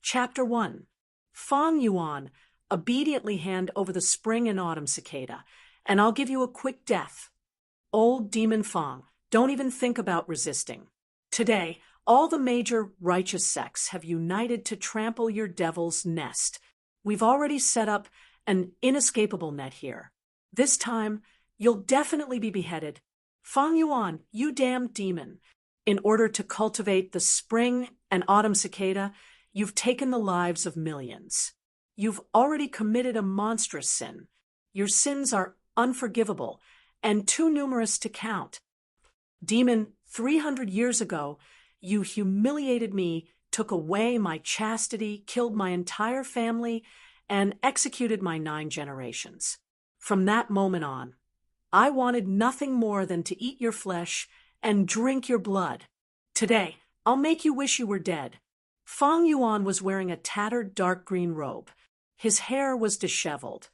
Chapter 1. Fang Yuan, obediently hand over the spring and autumn cicada, and I'll give you a quick death. Old demon Fang, don't even think about resisting. Today, all the major righteous sects have united to trample your devil's nest. We've already set up an inescapable net here. This time, you'll definitely be beheaded. Fang Yuan, you damned demon. In order to cultivate the spring and autumn cicada, you've taken the lives of millions. You've already committed a monstrous sin. Your sins are unforgivable and too numerous to count. Demon, 300 years ago, you humiliated me, took away my chastity, killed my entire family, and executed my 9 generations. From that moment on, I wanted nothing more than to eat your flesh and drink your blood. Today, I'll make you wish you were dead. Fang Yuan was wearing a tattered dark green robe. His hair was disheveled,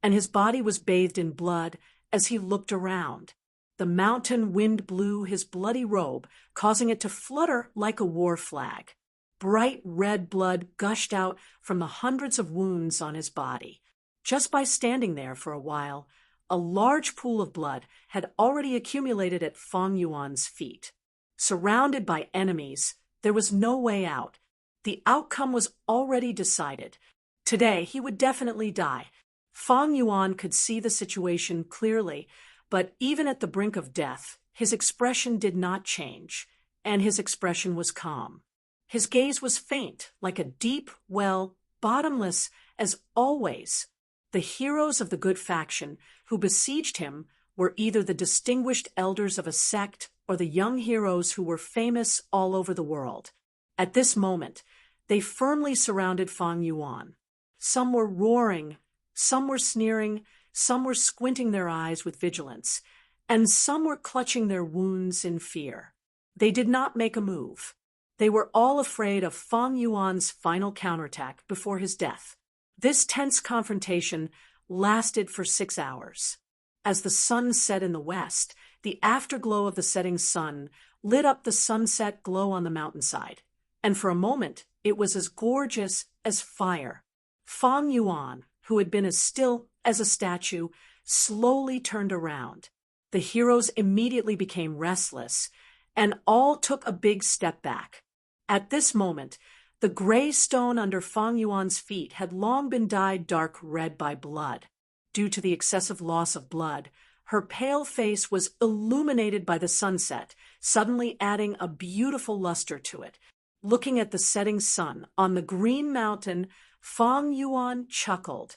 and his body was bathed in blood as he looked around. The mountain wind blew his bloody robe, causing it to flutter like a war flag. Bright red blood gushed out from the hundreds of wounds on his body. Just by standing there for a while, a large pool of blood had already accumulated at Fang Yuan's feet. Surrounded by enemies, there was no way out. The outcome was already decided. Today, he would definitely die. Fang Yuan could see the situation clearly, but even at the brink of death, his expression did not change, and his expression was calm. His gaze was faint, like a deep well, bottomless as always. The heroes of the good faction who besieged him were either the distinguished elders of a sect or the young heroes who were famous all over the world. At this moment, they firmly surrounded Fang Yuan. Some were roaring, some were sneering, some were squinting their eyes with vigilance, and some were clutching their wounds in fear. They did not make a move. They were all afraid of Fang Yuan's final counterattack before his death. This tense confrontation lasted for 6 hours. As the sun set in the west, the afterglow of the setting sun lit up the sunset glow on the mountainside, and for a moment it was as gorgeous as fire. Fang Yuan, who had been as still as a statue, slowly turned around. The heroes immediately became restless, and all took a big step back. At this moment, the gray stone under Fang Yuan's feet had long been dyed dark red by blood. Due to the excessive loss of blood, her pale face was illuminated by the sunset, suddenly adding a beautiful luster to it. Looking at the setting sun on the green mountain, Fang Yuan chuckled.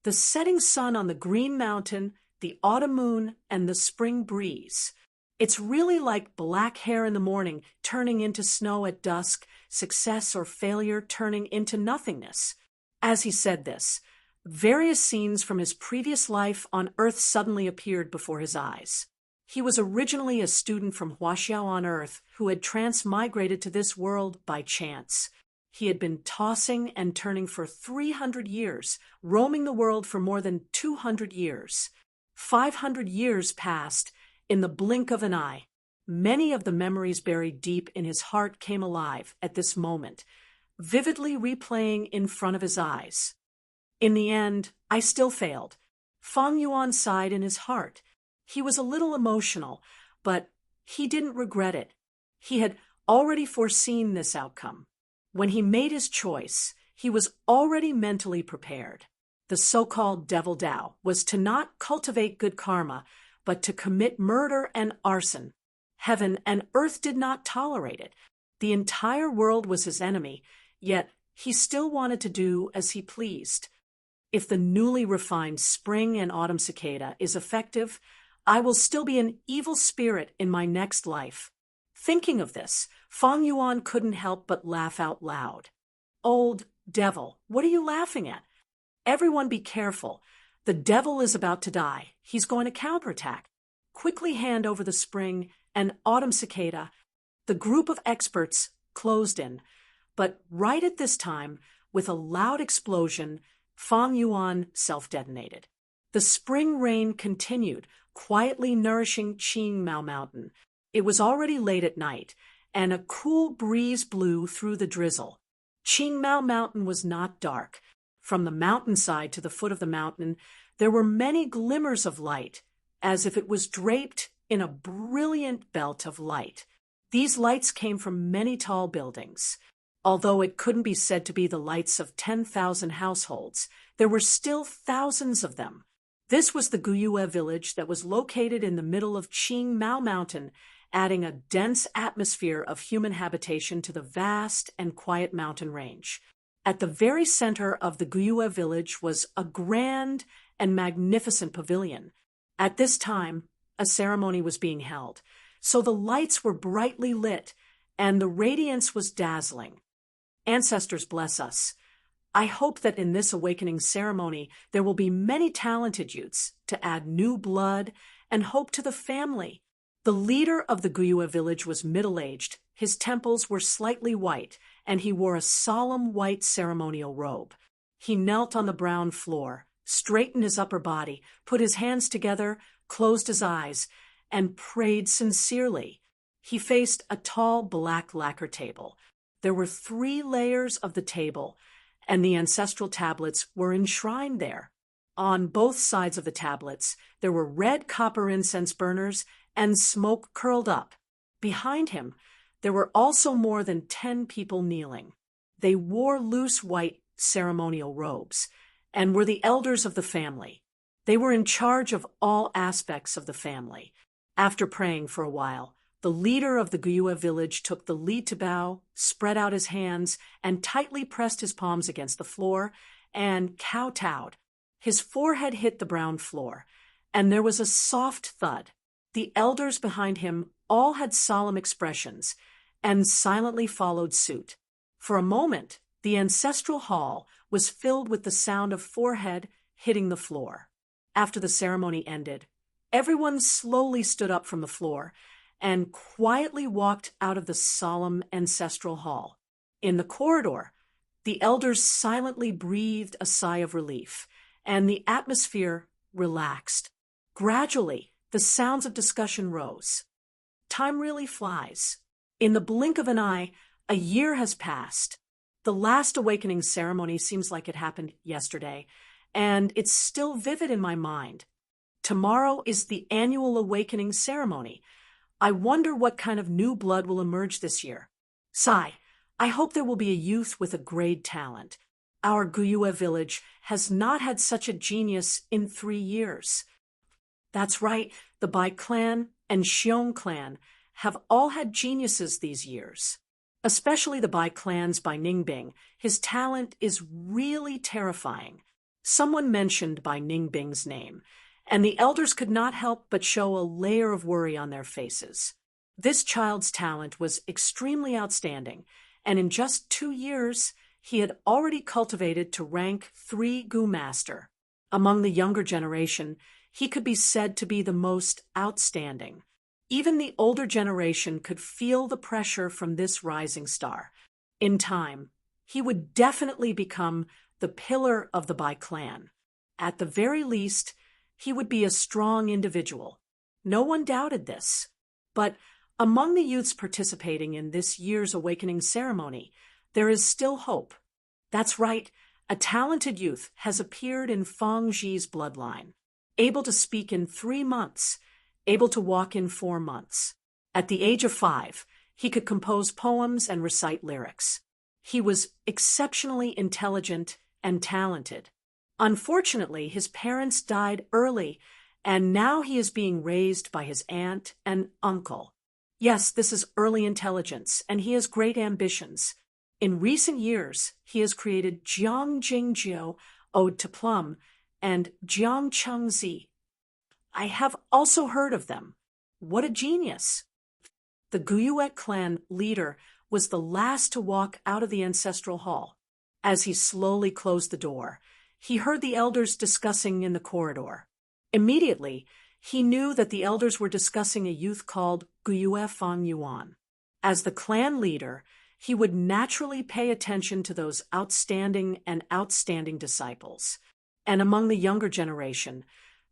The setting sun on the green mountain, the autumn moon, and the spring breeze. It's really like black hair in the morning turning into snow at dusk, success or failure turning into nothingness. As he said this, various scenes from his previous life on Earth suddenly appeared before his eyes. He was originally a student from Huaxiao on Earth who had transmigrated to this world by chance. He had been tossing and turning for 300 years, roaming the world for more than 200 years. 500 years passed in the blink of an eye. Many of the memories buried deep in his heart came alive at this moment, vividly replaying in front of his eyes. In the end, I still failed. Fang Yuan sighed in his heart. He was a little emotional, but he didn't regret it. He had already foreseen this outcome. When he made his choice, he was already mentally prepared. The so-called Devil Tao was to not cultivate good karma, but to commit murder and arson. Heaven and earth did not tolerate it. The entire world was his enemy, yet he still wanted to do as he pleased. If the newly refined spring and autumn cicada is effective, I will still be an evil spirit in my next life. Thinking of this, Fang Yuan couldn't help but laugh out loud. Old devil, what are you laughing at? Everyone be careful. The devil is about to die. He's going to counterattack. Quickly hand over the spring and autumn cicada. The group of experts closed in, but right at this time, with a loud explosion, Fang Yuan self-detonated. The spring rain continued, quietly nourishing Qingmao Mountain. It was already late at night, and a cool breeze blew through the drizzle. Qingmao Mountain was not dark. From the mountainside to the foot of the mountain, there were many glimmers of light, as if it was draped in a brilliant belt of light. These lights came from many tall buildings. Although it couldn't be said to be the lights of 10,000 households, there were still thousands of them. This was the Guyue village that was located in the middle of Qingmao Mountain, adding a dense atmosphere of human habitation to the vast and quiet mountain range. At the very center of the Guyue village was a grand and magnificent pavilion. At this time, a ceremony was being held, so the lights were brightly lit, and the radiance was dazzling. Ancestors bless us. I hope that in this awakening ceremony there will be many talented youths to add new blood and hope to the family. The leader of the Guyue village was middle-aged, his temples were slightly white, and he wore a solemn white ceremonial robe. He knelt on the brown floor, straightened his upper body, put his hands together, closed his eyes, and prayed sincerely. He faced a tall black lacquer table. There were 3 layers of the table, and the ancestral tablets were enshrined there. On both sides of the tablets, there were red copper incense burners, and smoke curled up. Behind him, there were also more than 10 people kneeling. They wore loose white ceremonial robes, and were the elders of the family. They were in charge of all aspects of the family. After praying for a while, the leader of the Guyue village took the lead to bow, spread out his hands, and tightly pressed his palms against the floor, and kowtowed. His forehead hit the brown floor, and there was a soft thud. The elders behind him all had solemn expressions, and silently followed suit. For a moment, the ancestral hall was filled with the sound of forehead hitting the floor. After the ceremony ended, everyone slowly stood up from the floor and quietly walked out of the solemn ancestral hall. In the corridor, the elders silently breathed a sigh of relief, and the atmosphere relaxed. Gradually, the sounds of discussion rose. Time really flies. In the blink of an eye, a year has passed. The last awakening ceremony seems like it happened yesterday, and it's still vivid in my mind. Tomorrow is the annual awakening ceremony. I wonder what kind of new blood will emerge this year. Sai, I hope there will be a youth with a great talent. Our Guyue village has not had such a genius in 3 years. That's right, the Bai clan and Xiong clan have all had geniuses these years. Especially the Bai clans by Ningbing. His talent is really terrifying. Someone mentioned Bai Ningbing's name, and the elders could not help but show a layer of worry on their faces. This child's talent was extremely outstanding, and in just 2 years, he had already cultivated to rank 3 Gu Master. Among the younger generation, he could be said to be the most outstanding. Even the older generation could feel the pressure from this rising star. In time, he would definitely become the pillar of the Bai clan. At the very least, he would be a strong individual. No one doubted this. But among the youths participating in this year's awakening ceremony, there is still hope. That's right, a talented youth has appeared in Feng Zhi's bloodline, able to speak in 3 months, able to walk in 4 months. At the age of 5, he could compose poems and recite lyrics. He was exceptionally intelligent and talented. Unfortunately, his parents died early, and now he is being raised by his aunt and uncle. Yes, this is early intelligence, and he has great ambitions. In recent years, he has created Jiang Jingjiu, Ode to Plum, and Jiang Chengzi. I have also heard of them. What a genius! The Guyue clan leader was the last to walk out of the ancestral hall. As he slowly closed the door, he heard the elders discussing in the corridor. Immediately, he knew that the elders were discussing a youth called Guyue Fang Yuan. As the clan leader, he would naturally pay attention to those outstanding disciples. And among the younger generation,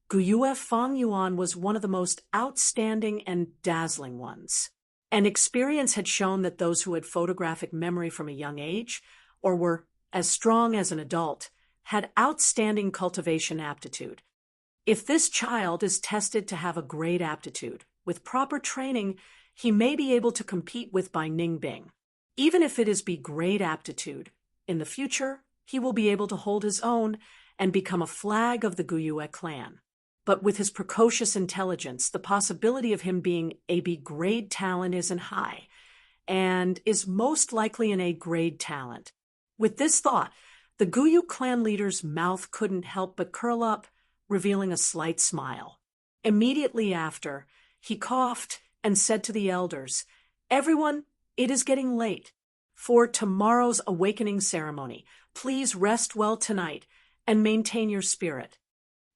Guyue Fang Yuan was one of the most outstanding and dazzling ones. And experience had shown that those who had photographic memory from a young age or were as strong as an adult, had outstanding cultivation aptitude. If this child is tested to have a great aptitude, with proper training, he may be able to compete with Bai Ningbing. Even if it is be great aptitude, in the future, he will be able to hold his own and become a flag of the Guyue clan. But with his precocious intelligence, the possibility of him being a B-grade talent isn't high, and is most likely an A-grade talent. With this thought, the Guyu clan leader's mouth couldn't help but curl up, revealing a slight smile. Immediately after, he coughed and said to the elders, "Everyone, it is getting late. For tomorrow's awakening ceremony, please rest well tonight and maintain your spirit."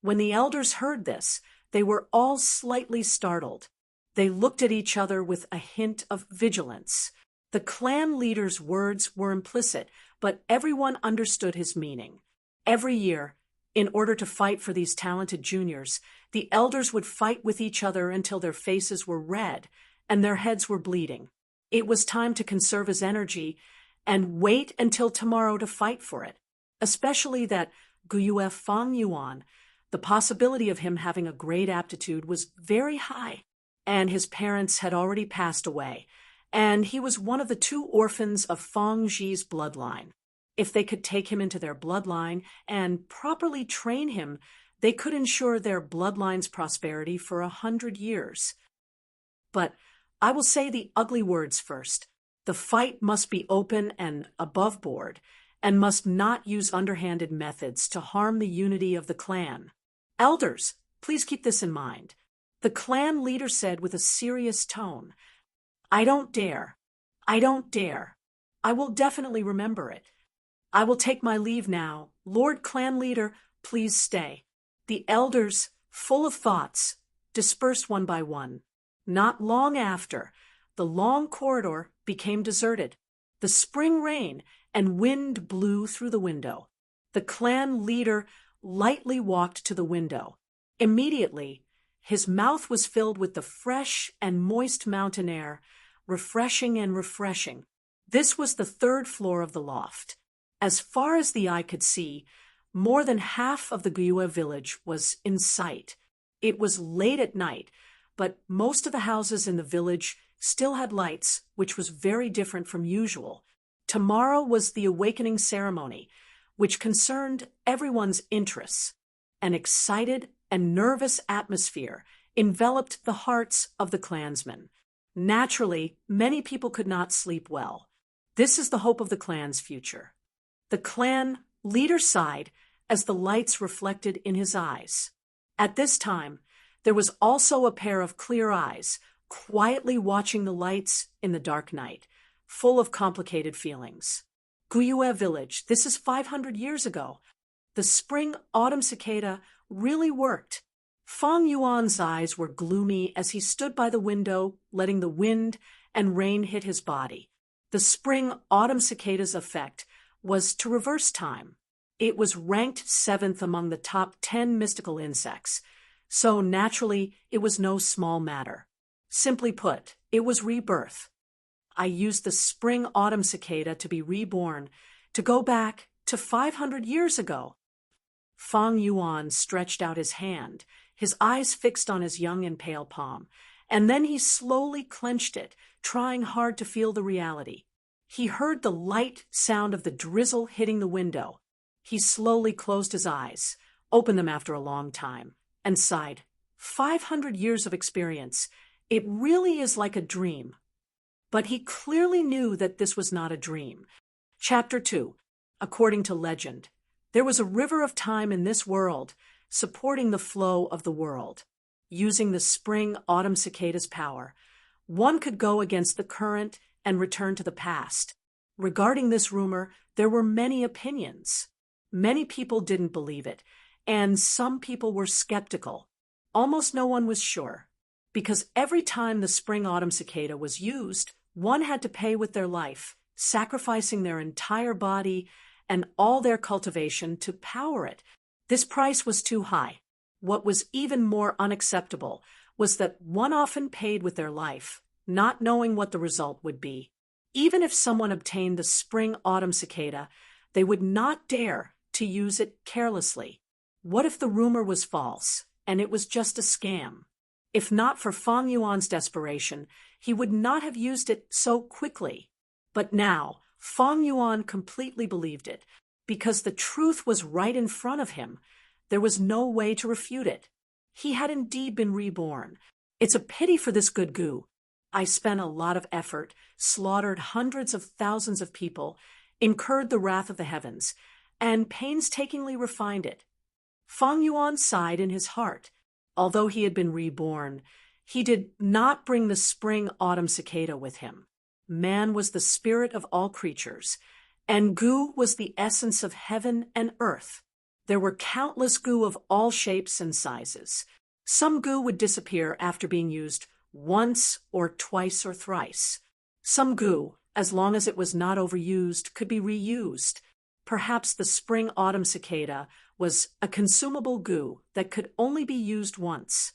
When the elders heard this, they were all slightly startled. They looked at each other with a hint of vigilance. The clan leader's words were implicit, but everyone understood his meaning. Every year, in order to fight for these talented juniors, the elders would fight with each other until their faces were red and their heads were bleeding. It was time to conserve his energy and wait until tomorrow to fight for it, especially that Guyue Fang Yuan, the possibility of him having a great aptitude was very high, and his parents had already passed away, and he was one of the 2 orphans of Fang Zhi's bloodline. If they could take him into their bloodline and properly train him, they could ensure their bloodline's prosperity for 100 years. But I will say the ugly words first. The fight must be open and above board, and must not use underhanded methods to harm the unity of the clan. Elders, please keep this in mind. The clan leader said with a serious tone, "I don't dare. I don't dare. I will definitely remember it. I will take my leave now. Lord Clan Leader, please stay." The elders, full of thoughts, dispersed one by one. Not long after, the long corridor became deserted. The spring rain and wind blew through the window. The clan leader lightly walked to the window. Immediately, his mouth was filled with the fresh and moist mountain air, refreshing and refreshing. This was the 3rd floor of the loft. As far as the eye could see, more than half of the Guyue village was in sight. It was late at night, but most of the houses in the village still had lights, which was very different from usual. Tomorrow was the awakening ceremony, which concerned everyone's interests. An excited and nervous atmosphere enveloped the hearts of the clansmen. Naturally, many people could not sleep well. This is the hope of the clan's future. The clan leader sighed as the lights reflected in his eyes. At this time, there was also a pair of clear eyes, quietly watching the lights in the dark night, full of complicated feelings. Guyue village, this is 500 years ago. The spring-autumn cicada really worked. Fang Yuan's eyes were gloomy as he stood by the window, letting the wind and rain hit his body. The spring-autumn cicada's effect was to reverse time. It was ranked 7th among the top 10 mystical insects, so naturally it was no small matter. Simply put, it was rebirth. I used the spring-autumn cicada to be reborn, to go back to 500 years ago. Fang Yuan stretched out his hand, his eyes fixed on his young and pale palm, and then he slowly clenched it, trying hard to feel the reality. He heard the light sound of the drizzle hitting the window. He slowly closed his eyes, opened them after a long time, and sighed. 500 years of experience. It really is like a dream. But he clearly knew that this was not a dream. Chapter 2. According to legend, there was a river of time in this world, supporting the flow of the world. Using the spring-autumn cicada's power, one could go against the current and return to the past. Regarding this rumor, there were many opinions. Many people didn't believe it, and some people were skeptical. Almost no one was sure, because every time the spring-autumn cicada was used, one had to pay with their life, sacrificing their entire body and all their cultivation to power it. This price was too high. What was even more unacceptable was that one often paid with their life, not knowing what the result would be. Even if someone obtained the spring-autumn cicada, they would not dare to use it carelessly. What if the rumor was false, and it was just a scam? If not for Fang Yuan's desperation, he would not have used it so quickly. But now, Fang Yuan completely believed it, because the truth was right in front of him. There was no way to refute it. He had indeed been reborn. It's a pity for this good Gu. I spent a lot of effort, slaughtered hundreds of thousands of people, incurred the wrath of the heavens, and painstakingly refined it. Fang Yuan sighed in his heart. Although he had been reborn, he did not bring the spring-autumn cicada with him. Man was the spirit of all creatures, and Gu was the essence of heaven and earth. There were countless Gu of all shapes and sizes. Some Gu would disappear after being used once or twice or thrice. Some Gu, as long as it was not overused, could be reused. Perhaps the spring-autumn cicada was a consumable Gu that could only be used once.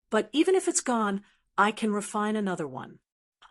But even if it's gone, I can refine another one.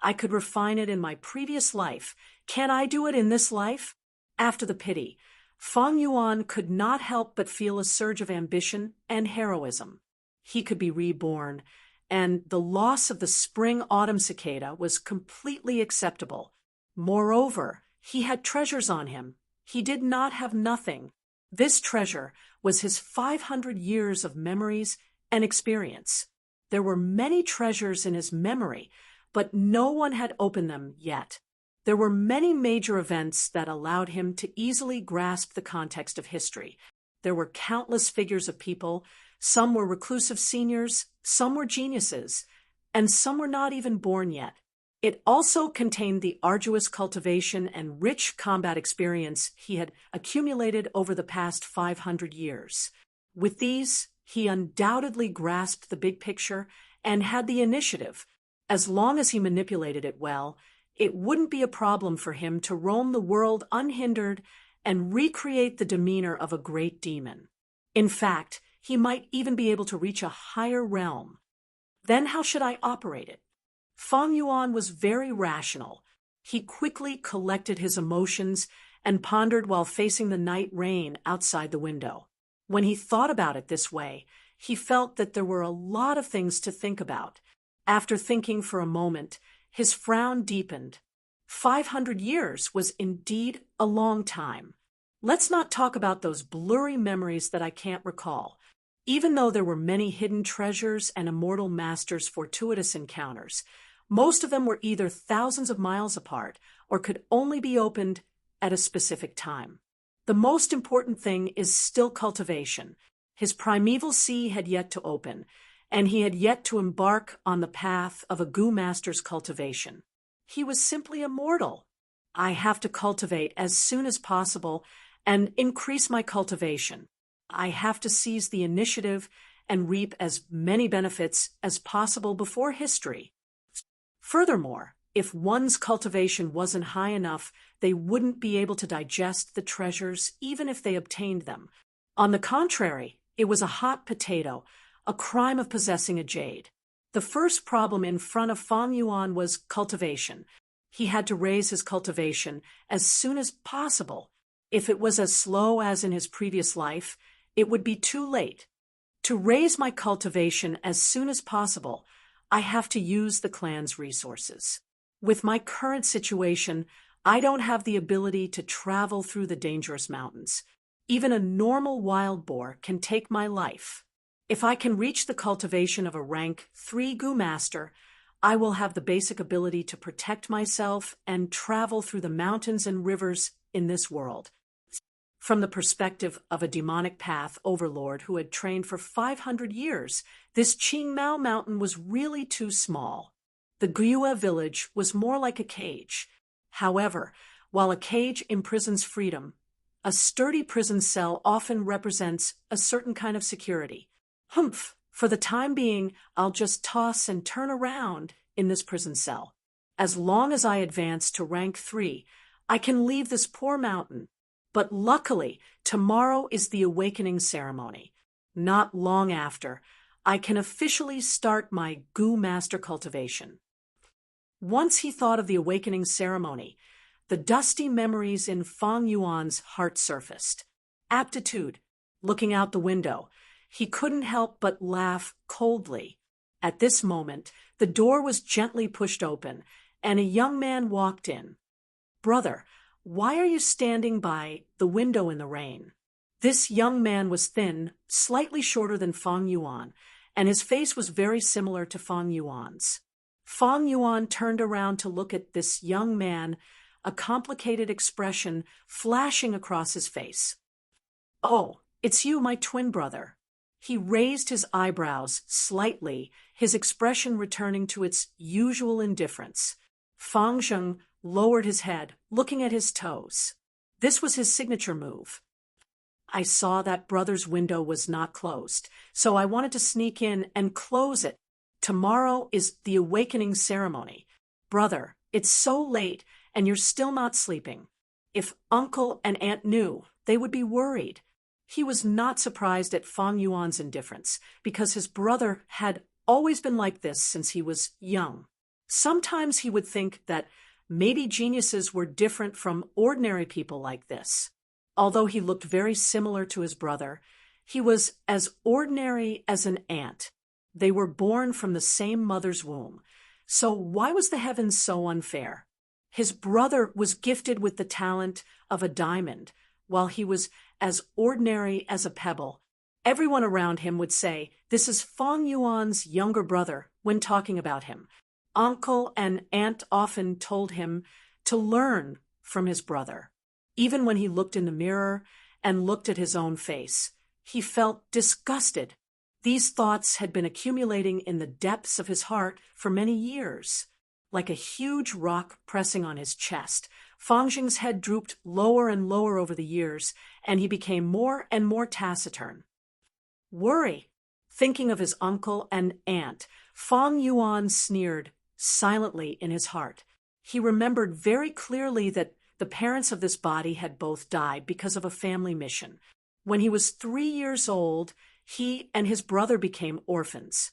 I could refine it in my previous life. Can I do it in this life? After the pity, Fang Yuan could not help but feel a surge of ambition and heroism. He could be reborn, and the loss of the spring-autumn cicada was completely acceptable. Moreover, he had treasures on him. He did not have nothing. This treasure was his 500 years of memories and experience. There were many treasures in his memory, but no one had opened them yet. There were many major events that allowed him to easily grasp the context of history. There were countless figures of people. Some were reclusive seniors, some were geniuses, and some were not even born yet. It also contained the arduous cultivation and rich combat experience he had accumulated over the past 500 years. With these, he undoubtedly grasped the big picture and had the initiative. As long as he manipulated it well, it wouldn't be a problem for him to roam the world unhindered and recreate the demeanor of a great demon. In fact, he might even be able to reach a higher realm. Then how should I operate it? Fang Yuan was very rational. He quickly collected his emotions and pondered while facing the night rain outside the window. When he thought about it this way, he felt that there were a lot of things to think about. After thinking for a moment, his frown deepened. 500 years was indeed a long time. Let's not talk about those blurry memories that I can't recall. Even though there were many hidden treasures and immortal masters' fortuitous encounters, most of them were either thousands of miles apart or could only be opened at a specific time. The most important thing is still cultivation. His primeval sea had yet to open, and he had yet to embark on the path of a Gu master's cultivation. He was simply a mortal. I have to cultivate as soon as possible and increase my cultivation. I have to seize the initiative and reap as many benefits as possible before history. Furthermore, if one's cultivation wasn't high enough, they wouldn't be able to digest the treasures even if they obtained them. On the contrary, it was a hot potato, a crime of possessing a jade. The first problem in front of Fang Yuan was cultivation. He had to raise his cultivation as soon as possible. If it was as slow as in his previous life, it would be too late. To raise my cultivation as soon as possible, I have to use the clan's resources. With my current situation, I don't have the ability to travel through the dangerous mountains. Even a normal wild boar can take my life. If I can reach the cultivation of a rank 3 Gu Master, I will have the basic ability to protect myself and travel through the mountains and rivers in this world. From the perspective of a demonic path overlord who had trained for 500 years, this Qingmao mountain was really too small. The Gyue village was more like a cage. However, while a cage imprisons freedom, a sturdy prison cell often represents a certain kind of security. Humph! For the time being, I'll just toss and turn around in this prison cell. As long as I advance to rank 3, I can leave this poor mountain. But luckily, tomorrow is the awakening ceremony. Not long after, I can officially start my Gu Master cultivation. Once he thought of the awakening ceremony, the dusty memories in Fang Yuan's heart surfaced. Aptitude. Looking out the window, he couldn't help but laugh coldly. At this moment, the door was gently pushed open, and a young man walked in. "Brother, why are you standing by the window in the rain?" This young man was thin, slightly shorter than Fang Yuan, and his face was very similar to Fang Yuan's. Fang Yuan turned around to look at this young man, a complicated expression flashing across his face. "Oh, it's you, my twin brother." He raised his eyebrows slightly, his expression returning to its usual indifference. Fang Zheng lowered his head, looking at his toes. This was his signature move. "I saw that brother's window was not closed, so I wanted to sneak in and close it. Tomorrow is the awakening ceremony. Brother, it's so late and you're still not sleeping. If uncle and aunt knew, they would be worried." He was not surprised at Fang Yuan's indifference, because his brother had always been like this since he was young. Sometimes he would think that maybe geniuses were different from ordinary people like this. Although he looked very similar to his brother, he was as ordinary as an ant. They were born from the same mother's womb. So why was the heavens so unfair? His brother was gifted with the talent of a diamond, while he was as ordinary as a pebble. Everyone around him would say, "This is Fang Yuan's younger brother," when talking about him. Uncle and aunt often told him to learn from his brother. Even when he looked in the mirror and looked at his own face, he felt disgusted. These thoughts had been accumulating in the depths of his heart for many years. Like a huge rock pressing on his chest, Fang Zheng's head drooped lower and lower over the years, and he became more and more taciturn. Worry. Thinking of his uncle and aunt, Fang Yuan sneered silently in his heart. He remembered very clearly that the parents of this body had both died because of a family mission. When he was 3 years old, he and his brother became orphans.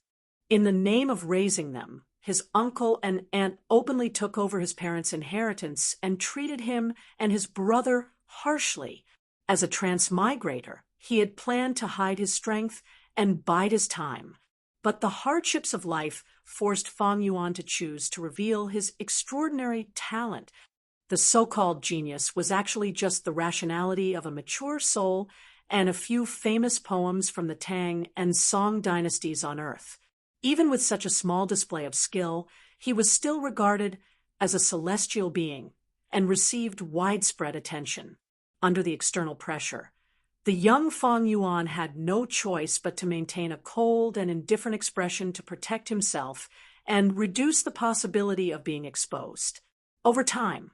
In the name of raising them, his uncle and aunt openly took over his parents' inheritance and treated him and his brother harshly. As a transmigrator, he had planned to hide his strength and bide his time. But the hardships of life forced Fang Yuan to choose to reveal his extraordinary talent. The so-called genius was actually just the rationality of a mature soul and a few famous poems from the Tang and Song dynasties on Earth. Even with such a small display of skill, he was still regarded as a celestial being and received widespread attention. Under the external pressure, the young Fang Yuan had no choice but to maintain a cold and indifferent expression to protect himself and reduce the possibility of being exposed. Over time,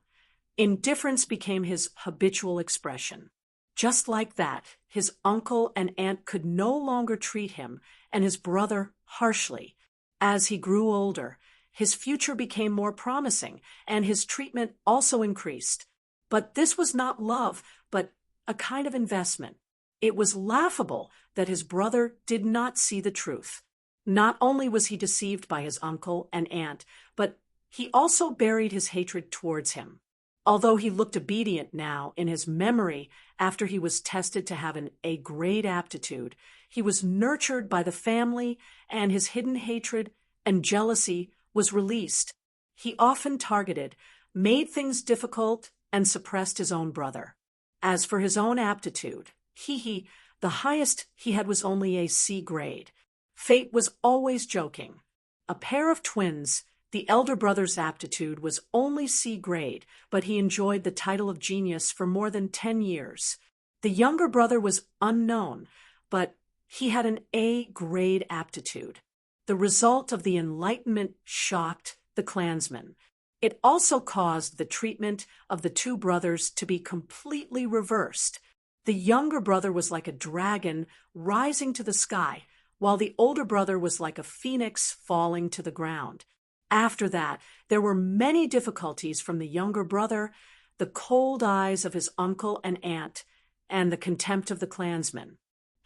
indifference became his habitual expression. Just like that, his uncle and aunt could no longer treat him and his brother harshly. As he grew older, his future became more promising, and his treatment also increased. But this was not love, but a kind of investment. It was laughable that his brother did not see the truth. Not only was he deceived by his uncle and aunt, but he also buried his hatred towards him. Although he looked obedient now in his memory after he was tested to have an A-grade aptitude, he was nurtured by the family, and his hidden hatred and jealousy was released. He often targeted, made things difficult, and suppressed his own brother. As for his own aptitude, the highest he had was only a C grade. Fate was always joking. A pair of twins, the elder brother's aptitude was only C grade, but he enjoyed the title of genius for more than 10 years. The younger brother was unknown, but he had an A-grade aptitude. The result of the Enlightenment shocked the clansmen. It also caused the treatment of the two brothers to be completely reversed. The younger brother was like a dragon rising to the sky, while the older brother was like a phoenix falling to the ground. After that, there were many difficulties from the younger brother, the cold eyes of his uncle and aunt, and the contempt of the clansmen.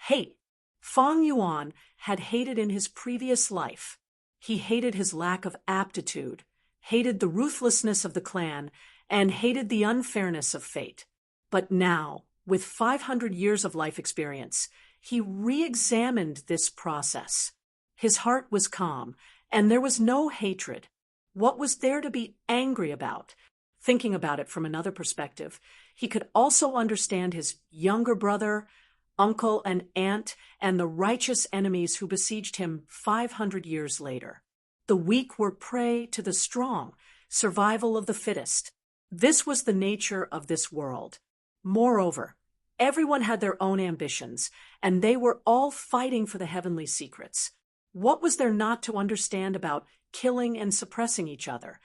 Hate. Fang Yuan had hated in his previous life. He hated his lack of aptitude, hated the ruthlessness of the clan, and hated the unfairness of fate. But now, with 500 years of life experience, he re-examined this process. His heart was calm, and there was no hatred. What was there to be angry about? Thinking about it from another perspective, he could also understand his younger brother, uncle, and aunt, and the righteous enemies who besieged him 500 years later. The weak were prey to the strong, survival of the fittest. This was the nature of this world. Moreover, everyone had their own ambitions, and they were all fighting for the heavenly secrets. What was there not to understand about killing and suppressing each other?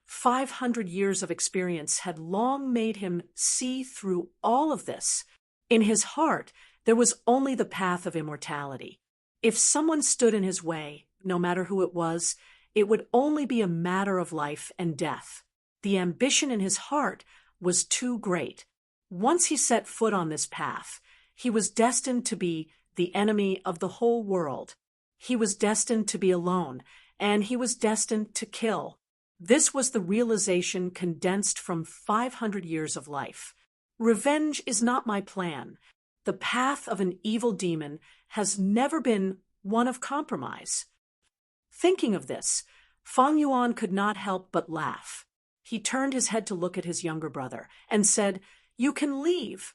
500 years of experience had long made him see through all of this. In his heart, there was only the path of immortality. If someone stood in his way, no matter who it was, it would only be a matter of life and death. The ambition in his heart was too great. Once he set foot on this path, he was destined to be the enemy of the whole world. He was destined to be alone, and he was destined to kill. This was the realization condensed from 500 years of life. Revenge is not my plan. The path of an evil demon has never been one of compromise. Thinking of this, Fang Yuan could not help but laugh. He turned his head to look at his younger brother and said, "You can leave."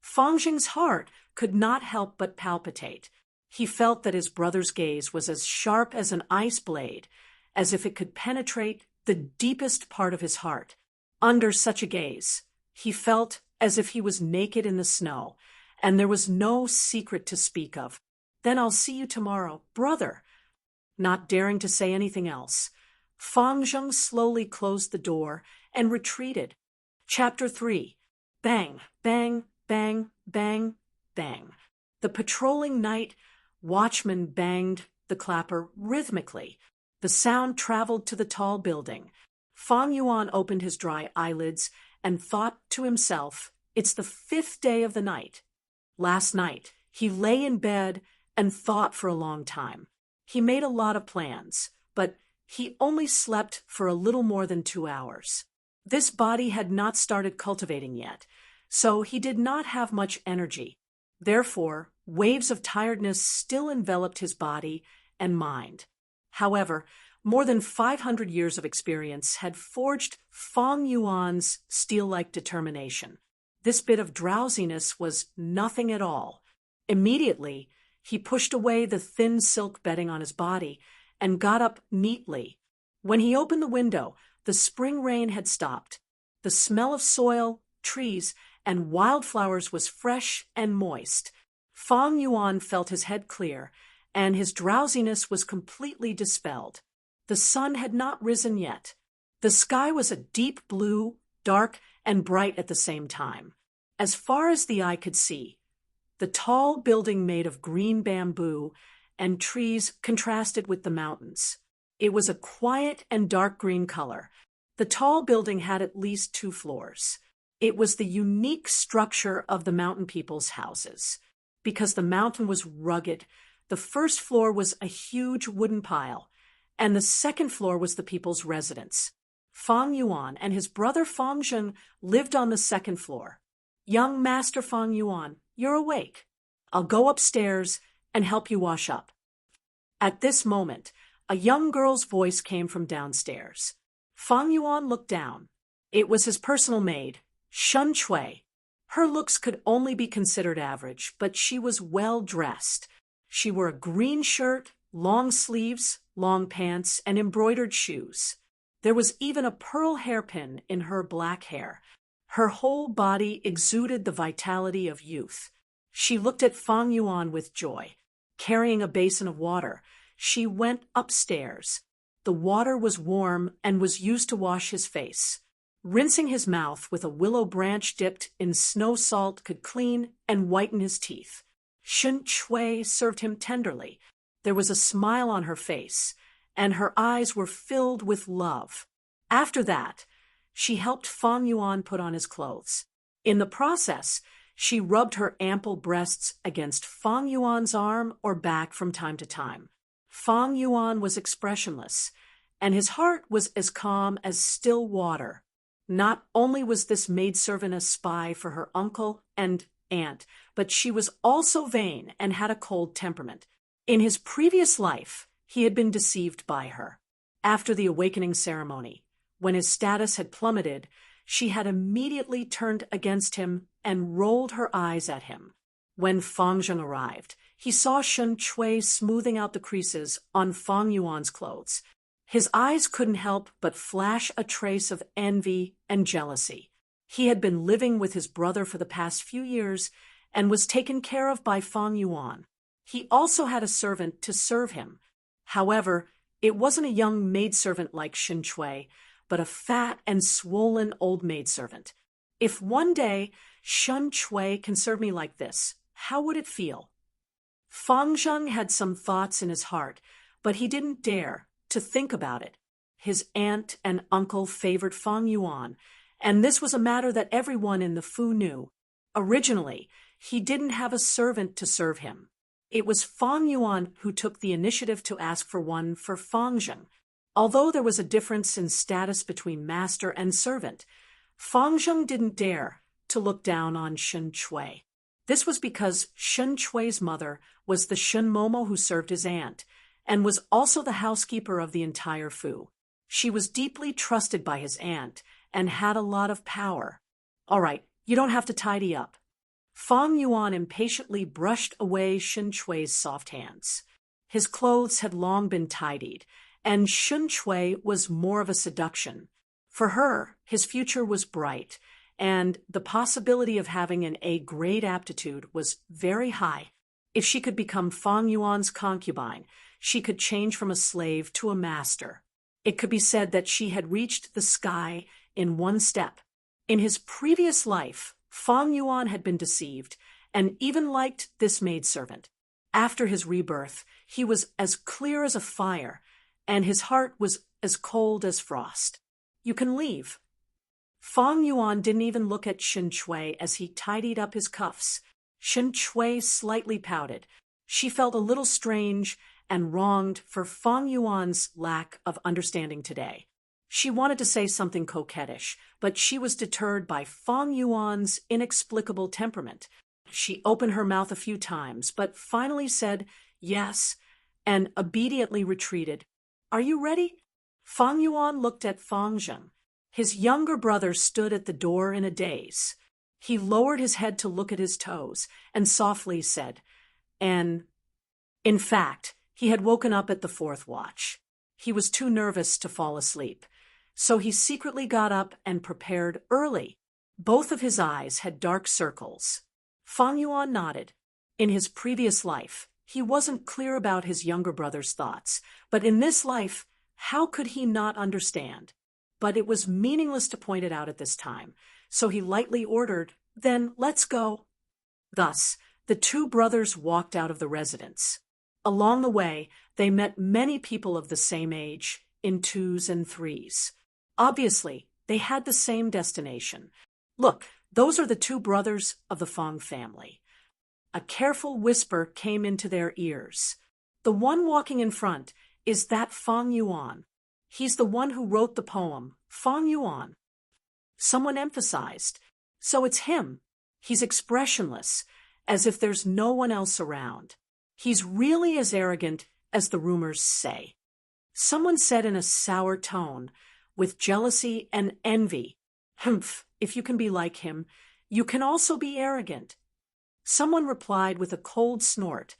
Fang Jing's heart could not help but palpitate. He felt that his brother's gaze was as sharp as an ice blade, as if it could penetrate the deepest part of his heart. Under such a gaze, he felt as if he was naked in the snow, and there was no secret to speak of. "Then I'll see you tomorrow, brother." Not daring to say anything else, Fang Zheng slowly closed the door and retreated. Chapter 3. Bang, bang, bang, bang, bang. The patrolling night watchman banged the clapper rhythmically. The sound traveled to the tall building. Fang Yuan opened his dry eyelids and thought to himself, "It's the 5th day of the night." Last night, he lay in bed and thought for a long time. He made a lot of plans, but he only slept for a little more than 2 hours. This body had not started cultivating yet, so he did not have much energy. Therefore, waves of tiredness still enveloped his body and mind. However, more than 500 years of experience had forged Fang Yuan's steel-like determination. This bit of drowsiness was nothing at all. Immediately, he pushed away the thin silk bedding on his body and got up neatly. When he opened the window, the spring rain had stopped. The smell of soil, trees, and wildflowers was fresh and moist. Fang Yuan felt his head clear, and his drowsiness was completely dispelled. The sun had not risen yet. The sky was a deep blue, dark, and bright at the same time. As far as the eye could see, the tall building made of green bamboo and trees contrasted with the mountains. It was a quiet and dark green color. The tall building had at least 2 floors. It was the unique structure of the mountain people's houses. Because the mountain was rugged, the first floor was a huge wooden pile, and the second floor was the people's residence. Fang Yuan and his brother Fang Zheng lived on the second floor. "Young Master Fang Yuan, you're awake. I'll go upstairs and help you wash up." At this moment, a young girl's voice came from downstairs. Fang Yuan looked down. It was his personal maid, Shun Chui. Her looks could only be considered average, but she was well dressed. She wore a green shirt, long sleeves, long pants, and embroidered shoes. There was even a pearl hairpin in her black hair. Her whole body exuded the vitality of youth. She looked at Fang Yuan with joy. Carrying a basin of water, she went upstairs. The water was warm and was used to wash his face. Rinsing his mouth with a willow branch dipped in snow salt could clean and whiten his teeth. Shun Chui served him tenderly. There was a smile on her face, and her eyes were filled with love. After that, she helped Fang Yuan put on his clothes. In the process, she rubbed her ample breasts against Fang Yuan's arm or back from time to time. Fang Yuan was expressionless, and his heart was as calm as still water. Not only was this maidservant a spy for her uncle and aunt, but she was also vain and had a cold temperament. In his previous life, he had been deceived by her. After the awakening ceremony, when his status had plummeted, she had immediately turned against him and rolled her eyes at him. When Fang Zheng arrived, he saw Shen Chui smoothing out the creases on Fang Yuan's clothes. His eyes couldn't help but flash a trace of envy and jealousy. He had been living with his brother for the past few years and was taken care of by Fang Yuan. He also had a servant to serve him. However, it wasn't a young maidservant like Shen Chui, but a fat and swollen old maidservant. If one day Shen Chui can serve me like this, how would it feel? Fang Zheng had some thoughts in his heart, but he didn't dare to think about it. His aunt and uncle favored Fang Yuan, and this was a matter that everyone in the Fu knew. Originally, he didn't have a servant to serve him. It was Fang Yuan who took the initiative to ask for one for Fang Zheng. Although there was a difference in status between master and servant, Fang Zheng didn't dare to look down on Shen Chui. This was because Shen Chui's mother was the Shen Momo who served his aunt, and was also the housekeeper of the entire Fu. She was deeply trusted by his aunt and had a lot of power. All right, you don't have to tidy up. Fang Yuan impatiently brushed away Shen Chui's soft hands. His clothes had long been tidied, and Shen Chui was more of a seduction. For her, his future was bright, and the possibility of having an A-grade aptitude was very high. If she could become Fang Yuan's concubine, she could change from a slave to a master. It could be said that she had reached the sky in one step. In his previous life, Fang Yuan had been deceived and even liked this maidservant. After his rebirth, he was as clear as a fire, and his heart was as cold as frost. You can leave. Fang Yuan didn't even look at Shen Chui as he tidied up his cuffs. Shen Chui slightly pouted. She felt a little strange and wronged for Fang Yuan's lack of understanding today. She wanted to say something coquettish, but she was deterred by Fang Yuan's inexplicable temperament. She opened her mouth a few times, but finally said yes, and obediently retreated. Are you ready? Fang Yuan looked at Fang Zheng. His younger brother stood at the door in a daze. He lowered his head to look at his toes and softly said, and in fact, he had woken up at the fourth watch. He was too nervous to fall asleep, so he secretly got up and prepared early. Both of his eyes had dark circles. Fang Yuan nodded. In his previous life, he wasn't clear about his younger brother's thoughts, but in this life, how could he not understand? But it was meaningless to point it out at this time, so he lightly ordered, "Then let's go." Thus, the two brothers walked out of the residence. Along the way, they met many people of the same age, in twos and threes. Obviously, they had the same destination. Look, those are the two brothers of the Fang family. A careful whisper came into their ears. The one walking in front is that Fang Yuan. He's the one who wrote the poem, Fang Yuan. Someone emphasized, so it's him. He's expressionless, as if there's no one else around. He's really as arrogant as the rumors say. Someone said in a sour tone, with jealousy and envy, "Humph, if you can be like him, you can also be arrogant." Someone replied with a cold snort,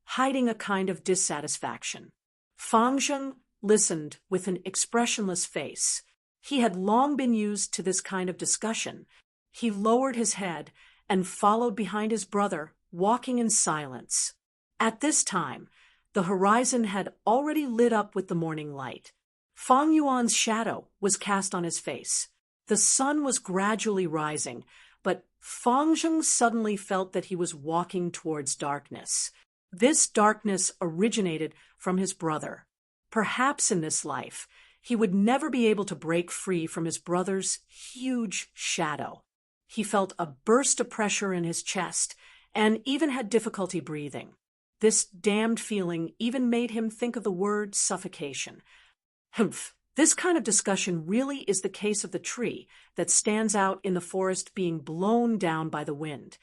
hiding a kind of dissatisfaction. Fang Zheng listened with an expressionless face. He had long been used to this kind of discussion. He lowered his head and followed behind his brother, walking in silence. At this time, the horizon had already lit up with the morning light. Fang Yuan's shadow was cast on his face. The sun was gradually rising, but Fang Zheng suddenly felt that he was walking towards darkness. This darkness originated from his brother. Perhaps in this life, he would never be able to break free from his brother's huge shadow. He felt a burst of pressure in his chest and even had difficulty breathing. This damned feeling even made him think of the word suffocation. Humph. This kind of discussion really is the case of the tree that stands out in the forest being blown down by the wind.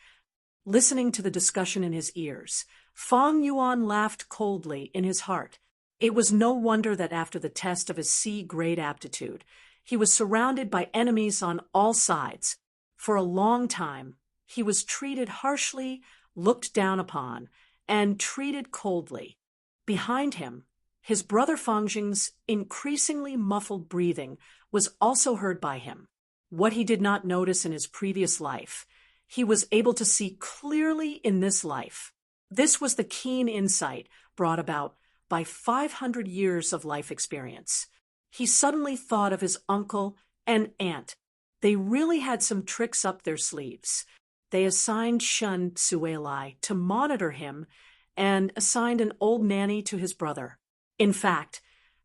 Listening to the discussion in his ears, Fang Yuan laughed coldly in his heart. It was no wonder that after the test of his C-grade aptitude, he was surrounded by enemies on all sides. For a long time, he was treated harshly, looked down upon, and treated coldly. Behind him, his brother Fangjing's increasingly muffled breathing was also heard by him. What he did not notice in his previous life, he was able to see clearly in this life. This was the keen insight brought about by 500 years of life experience. He suddenly thought of his uncle and aunt. They really had some tricks up their sleeves. They assigned Shun Tsuelai to monitor him and assigned an old nanny to his brother. In fact,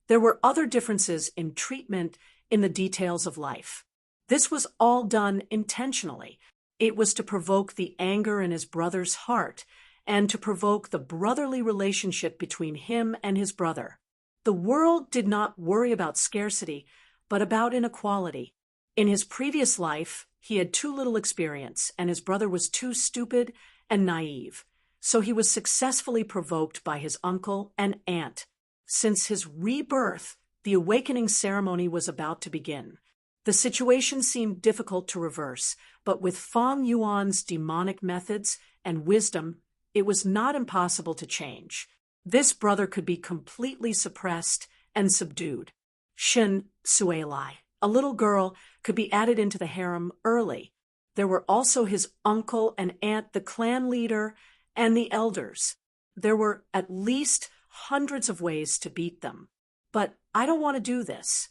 there were other differences in treatment in the details of life. This was all done intentionally. It was to provoke the anger in his brother's heart and to provoke the brotherly relationship between him and his brother. The world did not worry about scarcity, but about inequality. In his previous life, he had too little experience, and his brother was too stupid and naive. So he was successfully provoked by his uncle and aunt. Since his rebirth, the awakening ceremony was about to begin. The situation seemed difficult to reverse, but with Fang Yuan's demonic methods and wisdom, it was not impossible to change. This brother could be completely suppressed and subdued. Shin Suelai, a little girl, could be added into the harem early. There were also his uncle and aunt, the clan leader, and the elders. There were at least hundreds of ways to beat them. But I don't want to do this.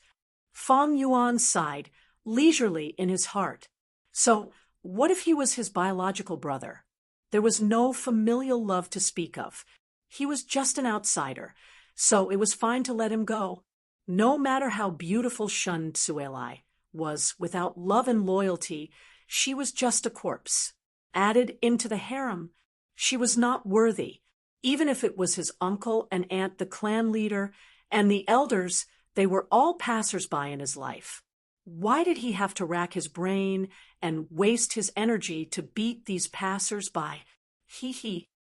Fang Yuan sighed, leisurely in his heart. So, what if he was his biological brother? There was no familial love to speak of. He was just an outsider, so it was fine to let him go. No matter how beautiful Shun Tsuelai was, without love and loyalty, she was just a corpse. Added into the harem, she was not worthy. Even if it was his uncle and aunt, the clan leader, and the elders, they were all passers-by in his life. Why did he have to rack his brain and waste his energy to beat these passers-by?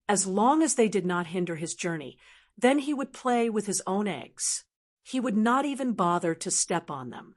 As long as they did not hinder his journey, then he would play with his own eggs. He would not even bother to step on them.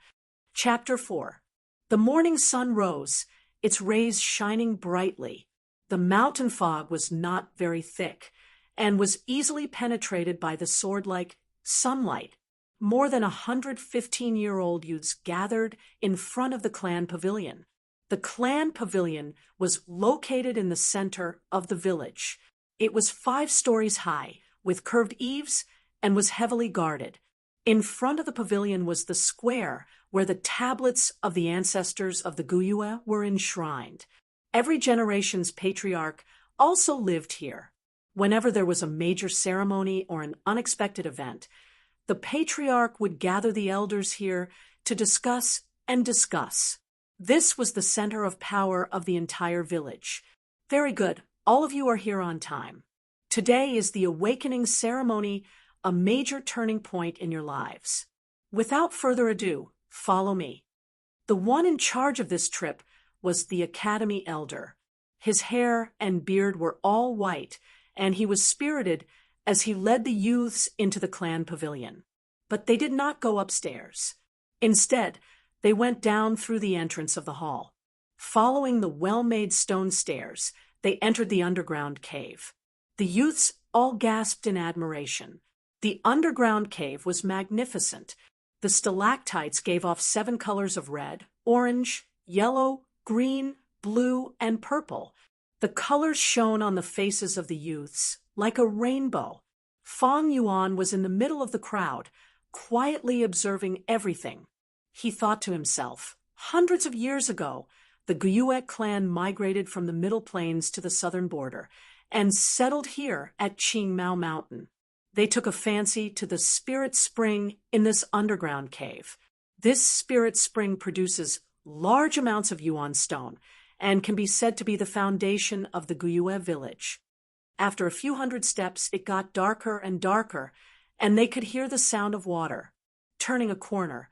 Chapter 4. The morning sun rose, its rays shining brightly. The mountain fog was not very thick and was easily penetrated by the sword-like sunlight. More than 115-year-old youths gathered in front of the clan pavilion. The clan pavilion was located in the center of the village. It was 5 stories high, with curved eaves, and was heavily guarded. In front of the pavilion was the square where the tablets of the ancestors of the Guyue were enshrined. Every generation's patriarch also lived here. Whenever there was a major ceremony or an unexpected event, the patriarch would gather the elders here to discuss and discuss. This was the center of power of the entire village. Very good. All of you are here on time. Today is the awakening ceremony, a major turning point in your lives. Without further ado, follow me. The one in charge of this trip was the academy elder. His hair and beard were all white, and he was spirited as he led the youths into the clan pavilion. But they did not go upstairs. Instead, they went down through the entrance of the hall. Following the well-made stone stairs, they entered the underground cave. The youths all gasped in admiration. The underground cave was magnificent. The stalactites gave off 7 colors of red, orange, yellow, green, blue, and purple. The colors shone on the faces of the youths like a rainbow. Fang Yuan was in the middle of the crowd, quietly observing everything. He thought to himself, hundreds of years ago, the Guyue clan migrated from the Middle Plains to the southern border and settled here at Qingmao Mountain. They took a fancy to the spirit spring in this underground cave. This spirit spring produces large amounts of yuan stone and can be said to be the foundation of the Guyue village. After a few hundred steps, it got darker and darker, and they could hear the sound of water. turning a corner,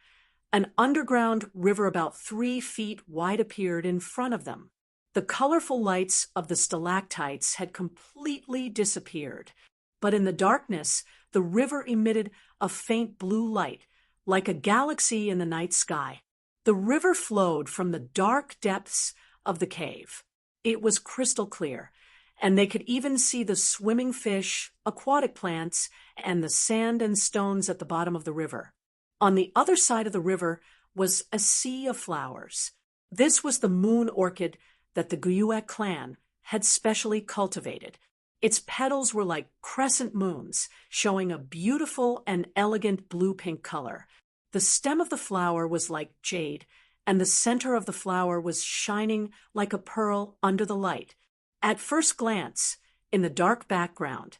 an underground river about 3 feet wide appeared in front of them. The colorful lights of the stalactites had completely disappeared, but in the darkness, the river emitted a faint blue light, like a galaxy in the night sky. The river flowed from the dark depths of the cave. It was crystal clear, and they could even see the swimming fish, aquatic plants, and the sand and stones at the bottom of the river. On the other side of the river was a sea of flowers. This was the moon orchid that the Guyuek clan had specially cultivated. Its petals were like crescent moons, showing a beautiful and elegant blue-pink color. The stem of the flower was like jade, and the center of the flower was shining like a pearl under the light. At first glance, in the dark background,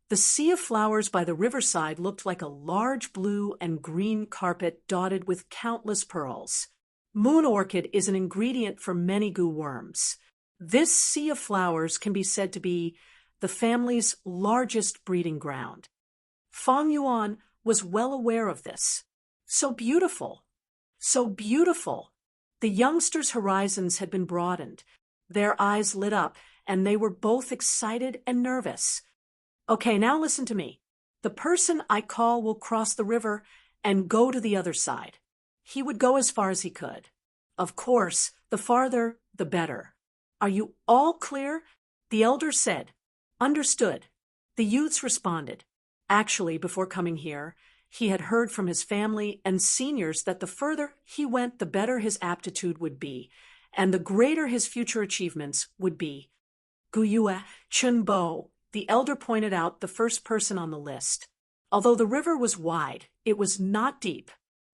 the sea of flowers by the riverside looked like a large blue and green carpet dotted with countless pearls. Moon orchid is an ingredient for many gu worms. This sea of flowers can be said to be the family's largest breeding ground. Fang Yuan was well aware of this. So beautiful! So beautiful! The youngsters' horizons had been broadened. Their eyes lit up, and they were both excited and nervous. Okay, now listen to me. The person I call will cross the river and go to the other side. He would go as far as he could. Of course, the farther, the better. Are you all clear? The elders said. Understood. The youths responded. Actually, before coming here, he had heard from his family and seniors that the further he went, the better his aptitude would be, and the greater his future achievements would be. Guyue Chunbo, the elder pointed out, the first person on the list. Although the river was wide, it was not deep.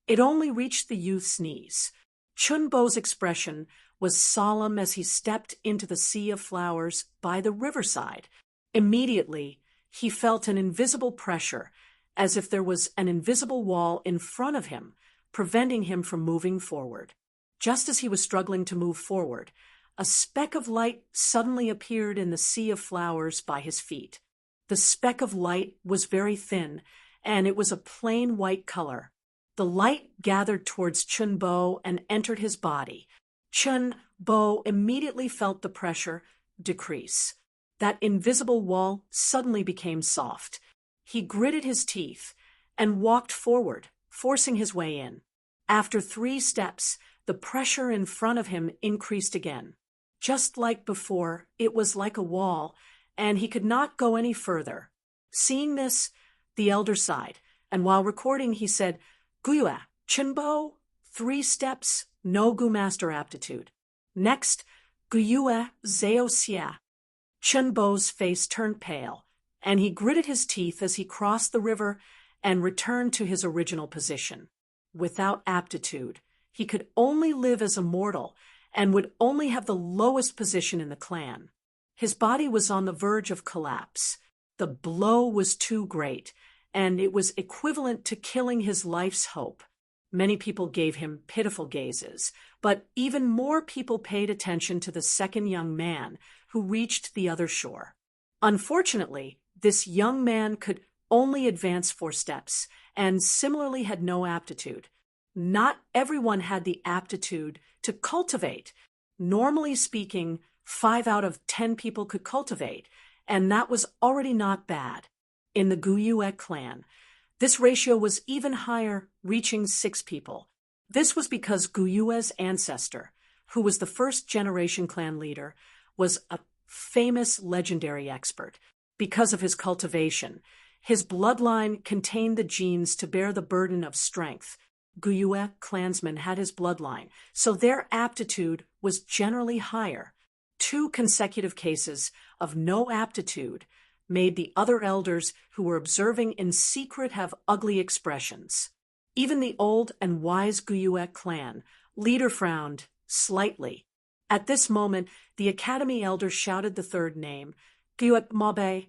It only reached the youth's knees. Chunbo's expression was solemn as he stepped into the sea of flowers by the riverside. Immediately, he felt an invisible pressure, as if there was an invisible wall in front of him, preventing him from moving forward. Just as he was struggling to move forward, a speck of light suddenly appeared in the sea of flowers by his feet. The speck of light was very thin, and it was a plain white color. The light gathered towards Chunbo and entered his body. Chunbo immediately felt the pressure decrease. That invisible wall suddenly became soft. He gritted his teeth and walked forward, forcing his way in. After 3 steps, the pressure in front of him increased again. Just like before, it was like a wall, and he could not go any further. Seeing this, the elder sighed, and while recording, he said, Guyue, Chunbo, 3 steps, no gu master aptitude. Next, Guyue Zeoxia. Chunbo's face turned pale, and he gritted his teeth as he crossed the river and returned to his original position. Without aptitude, he could only live as a mortal and would only have the lowest position in the clan. His body was on the verge of collapse. The blow was too great, and it was equivalent to killing his life's hope. Many people gave him pitiful gazes, but even more people paid attention to the second young man who reached the other shore. Unfortunately, this young man could only advance 4 steps, and similarly had no aptitude. Not everyone had the aptitude to cultivate. Normally speaking, 5 out of 10 people could cultivate, and that was already not bad. In the Guyue clan, this ratio was even higher, reaching 6 people. This was because Guyue's ancestor, who was the first-generation clan leader, was a famous legendary expert. Because of his cultivation, his bloodline contained the genes to bear the burden of strength. Guyue clansmen had his bloodline, so their aptitude was generally higher. 2 consecutive cases of no aptitude made the other elders who were observing in secret have ugly expressions. Even the old and wise Guyue clan leader frowned slightly. At this moment, the academy elder shouted the third name, Guyue Mabe.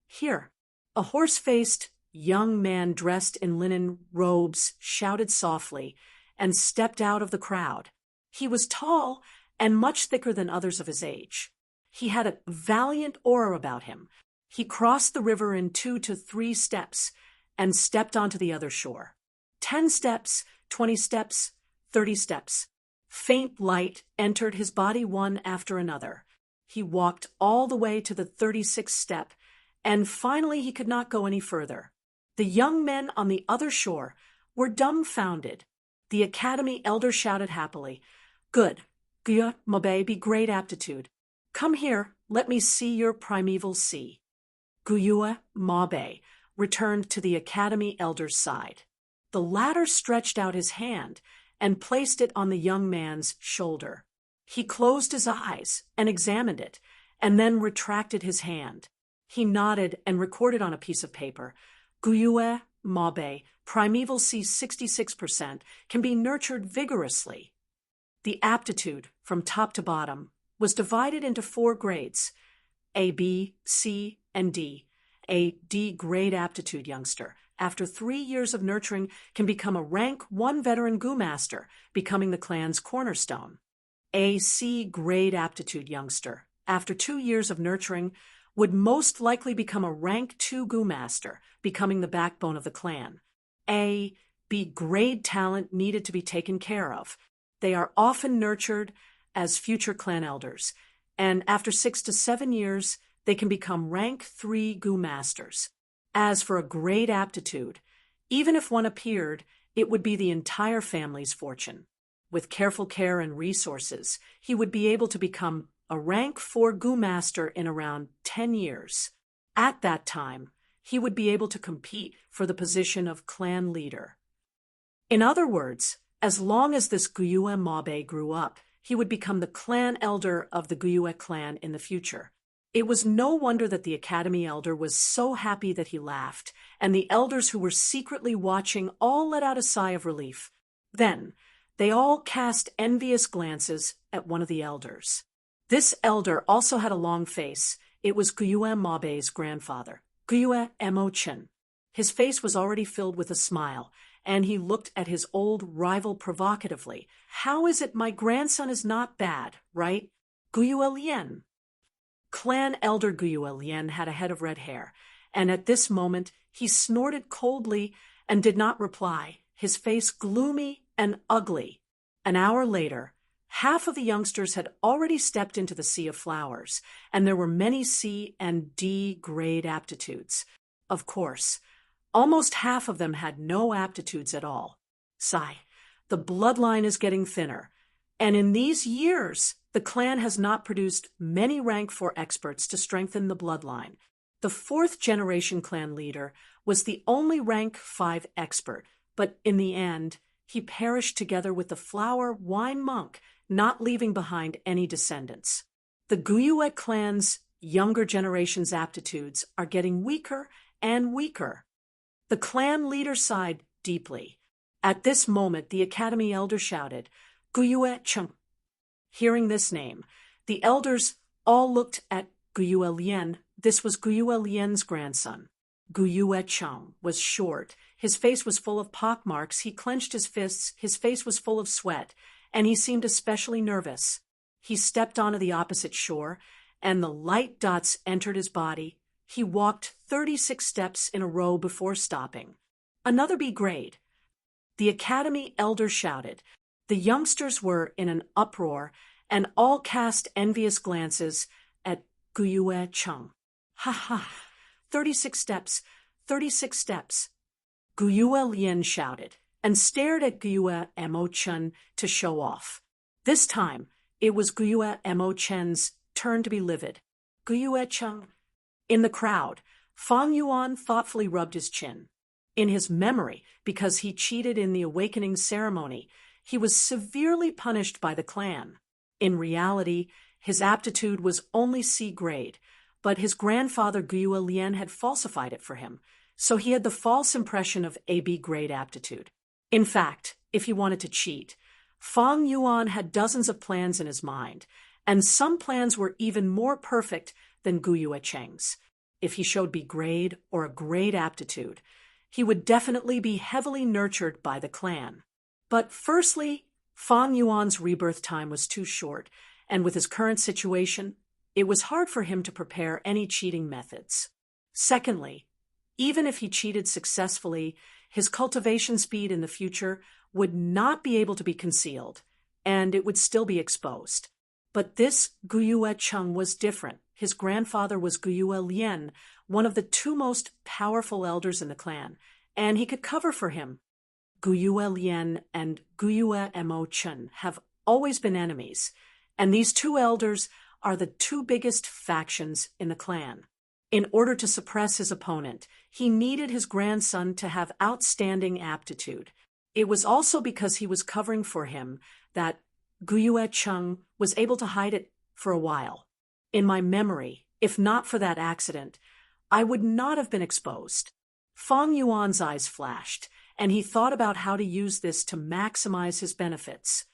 Here, a horse-faced young man dressed in linen robes shouted softly and stepped out of the crowd. He was tall and much thicker than others of his age. He had a valiant aura about him. He crossed the river in 2 to 3 steps and stepped onto the other shore. 10 steps, 20 steps, 30 steps. Faint light entered his body one after another. He walked all the way to the 36th step, and finally he could not go any further. The young men on the other shore were dumbfounded. The academy elder shouted happily, "Good, Guyue Mobe, be great aptitude. Come here, let me see your primeval sea." Guyue Mobe returned to the academy elder's side. The latter stretched out his hand and placed it on the young man's shoulder. He closed his eyes and examined it, and then retracted his hand. He nodded and recorded on a piece of paper, "Guyue Mobe, primeval sea 66%, can be nurtured vigorously." The aptitude, from top to bottom, was divided into 4 grades: A, B, C, and D. A D grade aptitude youngster, after 3 years of nurturing, can become a rank 1 veteran Gu master, becoming the clan's cornerstone. A C grade aptitude youngster, after 2 years of nurturing, would most likely become a rank 2 Gu master, becoming the backbone of the clan. A B grade talent needed to be taken care of. They are often nurtured as future clan elders, and after 6 to 7 years, they can become rank 3 Gu masters. As for a grade aptitude, even if one appeared, it would be the entire family's fortune. With careful care and resources, he would be able to become a rank 4 Gu master in around 10 years. At that time, he would be able to compete for the position of clan leader. In other words, as long as this Guyue Mobe grew up, he would become the clan elder of the Guyue clan in the future. It was no wonder that the academy elder was so happy that he laughed, and the elders who were secretly watching all let out a sigh of relief. Then, they all cast envious glances at one of the elders. This elder also had a long face. It was Guyue Mobe's grandfather, Guyue Mo-chen. His face was already filled with a smile, and he looked at his old rival provocatively. "How is it my grandson is not bad, right? Guyue Lien." Clan elder Guyue Lien had a head of red hair, and at this moment he snorted coldly and did not reply, his face gloomy and ugly. An hour later, half of the youngsters had already stepped into the sea of flowers, and there were many C and D grade aptitudes. Of course, almost half of them had no aptitudes at all. Sigh, the bloodline is getting thinner, and in these years, the clan has not produced many rank 4 experts to strengthen the bloodline. The 4th generation clan leader was the only rank 5 expert, but in the end, he perished together with the flower wine monk, not leaving behind any descendants. The Guyue clan's younger generation's aptitudes are getting weaker and weaker. The clan leader sighed deeply. At this moment, the academy elder shouted, "Guyue Chung." Hearing this name, the elders all looked at Guyue Lien. This was Guyue Lien's grandson. Guyue Chung was short. His face was full of pockmarks. He clenched his fists. His face was full of sweat, and he seemed especially nervous. He stepped onto the opposite shore, and the light dots entered his body. He walked 36 steps in a row before stopping. Another B grade. The academy elder shouted. The youngsters were in an uproar, and all cast envious glances at Guyue Chung. "Ha ha! 36 steps, 36 steps." Guyue Lien shouted, and stared at Guyue Mo-chen to show off. This time, it was Guyue Mo-chen's turn to be livid. "Guyue Chung." In the crowd, Fang Yuan thoughtfully rubbed his chin. In his memory, because he cheated in the awakening ceremony, he was severely punished by the clan. In reality, his aptitude was only C grade, but his grandfather Guyue Lien had falsified it for him, so he had the false impression of AB grade aptitude. In fact, if he wanted to cheat, Fang Yuan had dozens of plans in his mind, and some plans were even more perfect than Guyue Cheng's. If he showed B grade or a grade aptitude, he would definitely be heavily nurtured by the clan. But firstly, Fang Yuan's rebirth time was too short, and with his current situation, it was hard for him to prepare any cheating methods. Secondly, even if he cheated successfully, His cultivation speed in the future would not be able to be concealed, and it would still be exposed. But this Guyue Cheng was different. His grandfather was Guyue Lian, one of the two most powerful elders in the clan, and he could cover for him. Guyue Lian and Guyue Mo Chen have always been enemies, and these two elders are the two biggest factions in the clan. In order to suppress his opponent, he needed his grandson to have outstanding aptitude. It was also because he was covering for him that Guyue Cheng was able to hide it for a while. In my memory, if not for that accident, I would not have been exposed. Fang Yuan's eyes flashed, and he thought about how to use this to maximize his benefits.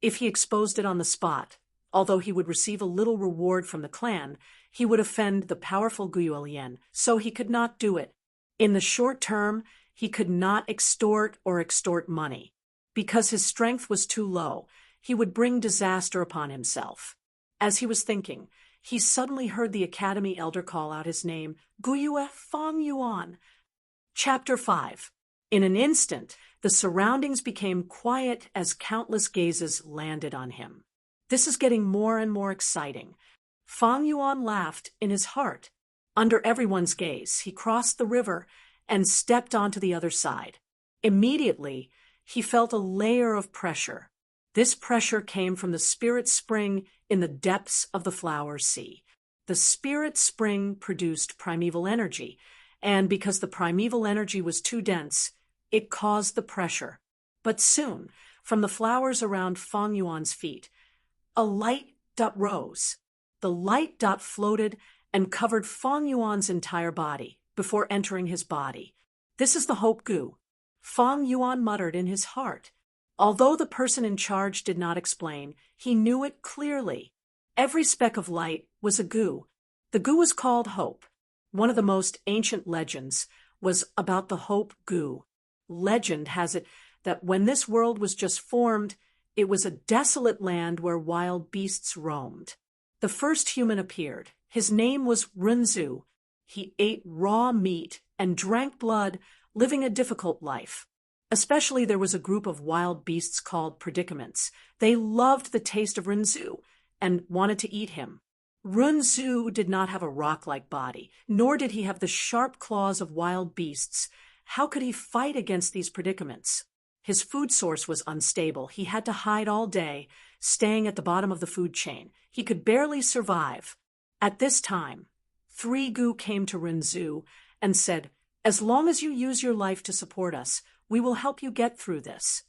If he exposed it on the spot, although he would receive a little reward from the clan, he would offend the powerful Guyue Lian, so he could not do it. In the short term, he could not extort money. Because his strength was too low, he would bring disaster upon himself. As he was thinking, he suddenly heard the Academy elder call out his name, Guyue Fang Yuan. Chapter 5. In an instant, the surroundings became quiet as countless gazes landed on him. This is getting more and more exciting. Fang Yuan laughed in his heart. Under everyone's gaze, he crossed the river and stepped onto the other side. Immediately, he felt a layer of pressure. This pressure came from the spirit spring in the depths of the flower sea. The spirit spring produced primeval energy, and because the primeval energy was too dense, it caused the pressure. But soon, from the flowers around Fang Yuan's feet, a light dot rose. The light dot floated and covered Fang Yuan's entire body before entering his body. This is the Hope Goo. Fang Yuan muttered in his heart. Although the person in charge did not explain, he knew it clearly. Every speck of light was a goo. The goo was called Hope. One of the most ancient legends was about the Hope Goo. Legend has it that when this world was just formed, it was a desolate land where wild beasts roamed. The first human appeared. His name was Runzu. He ate raw meat and drank blood, living a difficult life. Especially there was a group of wild beasts called predicaments. They loved the taste of Runzu and wanted to eat him. Runzu did not have a rock-like body, nor did he have the sharp claws of wild beasts. How could he fight against these predicaments? His food source was unstable. He had to hide all day, staying at the bottom of the food chain. He could barely survive. At this time, 3 Goo came to Runzu and said, "As long as you use your life to support us, we will help you get through this."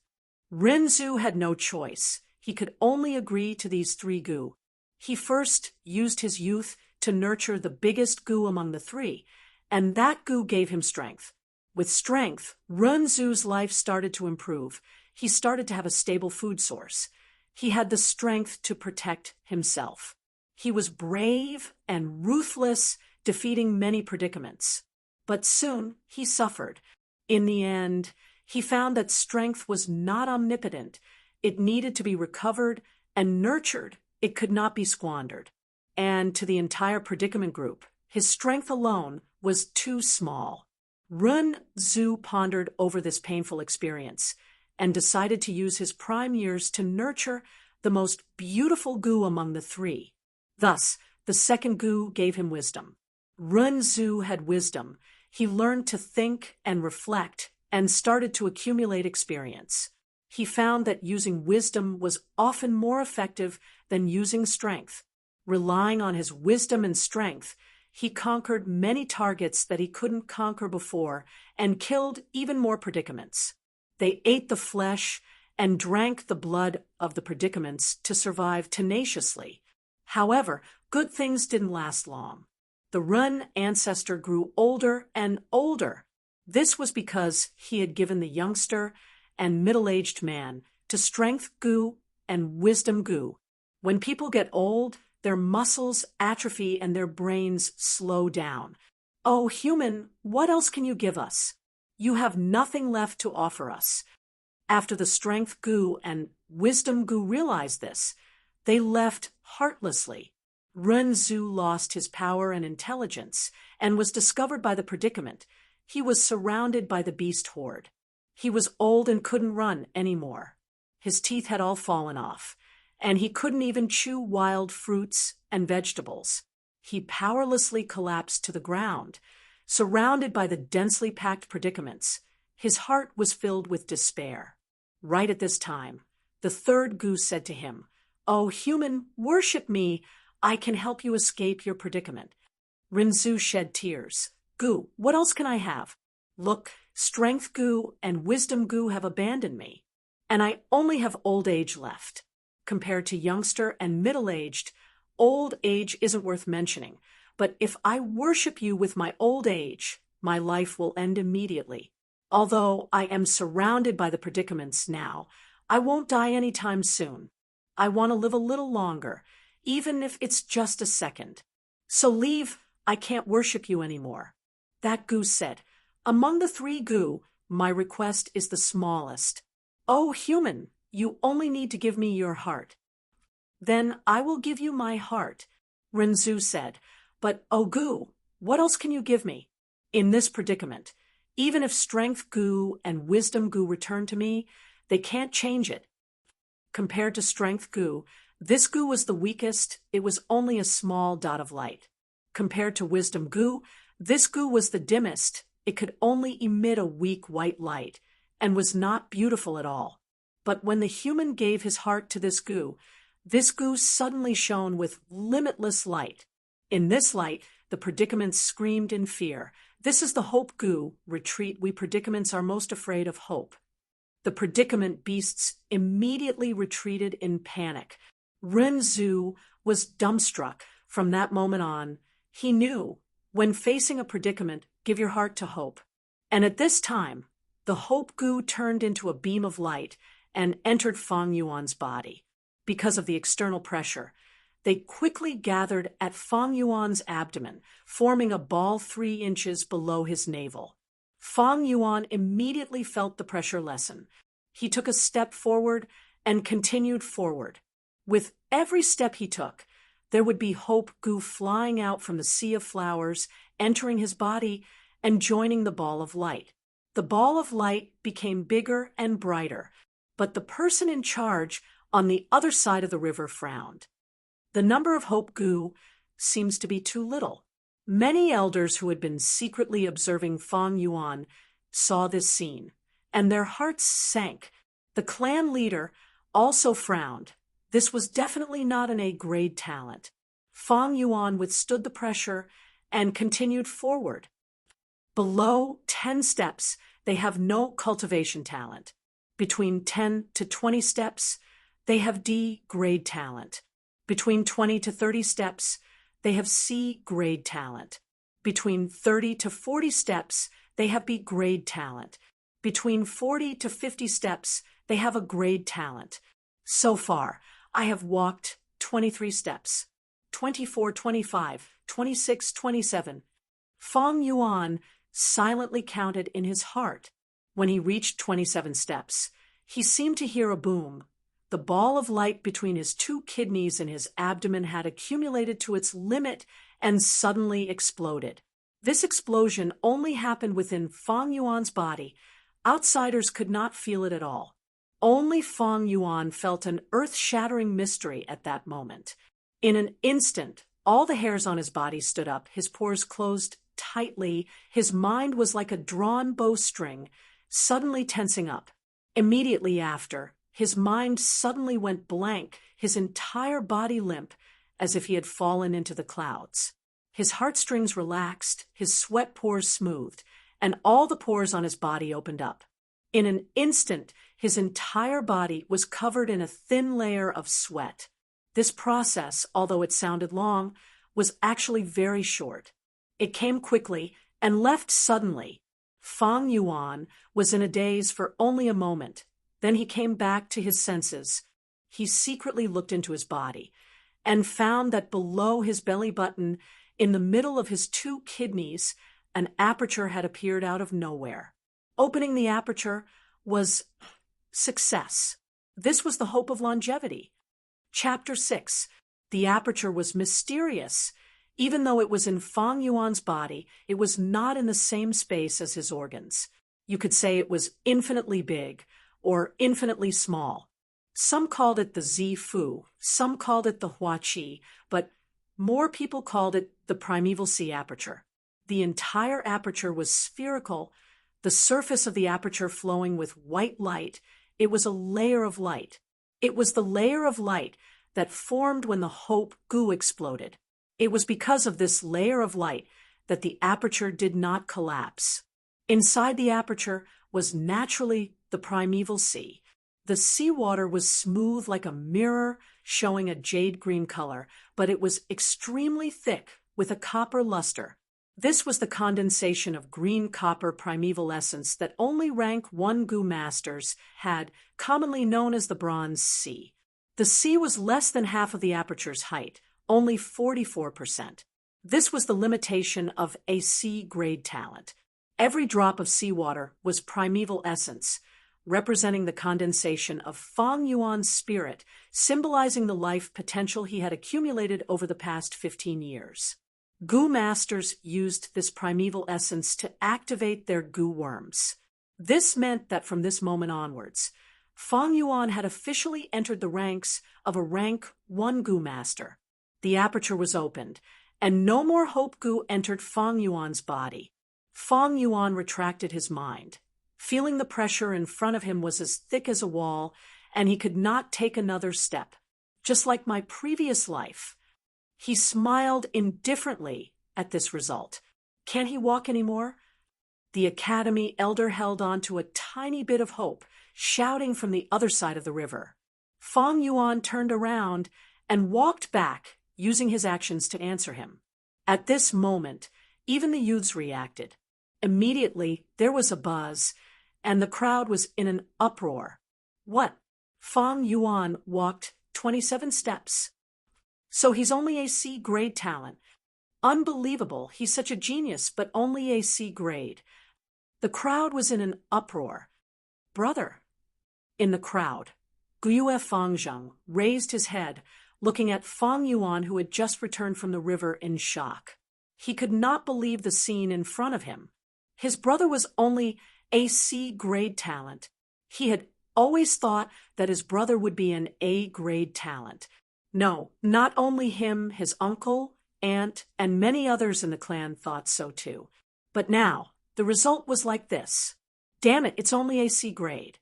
Runzu had no choice. He could only agree to these 3 Goo. He first used his youth to nurture the biggest Goo among the 3, and that Goo gave him strength. With strength, Runzu's life started to improve. He started to have a stable food source. He had the strength to protect himself. He was brave and ruthless, defeating many predicaments. But soon he suffered. In the end, he found that strength was not omnipotent. It needed to be recovered and nurtured. It could not be squandered. And to the entire predicament group, his strength alone was too small. Runzu pondered over this painful experience and decided to use his prime years to nurture the most beautiful Goo among the 3. Thus, the second Goo gave him wisdom. Runzu had wisdom. He learned to think and reflect and started to accumulate experience. He found that using wisdom was often more effective than using strength. Relying on his wisdom and strength, he conquered many targets that he couldn't conquer before and killed even more predicaments. They ate the flesh and drank the blood of the predicaments to survive tenaciously. However, good things didn't last long. The Run ancestor grew older and older. This was because he had given the youngster and middle-aged man to strength Goo and wisdom Goo. When people get old, their muscles atrophy and their brains slow down. Oh, human, what else can you give us? You have nothing left to offer us. After the strength Goo and wisdom Goo realized this, they left heartlessly. Runzu lost his power and intelligence and was discovered by the predicament. He was surrounded by the beast horde. He was old and couldn't run anymore. His teeth had all fallen off, and he couldn't even chew wild fruits and vegetables. He powerlessly collapsed to the ground, surrounded by the densely packed predicaments. His heart was filled with despair. Right at this time, the third goose said to him, "Oh, human, worship me. I can help you escape your predicament." Rinzhu shed tears. "Goo, what else can I have? Look, Strength Goo and Wisdom Goo have abandoned me, and I only have old age left. Compared to youngster and middle-aged, old age isn't worth mentioning, but if I worship you with my old age, my life will end immediately. Although I am surrounded by the predicaments now, I won't die anytime soon. I want to live a little longer, even if it's just a second. So leave, I can't worship you anymore." That goose said, "Among the three goo, my request is the smallest. Oh, human, you only need to give me your heart." "Then I will give you my heart," Rinzhu said. "But, oh goo, what else can you give me? In this predicament, even if Strength Goo and Wisdom Goo return to me, they can't change it." Compared to Strength Goo, this goo was the weakest. It was only a small dot of light. Compared to Wisdom Goo, this goo was the dimmest. It could only emit a weak white light, and was not beautiful at all. But when the human gave his heart to this goo suddenly shone with limitless light. In this light, the predicaments screamed in fear. This is the hope goo retreat. We predicaments are most afraid of hope. The predicament beasts immediately retreated in panic. Rinzhu was dumbstruck. From that moment on, he knew, when facing a predicament, give your heart to hope. And at this time, the hope goo turned into a beam of light and entered Fang Yuan's body. Because of the external pressure, they quickly gathered at Fang Yuan's abdomen, forming a ball 3 inches below his navel. Fang Yuan immediately felt the pressure lessen. He took a step forward and continued forward. With every step he took, there would be hope goo flying out from the sea of flowers, entering his body and joining the ball of light. The ball of light became bigger and brighter, but the person in charge on the other side of the river frowned. The number of hope goo seems to be too little. Many elders who had been secretly observing Fang Yuan saw this scene, and their hearts sank. The clan leader also frowned. This was definitely not an A-grade talent. Fang Yuan withstood the pressure and continued forward. Below 10 steps, they have no cultivation talent. Between 10 to 20 steps, they have D-grade talent. Between 20 to 30 steps, they have C-grade talent. Between 30 to 40 steps, they have B-grade talent. Between 40 to 50 steps, they have a grade talent. So far, I have walked 23 steps, 24, 25, 26, 27. Fang Yuan silently counted in his heart. When he reached 27 steps, he seemed to hear a boom. The ball of light between his 2 kidneys and his abdomen had accumulated to its limit and suddenly exploded. This explosion only happened within Fang Yuan's body. Outsiders could not feel it at all. Only Fang Yuan felt an earth-shattering mystery at that moment. In an instant, all the hairs on his body stood up, his pores closed tightly, his mind was like a drawn bowstring, suddenly tensing up. Immediately after, his mind suddenly went blank, his entire body limp, as if he had fallen into the clouds. His heartstrings relaxed, his sweat pores smoothed, and all the pores on his body opened up. In an instant, his entire body was covered in a thin layer of sweat. This process, although it sounded long, was actually very short. It came quickly and left suddenly. Fang Yuan was in a daze for only a moment. Then he came back to his senses. He secretly looked into his body and found that below his belly button, in the middle of his 2 kidneys, an aperture had appeared out of nowhere. Opening the aperture was success. This was the hope of longevity. Chapter 6. The aperture was mysterious. Even though it was in Fang Yuan's body, it was not in the same space as his organs. You could say it was infinitely big or infinitely small. Some called it the Zifu, some called it the Huaqi, but more people called it the primeval sea aperture. The entire aperture was spherical, the surface of the aperture flowing with white light. It was a layer of light. It was the layer of light that formed when the Hope goo exploded. It was because of this layer of light that the aperture did not collapse. Inside the aperture was naturally the primeval sea. The seawater was smooth like a mirror, showing a jade green color, but it was extremely thick with a copper luster. This was the condensation of green copper primeval essence that only rank 1 goo masters had, commonly known as the Bronze Sea. The sea was less than half of the aperture's height, only 44%. This was the limitation of a sea-grade talent. Every drop of seawater was primeval essence, representing the condensation of Fang Yuan's spirit, symbolizing the life potential he had accumulated over the past 15 years. Goo masters used this primeval essence to activate their goo worms. This meant that from this moment onwards, Fang Yuan had officially entered the ranks of a rank 1 goo master. The aperture was opened, and no more Hope goo entered Fang Yuan's body. Fang Yuan retracted his mind. Feeling the pressure in front of him was as thick as a wall, and he could not take another step. Just like my previous life, he smiled indifferently at this result. Can he walk anymore? The academy elder held on to a tiny bit of hope, shouting from the other side of the river. Fang Yuan turned around and walked back, using his actions to answer him. At this moment, even the youths reacted. Immediately, there was a buzz, and the crowd was in an uproar. What? Fang Yuan walked 27 steps. So he's only a C-grade talent. Unbelievable, he's such a genius, but only a C-grade. The crowd was in an uproar. Brother. In the crowd, Guyue Fangzheng raised his head, looking at Fang Yuan, who had just returned from the river, in shock. He could not believe the scene in front of him. His brother was only a C-grade talent. He had always thought that his brother would be an A-grade talent. No, not only him, his uncle, aunt, and many others in the clan thought so too. But now, the result was like this. Damn it, it's only a C-grade.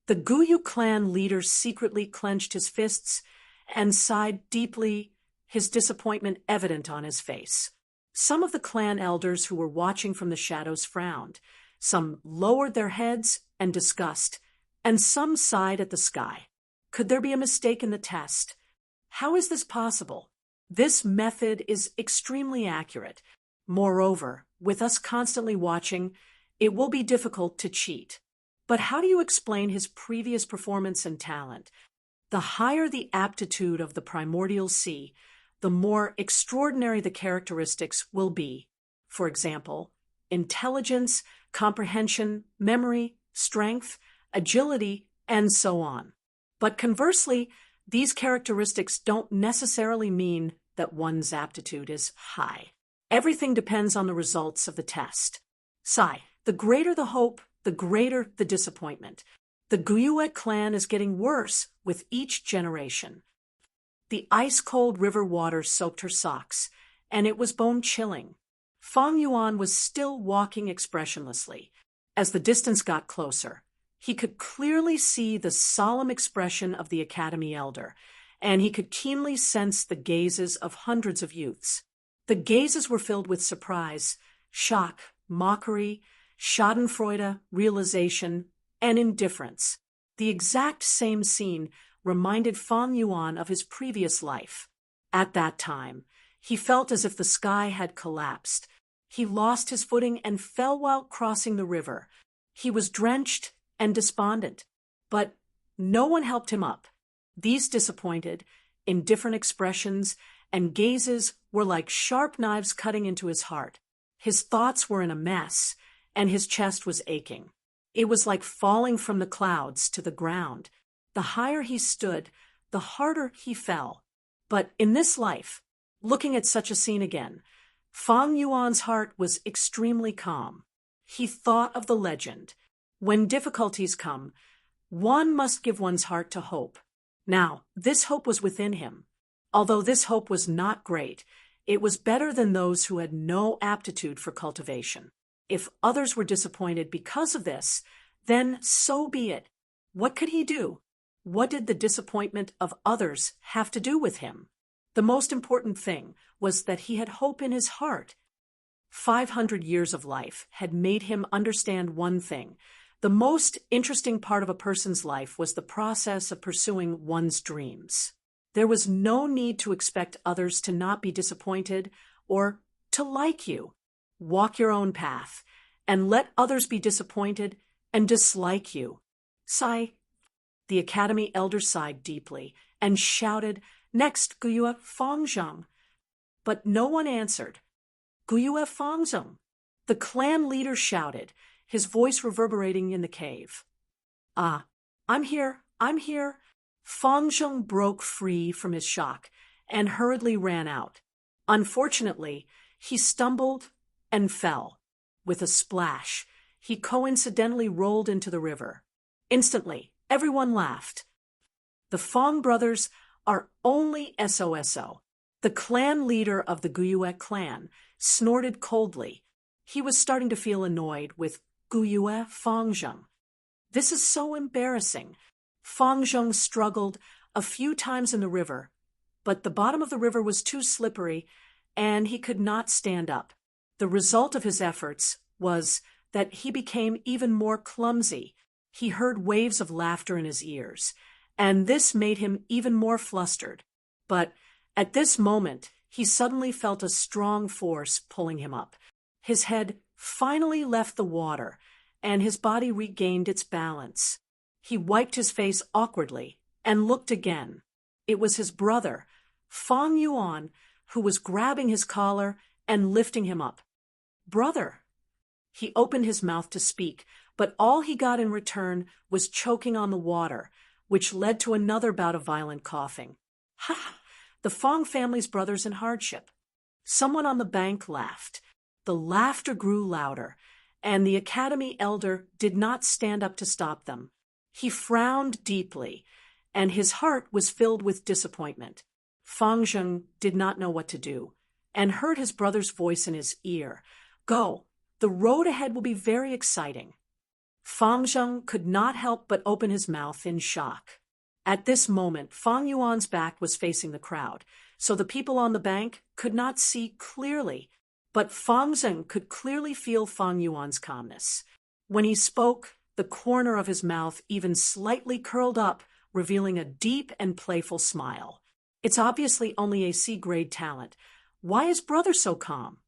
The Guyu clan leader secretly clenched his fists and sighed deeply, his disappointment evident on his face. Some of the clan elders who were watching from the shadows frowned. Some lowered their heads in disgust, and some sighed at the sky. Could there be a mistake in the test? How is this possible? This method is extremely accurate. Moreover, with us constantly watching, it will be difficult to cheat. But how do you explain his previous performance and talent? The higher the aptitude of the primordial sea, the more extraordinary the characteristics will be. For example, intelligence, comprehension, memory, strength, agility, and so on. But conversely, these characteristics don't necessarily mean that one's aptitude is high. Everything depends on the results of the test. The greater the hope, the greater the disappointment. The Guyue clan is getting worse with each generation. The ice-cold river water soaked her socks, and it was bone-chilling. Fang Yuan was still walking expressionlessly. As the distance got closer, he could clearly see the solemn expression of the academy elder, and he could keenly sense the gazes of hundreds of youths. The gazes were filled with surprise, shock, mockery, schadenfreude, realization, and indifference. The exact same scene reminded Fang Yuan of his previous life. At that time, he felt as if the sky had collapsed. He lost his footing and fell while crossing the river. He was drenched and despondent, but no one helped him up. These disappointed, indifferent expressions and gazes were like sharp knives cutting into his heart. His thoughts were in a mess, and his chest was aching. It was like falling from the clouds to the ground. The higher he stood, the harder he fell. But in this life, looking at such a scene again, Fang Yuan's heart was extremely calm. He thought of the legend. When difficulties come, one must give one's heart to hope. Now, this hope was within him. Although this hope was not great, it was better than those who had no aptitude for cultivation. If others were disappointed because of this, then so be it. What could he do? What did the disappointment of others have to do with him? The most important thing was that he had hope in his heart. 500 years of life had made him understand one thing. The most interesting part of a person's life was the process of pursuing one's dreams. There was no need to expect others to not be disappointed or to like you. Walk your own path and let others be disappointed and dislike you. Sigh. The Academy elder sighed deeply and shouted, "Next, Guyue Fangzheng." But no one answered. "Guyue Fangzheng." The clan leader shouted, his voice reverberating in the cave. "Ah, I'm here, I'm here." Fangzheng broke free from his shock and hurriedly ran out. Unfortunately, he stumbled and fell. With a splash, he coincidentally rolled into the river. Instantly, everyone laughed. The Fang brothers are only SOSO. The clan leader of the Guyue clan snorted coldly. He was starting to feel annoyed with Guyue Fangzheng. This is so embarrassing. Fangzheng struggled a few times in the river, but the bottom of the river was too slippery and he could not stand up. The result of his efforts was that he became even more clumsy. He heard waves of laughter in his ears, and this made him even more flustered. But at this moment, he suddenly felt a strong force pulling him up. His head finally left the water, and his body regained its balance. He wiped his face awkwardly and looked again. It was his brother, Fang Yuan, who was grabbing his collar and lifting him up. "Brother!" He opened his mouth to speak, but all he got in return was choking on the water, which led to another bout of violent coughing. "Ha! The Fang family's brothers in hardship." Someone on the bank laughed. The laughter grew louder, and the Academy elder did not stand up to stop them. He frowned deeply, and his heart was filled with disappointment. Fangzheng did not know what to do, and heard his brother's voice in his ear. "Go, the road ahead will be very exciting." Fangzheng could not help but open his mouth in shock. At this moment, Fang Yuan's back was facing the crowd, so the people on the bank could not see clearly, but Fangzheng could clearly feel Fang Yuan's calmness. When he spoke, the corner of his mouth even slightly curled up, revealing a deep and playful smile. "It's obviously only a C-grade talent. Why is brother so calm?"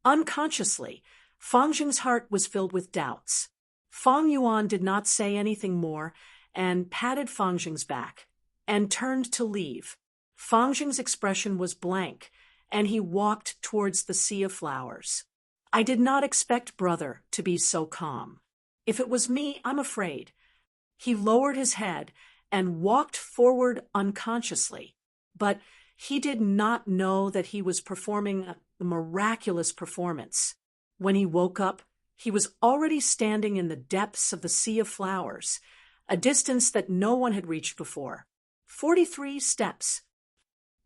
Unconsciously, Fangzheng's heart was filled with doubts. Fang Yuan did not say anything more and patted Fangzheng's back and turned to leave. Fangzheng's expression was blank, and he walked towards the sea of flowers. "I did not expect brother to be so calm. If it was me, I'm afraid." He lowered his head and walked forward unconsciously, but he did not know that he was performing a miraculous performance. When he woke up, he was already standing in the depths of the sea of flowers, a distance that no one had reached before. 43 steps.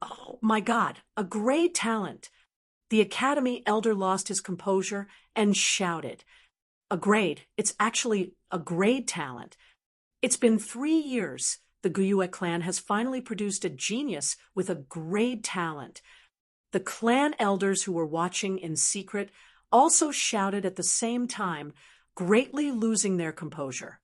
Oh my God, a great talent. The Academy elder lost his composure and shouted, "A grade, it's actually a grade talent. It's been 3 years. The Guyue clan has finally produced a genius with a grade talent." The clan elders who were watching in secret also shouted at the same time, greatly losing their composure.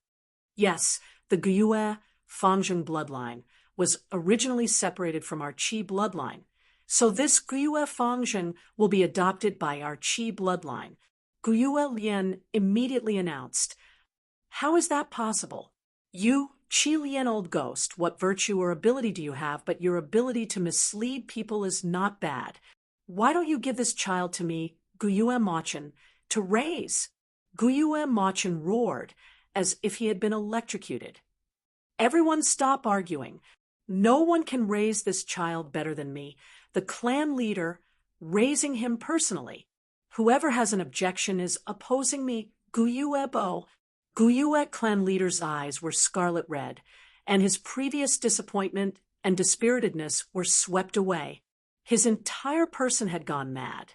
Yes, the Guyue Fangzheng bloodline was originally separated from our Qi bloodline, so this Guyue Fangzheng will be adopted by our Qi bloodline. Guyue Lian immediately announced, "How is that possible? You, Qi Lian old ghost, what virtue or ability do you have? But your ability to mislead people is not bad. Why don't you give this child to me, Guyue Machin, to raise?" Guyue Machin roared as if he had been electrocuted. "Everyone stop arguing. No one can raise this child better than me, the clan leader, raising him personally. Whoever has an objection is opposing me, Guyue Bo." Guyuet clan leader's eyes were scarlet red, and his previous disappointment and dispiritedness were swept away. His entire person had gone mad.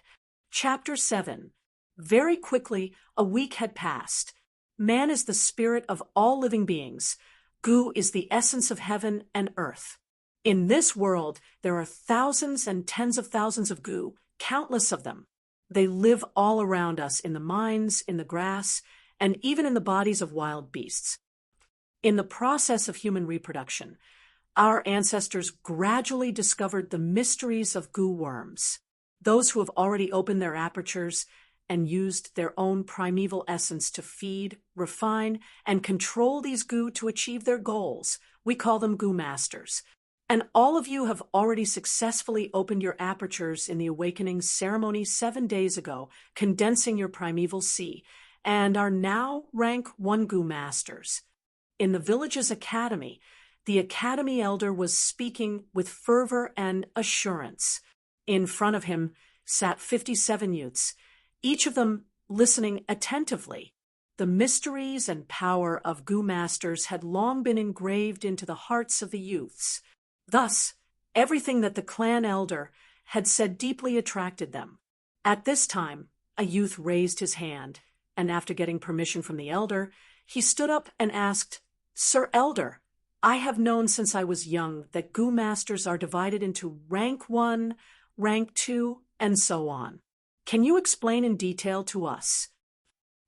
Chapter 7. Very quickly, a week had passed. Man is the spirit of all living beings. Gu is the essence of heaven and earth. In this world, there are thousands and tens of thousands of Gu, countless of them. They live all around us in the mines, in the grass, and even in the bodies of wild beasts. In the process of human reproduction, our ancestors gradually discovered the mysteries of Gu worms. Those who have already opened their apertures and used their own primeval essence to feed, refine, and control these Gu to achieve their goals. We call them Gu masters. And all of you have already successfully opened your apertures in the awakening ceremony 7 days ago, condensing your primeval sea, and are now rank 1 Gu masters. In the village's academy, the academy elder was speaking with fervor and assurance. In front of him sat 57 youths, each of them listening attentively. The mysteries and power of Gu masters had long been engraved into the hearts of the youths. Thus, everything that the clan elder had said deeply attracted them. At this time, a youth raised his hand, and after getting permission from the elder, he stood up and asked, "Sir Elder, I have known since I was young that Gu masters are divided into rank 1, rank 2, and so on. Can you explain in detail to us?"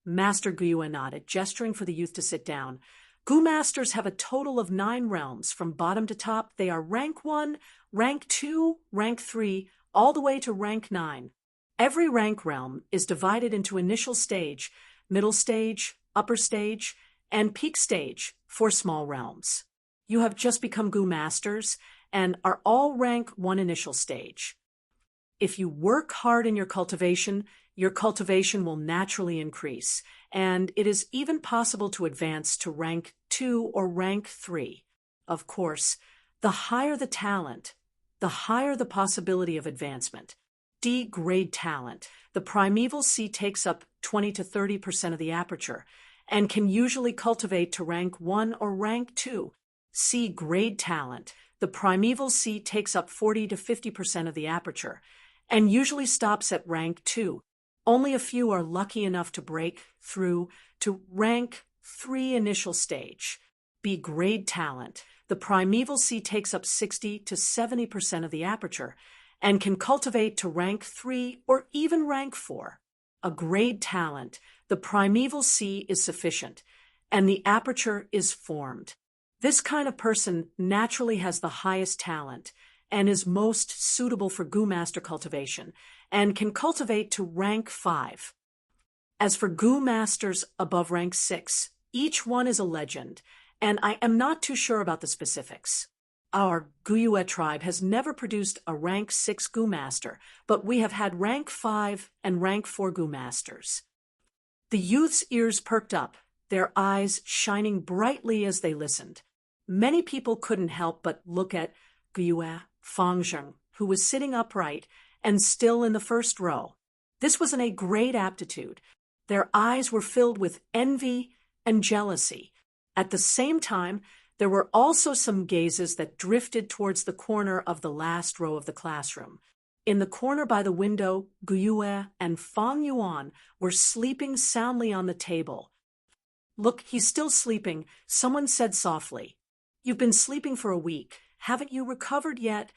Master Guyue nodded, gesturing for the youth to sit down. Gu masters have a total of 9 realms. From bottom to top, they are rank 1, rank 2, rank 3, all the way to rank 9. Every rank realm is divided into initial stage, middle stage, upper stage, and peak stage, 4 small realms. You have just become Gu masters and are all rank 1 initial stage. If you work hard in your cultivation will naturally increase, and it is even possible to advance to rank 2 or rank 3. Of course, the higher the talent, the higher the possibility of advancement. D grade talent. The primeval sea takes up 20 to 30% of the aperture and can usually cultivate to rank 1 or rank 2. C grade talent. The primeval sea takes up 40 to 50% of the aperture and usually stops at rank 2. Only a few are lucky enough to break through to rank 3 initial stage. B grade talent. The primeval sea takes up 60 to 70% of the aperture and can cultivate to rank 3 or even rank 4. A grade talent. The primeval sea is sufficient and the aperture is formed. This kind of person naturally has the highest talent and is most suitable for Gu master cultivation, and can cultivate to rank 5. As for Gu masters above rank 6, each one is a legend, and I am not too sure about the specifics. Our Guyue tribe has never produced a rank 6 Gu master, but we have had rank 5 and rank 4 Gu masters. The youth's ears perked up, their eyes shining brightly as they listened. Many people couldn't help but look at Guyue Fangzheng, who was sitting upright and still in the first row. This was in a great aptitude. Their eyes were filled with envy and jealousy. At the same time, there were also some gazes that drifted towards the corner of the last row of the classroom. In the corner by the window, Guyue and Fang Yuan were sleeping soundly on the table. "Look, he's still sleeping," someone said softly. "You've been sleeping for a week. Haven't you recovered yet?"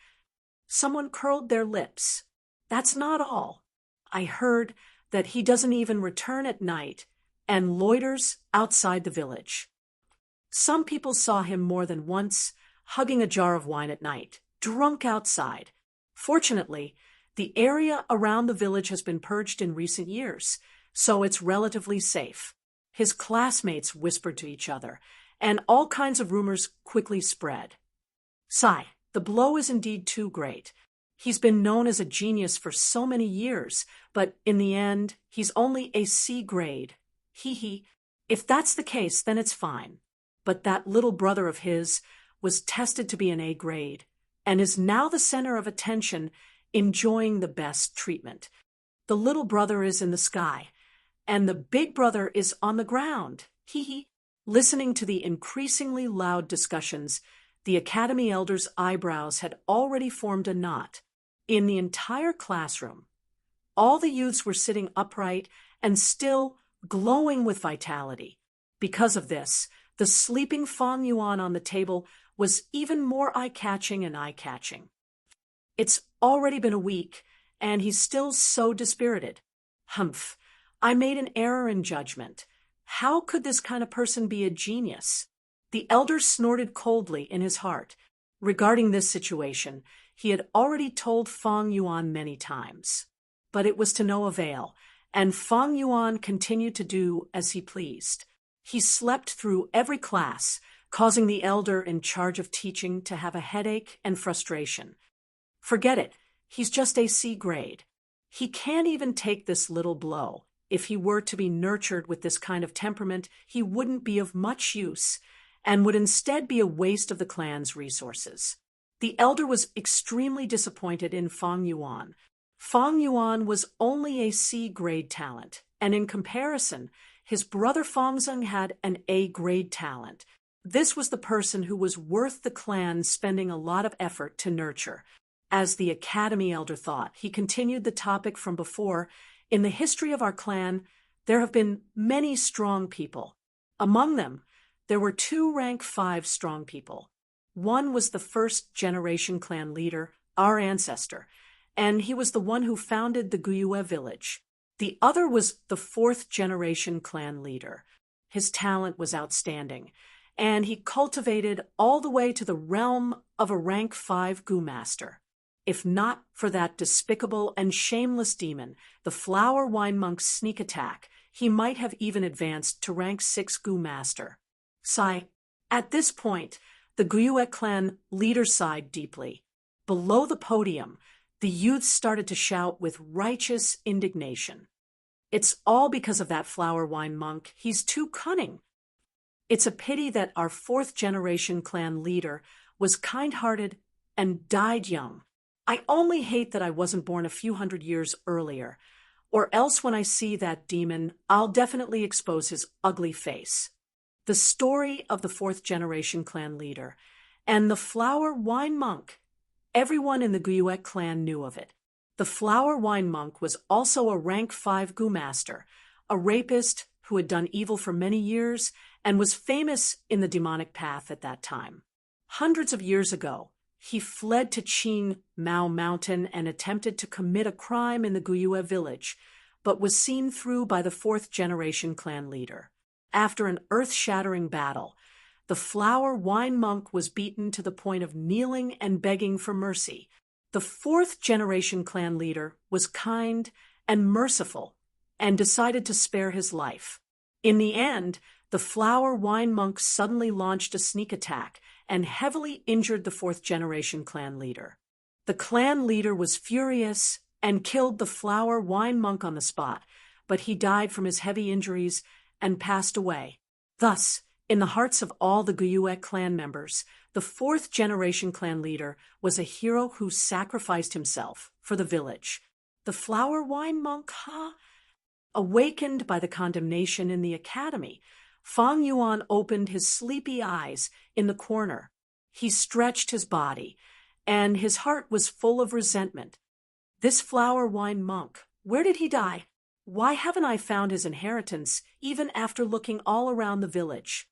Someone curled their lips. "That's not all. I heard that he doesn't even return at night and loiters outside the village. Some people saw him more than once, hugging a jar of wine at night, drunk outside. Fortunately, the area around the village has been purged in recent years, so it's relatively safe." His classmates whispered to each other, and all kinds of rumors quickly spread. "Sigh, the blow is indeed too great. He's been known as a genius for so many years, but in the end, he's only a C grade. Hee. If that's the case, then it's fine. But that little brother of his was tested to be an A grade, and is now the center of attention, enjoying the best treatment. The little brother is in the sky, and the big brother is on the ground. Hee hee. Listening to the increasingly loud discussions, the Academy elder's eyebrows had already formed a knot. In the entire classroom, all the youths were sitting upright and still glowing with vitality. Because of this, the sleeping Fang Yuan on the table was even more eye-catching and eye-catching. It's already been a week, and he's still so dispirited. Humph, I made an error in judgment. How could this kind of person be a genius? The elder snorted coldly in his heart. Regarding this situation, he had already told Fang Yuan many times. But it was to no avail, and Fang Yuan continued to do as he pleased. He slept through every class, causing the elder in charge of teaching to have a headache and frustration. Forget it, he's just a C grade. He can't even take this little blow. If he were to be nurtured with this kind of temperament, he wouldn't be of much use, and would instead be a waste of the clan's resources. The elder was extremely disappointed in Fang Yuan. Fang Yuan was only a C-grade talent, and in comparison, his brother Fangzeng had an A-grade talent. This was the person who was worth the clan spending a lot of effort to nurture. As the Academy elder thought, he continued the topic from before. In the history of our clan, there have been many strong people. Among them, there were 2 rank 5 strong people. One was the first-generation clan leader, our ancestor, and he was the one who founded the Guyue village. The other was the 4th-generation clan leader. His talent was outstanding, and he cultivated all the way to the realm of a rank 5 Gu master. If not for that despicable and shameless demon, the Flower Wine Monk's sneak attack, he might have even advanced to rank 6 Gu master. Sigh. At this point, the Guyue clan leader sighed deeply. Below the podium, the youths started to shout with righteous indignation. It's all because of that Flower Wine Monk. He's too cunning. It's a pity that our 4th-generation clan leader was kind-hearted and died young. I only hate that I wasn't born a few hundred years earlier, or else when I see that demon, I'll definitely expose his ugly face. The story of the 4th-generation clan leader and the Flower Wine Monk. Everyone in the Guyue clan knew of it. The Flower Wine Monk was also a rank 5 Gu master, a rapist who had done evil for many years and was famous in the demonic path at that time. Hundreds of years ago, he fled to Qing Mao Mountain and attempted to commit a crime in the Guyue village, but was seen through by the 4th-generation clan leader. After an earth-shattering battle, the Flower Wine Monk was beaten to the point of kneeling and begging for mercy. The 4th-generation clan leader was kind and merciful and decided to spare his life. In the end, the Flower Wine Monk suddenly launched a sneak attack and heavily injured the 4th-generation clan leader. The clan leader was furious and killed the Flower Wine Monk on the spot, but he died from his heavy injuries and passed away. Thus, in the hearts of all the Guyue clan members, the 4th-generation clan leader was a hero who sacrificed himself for the village. The Flower Wine Monk, huh? Awakened by the condemnation in the academy, Fang Yuan opened his sleepy eyes in the corner. He stretched his body, and his heart was full of resentment. This Flower Wine Monk, where did he die? Why haven't I found his inheritance, even after looking all around the village?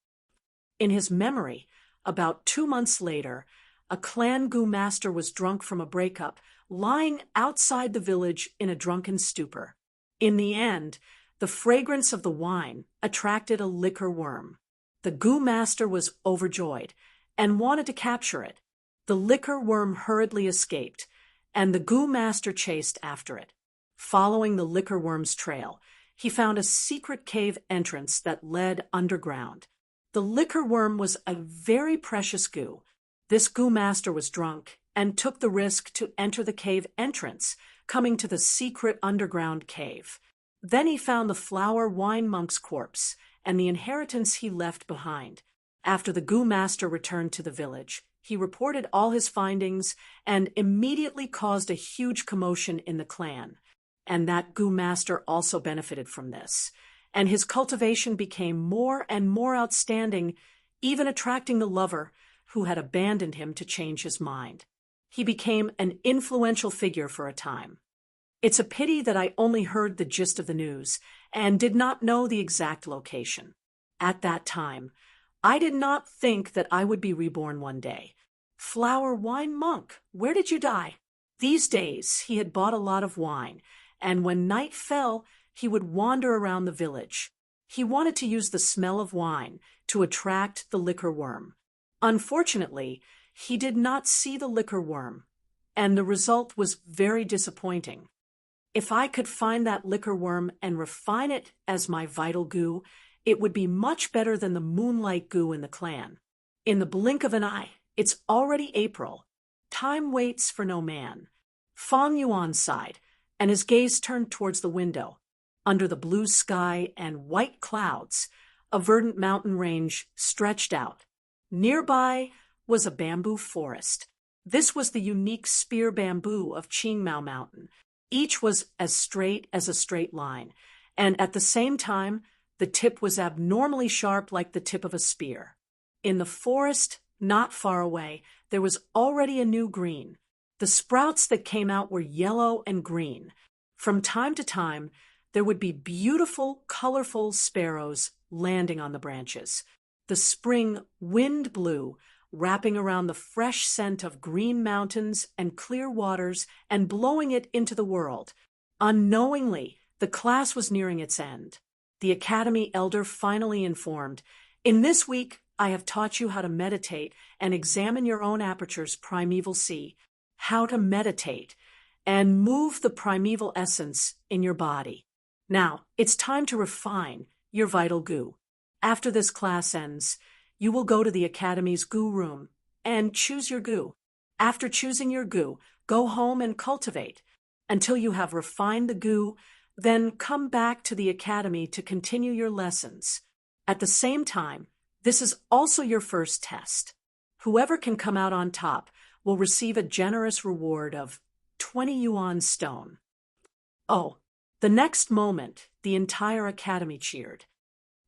In his memory, about 2 months later, a clan Gu master was drunk from a breakup, lying outside the village in a drunken stupor. In the end, the fragrance of the wine attracted a liquor worm. The Gu master was overjoyed and wanted to capture it. The liquor worm hurriedly escaped, and the Gu master chased after it. Following the liquor worm's trail, he found a secret cave entrance that led underground. The liquor worm was a very precious Gu. This Gu master was drunk and took the risk to enter the cave entrance, coming to the secret underground cave. Then he found the Flower Wine Monk's corpse and the inheritance he left behind. After the Gu master returned to the village, he reported all his findings and immediately caused a huge commotion in the clan. And that Gu master also benefited from this. and his cultivation became more and more outstanding, even attracting the lover who had abandoned him to change his mind. He became an influential figure for a time. It's a pity that I only heard the gist of the news and did not know the exact location. At that time, I did not think that I would be reborn one day. Flower wine monk, where did you die? These days, he had bought a lot of wine, and when night fell, he would wander around the village. He wanted to use the smell of wine to attract the liquor worm. Unfortunately, he did not see the liquor worm, and the result was very disappointing. If I could find that liquor worm and refine it as my vital goo, it would be much better than the moonlight goo in the clan. In the blink of an eye, it's already April. Time waits for no man. Fang Yuan sighed, and his gaze turned towards the window. Under the blue sky and white clouds, a verdant mountain range stretched out. Nearby was a bamboo forest. This was the unique spear bamboo of Qingmao Mountain. Each was as straight as a straight line, and at the same time, the tip was abnormally sharp like the tip of a spear. In the forest, not far away, there was already a new green. The sprouts that came out were yellow and green. From time to time, there would be beautiful, colorful sparrows landing on the branches. The spring wind blew, wrapping around the fresh scent of green mountains and clear waters and blowing it into the world. Unknowingly, the class was nearing its end. The academy elder finally informed, "In this week, I have taught you how to meditate and examine your own aperture's primeval sea, how to meditate and move the primeval essence in your body. Now, it's time to refine your vital goo. After this class ends, you will go to the academy's goo room and choose your goo. After choosing your goo, go home and cultivate until you have refined the goo, then come back to the academy to continue your lessons. At the same time, this is also your first test. Whoever can come out on top will receive a generous reward of 20 yuan stone." Oh, the next moment, the entire academy cheered.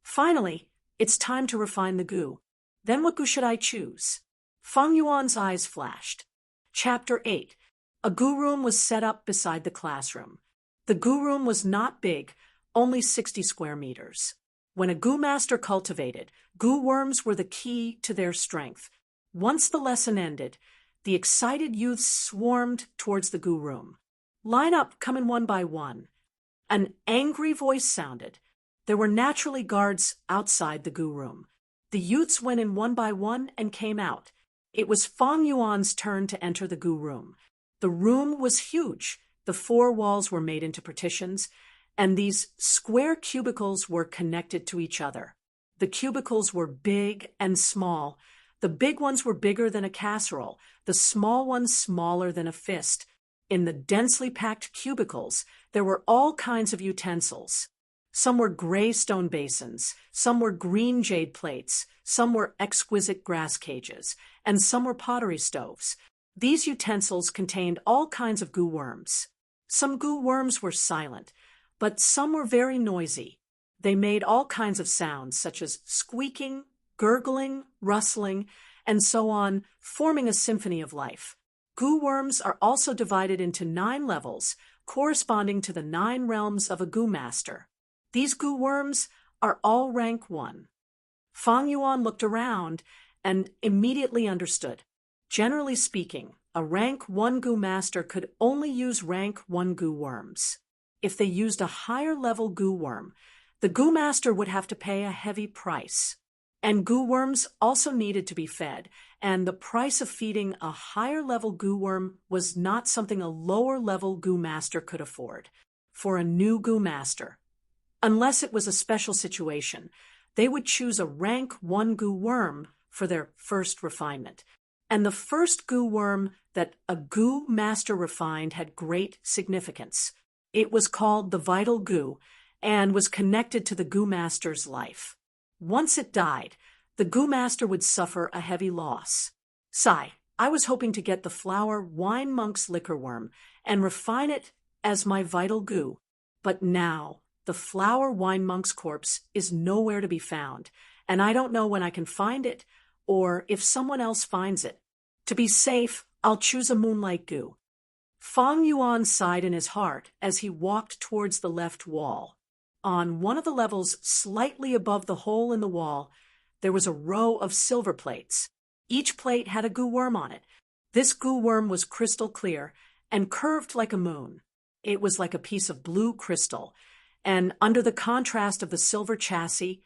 Finally, it's time to refine the goo. Then what goo should I choose? Fang Yuan's eyes flashed. Chapter 8. A goo room was set up beside the classroom. The goo room was not big, only 60 square meters. When a goo master cultivated, goo worms were the key to their strength. Once the lesson ended, the excited youths swarmed towards the goo room. "Line up, come in one by one." An angry voice sounded. There were naturally guards outside the goo room. The youths went in one by one and came out. It was Fang Yuan's turn to enter the goo room. The room was huge. The four walls were made into partitions, and these square cubicles were connected to each other. The cubicles were big and small. The big ones were bigger than a casserole, the small ones smaller than a fist. In the densely packed cubicles, there were all kinds of utensils. Some were gray stone basins, some were green jade plates, some were exquisite grass cages, and some were pottery stoves. These utensils contained all kinds of goo worms. Some goo worms were silent, but some were very noisy. They made all kinds of sounds, such as squeaking, gurgling, rustling, and so on, forming a symphony of life. Goo worms are also divided into 9 levels, corresponding to the 9 realms of a goo master. These goo worms are all rank 1. Fang Yuan looked around and immediately understood. Generally speaking, a rank 1 goo master could only use rank 1 goo worms. If they used a higher level goo worm, the goo master would have to pay a heavy price. And goo worms also needed to be fed, and the price of feeding a higher level goo worm was not something a lower level goo master could afford. For a new goo master, unless it was a special situation, they would choose a rank 1 goo worm for their first refinement. And the first goo worm that a goo master refined had great significance. It was called the vital goo and was connected to the goo master's life. Once it died, the goo master would suffer a heavy loss. "Sai, I was hoping to get the flower wine monk's liquor worm and refine it as my vital goo, but now The flower wine monk's corpse is nowhere to be found, and I don't know when I can find it or if someone else finds it. To be safe, I'll choose a moonlight goo." Fang Yuan sighed in his heart as he walked towards the left wall. On one of the levels slightly above the hole in the wall, there was a row of silver plates. Each plate had a goo worm on it. This goo worm was crystal clear and curved like a moon. It was like a piece of blue crystal, and under the contrast of the silver chassis,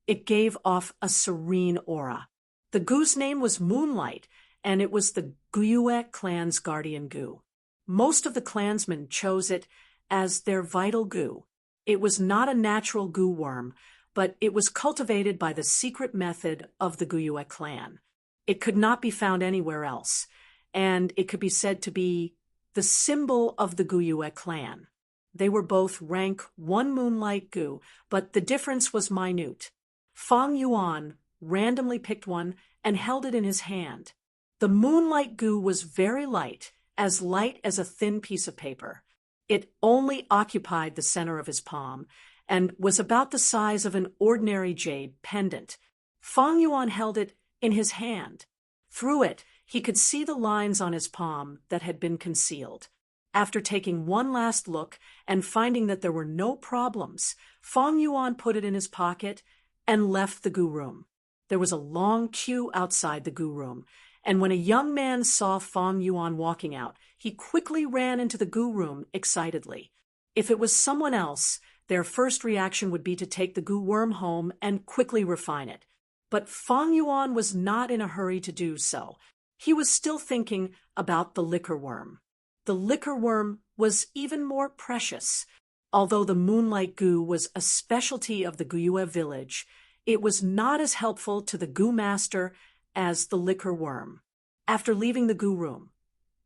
it gave off a serene aura. The goo's name was Moonlight, and it was the Guyue clan's guardian goo. Most of the clansmen chose it as their vital goo. It was not a natural goo worm, but it was cultivated by the secret method of the Guyue clan. It could not be found anywhere else, and it could be said to be the symbol of the Guyue clan. They were both rank 1 moonlight goo, but the difference was minute. Fang Yuan randomly picked one and held it in his hand. The moonlight goo was very light as a thin piece of paper. It only occupied the center of his palm and was about the size of an ordinary jade pendant. Fang Yuan held it in his hand. Through it, he could see the lines on his palm that had been concealed. After taking one last look and finding that there were no problems, Fang Yuan put it in his pocket and left the goo room. There was a long queue outside the goo room, and when a young man saw Fang Yuan walking out, he quickly ran into the goo room excitedly. If it was someone else, their first reaction would be to take the goo worm home and quickly refine it. But Fang Yuan was not in a hurry to do so. He was still thinking about the liquor worm. The liquor worm was even more precious. Although the moonlight goo was a specialty of the Guyue village, it was not as helpful to the goo master as the liquor worm. After leaving the goo room,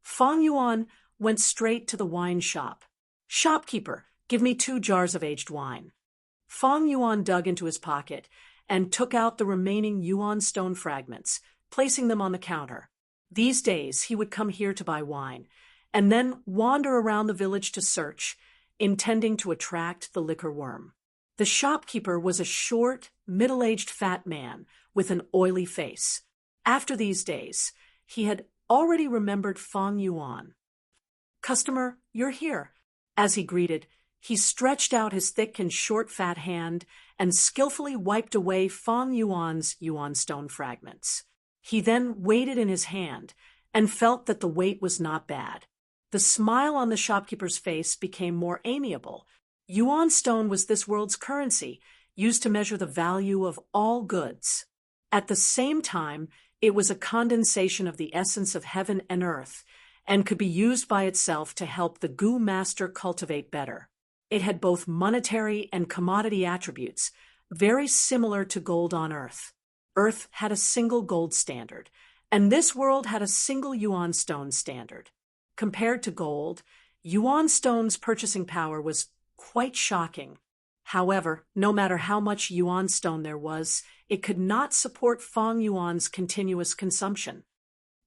Fang Yuan went straight to the wine shop. "Shopkeeper, give me 2 jars of aged wine." Fang Yuan dug into his pocket and took out the remaining yuan stone fragments, placing them on the counter. These days he would come here to buy wine, and then wander around the village to search, intending to attract the liquor worm. The shopkeeper was a short, middle-aged fat man with an oily face. After these days, he had already remembered Fang Yuan. "Customer, you're here." As he greeted, he stretched out his thick and short fat hand and skillfully wiped away Fang Yuan's yuan stone fragments. He then weighed it in his hand and felt that the weight was not bad. The smile on the shopkeeper's face became more amiable. Yuan stone was this world's currency, used to measure the value of all goods. At the same time, it was a condensation of the essence of heaven and earth, and could be used by itself to help the goo master cultivate better. It had both monetary and commodity attributes, very similar to gold on earth. Earth had a single gold standard, and this world had a single yuan stone standard. Compared to gold, yuan stone's purchasing power was quite shocking. However, no matter how much yuan stone there was, it could not support Fang Yuan's continuous consumption.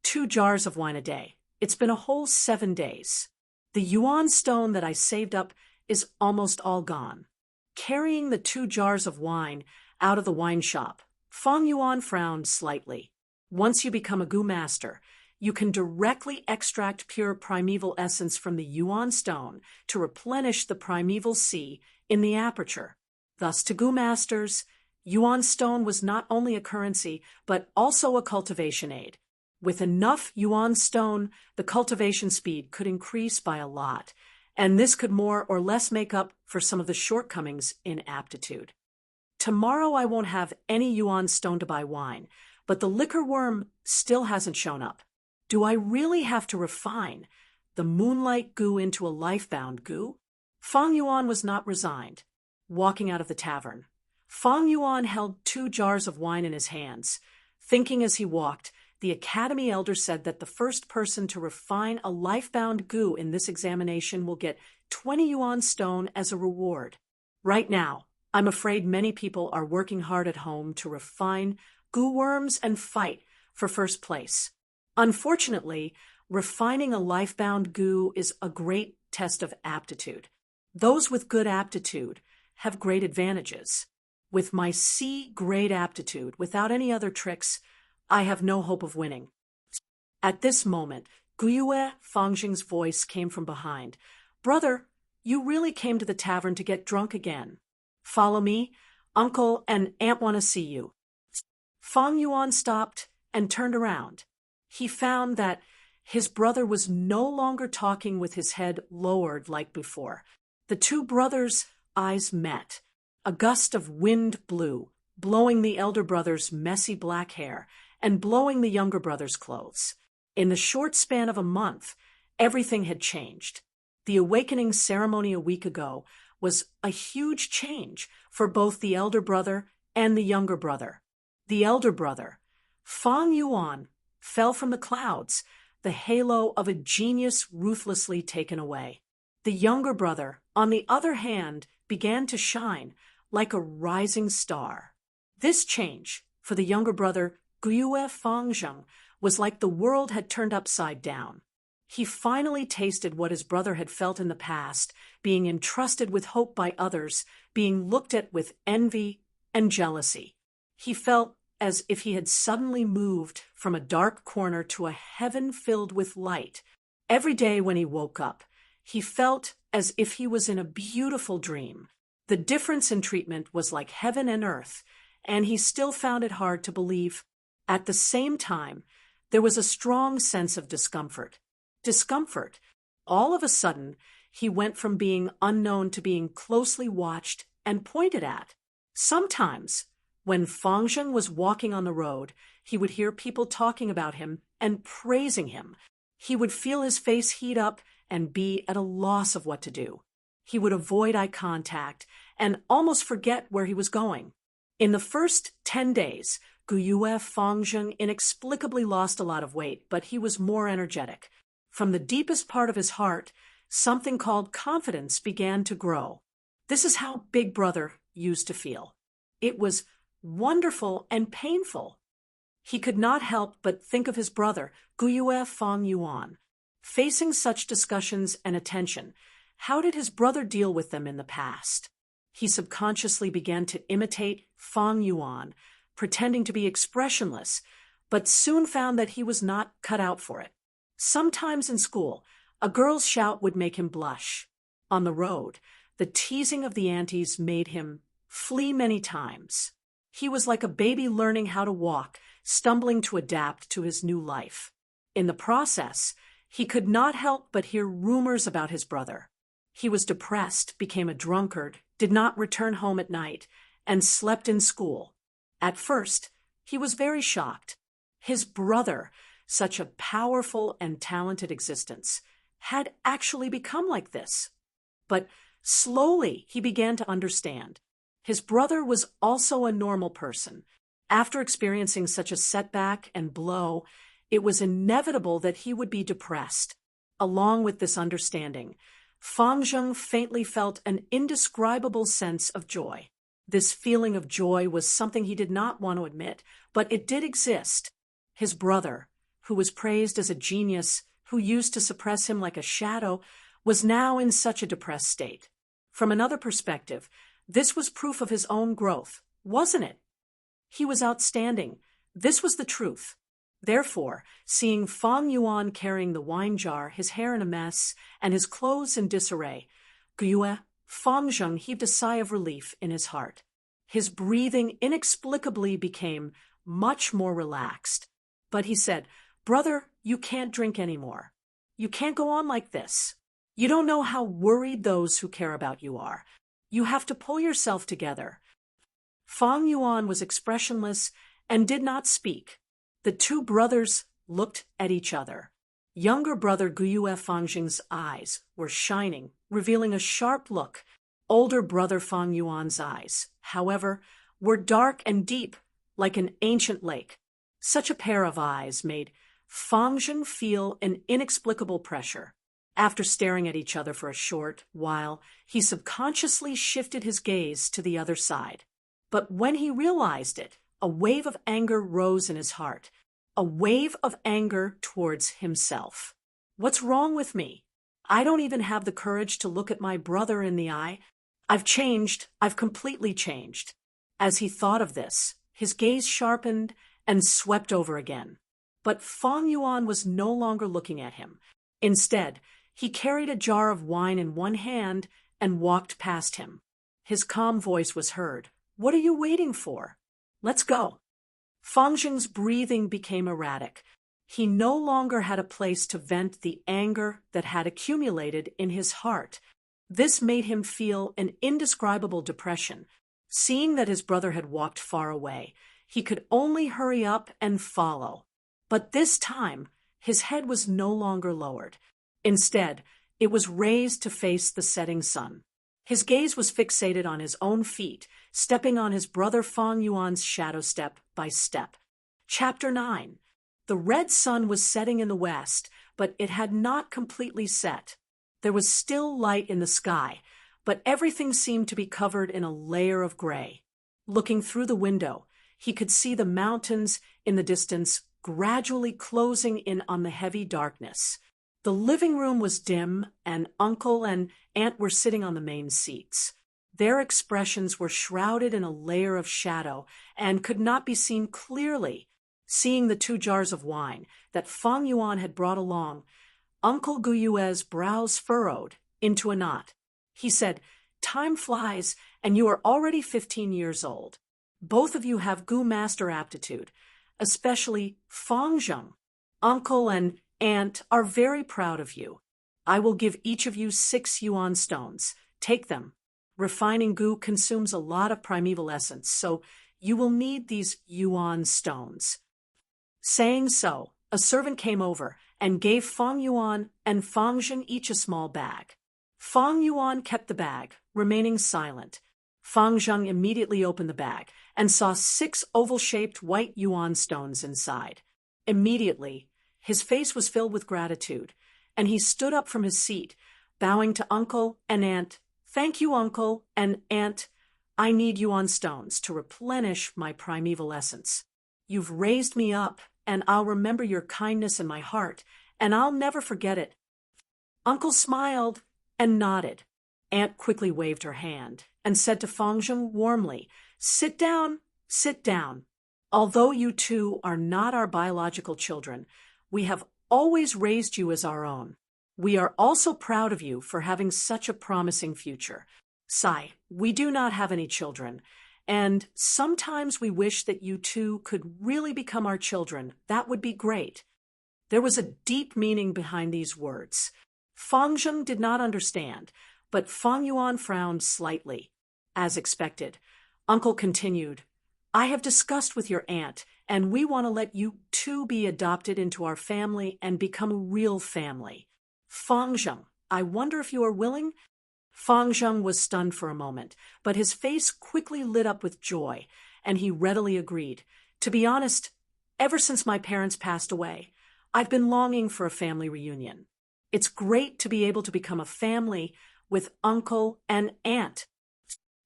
2 jars of wine a day. It's been a whole 7 days. The yuan stone that I saved up is almost all gone. Carrying the 2 jars of wine out of the wine shop, Fang Yuan frowned slightly. Once you become a goo master, you can directly extract pure primeval essence from the yuan stone to replenish the primeval sea in the aperture. Thus, to goo masters, yuan stone was not only a currency, but also a cultivation aid. With enough yuan stone, the cultivation speed could increase by a lot, and this could more or less make up for some of the shortcomings in aptitude. Tomorrow I won't have any yuan stone to buy wine, but the liquor worm still hasn't shown up. Do I really have to refine the moonlight goo into a life-bound goo? Fang Yuan was not resigned. Walking out of the tavern, Fang Yuan held 2 jars of wine in his hands. Thinking as he walked, the academy elder said that the first person to refine a life-bound goo in this examination will get 20 yuan stone as a reward. Right now, I'm afraid many people are working hard at home to refine goo worms and fight for first place. Unfortunately, refining a life-bound goo is a great test of aptitude. Those with good aptitude have great advantages. With my C-grade aptitude, without any other tricks, I have no hope of winning." At this moment, Guyue Fangjing's voice came from behind. "Brother, you really came to the tavern to get drunk again. Follow me. Uncle and Aunt want to see you." Fang Yuan stopped and turned around. He found that his brother was no longer talking with his head lowered like before. The two brothers' eyes met. A gust of wind blew, blowing the elder brother's messy black hair and blowing the younger brother's clothes. In the short span of a month, everything had changed. The awakening ceremony a week ago was a huge change for both the elder brother and the younger brother. The elder brother, Fang Yuan, fell from the clouds, the halo of a genius ruthlessly taken away. The younger brother, on the other hand, began to shine like a rising star. This change, for the younger brother, Guyue Fangjing, was like the world had turned upside down. He finally tasted what his brother had felt in the past, being entrusted with hope by others, being looked at with envy and jealousy. He felt as if he had suddenly moved from a dark corner to a heaven filled with light. Every day when he woke up, he felt as if he was in a beautiful dream. The difference in treatment was like heaven and earth, and he still found it hard to believe. At the same time, there was a strong sense of discomfort. Discomfort. All of a sudden, he went from being unknown to being closely watched and pointed at. Sometimes, when Fangjing was walking on the road, he would hear people talking about him and praising him. He would feel his face heat up and be at a loss of what to do. He would avoid eye contact and almost forget where he was going. In the first 10 days, Guyue Fangjing inexplicably lost a lot of weight, but he was more energetic. From the deepest part of his heart, something called confidence began to grow. This is how Big Brother used to feel. It was wonderful and painful. He could not help but think of his brother, Guyue Fang Yuan. Facing such discussions and attention, how did his brother deal with them in the past? He subconsciously began to imitate Fang Yuan, pretending to be expressionless, but soon found that he was not cut out for it. Sometimes in school, a girl's shout would make him blush. On the road, the teasing of the aunties made him flee many times. He was like a baby learning how to walk, stumbling to adapt to his new life. In the process, he could not help but hear rumors about his brother. He was depressed, became a drunkard, did not return home at night, and slept in school. At first, he was very shocked. His brother, such a powerful and talented existence, had actually become like this. But slowly he began to understand. His brother was also a normal person. After experiencing such a setback and blow, it was inevitable that he would be depressed. Along with this understanding, Fangjing faintly felt an indescribable sense of joy. This feeling of joy was something he did not want to admit, but it did exist. His brother, who was praised as a genius, who used to suppress him like a shadow, was now in such a depressed state. From another perspective, this was proof of his own growth, wasn't it? He was outstanding. This was the truth. Therefore, seeing Fang Yuan carrying the wine jar, his hair in a mess, and his clothes in disarray, Guyue Fangjing heaved a sigh of relief in his heart. His breathing inexplicably became much more relaxed. But he said, "Brother, you can't drink anymore. You can't go on like this. You don't know how worried those who care about you are. You have to pull yourself together." Fang Yuan was expressionless and did not speak. The two brothers looked at each other. Younger brother Guyue Fangjing's eyes were shining, revealing a sharp look. Older brother Fang Yuan's eyes, however, were dark and deep, like an ancient lake. Such a pair of eyes made Fangjing feel an inexplicable pressure. After staring at each other for a short while, he subconsciously shifted his gaze to the other side. But when he realized it, a wave of anger rose in his heart, a wave of anger towards himself. What's wrong with me? I don't even have the courage to look at my brother in the eye. I've changed. I've completely changed. As he thought of this, his gaze sharpened and swept over again. But Fang Yuan was no longer looking at him. Instead, he carried a jar of wine in one hand and walked past him. His calm voice was heard. "What are you waiting for? Let's go." Fang Zheng's breathing became erratic. He no longer had a place to vent the anger that had accumulated in his heart. This made him feel an indescribable depression. Seeing that his brother had walked far away, he could only hurry up and follow. But this time, his head was no longer lowered. Instead, it was raised to face the setting sun. His gaze was fixated on his own feet, stepping on his brother Fang Yuan's shadow step by step. Chapter 9. The red sun was setting in the west, but it had not completely set. There was still light in the sky, but everything seemed to be covered in a layer of gray. Looking through the window, he could see the mountains in the distance gradually closing in on the heavy darkness. The living room was dim, and Uncle and Aunt were sitting on the main seats. Their expressions were shrouded in a layer of shadow and could not be seen clearly. Seeing the 2 jars of wine that Fang Yuan had brought along, Uncle Guyue's brows furrowed into a knot. He said, "Time flies, and you are already 15 years old. Both of you have Gu master aptitude, especially Fang Zheng. Uncle and Aunt are very proud of you. I will give each of you 6 yuan stones. Take them. Refining Gu consumes a lot of primeval essence, so you will need these yuan stones." Saying so, a servant came over and gave Fang Yuan and Fang Zheng each a small bag. Fang Yuan kept the bag, remaining silent. Fang Zheng immediately opened the bag and saw 6 oval-shaped white yuan stones inside. Immediately, his face was filled with gratitude, and he stood up from his seat, bowing to Uncle and Aunt. "Thank you, Uncle and Aunt. I need yuan stones to replenish my primeval essence. You've raised me up, and I'll remember your kindness in my heart, and I'll never forget it." Uncle smiled and nodded. Aunt quickly waved her hand and said to Fang Zheng warmly, "Sit down, sit down. Although you two are not our biological children, we have always raised you as our own. We are also proud of you for having such a promising future. Sai, we do not have any children, and sometimes we wish that you two could really become our children. That would be great." There was a deep meaning behind these words. Fang Zheng did not understand, but Fang Yuan frowned slightly. As expected, Uncle continued, "I have discussed with your aunt, and we want to let you two be adopted into our family and become a real family. Fang Zheng, I wonder if you are willing?" Fang Zheng was stunned for a moment, but his face quickly lit up with joy, and he readily agreed. "To be honest, ever since my parents passed away, I've been longing for a family reunion. It's great to be able to become a family with Uncle and Aunt."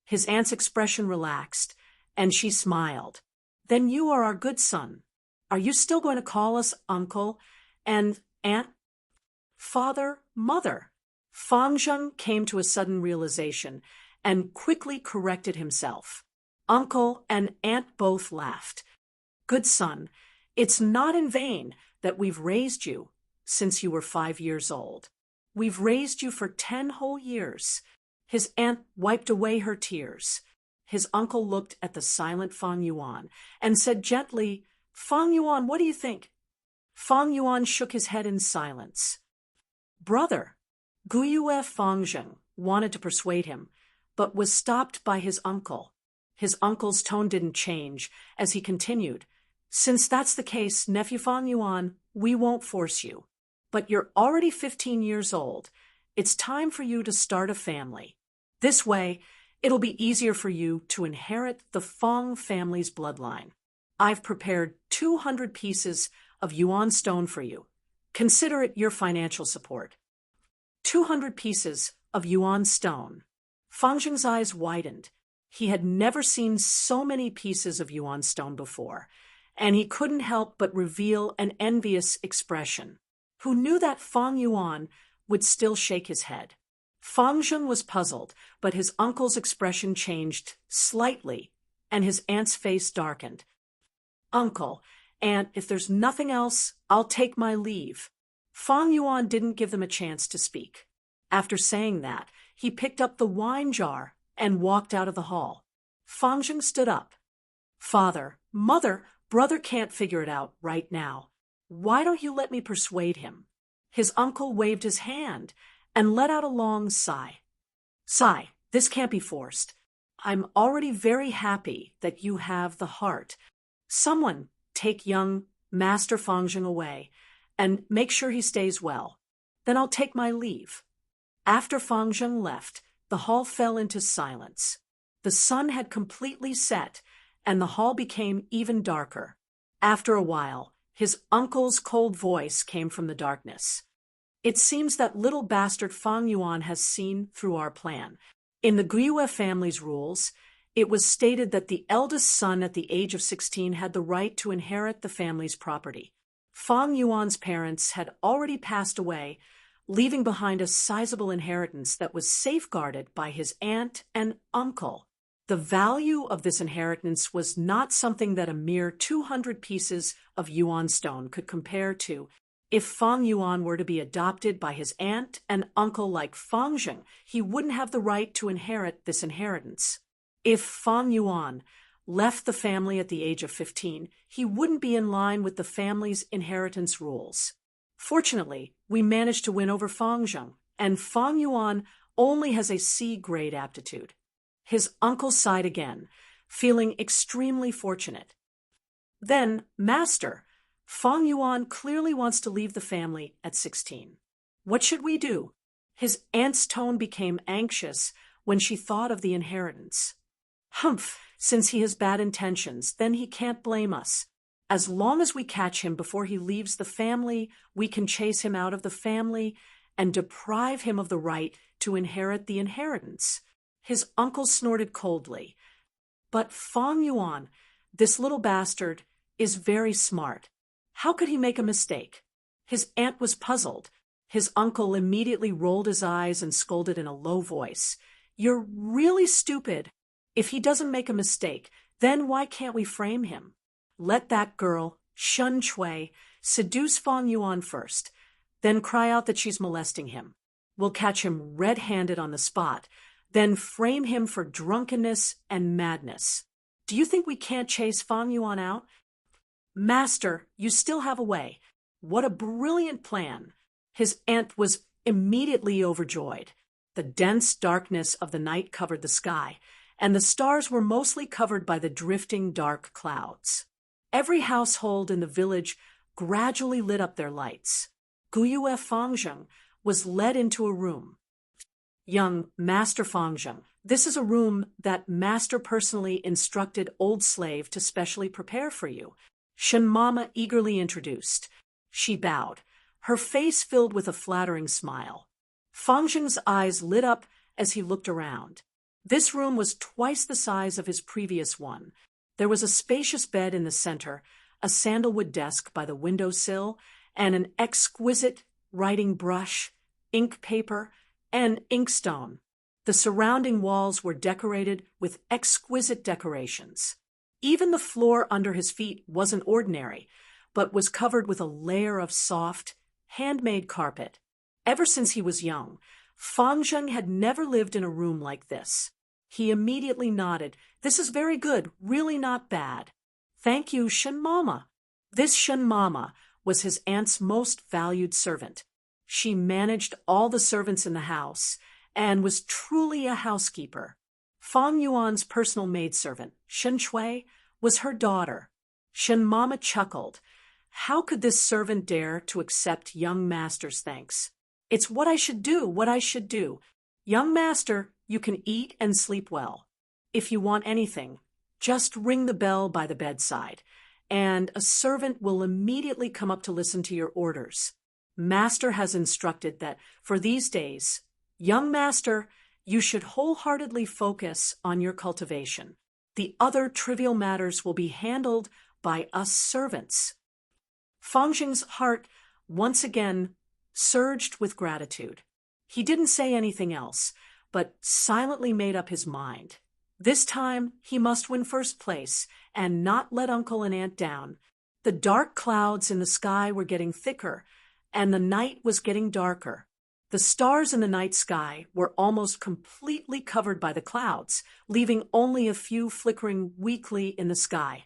His aunt's expression relaxed, and she smiled. "Then you are our good son. Are you still going to call us Uncle and Aunt?" "Father, Mother." Fang Zheng came to a sudden realization and quickly corrected himself. Uncle and Aunt both laughed. "Good son, it's not in vain that we've raised you since you were 5 years old. We've raised you for 10 whole years." His aunt wiped away her tears. His uncle looked at the silent Fang Yuan and said gently, "Fang Yuan, what do you think?" Fang Yuan shook his head in silence. "Brother," Guyue Fang Zheng wanted to persuade him, but was stopped by his uncle. His uncle's tone didn't change as he continued, "Since that's the case, nephew Fang Yuan, we won't force you. But you're already 15 years old. It's time for you to start a family. This way, it'll be easier for you to inherit the Fang family's bloodline. I've prepared 200 pieces of yuan stone for you. Consider it your financial support." 200 pieces of yuan stone. Fang Zheng's eyes widened. He had never seen so many pieces of yuan stone before, and he couldn't help but reveal an envious expression. Who knew that Fang Yuan would still shake his head? Fang Zheng was puzzled, but his uncle's expression changed slightly, and his aunt's face darkened. Uncle, Aunt, if there's nothing else, I'll take my leave. Fang Yuan didn't give them a chance to speak. After saying that, he picked up the wine jar and walked out of the hall. Fang Zheng stood up. Father, Mother, Brother can't figure it out right now. Why don't you let me persuade him? His uncle waved his hand and let out a long sigh. Sigh, this can't be forced. I'm already very happy that you have the heart. Someone take young Master Fang Zheng away and make sure he stays well. Then I'll take my leave. After Fang Zheng left, the hall fell into silence. The sun had completely set, and the hall became even darker. After a while, his uncle's cold voice came from the darkness. It seems that little bastard Fang Yuan has seen through our plan. In the Guiyue family's rules, it was stated that the eldest son at the age of 16 had the right to inherit the family's property. Fang Yuan's parents had already passed away, leaving behind a sizable inheritance that was safeguarded by his aunt and uncle. The value of this inheritance was not something that a mere 200 pieces of yuan stone could compare to. If Fang Yuan were to be adopted by his aunt and uncle like Fang Zheng, he wouldn't have the right to inherit this inheritance. If Fang Yuan left the family at the age of 15, he wouldn't be in line with the family's inheritance rules. Fortunately, we managed to win over Fang Zheng, and Fang Yuan only has a C-grade aptitude. His uncle sighed again, feeling extremely fortunate. Then, Master, Fang Yuan clearly wants to leave the family at 16. What should we do? His aunt's tone became anxious when she thought of the inheritance. Humph, since he has bad intentions, then he can't blame us. As long as we catch him before he leaves the family, we can chase him out of the family and deprive him of the right to inherit the inheritance. His uncle snorted coldly. But Fang Yuan, this little bastard, is very smart. How could he make a mistake? His aunt was puzzled. His uncle immediately rolled his eyes and scolded in a low voice. You're really stupid. If he doesn't make a mistake, then why can't we frame him? Let that girl, Shun Chui, seduce Fang Yuan first, then cry out that she's molesting him. We'll catch him red-handed on the spot, then frame him for drunkenness and madness. Do you think we can't chase Fang Yuan out? Master, you still have a way. What a brilliant plan. His aunt was immediately overjoyed. The dense darkness of the night covered the sky, and the stars were mostly covered by the drifting dark clouds. Every household in the village gradually lit up their lights. Guiyue Fang Zheng was led into a room. Young Master Fang Zheng, this is a room that Master personally instructed Old Slave to specially prepare for you. Shen Mama eagerly introduced. She bowed, her face filled with a flattering smile. Fang Zheng's eyes lit up as he looked around. This room was twice the size of his previous one. There was a spacious bed in the center, a sandalwood desk by the windowsill, and an exquisite writing brush, ink paper, and inkstone. The surrounding walls were decorated with exquisite decorations. Even the floor under his feet wasn't ordinary, but was covered with a layer of soft, handmade carpet. Ever since he was young, Fang Zheng had never lived in a room like this. He immediately nodded. This is very good, really not bad. Thank you, Shen Mama. This Shen Mama was his aunt's most valued servant. She managed all the servants in the house and was truly a housekeeper. Fang Yuan's personal maidservant, Shen Chui, was her daughter. Shen Mama chuckled. How could this servant dare to accept young master's thanks? It's what I should do, what I should do. Young master, you can eat and sleep well. If you want anything, just ring the bell by the bedside, and a servant will immediately come up to listen to your orders. Master has instructed that for these days, young master, you should wholeheartedly focus on your cultivation. The other trivial matters will be handled by us servants. Fang Zheng's heart once again surged with gratitude. He didn't say anything else, but silently made up his mind. This time, he must win first place and not let Uncle and Aunt down. The dark clouds in the sky were getting thicker, and the night was getting darker. The stars in the night sky were almost completely covered by the clouds, leaving only a few flickering weakly in the sky.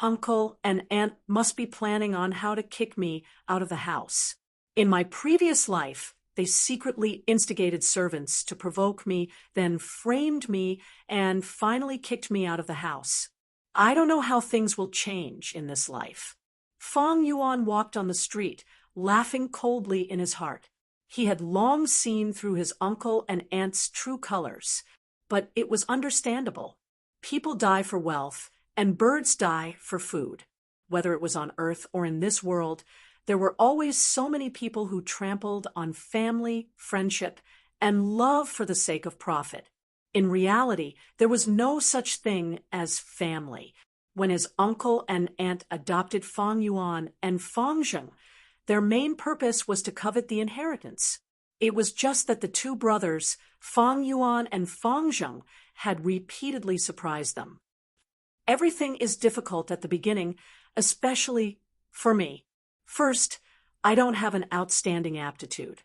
Uncle and Aunt must be planning on how to kick me out of the house. In my previous life, they secretly instigated servants to provoke me, then framed me, and finally kicked me out of the house. I don't know how things will change in this life. Fong Yuan walked on the street, laughing coldly in his heart. He had long seen through his uncle and aunt's true colors, but it was understandable. People die for wealth, and birds die for food. Whether it was on Earth or in this world, there were always so many people who trampled on family, friendship, and love for the sake of profit. In reality, there was no such thing as family. When his uncle and aunt adopted Fong Yuan and Fong Zheng, their main purpose was to covet the inheritance. It was just that the two brothers, Fong Yuan and Fong Zheng, had repeatedly surprised them. Everything is difficult at the beginning, especially for me. First, I don't have an outstanding aptitude.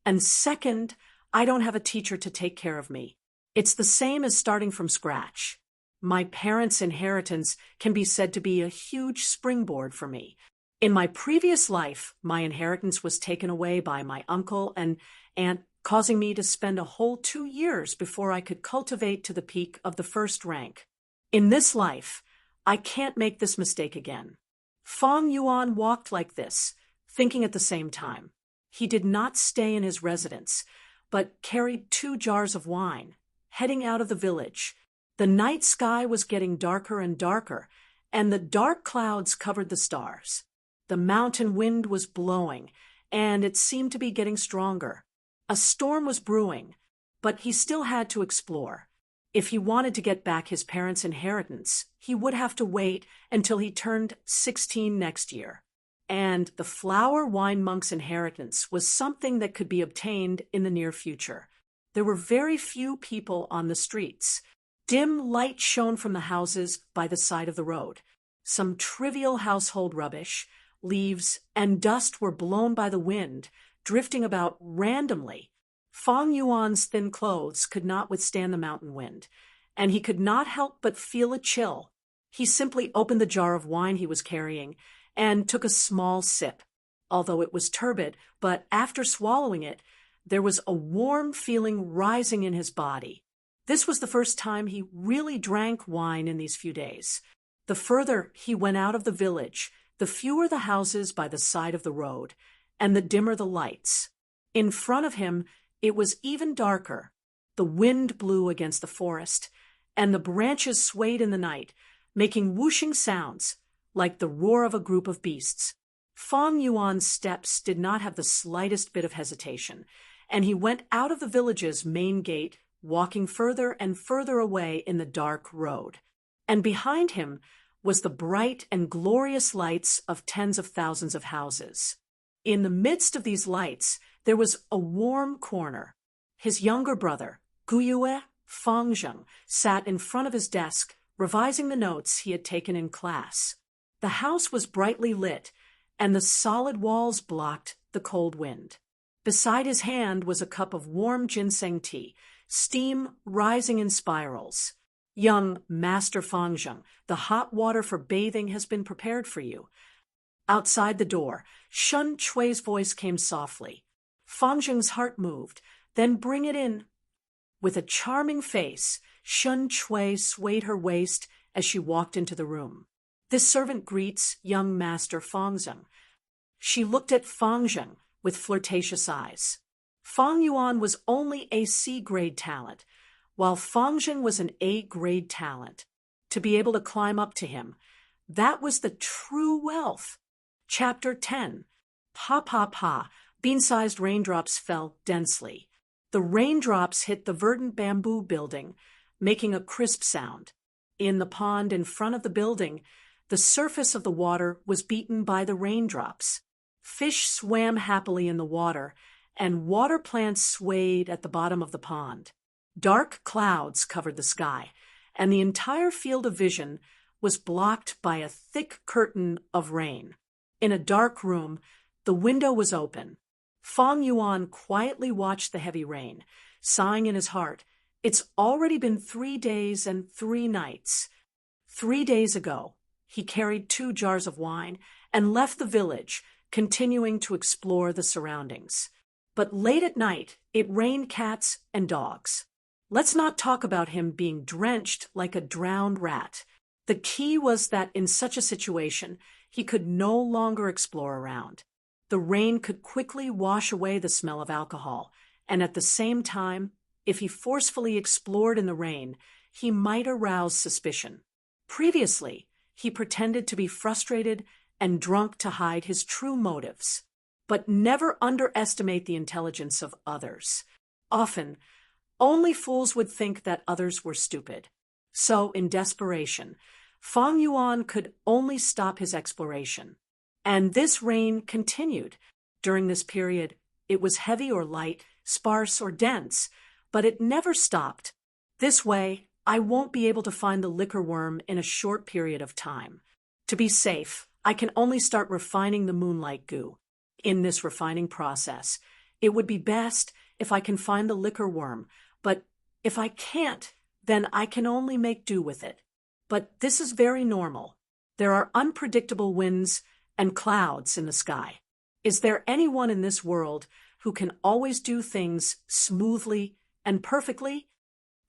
And second, I don't have a teacher to take care of me. It's the same as starting from scratch. My parents' inheritance can be said to be a huge springboard for me. In my previous life, my inheritance was taken away by my uncle and aunt, causing me to spend a whole 2 years before I could cultivate to the peak of the first rank. In this life, I can't make this mistake again. Fong Yuan walked like this, thinking at the same time. He did not stay in his residence, but carried 2 jars of wine, heading out of the village. The night sky was getting darker and darker, and the dark clouds covered the stars. The mountain wind was blowing, and it seemed to be getting stronger. A storm was brewing, but he still had to explore. If he wanted to get back his parents' inheritance, he would have to wait until he turned 16 next year. And the flower wine monk's inheritance was something that could be obtained in the near future. There were very few people on the streets. Dim light shone from the houses by the side of the road. Some trivial household rubbish, leaves, and dust were blown by the wind, drifting about randomly. Fong Yuan's thin clothes could not withstand the mountain wind, and he could not help but feel a chill. He simply opened the jar of wine he was carrying and took a small sip. Although it was turbid, but after swallowing it, there was a warm feeling rising in his body. This was the first time he really drank wine in these few days. The further he went out of the village, the fewer the houses by the side of the road, and the dimmer the lights. In front of him, it was even darker. The wind blew against the forest, and the branches swayed in the night, making whooshing sounds, like the roar of a group of beasts. Fong Yuan's steps did not have the slightest bit of hesitation, and he went out of the village's main gate, walking further and further away in the dark road. And behind him was the bright and glorious lights of tens of thousands of houses. In the midst of these lights, there was a warm corner. His younger brother, Guyue Fong Zheng, sat in front of his desk, revising the notes he had taken in class. The house was brightly lit, and the solid walls blocked the cold wind. Beside his hand was a cup of warm ginseng tea, steam rising in spirals. Young Master Fong Zheng, the hot water for bathing has been prepared for you. Outside the door, Shun Chui's voice came softly. Fong Zheng's heart moved. Then bring it in. With a charming face, Shun Chui swayed her waist as she walked into the room. This servant greets young Master Fong Zheng. She looked at Fong Zheng with flirtatious eyes. Fong Yuan was only a C-grade talent, while Fong Zheng was an A-grade talent. To be able to climb up to him, that was the true wealth. Chapter 10. Pa pa pa, bean-sized raindrops fell densely. The raindrops hit the verdant bamboo building, making a crisp sound. In the pond in front of the building, the surface of the water was beaten by the raindrops. Fish swam happily in the water, and water plants swayed at the bottom of the pond. Dark clouds covered the sky, and the entire field of vision was blocked by a thick curtain of rain. In a dark room, the window was open. Fang Yuan quietly watched the heavy rain, sighing in his heart. It's already been 3 days and 3 nights. 3 days ago, he carried 2 jars of wine and left the village, continuing to explore the surroundings. But late at night, it rained cats and dogs. Let's not talk about him being drenched like a drowned rat. The key was that in such a situation, he could no longer explore around. The rain could quickly wash away the smell of alcohol, and at the same time, if he forcefully explored in the rain, he might arouse suspicion. Previously, he pretended to be frustrated and drunk to hide his true motives. But never underestimate the intelligence of others. Often, only fools would think that others were stupid. So, in desperation, Fang Yuan could only stop his exploration. And this rain continued. During this period, it was heavy or light, sparse or dense, but it never stopped. This way, I won't be able to find the liquor worm in a short period of time. To be safe, I can only start refining the moonlight goo. In this refining process, it would be best if I can find the liquor worm, but if I can't, then I can only make do with it. But this is very normal. There are unpredictable winds and clouds in the sky. Is there anyone in this world who can always do things smoothly and perfectly?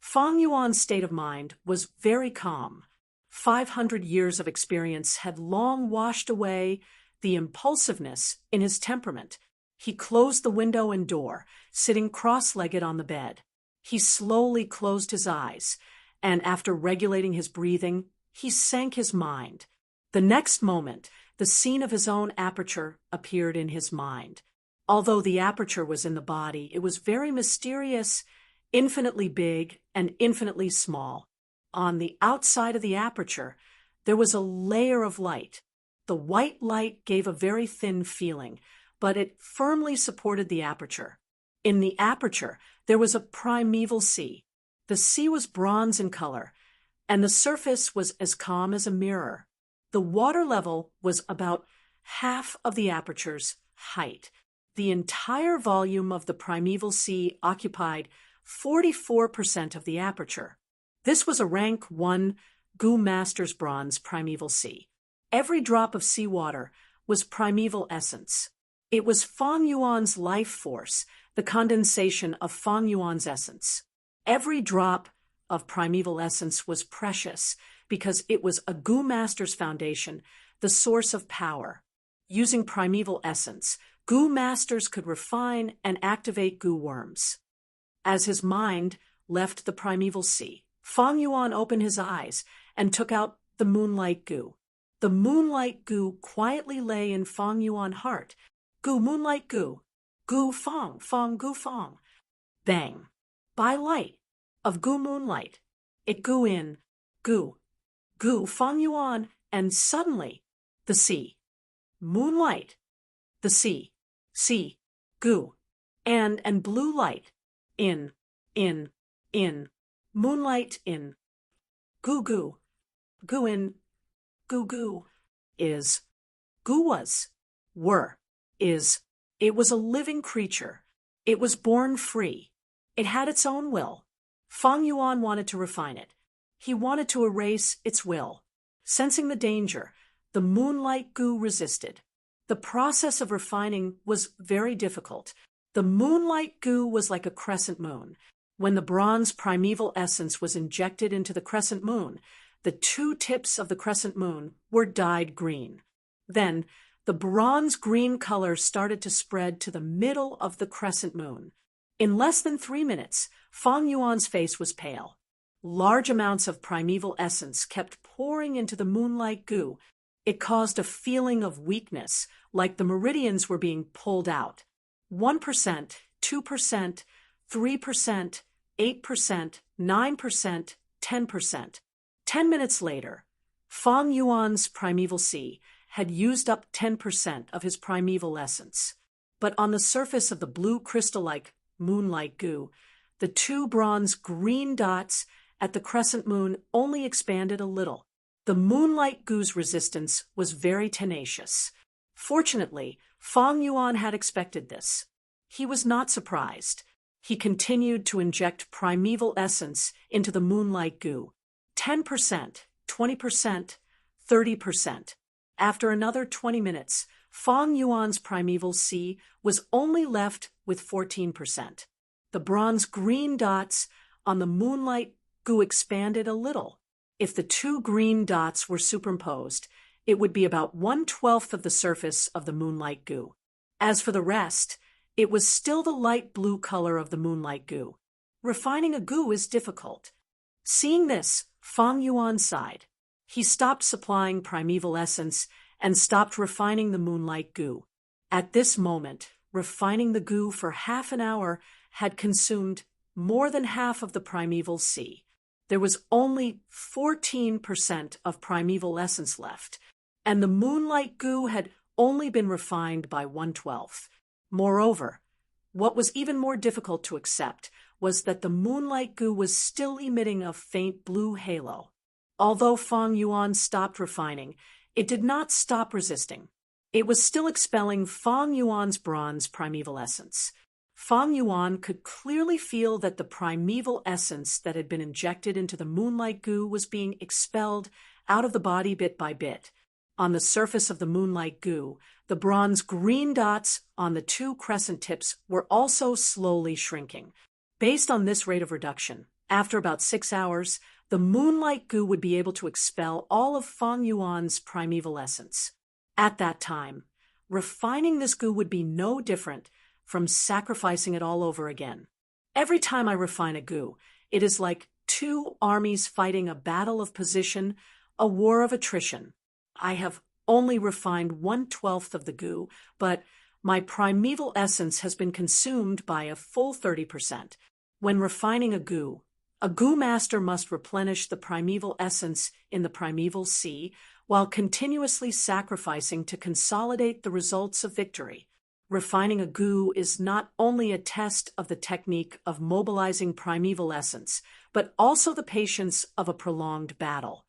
Fang Yuan's state of mind was very calm. 500 years of experience had long washed away the impulsiveness in his temperament. He closed the window and door, sitting cross-legged on the bed. He slowly closed his eyes, and after regulating his breathing, he sank his mind. The next moment, the scene of his own aperture appeared in his mind. Although the aperture was in the body, it was very mysterious, infinitely big, and infinitely small. On the outside of the aperture, there was a layer of light. The white light gave a very thin feeling, but it firmly supported the aperture. In the aperture, there was a primeval sea. The sea was bronze in color, and the surface was as calm as a mirror. The water level was about half of the aperture's height. The entire volume of the primeval sea occupied 44% of the aperture. This was a rank 1 Goo Master's Bronze Primeval Sea. Every drop of seawater was primeval essence. It was Fang Yuan's life force, the condensation of Fang Yuan's essence. Every drop of primeval essence was precious because it was a Goo Master's foundation, the source of power. Using primeval essence, Goo Masters could refine and activate goo worms. As his mind left the primeval sea, Fang Yuan opened his eyes and took out the moonlight goo. The moonlight goo quietly lay in Fang Yuan's heart. Goo, moonlight goo. Goo Fang, Fang goo Fang. Bang. By light of goo moonlight, it goo in, goo, goo Fang Yuan, and suddenly, the sea. Moonlight, the sea, goo, and blue light, in, moonlight in, goo goo, goo in, goo goo, is, goo was, were, is, it was a living creature. It was born free. It had its own will. Fang Yuan wanted to refine it. He wanted to erase its will. Sensing the danger, the moonlight goo resisted. The process of refining was very difficult. The moonlight goo was like a crescent moon. When the bronze primeval essence was injected into the crescent moon, the 2 tips of the crescent moon were dyed green. Then, the bronze green color started to spread to the middle of the crescent moon. In less than 3 minutes, Fang Yuan's face was pale. Large amounts of primeval essence kept pouring into the moonlight goo. It caused a feeling of weakness, like the meridians were being pulled out. 1%, 2%, 3%, 8%, 9%, 10%. 10 minutes later, Fang Yuan's primeval sea had used up 10% of his primeval essence. but on the surface of the blue crystal-like moonlight goo, the two bronze green dots at the crescent moon only expanded a little. The moonlight goo's resistance was very tenacious. Fortunately, Fang Yuan had expected this. He was not surprised. He continued to inject primeval essence into the moonlight goo. 10%, 20%, 30%. After another 20 minutes, Fang Yuan's primeval sea was only left with 14%. The bronze green dots on the moonlight goo expanded a little. If the two green dots were superimposed, it would be about 1/12 of the surface of the moonlight goo. As for the rest, it was still the light blue color of the moonlight goo. Refining a goo is difficult. Seeing this, Fang Yuan sighed. He stopped supplying primeval essence and stopped refining the moonlight goo. At this moment, refining the goo for half an hour had consumed more than half of the primeval sea. There was only 14% of primeval essence left, and the moonlight goo had only been refined by 1/12. Moreover, what was even more difficult to accept was that the moonlight goo was still emitting a faint blue halo. Although Fang Yuan stopped refining, it did not stop resisting. It was still expelling Fang Yuan's bronze primeval essence. Fang Yuan could clearly feel that the primeval essence that had been injected into the moonlight goo was being expelled out of the body bit by bit. On the surface of the moonlight goo, the bronze green dots on the two crescent tips were also slowly shrinking. Based on this rate of reduction, after about 6 hours, the moonlight goo would be able to expel all of Fang Yuan's primeval essence. At that time, refining this goo would be no different from sacrificing it all over again. Every time I refine a goo, it is like two armies fighting a battle of position, a war of attrition. I have only refined 1/12 of the goo, but my primeval essence has been consumed by a full 30%. When refining a goo master must replenish the primeval essence in the primeval sea while continuously sacrificing to consolidate the results of victory. Refining a goo is not only a test of the technique of mobilizing primeval essence, but also the patience of a prolonged battle.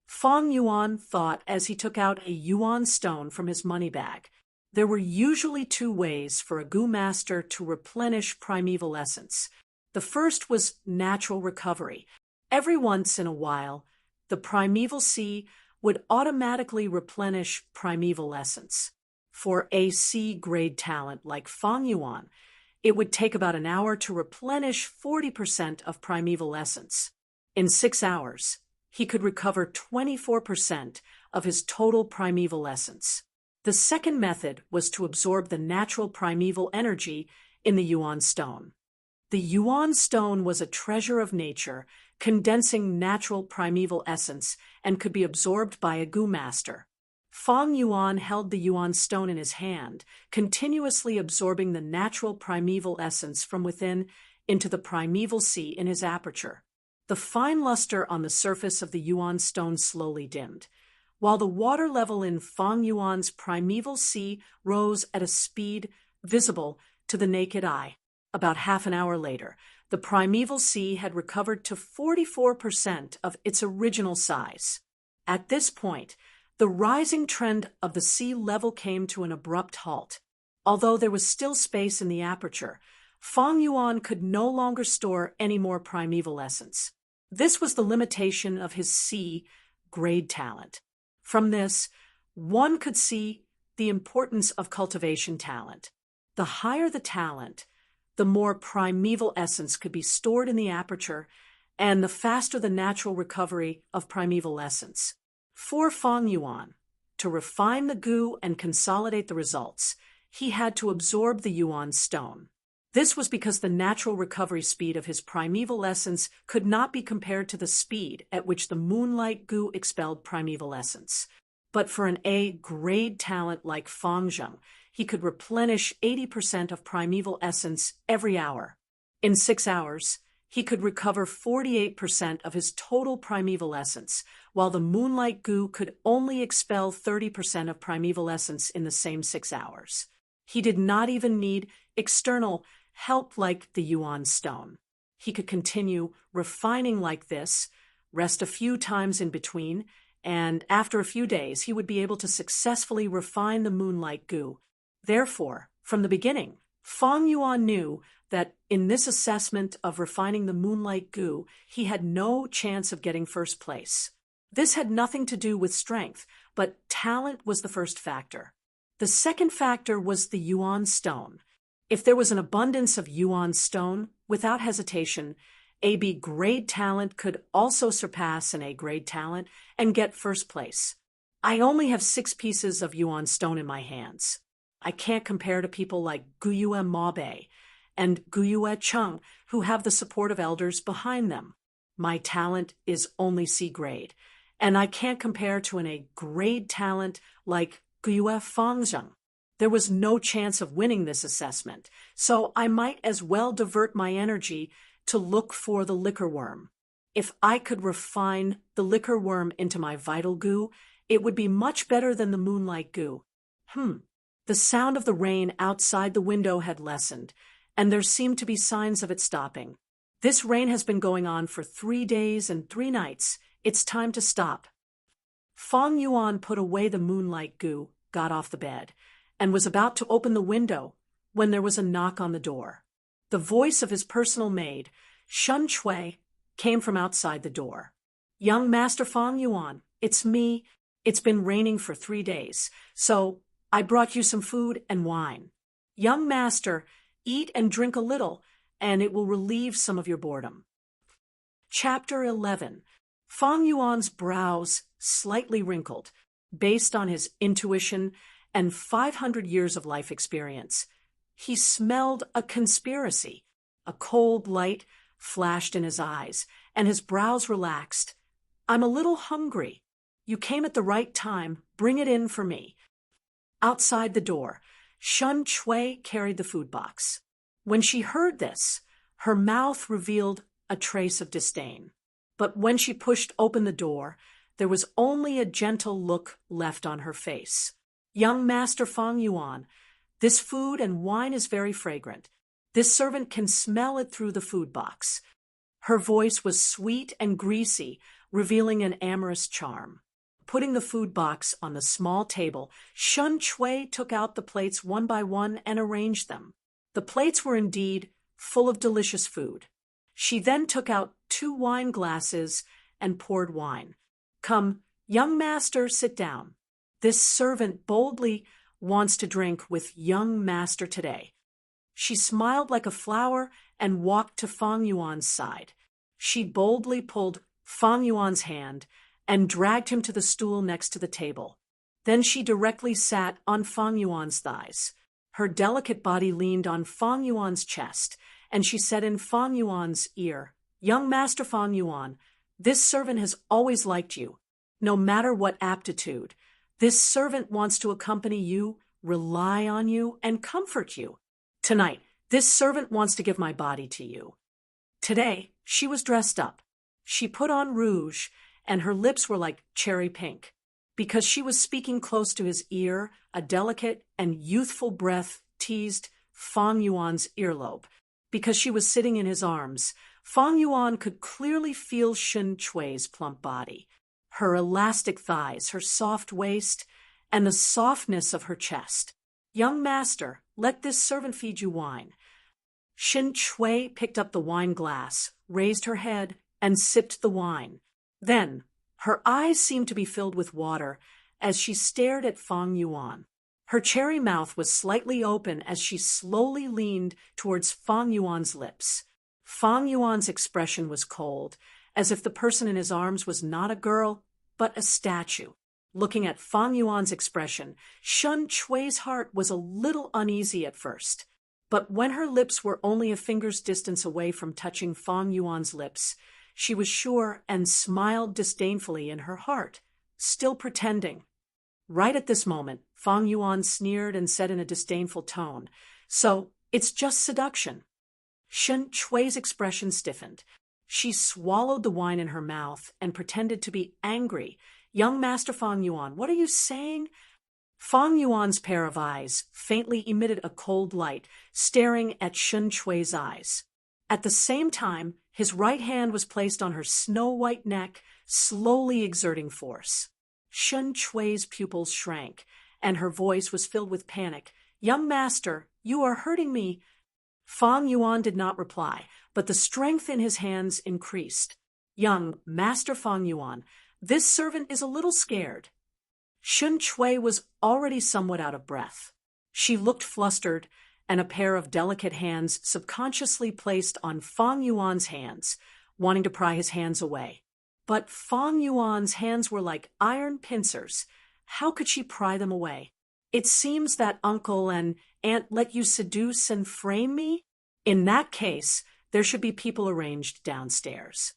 Fang Yuan thought as he took out a yuan stone from his money bag. There were usually two ways for a goo master to replenish primeval essence. The first was natural recovery. Every once in a while, the primeval sea would automatically replenish primeval essence. For a C-grade talent like Fang Yuan, it would take about an hour to replenish 40% of primeval essence. In 6 hours, he could recover 24% of his total primeval essence. The second method was to absorb the natural primeval energy in the yuan stone. The yuan stone was a treasure of nature, condensing natural primeval essence and could be absorbed by a goo master. Fang Yuan held the yuan stone in his hand, continuously absorbing the natural primeval essence from within into the primeval sea in his aperture. The fine luster on the surface of the yuan stone slowly dimmed, while the water level in Fang Yuan's primeval sea rose at a speed visible to the naked eye. About half an hour later, the primeval sea had recovered to 44% of its original size. At this point, the rising trend of the sea level came to an abrupt halt. Although there was still space in the aperture, Fang Yuan could no longer store any more primeval essence. This was the limitation of his C-grade talent. From this, one could see the importance of cultivation talent. The higher the talent, the more primeval essence could be stored in the aperture, and the faster the natural recovery of primeval essence. For Fang Yuan, to refine the goo and consolidate the results, he had to absorb the yuan stone. This was because the natural recovery speed of his primeval essence could not be compared to the speed at which the moonlight goo expelled primeval essence. But for an A-grade talent like Fang Zheng, he could replenish 80% of primeval essence every hour. In 6 hours, he could recover 48% of his total primeval essence, while the moonlight goo could only expel 30% of primeval essence in the same 6 hours. He did not even need external help like the Yuan stone. He could continue refining like this, rest a few times in between, and after a few days he would be able to successfully refine the moonlight goo. Therefore, from the beginning, Fang Yuan knew that in this assessment of refining the moonlight goo, he had no chance of getting first place. This had nothing to do with strength, but talent was the first factor. The second factor was the Yuan stone. If there was an abundance of Yuan stone, without hesitation, a B grade talent could also surpass an A grade talent and get first place. I only have 6 pieces of Yuan stone in my hands. I can't compare to people like Guyue Mabe and Guyue Cheng, who have the support of elders behind them. My talent is only C grade, and I can't compare to an A grade talent like Guyue Fangzheng. There was no chance of winning this assessment, so I might as well divert my energy to look for the liquor worm. If I could refine the liquor worm into my vital goo, it would be much better than the moonlight goo. The sound of the rain outside the window had lessened, and there seemed to be signs of it stopping. This rain has been going on for 3 days and 3 nights. It's time to stop. Fang Yuan put away the moonlight goo, got off the bed, and was about to open the window when there was a knock on the door. The voice of his personal maid, Shun Chui, came from outside the door. "Young Master Fang Yuan, it's me. It's been raining for 3 days, so I brought you some food and wine. Young Master, eat and drink a little, and it will relieve some of your boredom." Chapter 11. Fang Yuan's brows slightly wrinkled, based on his intuition and 500 years of life experience. He smelled a conspiracy. A cold light flashed in his eyes, and his brows relaxed. "I'm a little hungry. You came at the right time. Bring it in for me." Outside the door, Shun Chui carried the food box. When she heard this, her mouth revealed a trace of disdain. But when she pushed open the door, there was only a gentle look left on her face. "Young Master Fang Yuan, this food and wine is very fragrant. This servant can smell it through the food box." Her voice was sweet and greasy, revealing an amorous charm. Putting the food box on the small table, Shun Chui took out the plates one by one and arranged them. The plates were indeed full of delicious food. She then took out 2 wine glasses and poured wine. "Come, young master, sit down. This servant boldly wants to drink with young master today." She smiled like a flower and walked to Fang Yuan's side. She boldly pulled Fang Yuan's hand and dragged him to the stool next to the table. Then she directly sat on Fang Yuan's thighs. Her delicate body leaned on Fang Yuan's chest, and she said in Fang Yuan's ear, "Young Master Fang Yuan, this servant has always liked you. No matter what aptitude, this servant wants to accompany you, rely on you, and comfort you. Tonight, this servant wants to give my body to you." Today, she was dressed up. She put on rouge, and her lips were like cherry pink. Because she was speaking close to his ear, a delicate and youthful breath teased Fang Yuan's earlobe. Because she was sitting in his arms, Fang Yuan could clearly feel Shun Chui's plump body, her elastic thighs, her soft waist, and the softness of her chest. "Young master, let this servant feed you wine." Shun Chui picked up the wine glass, raised her head, and sipped the wine. Then, her eyes seemed to be filled with water as she stared at Fang Yuan. Her cherry mouth was slightly open as she slowly leaned towards Fang Yuan's lips. Fang Yuan's expression was cold, as if the person in his arms was not a girl, but a statue. Looking at Fang Yuan's expression, Shun Chui's heart was a little uneasy at first. But when her lips were only a finger's distance away from touching Fang Yuan's lips, she was sure and smiled disdainfully in her heart, still pretending. Right at this moment, Fang Yuan sneered and said in a disdainful tone, "So, it's just seduction." Shun Chui's expression stiffened. She swallowed the wine in her mouth and pretended to be angry. "Young Master Fang Yuan, what are you saying?" Fang Yuan's pair of eyes faintly emitted a cold light, staring at Shun Chui's eyes. At the same time, his right hand was placed on her snow-white neck, slowly exerting force. Shun Chui's pupils shrank, and her voice was filled with panic. "Young master, you are hurting me." Fang Yuan did not reply, but the strength in his hands increased. "Young Master Fang Yuan, this servant is a little scared." Shun Chui was already somewhat out of breath. She looked flustered, and a pair of delicate hands subconsciously placed on Fang Yuan's hands, wanting to pry his hands away. But Fang Yuan's hands were like iron pincers. How could she pry them away? "It seems that uncle and aunt let you seduce and frame me? In that case, there should be people arranged downstairs."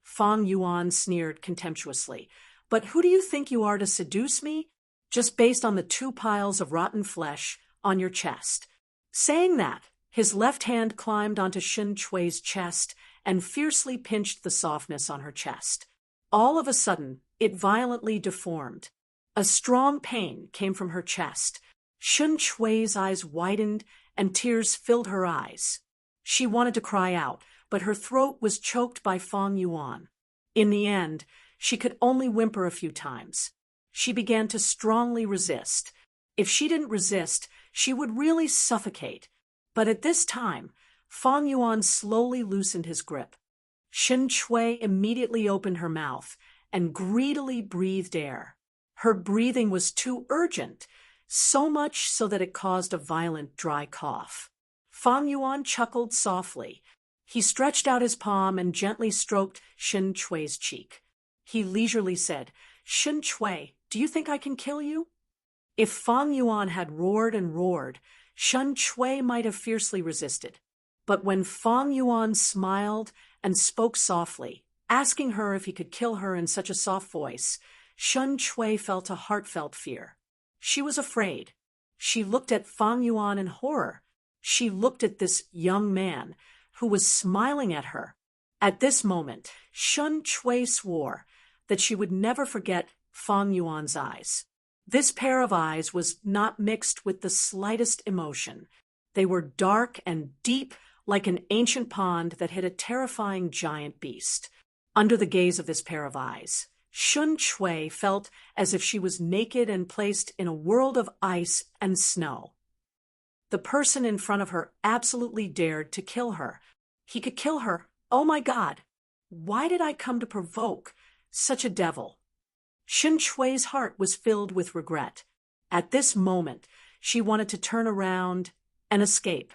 Fang Yuan sneered contemptuously. "But who do you think you are to seduce me? Just based on the 2 piles of rotten flesh on your chest." Saying that, his left hand climbed onto Shun Chui's chest and fiercely pinched the softness on her chest. All of a sudden, it violently deformed. A strong pain came from her chest. Shun Chui's eyes widened and tears filled her eyes. She wanted to cry out, but her throat was choked by Fang Yuan. In the end, she could only whimper a few times. She began to strongly resist. If she didn't resist, she would really suffocate. But at this time, Fang Yuan slowly loosened his grip. Shun Chui immediately opened her mouth and greedily breathed air. Her breathing was too urgent, so much so that it caused a violent dry cough. Fang Yuan chuckled softly. He stretched out his palm and gently stroked Shun Chui's cheek. He leisurely said, "Shun Chui, do you think I can kill you?" If Fang Yuan had roared and roared, Shun Chui might have fiercely resisted. But when Fang Yuan smiled and spoke softly, asking her if he could kill her in such a soft voice, Shun Chui felt a heartfelt fear. She was afraid. She looked at Fang Yuan in horror. She looked at this young man who was smiling at her. At this moment, Shun Chui swore that she would never forget Fang Yuan's eyes. This pair of eyes was not mixed with the slightest emotion. They were dark and deep like an ancient pond that hid a terrifying giant beast. Under the gaze of this pair of eyes, Shun Chui felt as if she was naked and placed in a world of ice and snow. The person in front of her absolutely dared to kill her. He could kill her. Oh my God! Why did I come to provoke such a devil? Shun Chui's heart was filled with regret. At this moment, she wanted to turn around and escape.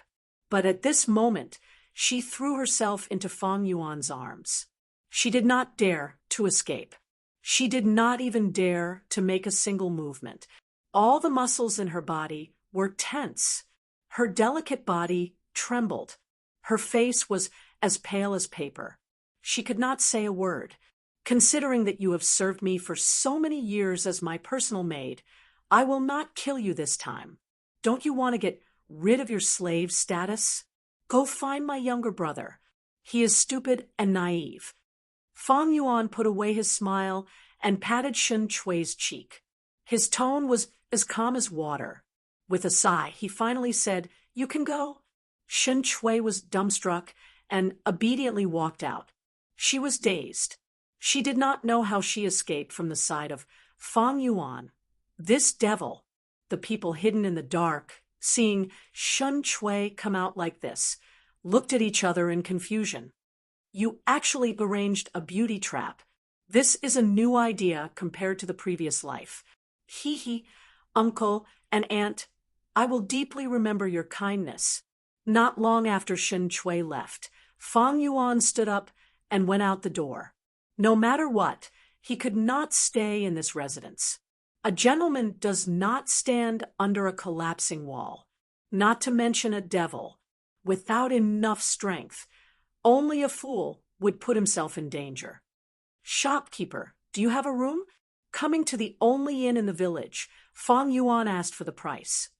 But at this moment, she threw herself into Fang Yuan's arms. She did not dare to escape. She did not even dare to make a single movement. All the muscles in her body were tense. Her delicate body trembled. Her face was as pale as paper. She could not say a word. "Considering that you have served me for so many years as my personal maid, I will not kill you this time. Don't you want to get rid of your slave status? Go find my younger brother. He is stupid and naive." Fang Yuan put away his smile and patted Shun Chui's cheek. His tone was as calm as water. With a sigh, he finally said, "You can go." Shun Chui was dumbstruck and obediently walked out. She was dazed. She did not know how she escaped from the side of Fang Yuan. This devil, the people hidden in the dark, seeing Shun Chui come out like this, looked at each other in confusion. "You actually arranged a beauty trap. This is a new idea compared to the previous life. Hee, uncle and aunt, I will deeply remember your kindness." Not long after Shun Chui left, Fang Yuan stood up and went out the door. No matter what, he could not stay in this residence. A gentleman does not stand under a collapsing wall, not to mention a devil, without enough strength. Only a fool would put himself in danger. "Shopkeeper, do you have a room?" Coming to the only inn in the village, Fang Yuan asked for the price.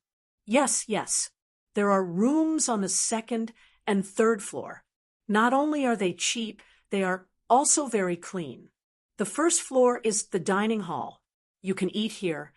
Yes. There are rooms on the 2nd and 3rd floor. Not only are they cheap, they are also very clean. The 1st floor is the dining hall. You can eat here,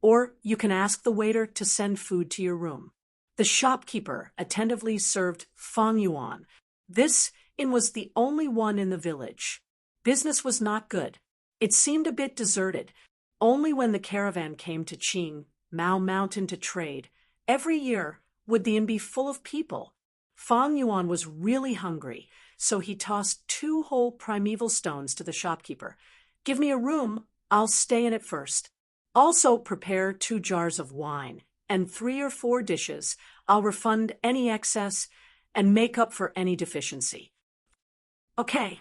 or you can ask the waiter to send food to your room. The shopkeeper attentively served Fang Yuan. This inn was the only one in the village. Business was not good. It seemed a bit deserted. Only when the caravan came to Qing, Mao Mountain to trade, every year would the inn be full of people. Fang Yuan was really hungry, so he tossed 2 whole primeval stones to the shopkeeper. "Give me a room, I'll stay in it first. Also prepare 2 jars of wine and 3 or 4 dishes. I'll refund any excess and make up for any deficiency." "Okay."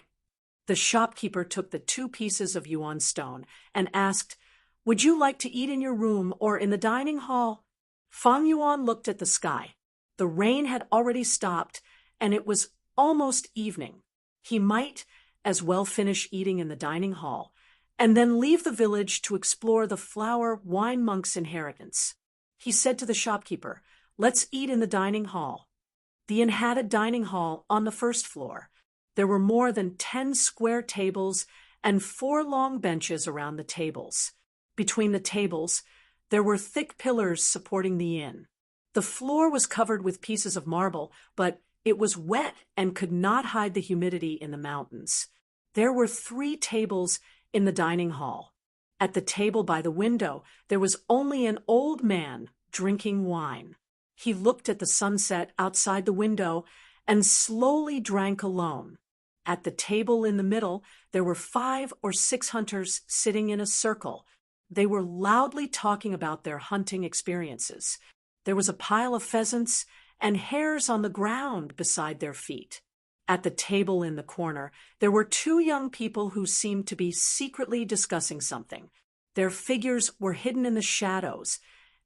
The shopkeeper took the 2 pieces of yuan stone and asked, "Would you like to eat in your room or in the dining hall?" Fang Yuan looked at the sky. The rain had already stopped, and it was almost evening. He might as well finish eating in the dining hall, and then leave the village to explore the flower wine monk's inheritance. He said to the shopkeeper, "Let's eat in the dining hall." The inn had a dining hall on the first floor. There were more than 10 square tables and 4 long benches around the tables. Between the tables, there were thick pillars supporting the inn. The floor was covered with pieces of marble, but it was wet and could not hide the humidity in the mountains. There were 3 tables in the dining hall. At the table by the window, there was only an old man drinking wine. He looked at the sunset outside the window and slowly drank alone. At the table in the middle, there were 5 or 6 hunters sitting in a circle. They were loudly talking about their hunting experiences. There was a pile of pheasants and hares on the ground beside their feet. At the table in the corner, there were 2 young people who seemed to be secretly discussing something. Their figures were hidden in the shadows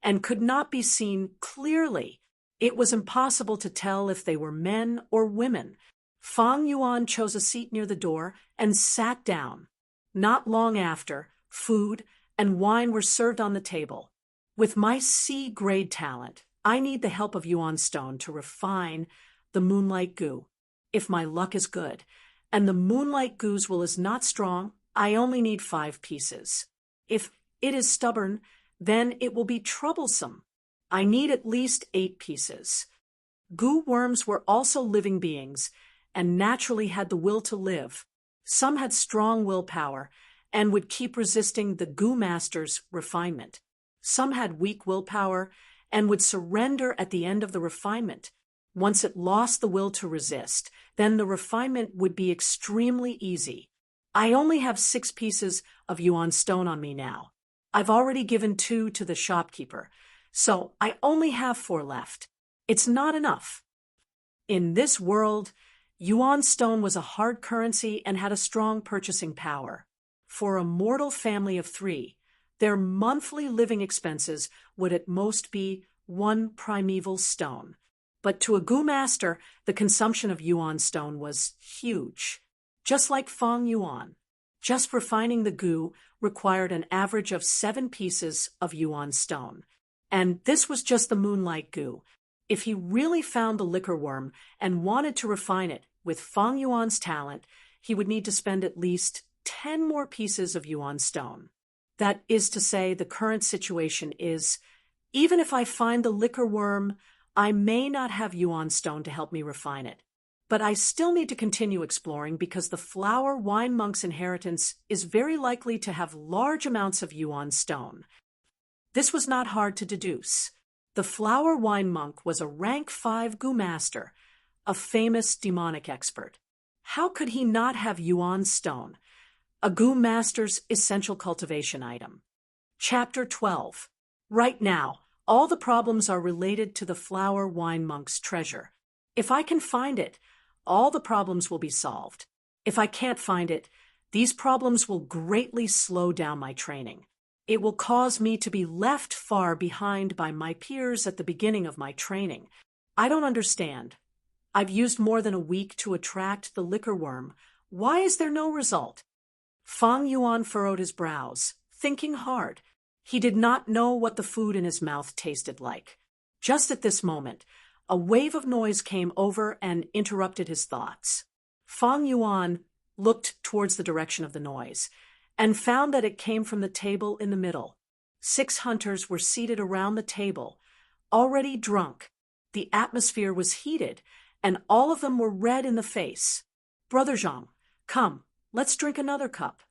and could not be seen clearly. It was impossible to tell if they were men or women. Fang Yuan chose a seat near the door and sat down. Not long after, food and wine were served on the table. With my C-grade talent, I need the help of yuan stone to refine the moonlight goo. If my luck is good, and the moonlight goo's will is not strong, I only need 5 pieces. If it is stubborn, then it will be troublesome. I need at least 8 pieces. Goo worms were also living beings, and naturally had the will to live. Some had strong willpower, and would keep resisting the goo master's refinement. Some had weak willpower, and would surrender at the end of the refinement. Once it lost the will to resist, then the refinement would be extremely easy. I only have 6 pieces of yuan stone on me now. I've already given 2 to the shopkeeper, so I only have 4 left. It's not enough. In this world, yuan stone was a hard currency and had a strong purchasing power. For a mortal family of 3, their monthly living expenses would at most be 1 primeval stone. But to a goo master, the consumption of yuan stone was huge. Just like Fang Yuan, just refining the goo required an average of 7 pieces of yuan stone. And this was just the moonlight goo. If he really found the liquor worm and wanted to refine it with Fang Yuan's talent, he would need to spend at least 10 more pieces of yuan stone. That is to say, the current situation is, even if I find the liquor worm, I may not have yuan stone to help me refine it. But I still need to continue exploring because the flower wine monk's inheritance is very likely to have large amounts of yuan stone. This was not hard to deduce. The flower wine monk was a rank 5 goo master, a famous demonic expert. How could he not have yuan stone, a goo master's essential cultivation item? Chapter 12. Right now, all the problems are related to the flower wine monk's treasure. If I can find it, all the problems will be solved. If I can't find it, these problems will greatly slow down my training. It will cause me to be left far behind by my peers at the beginning of my training. I don't understand. I've used more than a week to attract the liquor worm. Why is there no result? Fang Yuan furrowed his brows, thinking hard. He did not know what the food in his mouth tasted like. Just at this moment, a wave of noise came over and interrupted his thoughts. Fang Yuan looked towards the direction of the noise and found that it came from the table in the middle. 6 hunters were seated around the table, already drunk. The atmosphere was heated, and all of them were red in the face. Brother Zhang, come, let's drink another cup.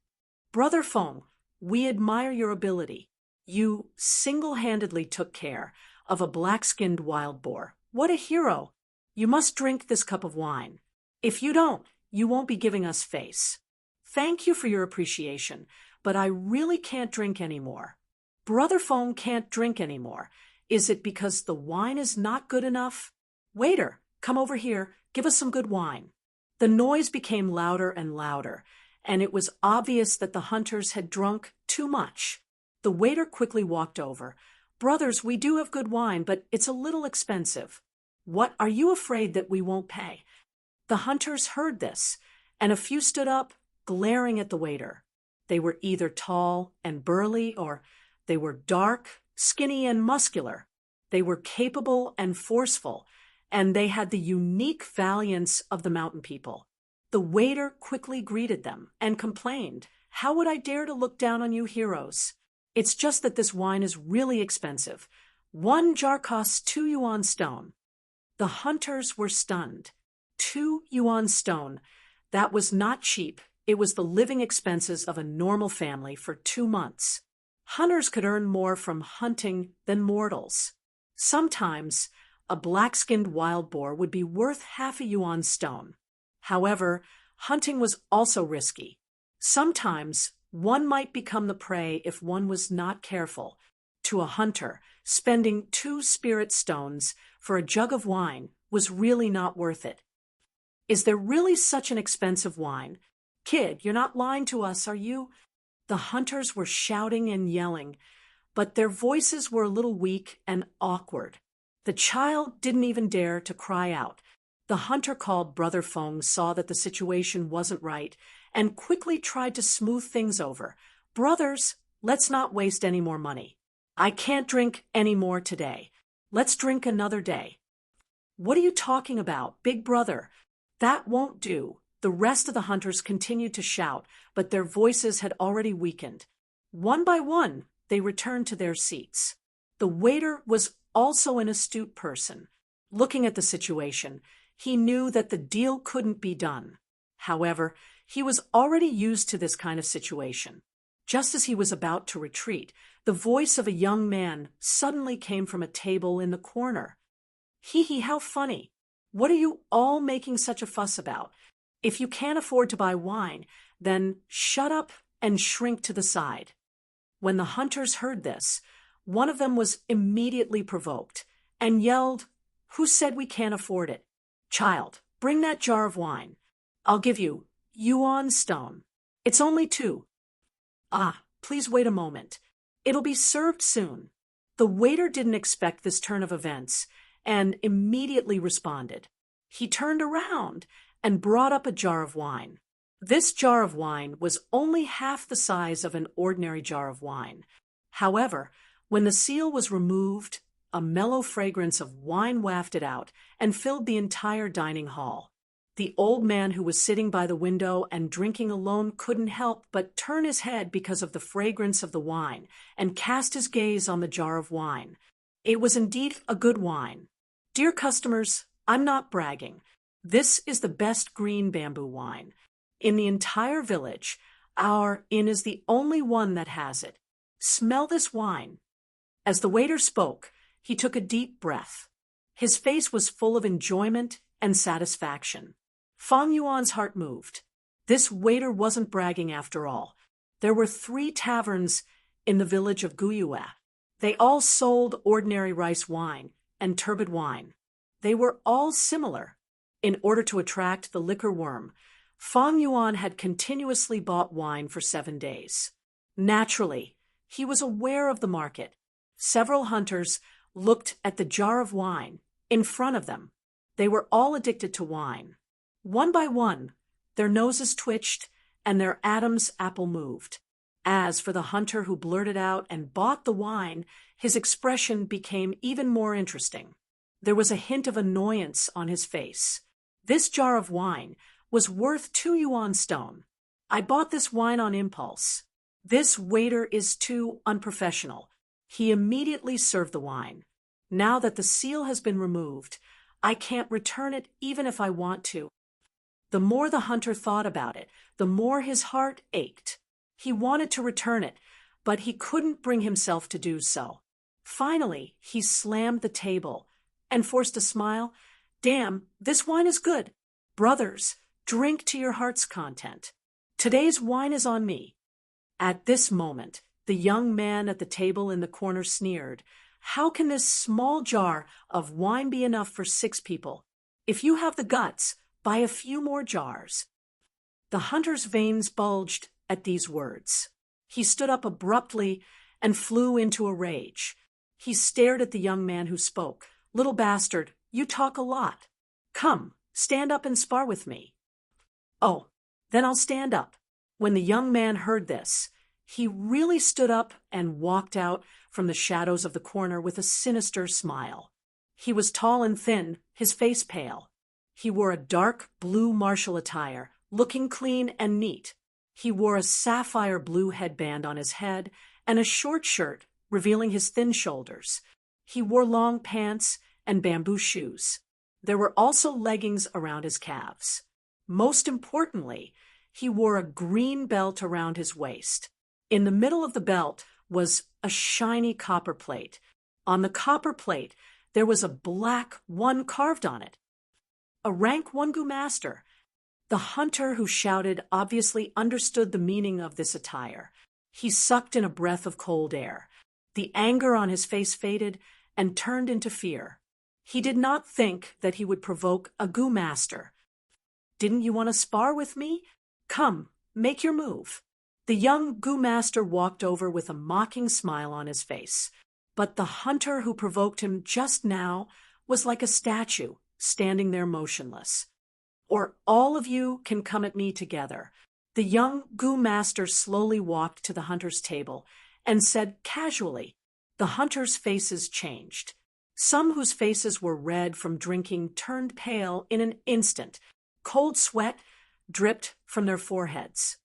Brother Feng, we admire your ability. You single-handedly took care of a black-skinned wild boar. What a hero! You must drink this cup of wine. If you don't, you won't be giving us face. Thank you for your appreciation, but I really can't drink anymore. Brother Feng can't drink anymore. Is it because the wine is not good enough? Waiter, come over here, give us some good wine. The noise became louder and louder, and it was obvious that the hunters had drunk too much. The waiter quickly walked over. Brothers, we do have good wine, but it's a little expensive. What, are you afraid that we won't pay? The hunters heard this, and a few stood up, glaring at the waiter. They were either tall and burly, or they were dark, skinny, and muscular. They were capable and forceful, and they had the unique valiance of the mountain people. The waiter quickly greeted them and complained, "How would I dare to look down on you heroes? It's just that this wine is really expensive. 1 jar costs 2 yuan stone." The hunters were stunned. 2 yuan stone. That was not cheap. It was the living expenses of a normal family for 2 months. Hunters could earn more from hunting than mortals. Sometimes, a black-skinned wild boar would be worth half a yuan stone. However, hunting was also risky. Sometimes, one might become the prey if one was not careful. To a hunter, spending 2 spirit stones for a jug of wine was really not worth it. Is there really such an expensive wine? Kid, you're not lying to us, are you? The hunters were shouting and yelling, but their voices were a little weak and awkward. The child didn't even dare to cry out. The hunter called Brother Feng saw that the situation wasn't right and quickly tried to smooth things over. Brothers, let's not waste any more money. I can't drink any more today. Let's drink another day. What are you talking about, big brother? That won't do. The rest of the hunters continued to shout, but their voices had already weakened. One by one, they returned to their seats. The waiter was also an astute person. Looking at the situation, he knew that the deal couldn't be done. However, he was already used to this kind of situation. Just as he was about to retreat, the voice of a young man suddenly came from a table in the corner. "Hee hee, how funny. What are you all making such a fuss about? If you can't afford to buy wine, then shut up and shrink to the side." When the hunters heard this, one of them was immediately provoked and yelled, "Who said we can't afford it? Child, bring that jar of wine. I'll give you yuan stone. It's only 2. Ah, please wait a moment. It'll be served soon." The waiter didn't expect this turn of events and immediately responded. He turned around and brought up a jar of wine. This jar of wine was only half the size of an ordinary jar of wine. However, when the seal was removed, a mellow fragrance of wine wafted out and filled the entire dining hall. The old man who was sitting by the window and drinking alone couldn't help but turn his head because of the fragrance of the wine and cast his gaze on the jar of wine. It was indeed a good wine. Dear customers, I'm not bragging. This is the best green bamboo wine. In the entire village, our inn is the only one that has it. Smell this wine. As the waiter spoke, he took a deep breath. His face was full of enjoyment and satisfaction. Fang Yuan's heart moved. This waiter wasn't bragging after all. There were 3 taverns in the village of Guyue. They all sold ordinary rice wine and turbid wine. They were all similar. In order to attract the liquor worm, Fang Yuan had continuously bought wine for 7 days. Naturally, he was aware of the market. Several hunters looked at the jar of wine in front of them. They were all addicted to wine. One by one, their noses twitched and their Adam's apple moved. As for the hunter who blurted out and bought the wine, his expression became even more interesting. There was a hint of annoyance on his face. This jar of wine was worth 2 yuan stone. I bought this wine on impulse. This waiter is too unprofessional. He immediately served the wine. Now that the seal has been removed, I can't return it even if I want to. The more the hunter thought about it, the more his heart ached. He wanted to return it, but he couldn't bring himself to do so. Finally, he slammed the table and forced a smile. Damn, this wine is good. Brothers, drink to your heart's content. Today's wine is on me. At this moment, the young man at the table in the corner sneered. How can this small jar of wine be enough for 6 people? If you have the guts, buy a few more jars. The hunter's veins bulged at these words. He stood up abruptly and flew into a rage. He stared at the young man who spoke. Little bastard, you talk a lot. Come, stand up and spar with me. Oh, then I'll stand up. When the young man heard this, he really stood up and walked out from the shadows of the corner with a sinister smile. He was tall and thin, his face pale. He wore a dark blue martial attire, looking clean and neat. He wore a sapphire blue headband on his head and a short shirt revealing his thin shoulders. He wore long pants and bamboo shoes. There were also leggings around his calves. Most importantly, he wore a green belt around his waist. In the middle of the belt was a shiny copper plate. On the copper plate, there was a black 1 carved on it. A rank Wongu master. The hunter who shouted obviously understood the meaning of this attire. He sucked in a breath of cold air. The anger on his face faded and turned into fear. He did not think that he would provoke a Gu master. Didn't you want to spar with me? Come, make your move. The young Gu master walked over with a mocking smile on his face. But the hunter who provoked him just now was like a statue, standing there motionless. Or all of you can come at me together. The young Gu master slowly walked to the hunter's table and said casually. The hunters' faces changed. Some whose faces were red from drinking turned pale in an instant. Cold sweat dripped from their foreheads.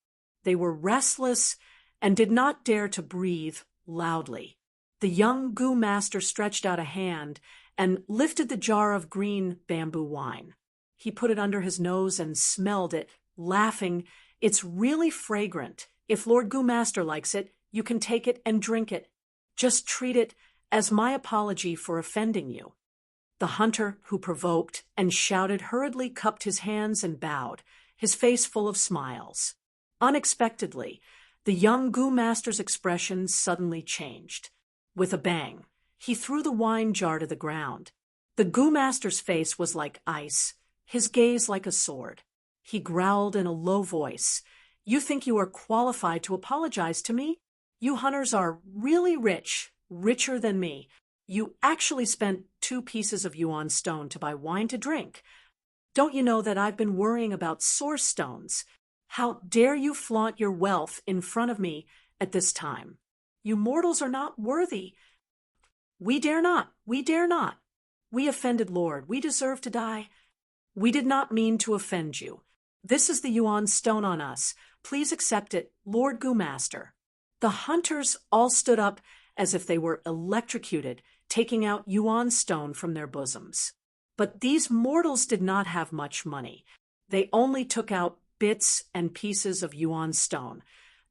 They were restless and did not dare to breathe loudly. The young Gu master stretched out a hand and lifted the jar of green bamboo wine. He put it under his nose and smelled it, laughing. It's really fragrant. If Lord Gu master likes it, you can take it and drink it. Just treat it as my apology for offending you. The hunter who provoked and shouted hurriedly cupped his hands and bowed, his face full of smiles. Unexpectedly, the young Gu master's expression suddenly changed. With a bang, he threw the wine jar to the ground. The Gu master's face was like ice, his gaze like a sword. He growled in a low voice, "You think you are qualified to apologize to me? You hunters are really rich, richer than me. You actually spent 2 pieces of yuan stone to buy wine to drink. Don't you know that I've been worrying about source stones? How dare you flaunt your wealth in front of me at this time? You mortals are not worthy. We dare not, we dare not. We offended Lord, we deserve to die. We did not mean to offend you. This is the yuan stone on us. Please accept it, Lord Gu master." The hunters all stood up as if they were electrocuted, taking out yuan stone from their bosoms. But these mortals did not have much money. They only took out bits and pieces of yuan stone.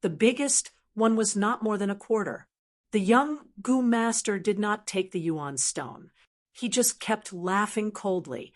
The biggest one was not more than a quarter. The young Gu master did not take the yuan stone. He just kept laughing coldly,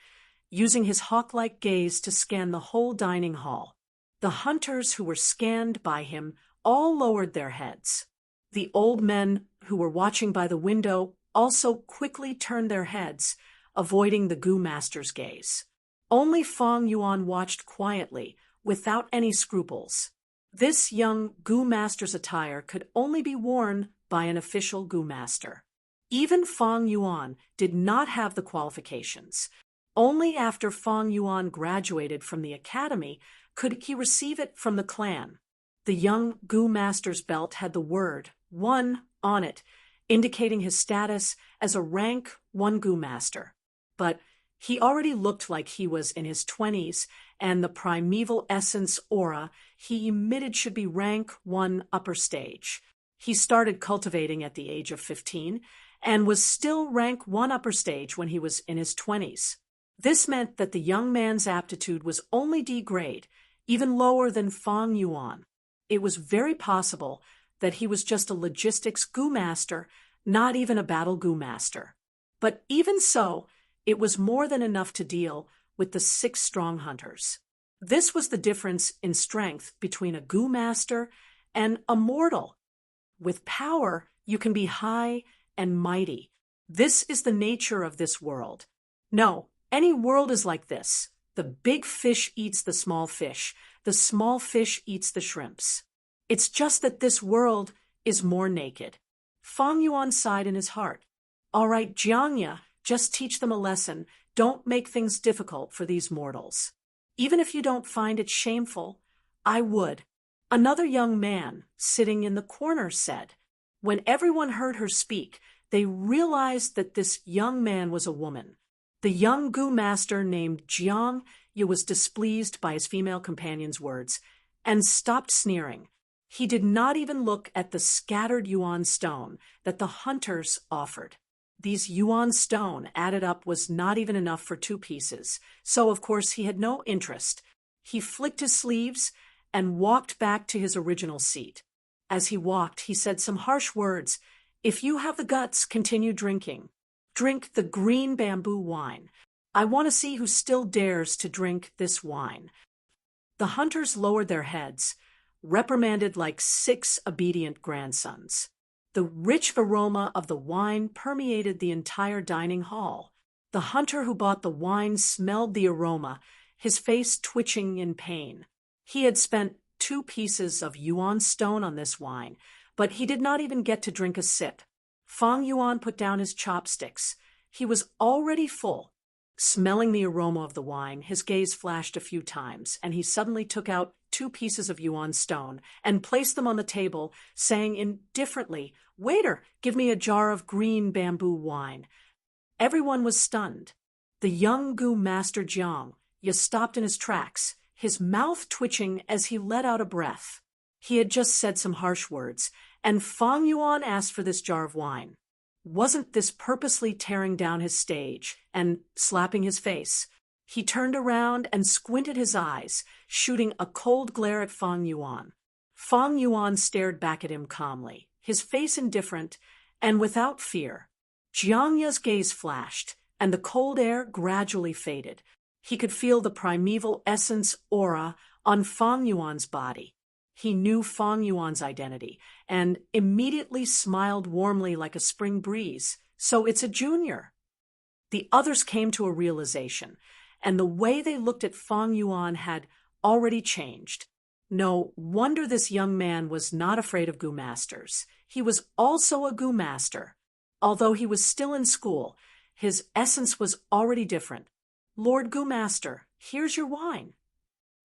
using his hawk-like gaze to scan the whole dining hall. The hunters who were scanned by him all lowered their heads. The old men who were watching by the window also quickly turned their heads, avoiding the Gu master's gaze. Only Fang Yuan watched quietly, without any scruples. This young Gu master's attire could only be worn by an official Gu master. Even Fang Yuan did not have the qualifications. Only after Fang Yuan graduated from the academy could he receive it from the clan. The young Gu master's belt had the word 1 on it, indicating his status as a rank 1 Gu master. But he already looked like he was in his 20s, and the primeval essence aura he emitted should be rank 1 upper stage. He started cultivating at the age of 15 and was still rank 1 upper stage when he was in his 20s. This meant that the young man's aptitude was only D grade, even lower than Fang Yuan. It was very possible that he was just a logistics Gu master, not even a battle Gu master. But even so, it was more than enough to deal with the 6 strong hunters. This was the difference in strength between a Gu master and a mortal. With power, you can be high and mighty. This is the nature of this world. No, any world is like this. The big fish eats the small fish. The small fish eats the shrimps. It's just that this world is more naked. Fang Yuan sighed in his heart. All right, Jiangya, just teach them a lesson. Don't make things difficult for these mortals. Even if you don't find it shameful, I would. Another young man, sitting in the corner, said. When everyone heard her speak, they realized that this young man was a woman. The young Gu master named Jiang Yu was displeased by his female companion's words and stopped sneering. He did not even look at the scattered yuan stone that the hunters offered. These yuan stone added up was not even enough for 2 pieces, so of course he had no interest. He flicked his sleeves and walked back to his original seat. As he walked, he said some harsh words. If you have the guts, continue drinking. Drink the green bamboo wine. I want to see who still dares to drink this wine. The hunters lowered their heads, reprimanded like 6 obedient grandsons. The rich aroma of the wine permeated the entire dining hall. The hunter who bought the wine smelled the aroma, his face twitching in pain. He had spent 2 pieces of yuan stone on this wine, but he did not even get to drink a sip. Fang Yuan put down his chopsticks. He was already full. Smelling the aroma of the wine, his gaze flashed a few times, and he suddenly took out 2 pieces of yuan stone and placed them on the table, saying indifferently, "Waiter, give me a jar of green bamboo wine." Everyone was stunned. The young Gu master Jiang Yu stopped in his tracks, his mouth twitching as he let out a breath. He had just said some harsh words, and Fang Yuan asked for this jar of wine. Wasn't this purposely tearing down his stage and slapping his face? He turned around and squinted his eyes, shooting a cold glare at Fang Yuan. Fang Yuan stared back at him calmly, his face indifferent and without fear. Jiang Yu's gaze flashed, and the cold air gradually faded. He could feel the primeval essence aura on Fang Yuan's body. He knew Fang Yuan's identity and immediately smiled warmly like a spring breeze. So it's a junior. The others came to a realization, and the way they looked at Fang Yuan had already changed. No wonder this young man was not afraid of Gu masters. He was also a Gu master. Although he was still in school, his essence was already different. "Lord Gu master, here's your wine."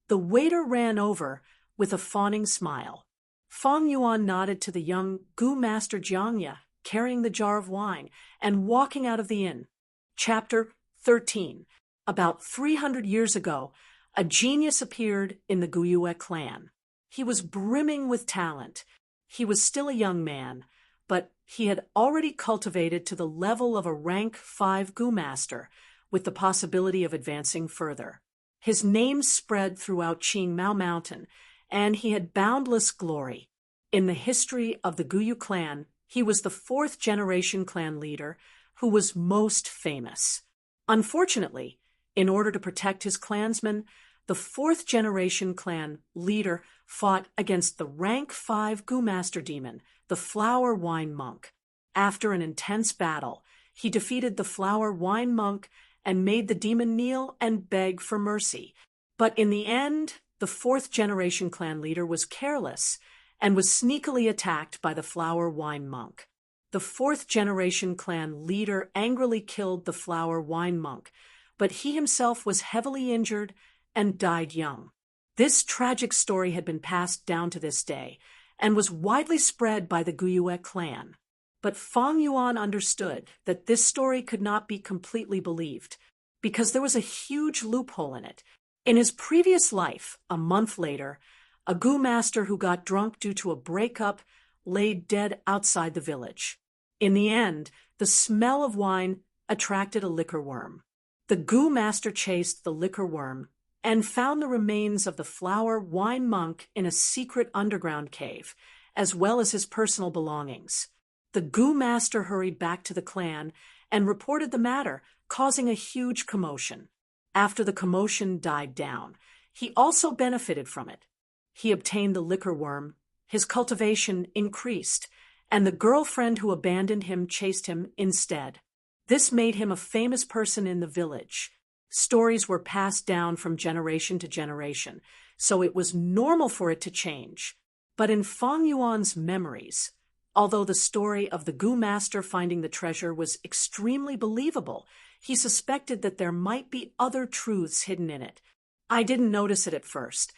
The waiter ran over with a fawning smile. Fang Yuan nodded to the young Gu master Jiang Yu, carrying the jar of wine and walking out of the inn. Chapter 13. About 300 years ago, a genius appeared in the Guyue clan. He was brimming with talent. He was still a young man, but he had already cultivated to the level of a rank 5 Gu master, with the possibility of advancing further. His name spread throughout Qingmao Mountain, and he had boundless glory. In the history of the Guyu clan, he was the 4th generation clan leader who was most famous. Unfortunately, in order to protect his clansmen, the 4th generation clan leader fought against the rank 5 Gu master demon, the Flower Wine Monk. After an intense battle, he defeated the Flower Wine Monk and made the demon kneel and beg for mercy. But in the end, the 4th generation clan leader was careless and was sneakily attacked by the Flower Wine Monk. The 4th generation clan leader angrily killed the Flower Wine Monk, but he himself was heavily injured and died young. This tragic story had been passed down to this day and was widely spread by the Guyue clan. But Fang Yuan understood that this story could not be completely believed because there was a huge loophole in it. In his previous life, a month later, a Gu master who got drunk due to a breakup laid dead outside the village. In the end, the smell of wine attracted a liquor worm. The Goo Master chased the liquor worm and found the remains of the flower wine monk in a secret underground cave, as well as his personal belongings. The Goo Master hurried back to the clan and reported the matter, causing a huge commotion. After the commotion died down, he also benefited from it. He obtained the liquor worm, his cultivation increased, and the girlfriend who abandoned him chased him instead. This made him a famous person in the village. Stories were passed down from generation to generation, so it was normal for it to change. But in Fang Yuan's memories, although the story of the Goo Master finding the treasure was extremely believable, he suspected that there might be other truths hidden in it. I didn't notice it at first,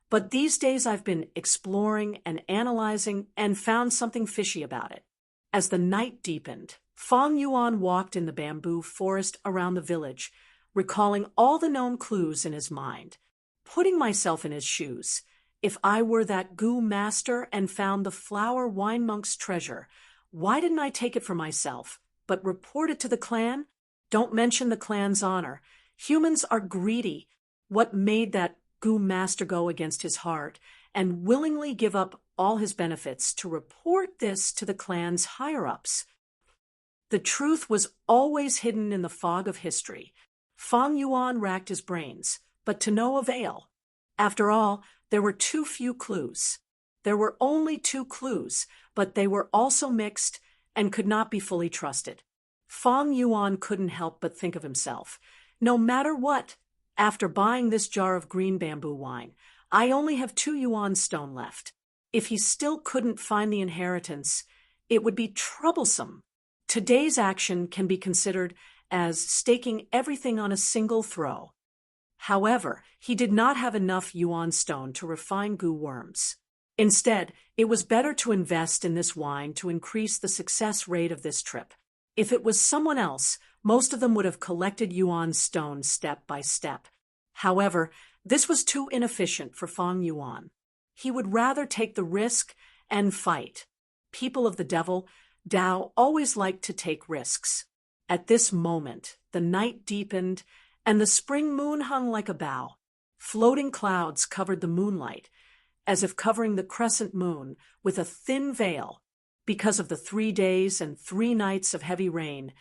but these days I've been exploring and analyzing and found something fishy about it. As the night deepened, Fang Yuan walked in the bamboo forest around the village, recalling all the known clues in his mind. Putting myself in his shoes, if I were that Goo Master and found the flower wine monk's treasure, why didn't I take it for myself, but report it to the clan? Don't mention the clan's honor. Humans are greedy. What made that Goo Master go against his heart and willingly give up all his benefits to report this to the clan's higher-ups? The truth was always hidden in the fog of history. Fang Yuan racked his brains, but to no avail. After all, there were too few clues. There were only 2 clues, but they were also mixed and could not be fully trusted. Fang Yuan couldn't help but think of himself. No matter what, after buying this jar of green bamboo wine, I only have 2 yuan stone left. If he still couldn't find the inheritance, it would be troublesome. Today's action can be considered as staking everything on a single throw. However, he did not have enough yuan stone to refine goo worms. Instead, it was better to invest in this wine to increase the success rate of this trip. If it was someone else, most of them would have collected yuan stone step by step. However, this was too inefficient for Fang Yuan. He would rather take the risk and fight. People of the devil, Dao, always like to take risks. At this moment, the night deepened, and the spring moon hung like a bough. Floating clouds covered the moonlight, as if covering the crescent moon with a thin veil. Because of the 3 days and 3 nights of heavy rain,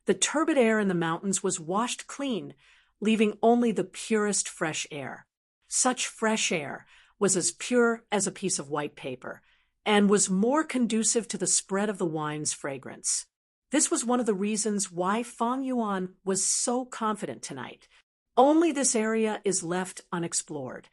the turbid air in the mountains was washed clean, leaving only the purest fresh air. Such fresh air was as pure as a piece of white paper, and was more conducive to the spread of the wine's fragrance. This was one of the reasons why Fang Yuan was so confident tonight. Only this area is left unexplored.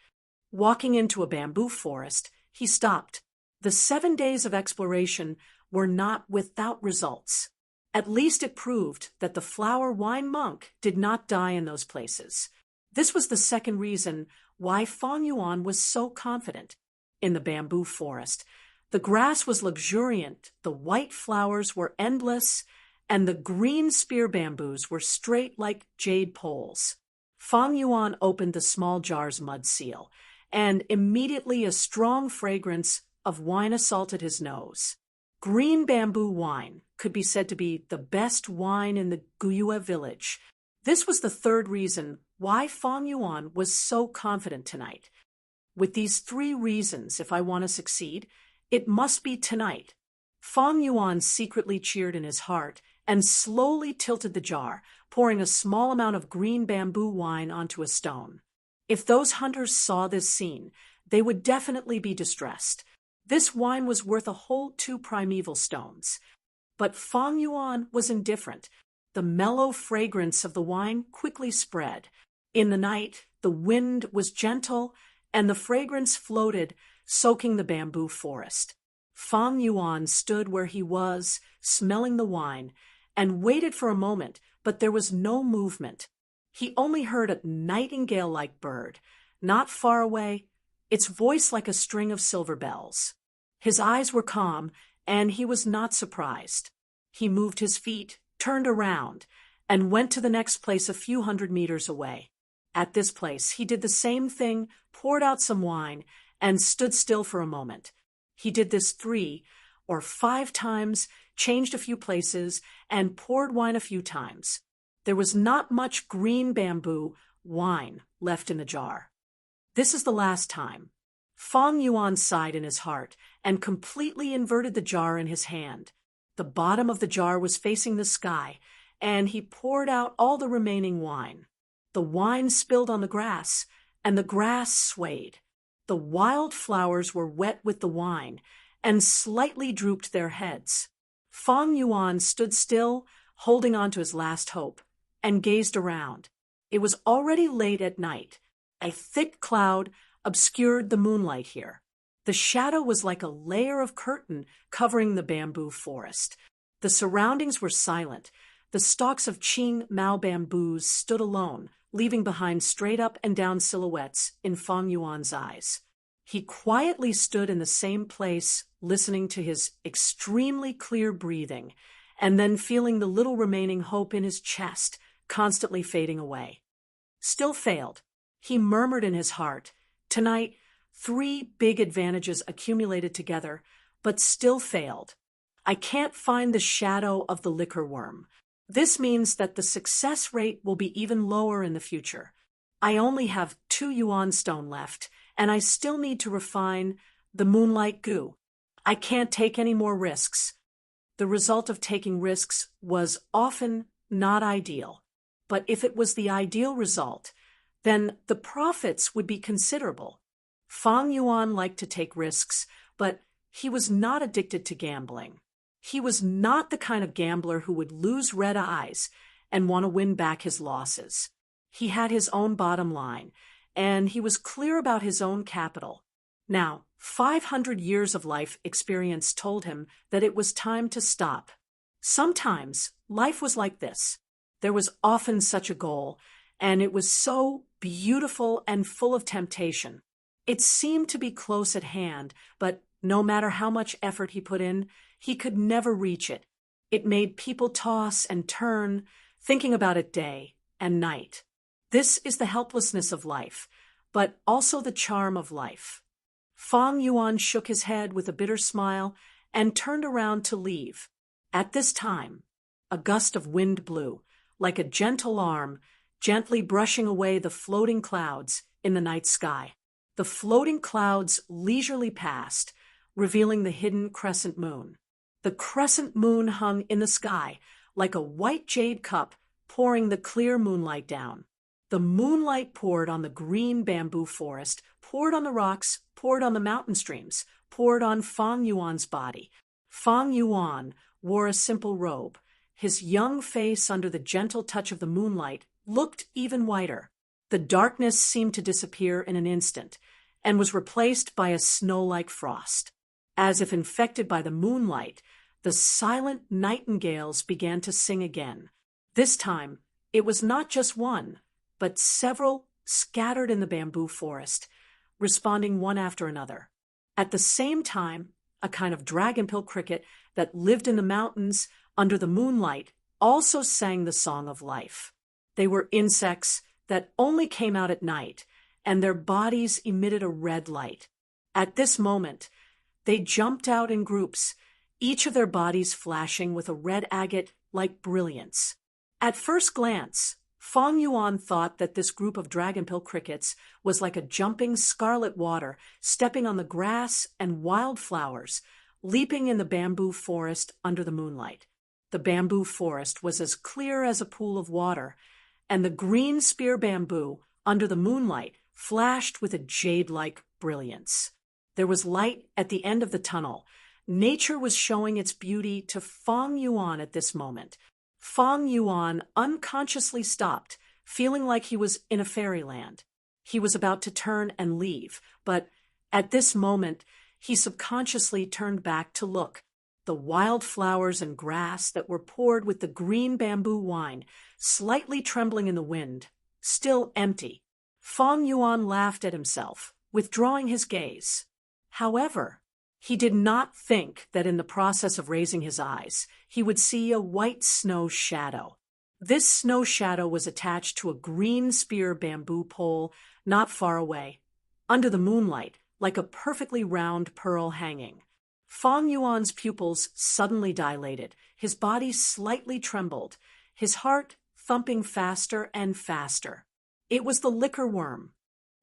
Walking into a bamboo forest, he stopped. The 7 days of exploration were not without results. At least it proved that the flower wine monk did not die in those places. This was the second reason why Fang Yuan was so confident. In the bamboo forest, the grass was luxuriant, the white flowers were endless, and the green spear bamboos were straight like jade poles. Fang Yuan opened the small jar's mud seal, and immediately a strong fragrance of wine assaulted his nose. Green bamboo wine could be said to be the best wine in the Guyue village. This was the third reason why Fang Yuan was so confident tonight. With these 3 reasons, if I want to succeed, it must be tonight. Fang Yuan secretly cheered in his heart and slowly tilted the jar, pouring a small amount of green bamboo wine onto a stone. If those hunters saw this scene, they would definitely be distressed. This wine was worth a whole 2 primeval stones. But Fang Yuan was indifferent. The mellow fragrance of the wine quickly spread. In the night, the wind was gentle, and the fragrance floated, soaking the bamboo forest. Fang Yuan stood where he was, smelling the wine, and waited for a moment, but there was no movement. He only heard a nightingale-like bird, not far away, its voice like a string of silver bells. His eyes were calm, and he was not surprised. He moved his feet, turned around, and went to the next place a few hundred meters away. At this place, he did the same thing, poured out some wine, and stood still for a moment. He did this 3, or 5 times, changed a few places, and poured wine a few times. There was not much green bamboo wine left in the jar. This is the last time. Fang Yuan sighed in his heart and completely inverted the jar in his hand. The bottom of the jar was facing the sky, and he poured out all the remaining wine. The wine spilled on the grass, and the grass swayed. The wild flowers were wet with the wine and slightly drooped their heads. Fang Yuan stood still, holding on to his last hope, and gazed around. It was already late at night. A thick cloud obscured the moonlight here. The shadow was like a layer of curtain covering the bamboo forest. The surroundings were silent. The stalks of Qing Mao bamboos stood alone, leaving behind straight up and down silhouettes in Fang Yuan's eyes. He quietly stood in the same place, listening to his extremely clear breathing, and then feeling the little remaining hope in his chest constantly fading away. Still failed. He murmured in his heart, "Tonight, 3 big advantages accumulated together, but still failed. I can't find the shadow of the liquor worm. This means that the success rate will be even lower in the future. I only have 2 yuan stone left, and I still need to refine the moonlight goo. I can't take any more risks." The result of taking risks was often not ideal. But if it was the ideal result, then the profits would be considerable. Fang Yuan liked to take risks, but he was not addicted to gambling. He was not the kind of gambler who would lose red eyes and want to win back his losses. He had his own bottom line, and he was clear about his own capital. Now, 500 years of life experience told him that it was time to stop. Sometimes life was like this. There was often such a goal, and it was so beautiful and full of temptation. It seemed to be close at hand, but no matter how much effort he put in, he could never reach it. It made people toss and turn, thinking about it day and night. This is the helplessness of life, but also the charm of life. Fang Yuan shook his head with a bitter smile and turned around to leave. At this time, a gust of wind blew, like a gentle arm, gently brushing away the floating clouds in the night sky. The floating clouds leisurely passed, revealing the hidden crescent moon. The crescent moon hung in the sky like a white jade cup pouring the clear moonlight down. The moonlight poured on the green bamboo forest, poured on the rocks, poured on the mountain streams, poured on Fang Yuan's body. Fang Yuan wore a simple robe. His young face, under the gentle touch of the moonlight, looked even whiter. The darkness seemed to disappear in an instant and was replaced by a snow-like frost. As if infected by the moonlight, the silent nightingales began to sing again. This time, it was not just one, but several scattered in the bamboo forest, responding one after another. At the same time, a kind of dragonbill cricket that lived in the mountains under the moonlight also sang the song of life. They were insects that only came out at night, and their bodies emitted a red light. At this moment, they jumped out in groups, each of their bodies flashing with a red agate-like brilliance. At first glance, Fang Yuan thought that this group of dragonbill crickets was like a jumping scarlet water stepping on the grass and wildflowers, leaping in the bamboo forest under the moonlight. The bamboo forest was as clear as a pool of water, and the green spear bamboo under the moonlight flashed with a jade-like brilliance. There was light at the end of the tunnel. Nature was showing its beauty to Fang Yuan at this moment. Fang Yuan unconsciously stopped, feeling like he was in a fairyland. He was about to turn and leave, but at this moment, he subconsciously turned back to look. The wild flowers and grass that were poured with the green bamboo wine, slightly trembling in the wind, still empty. Fang Yuan laughed at himself, withdrawing his gaze. However, he did not think that in the process of raising his eyes, he would see a white snow shadow. This snow shadow was attached to a green spear bamboo pole not far away, under the moonlight, like a perfectly round pearl hanging. Fang Yuan's pupils suddenly dilated, his body slightly trembled, his heart thumping faster and faster. It was the liquor worm.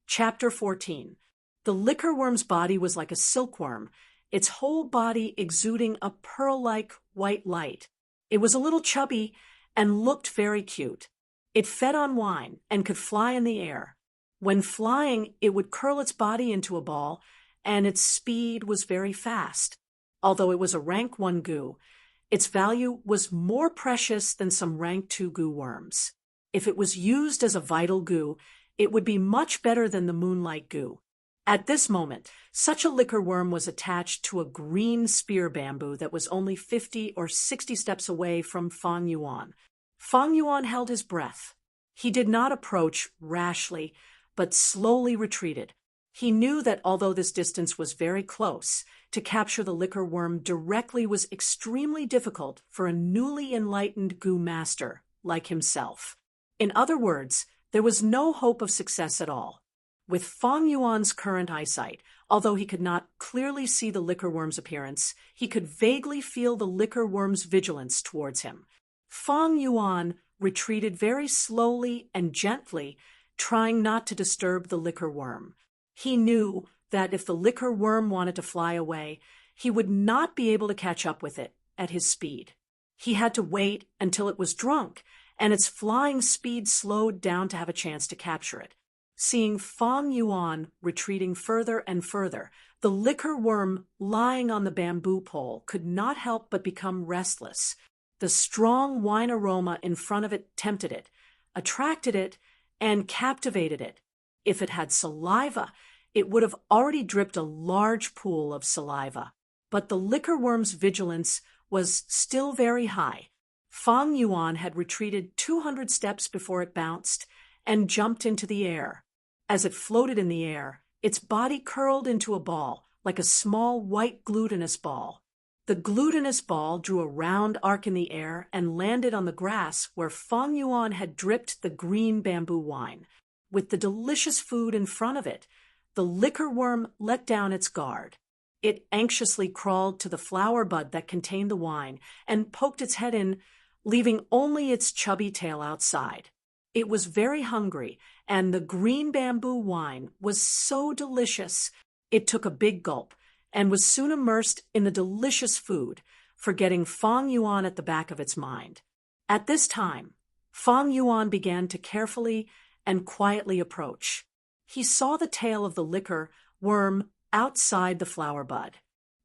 Chapter 14. The liquor worm's body was like a silkworm, its whole body exuding a pearl-like white light. It was a little chubby and looked very cute. It fed on wine and could fly in the air. When flying, it would curl its body into a ball, and its speed was very fast. Although it was a rank 1 goo, its value was more precious than some rank 2 goo worms. If it was used as a vital goo, it would be much better than the moonlight goo. At this moment, such a liquor worm was attached to a green spear bamboo that was only 50 or 60 steps away from Fang Yuan. Fang Yuan held his breath. He did not approach rashly, but slowly retreated. He knew that although this distance was very close, to capture the liquor worm directly was extremely difficult for a newly enlightened goo master like himself. In other words, there was no hope of success at all. With Fang Yuan's current eyesight, although he could not clearly see the liquor worm's appearance, he could vaguely feel the liquor worm's vigilance towards him. Fang Yuan retreated very slowly and gently, trying not to disturb the liquor worm. He knew that if the liquor worm wanted to fly away, he would not be able to catch up with it at his speed. He had to wait until it was drunk, and its flying speed slowed down to have a chance to capture it. Seeing Fang Yuan retreating further and further, the liquor worm lying on the bamboo pole could not help but become restless. The strong wine aroma in front of it tempted it, attracted it, and captivated it. If it had saliva, it would have already dripped a large pool of saliva. But the liquor worm's vigilance was still very high. Fang Yuan had retreated 200 steps before it bounced and jumped into the air. As it floated in the air, its body curled into a ball, like a small white glutinous ball. The glutinous ball drew a round arc in the air and landed on the grass where Fang Yuan had dripped the green bamboo wine. With the delicious food in front of it, the liquor worm let down its guard. It anxiously crawled to the flower bud that contained the wine and poked its head in, leaving only its chubby tail outside. It was very hungry, and the green bamboo wine was so delicious. It took a big gulp and was soon immersed in the delicious food, forgetting Fang Yuan at the back of its mind. At this time, Fang Yuan began to carefully and quietly approach. He saw the tail of the liquor worm outside the flower bud.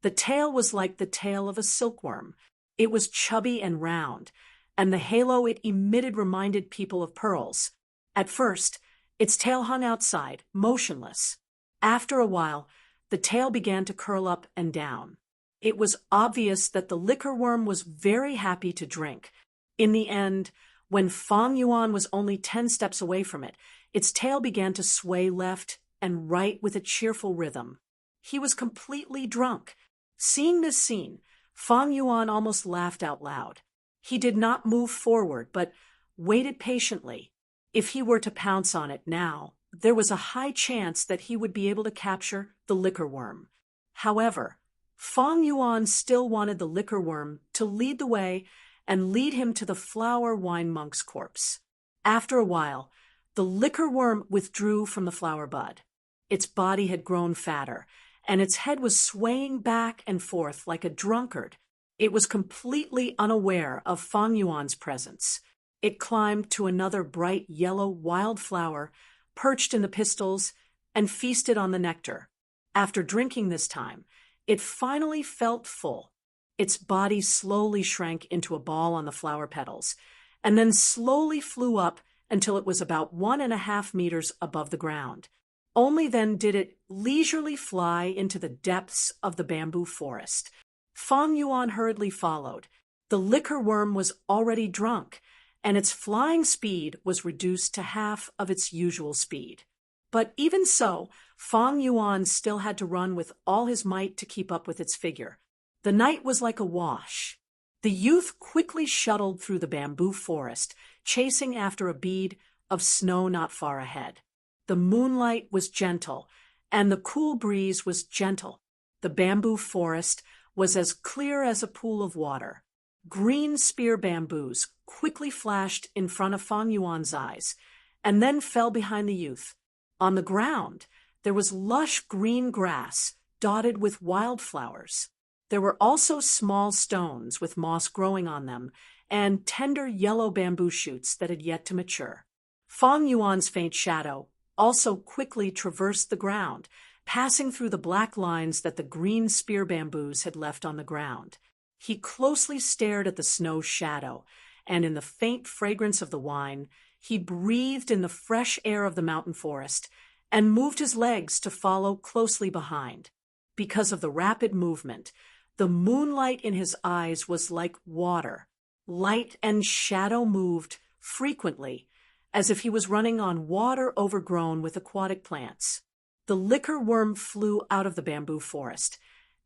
The tail was like the tail of a silkworm. It was chubby and round, and the halo it emitted reminded people of pearls. At first, its tail hung outside, motionless. After a while, the tail began to curl up and down. It was obvious that the liquor worm was very happy to drink. In the end, when Fang Yuan was only 10 steps away from it, its tail began to sway left and right with a cheerful rhythm. He was completely drunk. Seeing this scene, Fang Yuan almost laughed out loud. He did not move forward, but waited patiently. If he were to pounce on it now, there was a high chance that he would be able to capture the liquor worm. However, Fang Yuan still wanted the liquor worm to lead the way and lead him to the flower wine monk's corpse. After a while, the liquor worm withdrew from the flower bud. Its body had grown fatter, and its head was swaying back and forth like a drunkard. It was completely unaware of Fang Yuan's presence. It climbed to another bright yellow wild flower, perched in the pistils, and feasted on the nectar. After drinking this time, it finally felt full. Its body slowly shrank into a ball on the flower petals, and then slowly flew up until it was about 1.5 meters above the ground. Only then did it leisurely fly into the depths of the bamboo forest. Fang Yuan hurriedly followed. The liquor worm was already drunk, and its flying speed was reduced to half of its usual speed. But even so, Fang Yuan still had to run with all his might to keep up with its figure. The night was like a wash. The youth quickly shuttled through the bamboo forest, chasing after a bead of snow not far ahead. The moonlight was gentle, and the cool breeze was gentle. The bamboo forest was as clear as a pool of water. Green spear bamboos quickly flashed in front of Fang Yuan's eyes, and then fell behind the youth. On the ground, there was lush green grass dotted with wildflowers. There were also small stones with moss growing on them, and tender yellow bamboo shoots that had yet to mature. Fang Yuan's faint shadow also quickly traversed the ground, passing through the black lines that the green spear bamboos had left on the ground. He closely stared at the snow shadow, and in the faint fragrance of the wine, he breathed in the fresh air of the mountain forest and moved his legs to follow closely behind. Because of the rapid movement, the moonlight in his eyes was like water. Light and shadow moved frequently, as if he was running on water overgrown with aquatic plants. The liquor worm flew out of the bamboo forest,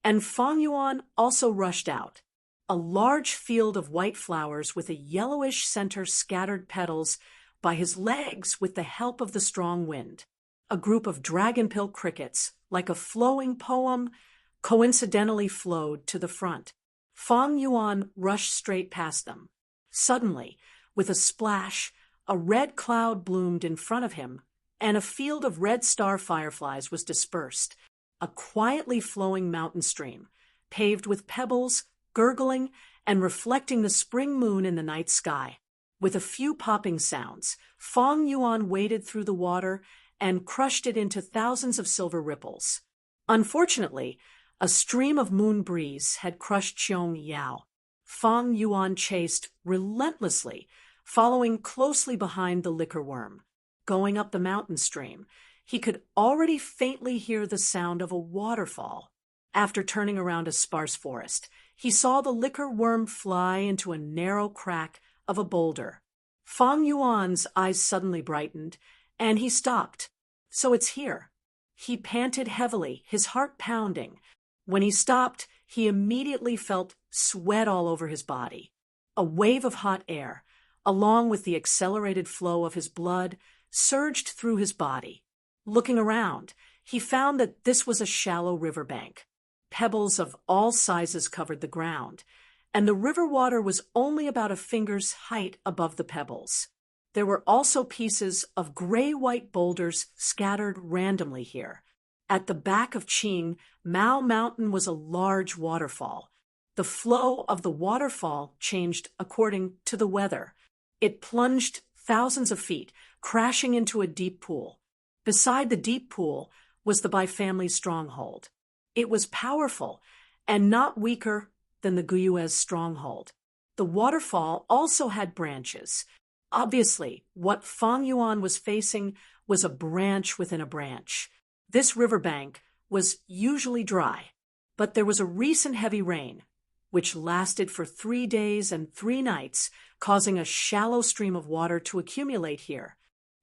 and Fang Yuan also rushed out. A large field of white flowers with a yellowish center scattered petals by his legs with the help of the strong wind. A group of dragonpill crickets, like a flowing poem, coincidentally flowed to the front. Fang Yuan rushed straight past them. Suddenly, with a splash, a red cloud bloomed in front of him, and a field of red star fireflies was dispersed, a quietly flowing mountain stream, paved with pebbles, gurgling, and reflecting the spring moon in the night sky. With a few popping sounds, Fang Yuan waded through the water and crushed it into thousands of silver ripples. Unfortunately, a stream of moon breeze had crushed Qiong Yao. Fang Yuan chased relentlessly, following closely behind the liquor worm. Going up the mountain stream, he could already faintly hear the sound of a waterfall. After turning around a sparse forest, he saw the liquor worm fly into a narrow crack of a boulder. Fang Yuan's eyes suddenly brightened, and he stopped. So it's here. He panted heavily, his heart pounding. When he stopped, he immediately felt sweat all over his body. A wave of hot air, along with the accelerated flow of his blood, surged through his body. Looking around, he found that this was a shallow riverbank. Pebbles of all sizes covered the ground, and the river water was only about a finger's height above the pebbles. There were also pieces of gray-white boulders scattered randomly here. At the back of Qing, Mao Mountain was a large waterfall. The flow of the waterfall changed according to the weather. It plunged thousands of feet, crashing into a deep pool. Beside the deep pool was the Bai family's stronghold. It was powerful and not weaker than the Guyue's stronghold. The waterfall also had branches. Obviously, what Fang Yuan was facing was a branch within a branch. This riverbank was usually dry, but there was a recent heavy rain, which lasted for 3 days and 3 nights, causing a shallow stream of water to accumulate here.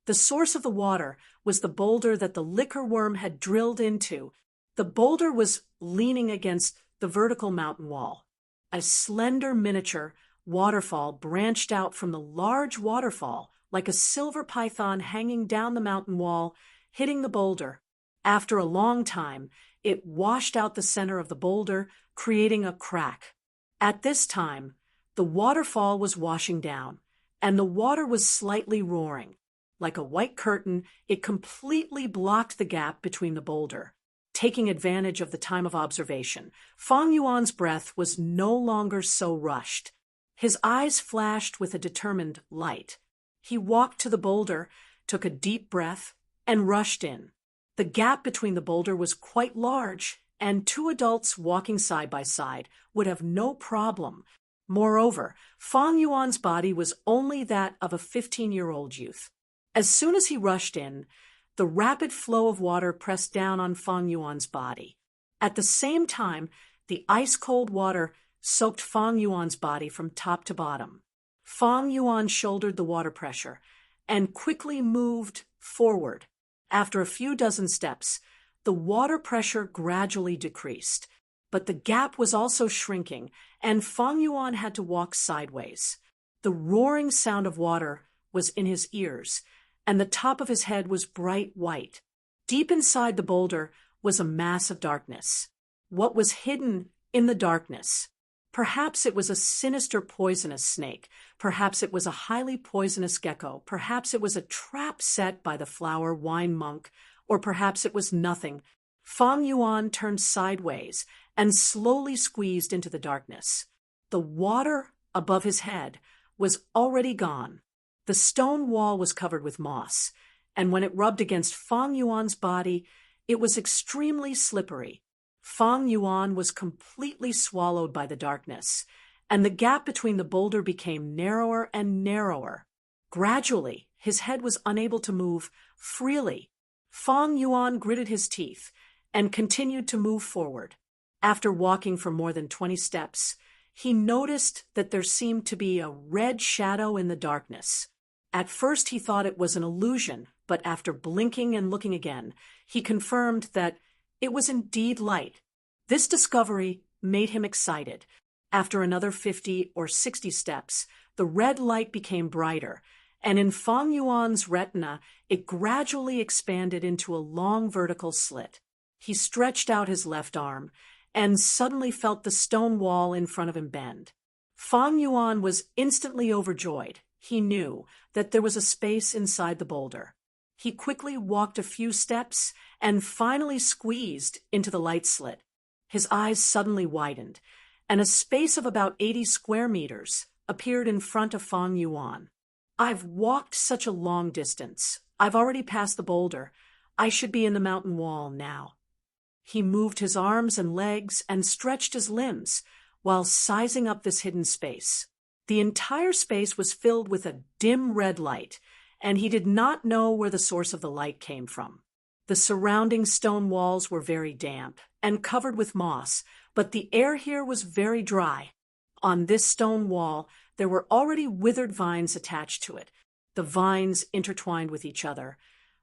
The source of the water was the boulder that the liquor worm had drilled into. The boulder was leaning against the vertical mountain wall. A slender miniature waterfall branched out from the large waterfall like a silver python hanging down the mountain wall, hitting the boulder. After a long time, it washed out the center of the boulder, creating a crack. At this time, the waterfall was washing down, and the water was slightly roaring. Like a white curtain, it completely blocked the gap between the boulder. Taking advantage of the time of observation, Fang Yuan's breath was no longer so rushed. His eyes flashed with a determined light. He walked to the boulder, took a deep breath, and rushed in. The gap between the boulder was quite large, and 2 adults walking side by side would have no problem. Moreover, Fang Yuan's body was only that of a 15-year-old youth. As soon as he rushed in, the rapid flow of water pressed down on Fang Yuan's body. At the same time, the ice-cold water soaked Fang Yuan's body from top to bottom. Fang Yuan shouldered the water pressure and quickly moved forward. After a few dozen steps, the water pressure gradually decreased, but the gap was also shrinking, and Fang Yuan had to walk sideways. The roaring sound of water was in his ears, and the top of his head was bright white. Deep inside the boulder was a mass of darkness. What was hidden in the darkness. Perhaps it was a sinister poisonous snake. Perhaps it was a highly poisonous gecko. Perhaps it was a trap set by the flower wine monk. Or perhaps it was nothing. Fang Yuan turned sideways and slowly squeezed into the darkness. The water above his head was already gone. The stone wall was covered with moss, and when it rubbed against Fang Yuan's body, it was extremely slippery. Fang Yuan was completely swallowed by the darkness, and the gap between the boulder became narrower and narrower. Gradually, his head was unable to move freely. Fang Yuan gritted his teeth and continued to move forward. After walking for more than 20 steps, he noticed that there seemed to be a red shadow in the darkness. At first he thought it was an illusion, but after blinking and looking again, he confirmed that it was indeed light. This discovery made him excited. After another 50 or 60 steps, the red light became brighter, and in Fang Yuan's retina, it gradually expanded into a long vertical slit. He stretched out his left arm, and suddenly felt the stone wall in front of him bend. Fang Yuan was instantly overjoyed. He knew that there was a space inside the boulder. He quickly walked a few steps and finally squeezed into the light slit. His eyes suddenly widened, and a space of about 80 square meters appeared in front of Fang Yuan. I've walked such a long distance. I've already passed the boulder. I should be in the mountain wall now. He moved his arms and legs and stretched his limbs while sizing up this hidden space. The entire space was filled with a dim red light, and he did not know where the source of the light came from. The surrounding stone walls were very damp and covered with moss, but the air here was very dry. On this stone wall, there were already withered vines attached to it. The vines intertwined with each other,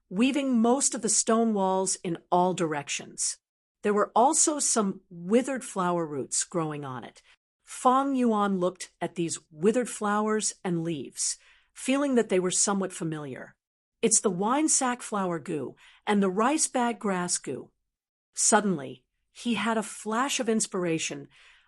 weaving most of the stone walls in all directions. There were also some withered flower roots growing on it. Fang Yuan looked at these withered flowers and leaves, feeling that they were somewhat familiar. It's the wine sack flower goo and the rice bag grass goo. Suddenly, he had a flash of inspiration,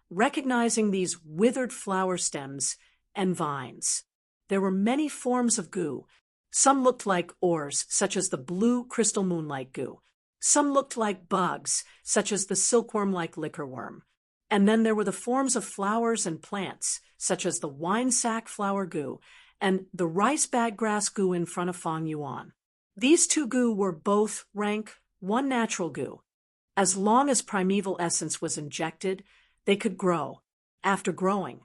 recognizing these withered flower stems and vines. There were many forms of goo. Some looked like ores, such as the blue crystal moonlight goo. Some looked like bugs, such as the silkworm-like liquor worm. And then there were the forms of flowers and plants, such as the wine sack flower goo and the rice bag grass goo in front of Fang Yuan. These two goo were both rank 1 natural goo. As long as primeval essence was injected, they could grow. After growing,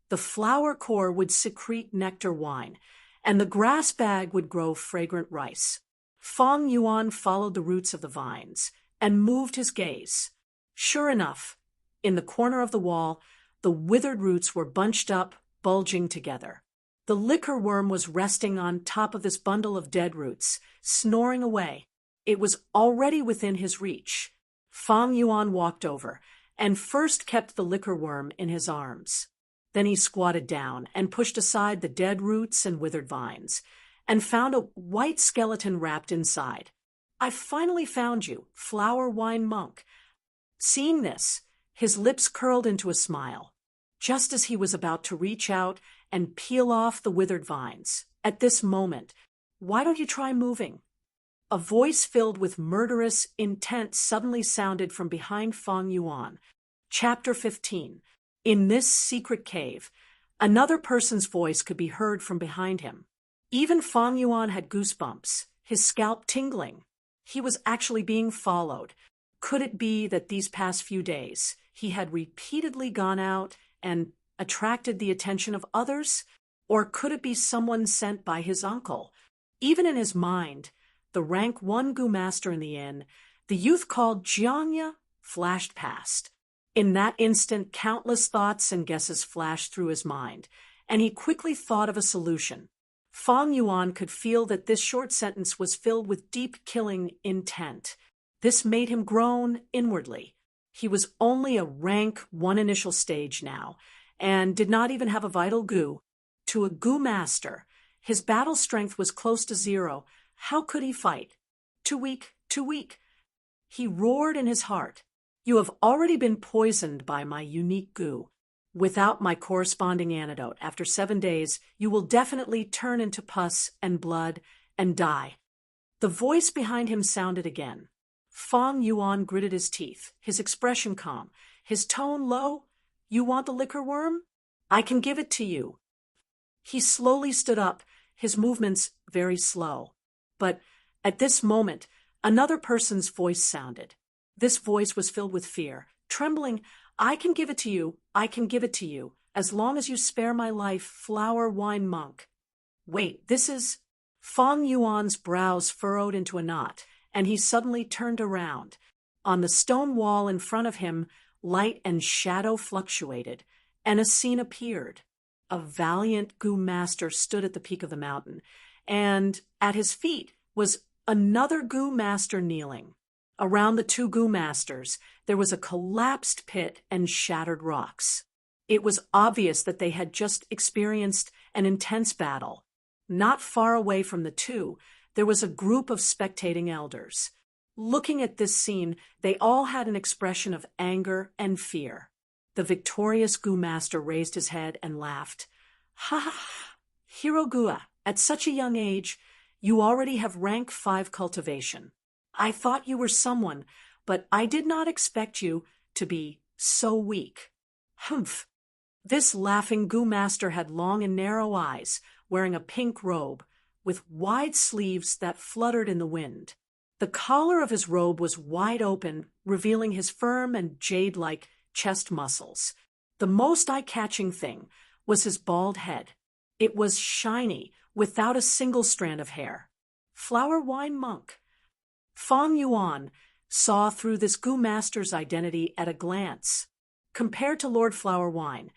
the flower core would secrete nectar wine, and the grass bag would grow fragrant rice. Fang Yuan followed the roots of the vines and moved his gaze. Sure enough, in the corner of the wall, the withered roots were bunched up, bulging together. The liquor worm was resting on top of this bundle of dead roots, snoring away. It was already within his reach. Fang Yuan walked over and first kept the liquor worm in his arms. Then he squatted down and pushed aside the dead roots and withered vines, and found a white skeleton wrapped inside. "I've finally found you, flower wine monk." Seeing this, his lips curled into a smile, just as he was about to reach out and peel off the withered vines. At this moment, "Why don't you try moving?" A voice filled with murderous intent suddenly sounded from behind Fang Yuan. Chapter 15. In this secret cave, another person's voice could be heard from behind him. Even Fang Yuan had goosebumps, his scalp tingling. He was actually being followed. Could it be that these past few days he had repeatedly gone out and attracted the attention of others? Or could it be someone sent by his uncle? Even in his mind, the rank 1 goo master in the inn, the youth called Jiangya, flashed past. In that instant, countless thoughts and guesses flashed through his mind, and he quickly thought of a solution. Fang Yuan could feel that this short sentence was filled with deep killing intent. This made him groan inwardly. He was only a rank 1 initial stage now, and did not even have a vital goo. To a goo master, his battle strength was close to 0. How could he fight? Too weak, too weak. He roared in his heart. You have already been poisoned by my unique goo. Without my corresponding antidote, after 7 days, you will definitely turn into pus and blood and die. The voice behind him sounded again. Fong Yuan gritted his teeth, his expression calm, his tone low. You want the liquor worm? I can give it to you. He slowly stood up, his movements very slow. But at this moment, another person's voice sounded. This voice was filled with fear, trembling. I can give it to you, I can give it to you, as long as you spare my life, flower wine monk. Wait, this is… Fong Yuan's brows furrowed into a knot, and he suddenly turned around. On the stone wall in front of him, light and shadow fluctuated, and a scene appeared. A valiant goo master stood at the peak of the mountain, and at his feet was another goo master kneeling. Around the two goo masters, there was a collapsed pit and shattered rocks. It was obvious that they had just experienced an intense battle. Not far away from the two, there was a group of spectating elders. Looking at this scene, they all had an expression of anger and fear. The victorious goo master raised his head and laughed. Ha ha ha! Hirogua, at such a young age, you already have rank 5 cultivation. I thought you were someone, but I did not expect you to be so weak. Humph! This laughing goo master had long and narrow eyes, wearing a pink robe, with wide sleeves that fluttered in the wind. The collar of his robe was wide open, revealing his firm and jade-like chest muscles. The most eye-catching thing was his bald head. It was shiny, without a single strand of hair. Flower wine monk. Fong Yuan saw through this goo master's identity at a glance. Compared to Lord Flower Wine,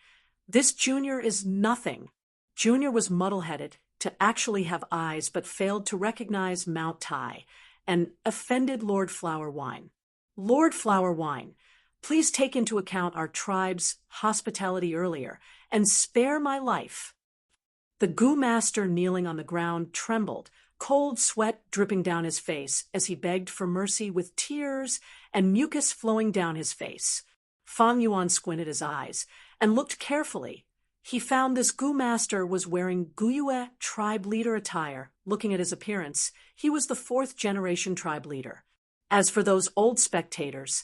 this junior is nothing. Junior was muddle-headed, to actually have eyes, but failed to recognize Mount Tai, and offended Lord Flower Wine. Lord Flower Wine, please take into account our tribe's hospitality earlier, and spare my life. The goo master kneeling on the ground trembled, cold sweat dripping down his face as he begged for mercy with tears and mucus flowing down his face. Fong Yuan squinted his eyes and looked carefully. He found this goo master was wearing Guyue tribe leader attire. Looking at his appearance, he was the 4th generation tribe leader. As for those old spectators,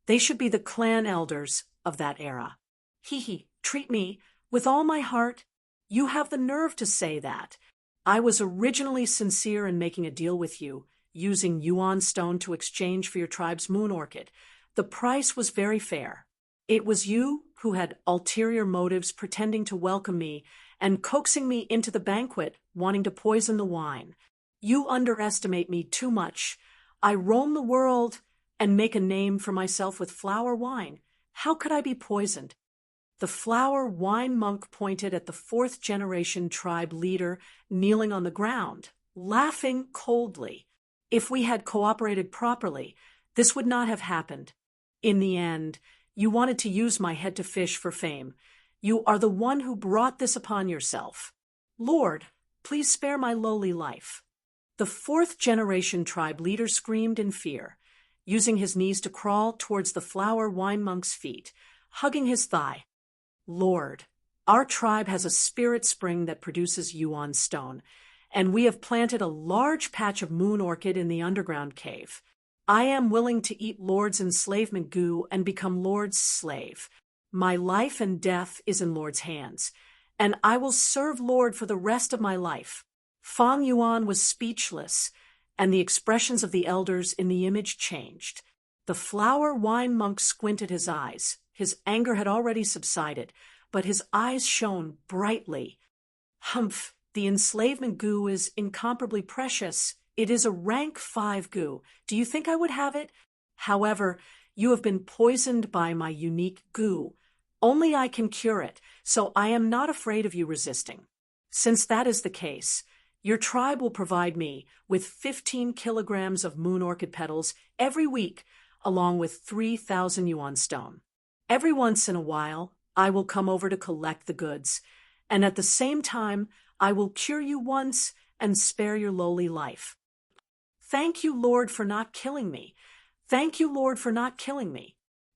they should be the clan elders of that era. Hee, treat me with all my heart. You have the nerve to say that. I was originally sincere in making a deal with you, using Yuan stone to exchange for your tribe's moon orchid. The price was very fair. It was you who had ulterior motives, pretending to welcome me and coaxing me into the banquet, wanting to poison the wine. You underestimate me too much. I roam the world and make a name for myself with flower wine. How could I be poisoned? The flower wine monk pointed at the 4th generation tribe leader kneeling on the ground, laughing coldly. If we had cooperated properly, this would not have happened. In the end, you wanted to use my head to fish for fame. You are the one who brought this upon yourself. Lord, please spare my lowly life. The 4th generation tribe leader screamed in fear, using his knees to crawl towards the flower wine monk's feet, hugging his thigh. Lord, our tribe has a spirit spring that produces Yuan stone, and we have planted a large patch of moon orchid in the underground cave. I am willing to eat Lord's enslavement goo and become Lord's slave. My life and death is in Lord's hands, and I will serve Lord for the rest of my life. Fong Yuan was speechless, and the expressions of the elders in the image changed. The flower wine monk squinted his eyes. His anger had already subsided, but his eyes shone brightly. Humph, the enslavement goo is incomparably precious. It is a rank 5 goo. Do you think I would have it? However, you have been poisoned by my unique goo. Only I can cure it, so I am not afraid of you resisting. Since that is the case, your tribe will provide me with 15 kilograms of moon orchid petals every week, along with 3,000 Yuan stone. Every once in a while, I will come over to collect the goods, and at the same time, I will cure you once and spare your lowly life. Thank you, Lord, for not killing me. Thank you, Lord, for not killing me.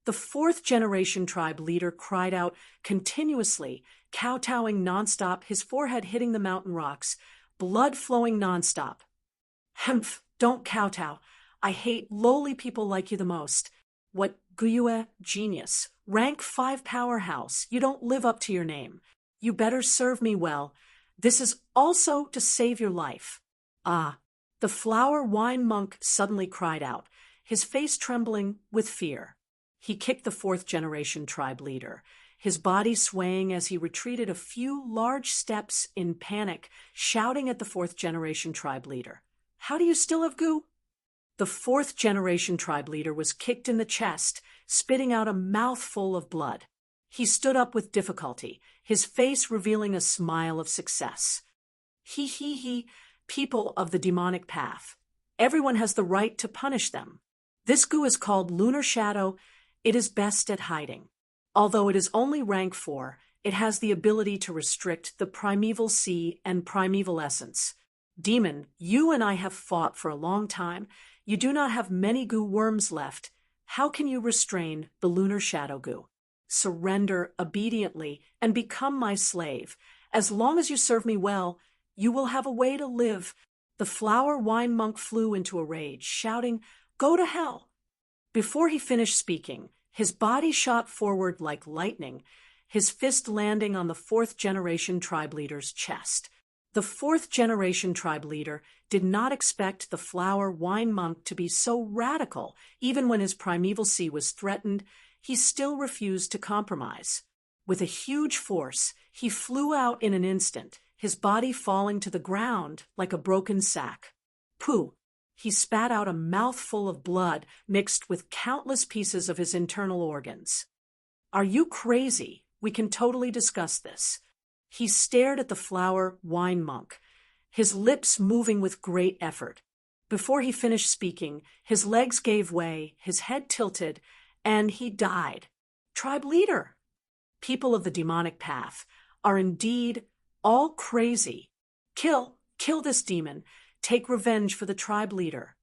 The fourth-generation tribe leader cried out continuously, kowtowing nonstop, his forehead hitting the mountain rocks, blood flowing nonstop. Hemph, don't kowtow. I hate lowly people like you the most. What Guyue genius. Rank 5 powerhouse. You don't live up to your name. You better serve me well. This is also to save your life. Ah. The flower wine monk suddenly cried out, his face trembling with fear. He kicked the fourth-generation tribe leader, his body swaying as he retreated a few large steps in panic, shouting at the fourth-generation tribe leader. How do you still have goo? The fourth-generation tribe leader was kicked in the chest, spitting out a mouthful of blood. He stood up with difficulty, his face revealing a smile of success. He, people of the demonic path. Everyone has the right to punish them. This goo is called lunar shadow. It is best at hiding. Although it is only rank 4, it has the ability to restrict the primeval sea and primeval essence. Demon, you and I have fought for a long time. You do not have many goo worms left. How can you restrain the lunar shadow goo? Surrender obediently and become my slave. As long as you serve me well, you will have a way to live. The flower wine monk flew into a rage, shouting, Go to hell! Before he finished speaking, his body shot forward like lightning, his fist landing on the fourth-generation tribe leader's chest. The fourth-generation tribe leader did not expect the flower wine monk to be so radical. Even when his primeval sea was threatened, he still refused to compromise. With a huge force, he flew out in an instant, his body falling to the ground like a broken sack. Pooh! He spat out a mouthful of blood mixed with countless pieces of his internal organs. Are you crazy? We can totally discuss this. He stared at the flower wine monk, his lips moving with great effort. Before he finished speaking, his legs gave way, his head tilted, and he died. Tribe leader! People of the demonic path are indeed all crazy. Kill this demon. Take revenge for the tribe leader.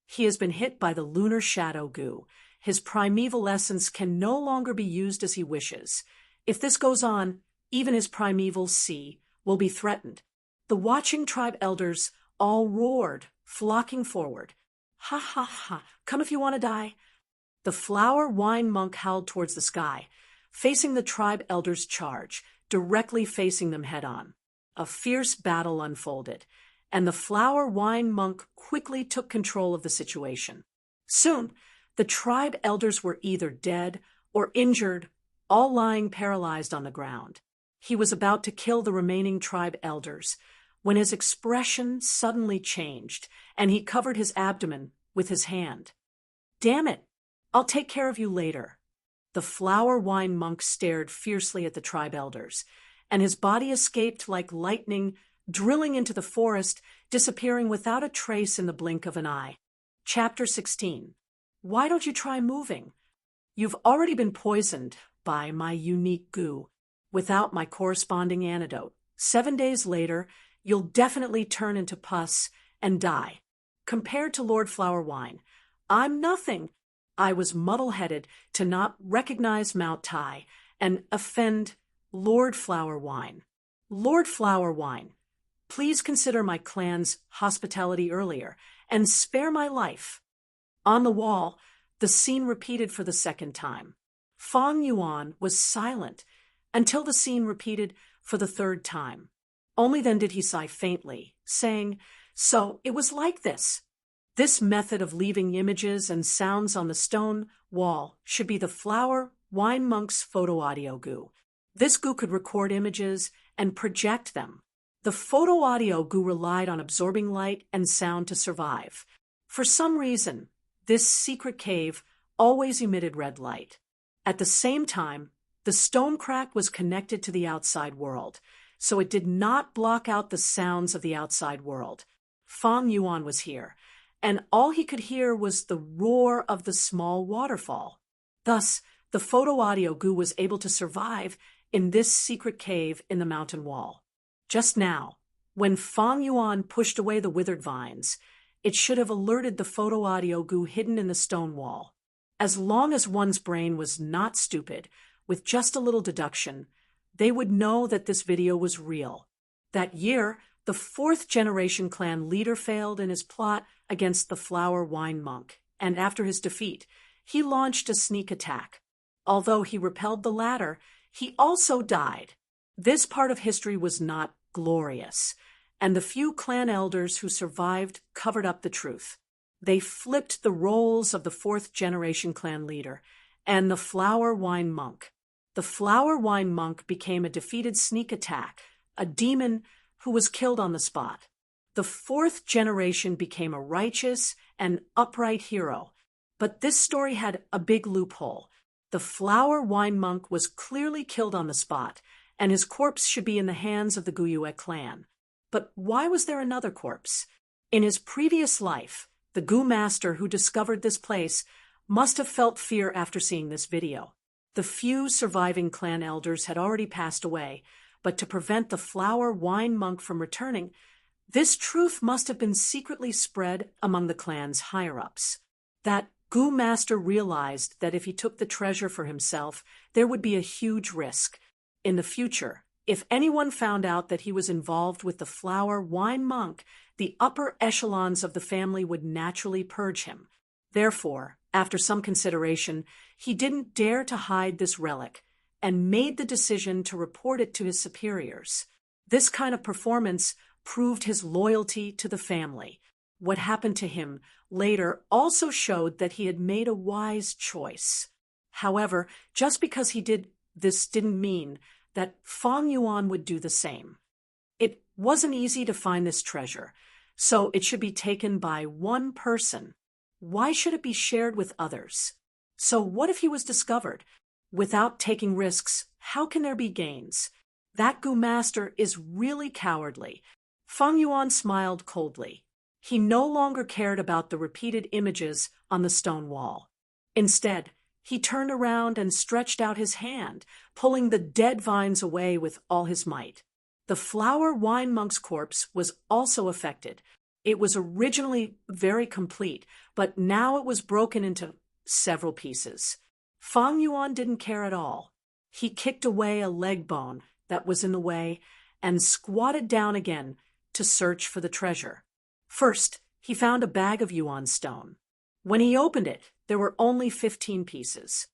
He has been hit by the lunar shadow goo. His primeval essence can no longer be used as he wishes. If this goes on, even his primeval sea will be threatened. The watching tribe elders all roared, flocking forward. Ha ha ha, come if you want to die. The flower wine monk howled towards the sky, facing the tribe elders' charge, directly facing them head-on. A fierce battle unfolded, and the flower wine monk quickly took control of the situation. Soon, the tribe elders were either dead or injured, all lying paralyzed on the ground. He was about to kill the remaining tribe elders when his expression suddenly changed, and he covered his abdomen with his hand. Damn it! I'll take care of you later. The flower wine monk stared fiercely at the tribe elders, and his body escaped like lightning, drilling into the forest, disappearing without a trace in the blink of an eye. Chapter 16. Why don't you try moving? You've already been poisoned by my unique goo, without my corresponding antidote. 7 days later, you'll definitely turn into pus and die. Compared to Lord Flower Wine, I'm nothing. I was muddle-headed to not recognize Mount Tai and offend Lord Flower Wine. Lord Flower Wine, please consider my clan's hospitality earlier and spare my life. On the wall, the scene repeated for the second time. Fang Yuan was silent until the scene repeated for the third time. Only then did he sigh faintly, saying, So it was like this. This method of leaving images and sounds on the stone wall should be the flower wine monk's photo-audio goo. This goo could record images and project them. The photo-audio goo relied on absorbing light and sound to survive. For some reason, this secret cave always emitted red light. At the same time, the stone crack was connected to the outside world, so it did not block out the sounds of the outside world. Fang Yuan was here, and all he could hear was the roar of the small waterfall. Thus, the photo-audio goo was able to survive in this secret cave in the mountain wall. Just now, when Fang Yuan pushed away the withered vines, it should have alerted the photo-audio goo hidden in the stone wall. As long as one's brain was not stupid, with just a little deduction, they would know that this video was real. That year, the fourth-generation clan leader failed in his plot against the flower wine monk, and after his defeat, he launched a sneak attack. Although he repelled the latter, he also died. This part of history was not glorious, and the few clan elders who survived covered up the truth. They flipped the roles of the fourth-generation clan leader and the flower wine monk. The flower wine monk became a defeated sneak attack, a demon who was killed on the spot. The fourth generation became a righteous and upright hero. But this story had a big loophole. The flower wine monk was clearly killed on the spot, and his corpse should be in the hands of the Guyue clan. But why was there another corpse? In his previous life, the Gu master who discovered this place must have felt fear after seeing this video. The few surviving clan elders had already passed away, but to prevent the flower wine monk from returning, this truth must have been secretly spread among the clan's higher-ups. That Gu master realized that if he took the treasure for himself, there would be a huge risk. In the future, if anyone found out that he was involved with the flower wine monk, the upper echelons of the family would naturally purge him. Therefore, after some consideration, he didn't dare to hide this relic and made the decision to report it to his superiors. This kind of performance proved his loyalty to the family. What happened to him later also showed that he had made a wise choice. However, just because he did this didn't mean that Fang Yuan would do the same. It wasn't easy to find this treasure, so it should be taken by one person. Why should it be shared with others? So what if he was discovered? Without taking risks, how can there be gains? That Gu master is really cowardly. Fang Yuan smiled coldly. He no longer cared about the repeated images on the stone wall. Instead, he turned around and stretched out his hand, pulling the dead vines away with all his might. The flower wine monk's corpse was also affected. It was originally very complete, but now it was broken into several pieces. Fang Yuan didn't care at all. He kicked away a leg bone that was in the way and squatted down again to search for the treasure. First, he found a bag of yuan stone. When he opened it, there were only 15 pieces.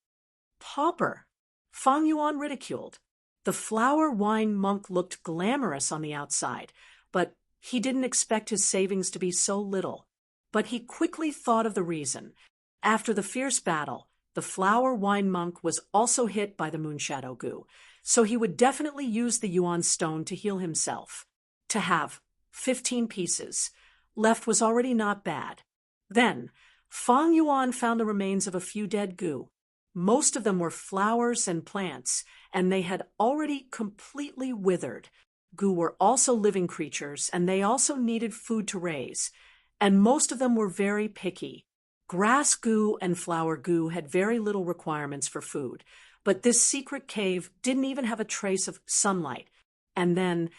Pauper, Fang Yuan ridiculed. The flower wine monk looked glamorous on the outside, but he didn't expect his savings to be so little. But he quickly thought of the reason. After the fierce battle, the flower wine monk was also hit by the Moonshadow Gu, so he would definitely use the yuan stone to heal himself. To have 15 pieces left was already not bad. Then, Fang Yuan found the remains of a few dead Gu. Most of them were flowers and plants, and they had already completely withered. Gu were also living creatures, and they also needed food to raise, and most of them were very picky. Grass Gu and flower Gu had very little requirements for food, but this secret cave didn't even have a trace of sunlight. And then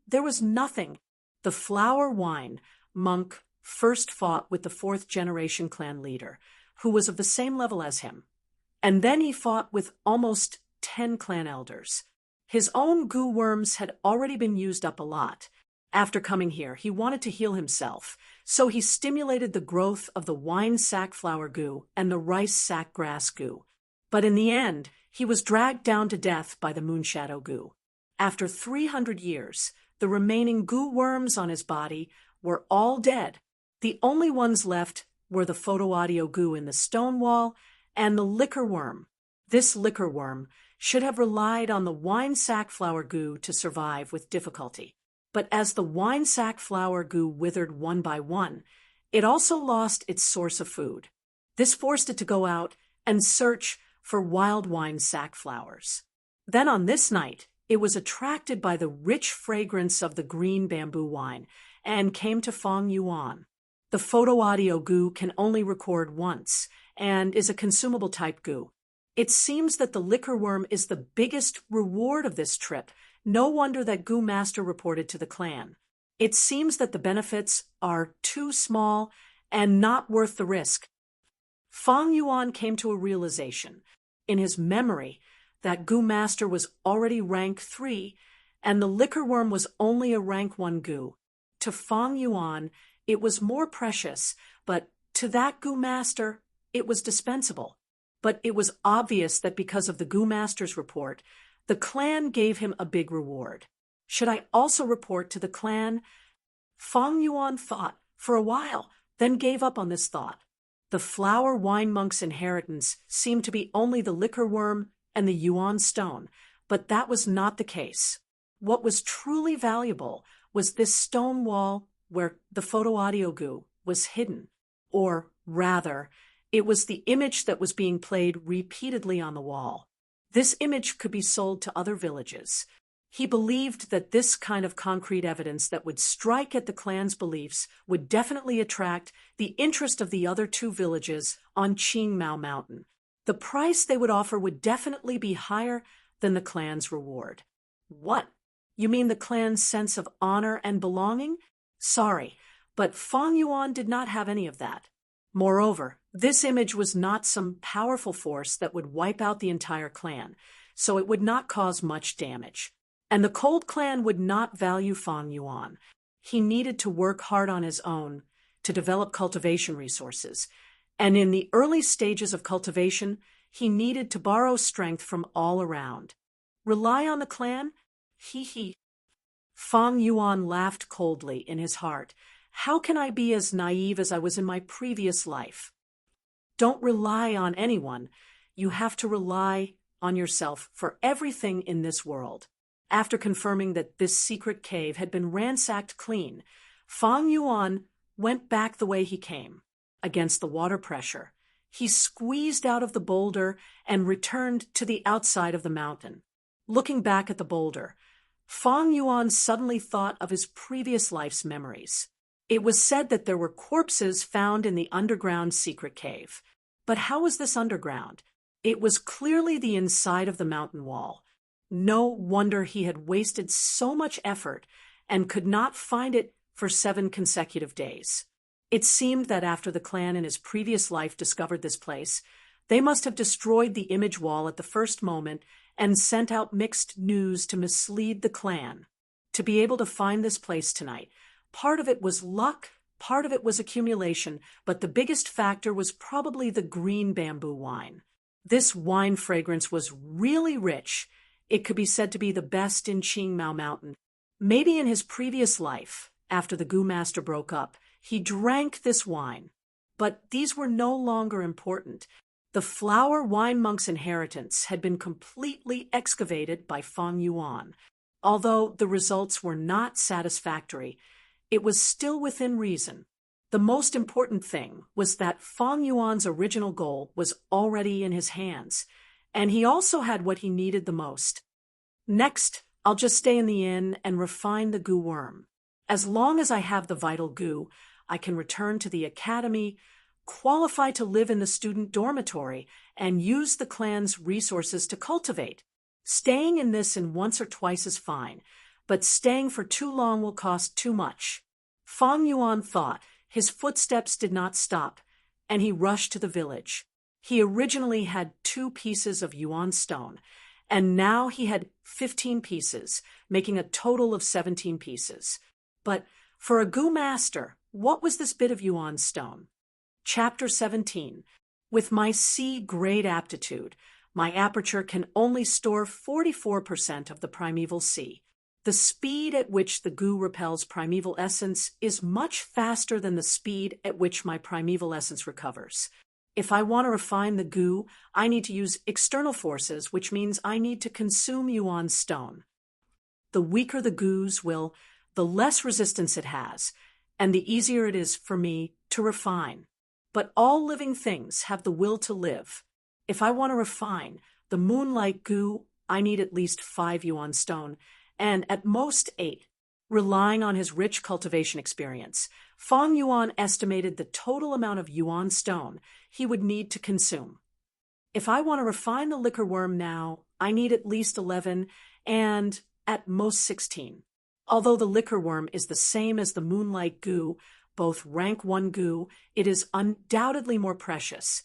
there was nothing. The flower wine monk first fought with the fourth-generation clan leader, who was of the same level as him. And then he fought with almost 10 clan elders. His own Gu worms had already been used up a lot. After coming here, he wanted to heal himself, so he stimulated the growth of the wine sack flower Gu and the rice sack grass Gu. But in the end, he was dragged down to death by the Moonshadow Gu. After 300 years, the remaining Gu worms on his body were all dead. The only ones left were the photo-audio Gu in the stone wall and the liquor worm. This liquor worm should have relied on the wine sack flower Gu to survive with difficulty. But as the wine sack flower Gu withered one by one, it also lost its source of food. This forced it to go out and search for wild wine sack flowers. Then on this night, it was attracted by the rich fragrance of the green bamboo wine and came to Fang Yuan. The photo-audio Gu can only record once and is a consumable type Gu. It seems that the liquor worm is the biggest reward of this trip. No wonder that Gu Master reported to the clan. It seems that the benefits are too small and not worth the risk. Fang Yuan came to a realization. In his memory, that goo master was already rank 3, and the liquor worm was only a rank 1 goo. To Fang Yuan, it was more precious, but to that goo master, it was dispensable. But it was obvious that because of the goo master's report, the clan gave him a big reward. Should I also report to the clan? Fang Yuan thought for a while, then gave up on this thought. The flower wine monk's inheritance seemed to be only the liquor worm and the yuan stone, but that was not the case. What was truly valuable was this stone wall where the photo-audio goo was hidden. Or rather, it was the image that was being played repeatedly on the wall. This image could be sold to other villages. He believed that this kind of concrete evidence that would strike at the clan's beliefs would definitely attract the interest of the other 2 villages on Qingmao Mountain. The price they would offer would definitely be higher than the clan's reward. What? You mean the clan's sense of honor and belonging? Sorry, but Fang Yuan did not have any of that. Moreover, this image was not some powerful force that would wipe out the entire clan, so it would not cause much damage. And the Cold Clan would not value Fang Yuan. He needed to work hard on his own to develop cultivation resources. And in the early stages of cultivation, he needed to borrow strength from all around. Rely on the clan? Hee. Fang Yuan laughed coldly in his heart. How can I be as naive as I was in my previous life? Don't rely on anyone. You have to rely on yourself for everything in this world. After confirming that this secret cave had been ransacked clean, Fang Yuan went back the way he came, against the water pressure. He squeezed out of the boulder and returned to the outside of the mountain. Looking back at the boulder, Fang Yuan suddenly thought of his previous life's memories. It was said that there were corpses found in the underground secret cave. But how was this underground? It was clearly the inside of the mountain wall. No wonder he had wasted so much effort and could not find it for 7 consecutive days. It seemed that after the clan in his previous life discovered this place, they must have destroyed the image wall at the first moment and sent out mixed news to mislead the clan. To be able to find this place tonight, part of it was luck, part of it was accumulation, but the biggest factor was probably the green bamboo wine. This wine fragrance was really rich. It could be said to be the best in Qingmao Mountain. Maybe in his previous life, after the goo master broke up, he drank this wine. But these were no longer important. The flower wine monk's inheritance had been completely excavated by Fang Yuan. Although the results were not satisfactory, it was still within reason. The most important thing was that Fang Yuan's original goal was already in his hands, and he also had what he needed the most. Next, I'll just stay in the inn and refine the goo worm. As long as I have the vital goo, I can return to the academy, qualify to live in the student dormitory, and use the clan's resources to cultivate. Staying in this inn once or twice is fine, but staying for too long will cost too much. Fang Yuan thought. His footsteps did not stop, and he rushed to the village. He originally had 2 pieces of yuan stone, and now he had 15 pieces, making a total of 17 pieces. But for a goo master, what was this bit of yuan stone? Chapter 17. With my C-grade aptitude, my aperture can only store 44% of the primeval C. The speed at which the goo repels primeval essence is much faster than the speed at which my primeval essence recovers. If I want to refine the goo, I need to use external forces, which means I need to consume yuan stone. The weaker the goo's will, the less resistance it has, and the easier it is for me to refine. But all living things have the will to live. If I want to refine the moonlight goo, I need at least 5 yuan stone, and at most 8. Relying on his rich cultivation experience, Fang Yuan estimated the total amount of yuan stone he would need to consume. If I want to refine the liquor worm now, I need at least 11 and at most 16. Although the liquor worm is the same as the moonlight goo, both rank 1 goo, it is undoubtedly more precious.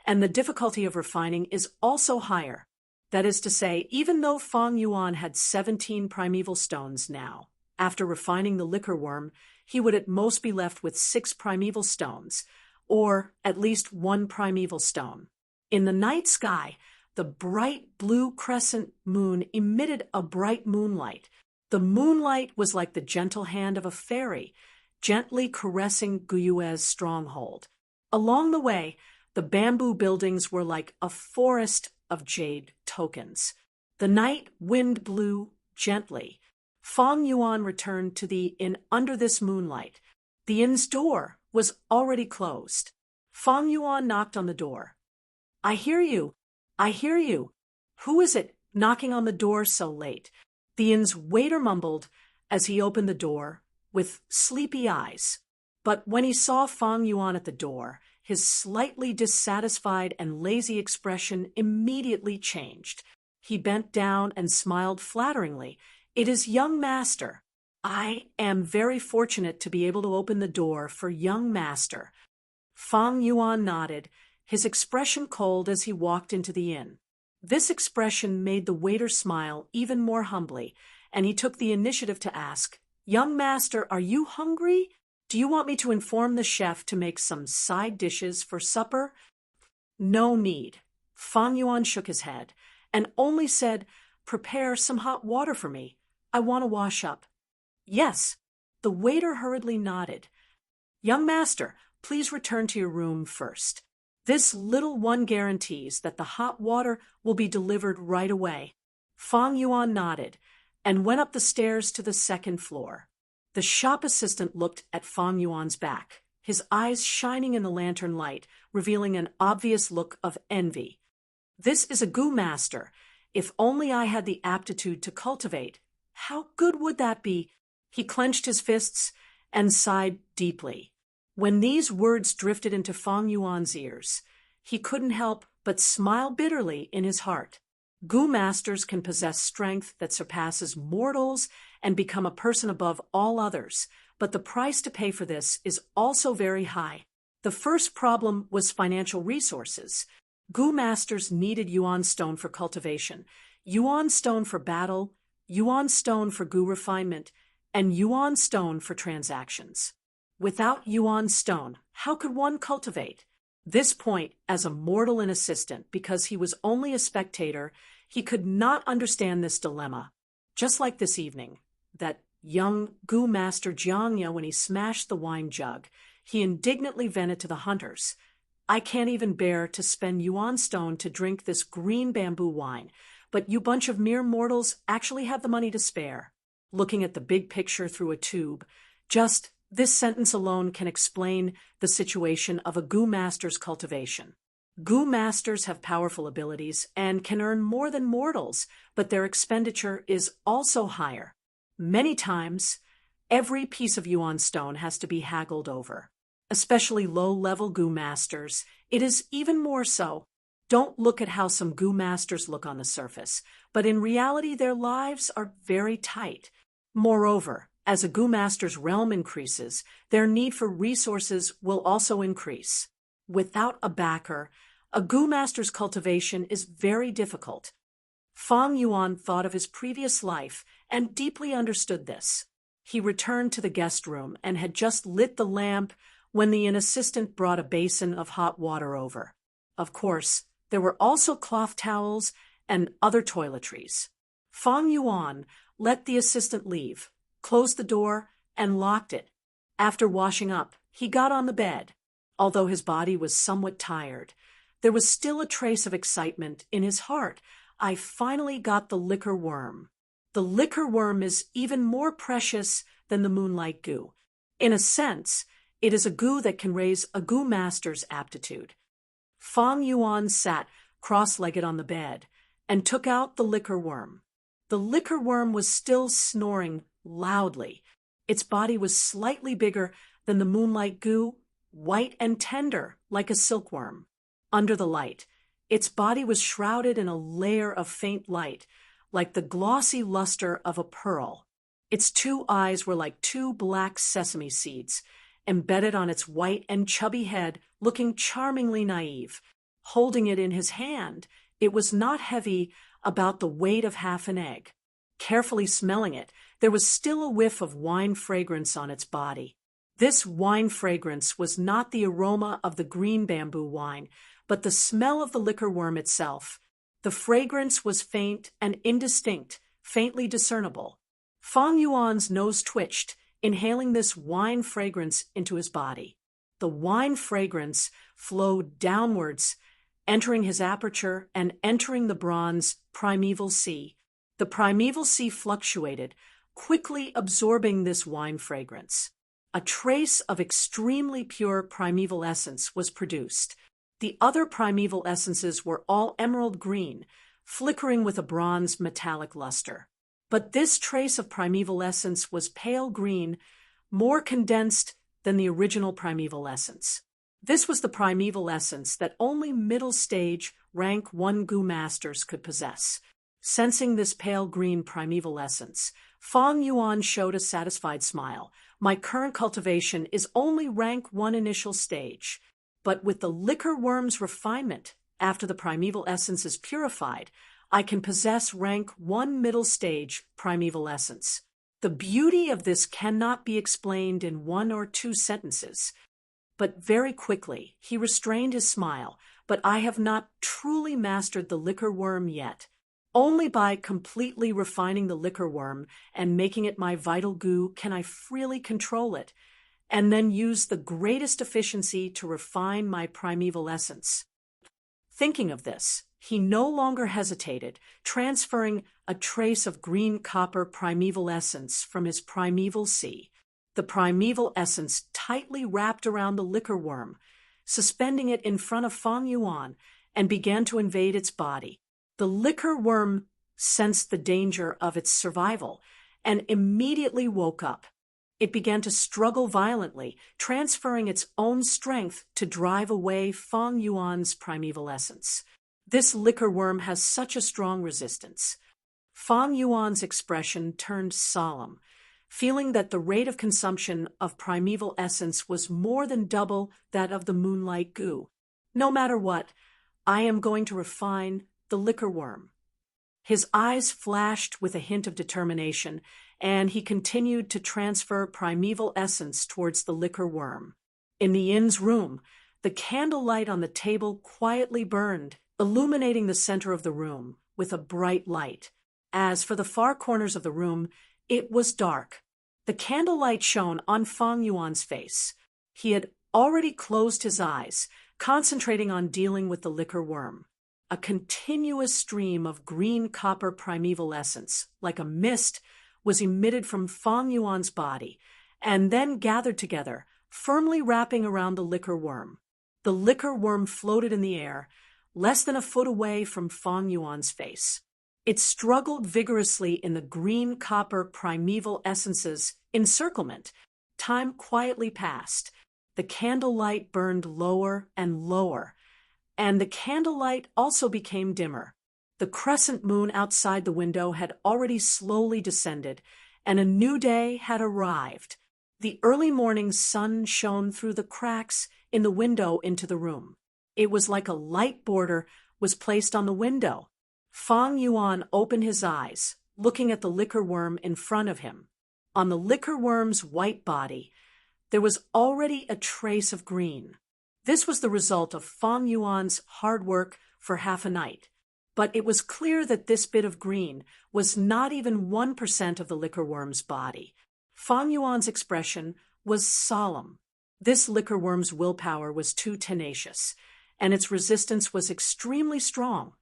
and the difficulty of refining is also higher. That is to say, even though Fang Yuan had 17 primeval stones now, after refining the liquor worm, he would at most be left with 6 primeval stones, or at least 1 primeval stone. In the night sky, the bright blue crescent moon emitted a bright moonlight. The moonlight was like the gentle hand of a fairy, gently caressing Guyue's stronghold. Along the way, the bamboo buildings were like a forest of jade tokens. The night wind blew gently. Fang Yuan returned to the inn under this moonlight. The inn's door was already closed. Fang Yuan knocked on the door. "I hear you. I hear you. Who is it knocking on the door so late?" The inn's waiter mumbled as he opened the door with sleepy eyes. But when he saw Fang Yuan at the door, his slightly dissatisfied and lazy expression immediately changed. He bent down and smiled flatteringly. "It is young master. I am very fortunate to be able to open the door for young master." Fang Yuan nodded, his expression cold as he walked into the inn. This expression made the waiter smile even more humbly, and he took the initiative to ask, "Young master, are you hungry? Do you want me to inform the chef to make some side dishes for supper?" "No need." Fang Yuan shook his head and only said, "Prepare some hot water for me. I want to wash up." "Yes." The waiter hurriedly nodded. "Young master, please return to your room first. This little one guarantees that the hot water will be delivered right away." Fang Yuan nodded and went up the stairs to the second floor. The shop assistant looked at Fang Yuan's back, his eyes shining in the lantern light, revealing an obvious look of envy. "This is a Gu master. If only I had the aptitude to cultivate. How good would that be?" He clenched his fists and sighed deeply. When these words drifted into Fang Yuan's ears, he couldn't help but smile bitterly in his heart. Gu masters can possess strength that surpasses mortals and become a person above all others, but the price to pay for this is also very high. The first problem was financial resources. Gu masters needed Yuan stone for cultivation, Yuan stone for battle, Yuan stone for Gu refinement, and Yuan stone for transactions. Without Yuan stone, how could one cultivate? This point, as a mortal and assistant, because he was only a spectator, he could not understand this dilemma. Just like this evening, that young Gu master Jiangya, when he smashed the wine jug, he indignantly vented to the hunters, "I can't even bear to spend Yuan stone to drink this green bamboo wine, but you bunch of mere mortals actually have the money to spare." Looking at the big picture through a tube, just this sentence alone can explain the situation of a Gu master's cultivation. Gu masters have powerful abilities and can earn more than mortals, but their expenditure is also higher. Many times, every piece of Yuan stone has to be haggled over. Especially low-level Gu masters, it is even more so. Don't look at how some Gu masters look on the surface, but in reality their lives are very tight. Moreover, as a Gu master's realm increases, their need for resources will also increase. Without a backer, a Gu master's cultivation is very difficult. Fang Yuan thought of his previous life and deeply understood this. He returned to the guest room and had just lit the lamp when the inn assistant brought a basin of hot water over. Of course, there were also cloth towels and other toiletries. Fang Yuan let the assistant leave, closed the door, and locked it. After washing up, he got on the bed. Although his body was somewhat tired, there was still a trace of excitement in his heart. I finally got the liquor worm. The liquor worm is even more precious than the moonlight goo. In a sense, it is a goo that can raise a Gu master's aptitude. Fang Yuan sat cross-legged on the bed and took out the liquor worm. The liquor worm was still snoring loudly. Its body was slightly bigger than the moonlight goo, white and tender like a silkworm. Under the light, its body was shrouded in a layer of faint light, like the glossy luster of a pearl. Its 2 eyes were like 2 black sesame seeds, embedded on its white and chubby head, looking charmingly naive. Holding it in his hand, it was not heavy, about the weight of half an egg. Carefully smelling it, there was still a whiff of wine fragrance on its body. This wine fragrance was not the aroma of the green bamboo wine, but the smell of the liquor worm itself. The fragrance was faint and indistinct, faintly discernible. Fang Yuan's nose twitched, inhaling this wine fragrance into his body. The wine fragrance flowed downwards, entering his aperture and entering the bronze primeval sea. The primeval sea fluctuated, quickly absorbing this wine fragrance. A trace of extremely pure primeval essence was produced. The other primeval essences were all emerald green, flickering with a bronze metallic luster. But this trace of primeval essence was pale green, more condensed than the original primeval essence. This was the primeval essence that only middle stage rank 1 Gu masters could possess. Sensing this pale green primeval essence, Fang Yuan showed a satisfied smile. My current cultivation is only rank 1 initial stage, but with the liquor worm's refinement, after the primeval essence is purified, I can possess rank 1 middle stage primeval essence. The beauty of this cannot be explained in 1 or 2 sentences. But very quickly, he restrained his smile. But I have not truly mastered the liquor worm yet. Only by completely refining the liquor worm and making it my vital goo can I freely control it, and then use the greatest efficiency to refine my primeval essence. Thinking of this, he no longer hesitated, transferring a trace of green copper primeval essence from his primeval sea. The primeval essence tightly wrapped around the liquor worm, suspending it in front of Fang Yuan, and began to invade its body. The liquor worm sensed the danger of its survival and immediately woke up. It began to struggle violently, transferring its own strength to drive away Fang Yuan's primeval essence. This liquor worm has such a strong resistance. Fang Yuan's expression turned solemn, feeling that the rate of consumption of primeval essence was more than double that of the moonlight goo. No matter what, I am going to refine the liquor worm. His eyes flashed with a hint of determination, and he continued to transfer primeval essence towards the liquor worm. In the inn's room, the candlelight on the table quietly burned, illuminating the center of the room with a bright light. As for the far corners of the room, it was dark. The candlelight shone on Fang Yuan's face. He had already closed his eyes, concentrating on dealing with the liquor worm. A continuous stream of green copper primeval essence, like a mist, was emitted from Fang Yuan's body, and then gathered together, firmly wrapping around the liquor worm. The liquor worm floated in the air, less than a foot away from Fang Yuan's face. It struggled vigorously in the green copper primeval essence's encirclement. Time quietly passed. The candlelight burned lower and lower, and the candlelight also became dimmer. The crescent moon outside the window had already slowly descended, and a new day had arrived. The early morning sun shone through the cracks in the window into the room. It was like a light border was placed on the window. Fang Yuan opened his eyes, looking at the liquor worm in front of him. On the liquor worm's white body, there was already a trace of green. This was the result of Fang Yuan's hard work for half a night. But it was clear that this bit of green was not even 1% of the liquor worm's body. Fang Yuan's expression was solemn. This liquor worm's willpower was too tenacious, and its resistance was extremely strong,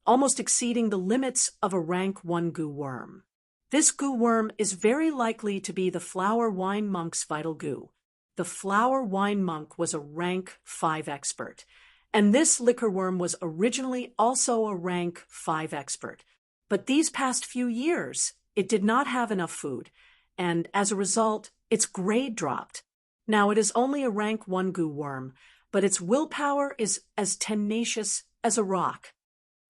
almost exceeding the limits of a rank 1 goo worm. This goo worm is very likely to be the flower wine monk's vital goo. The flower wine monk was a rank 5 expert, and this liquor worm was originally also a rank 5 expert. But these past few years, it did not have enough food, and as a result, its grade dropped. Now it is only a rank 1 goo worm, but its willpower is as tenacious as a rock.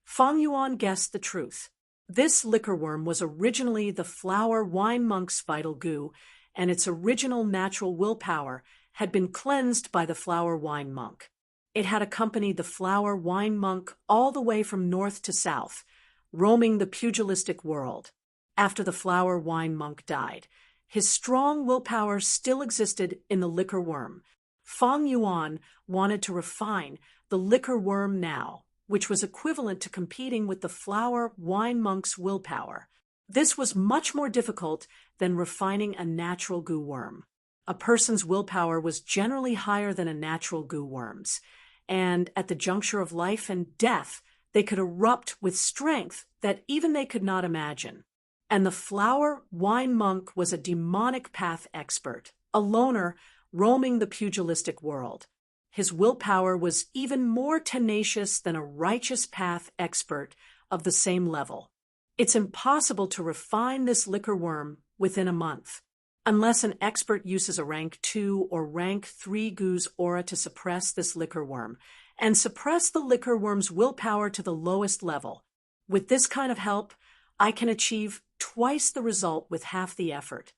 Fang Yuan guessed the truth. This liquor worm was originally the flower wine monk's vital goo, and its original natural willpower had been cleansed by the flower wine monk. It had accompanied the flower wine monk all the way from north to south, roaming the pugilistic world. After the flower wine monk died, his strong willpower still existed in the liquor worm. Fang Yuan wanted to refine the liquor worm now, which was equivalent to competing with the flower wine monk's willpower. This was much more difficult than refining a natural goo worm. A person's willpower was generally higher than a natural goo worm's, and at the juncture of life and death, they could erupt with strength that even they could not imagine. And the flower wine monk was a demonic path expert, a loner roaming the pugilistic world. His willpower was even more tenacious than a righteous path expert of the same level. It's impossible to refine this liquor worm within a month, unless an expert uses a rank 2 or rank 3 goo's aura to suppress this liquor worm, and suppress the liquor worm's willpower to the lowest level. With this kind of help, I can achieve twice the result with half the effort.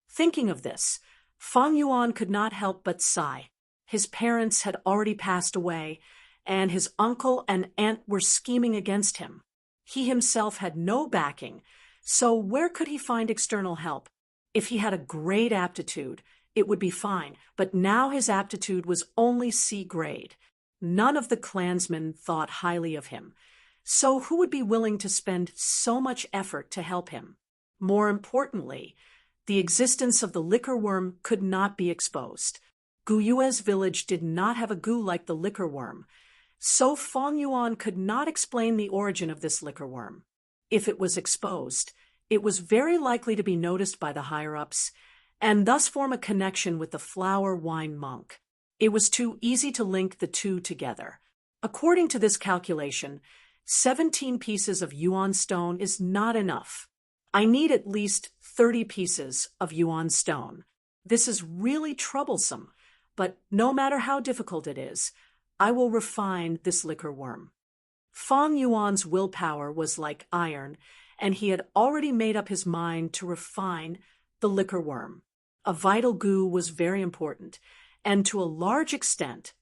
Thinking of this, Fang Yuan could not help but sigh. His parents had already passed away, and his uncle and aunt were scheming against him. He himself had no backing, so where could he find external help? If he had a great aptitude, it would be fine, but now his aptitude was only C grade. None of the clansmen thought highly of him, so who would be willing to spend so much effort to help him? More importantly, the existence of the liquor worm could not be exposed. Guyue's village did not have a goo like the liquor worm, so Fang Yuan could not explain the origin of this liquor worm. If it was exposed, it was very likely to be noticed by the higher-ups, and thus form a connection with the flower wine monk. It was too easy to link the two together. According to this calculation, 17 pieces of yuan stone is not enough. I need at least 30 pieces of yuan stone. This is really troublesome, but no matter how difficult it is, I will refine this liquor worm. Fang Yuan's willpower was like iron, and he had already made up his mind to refine the liquor worm. A vital goo was very important, and to a large extent,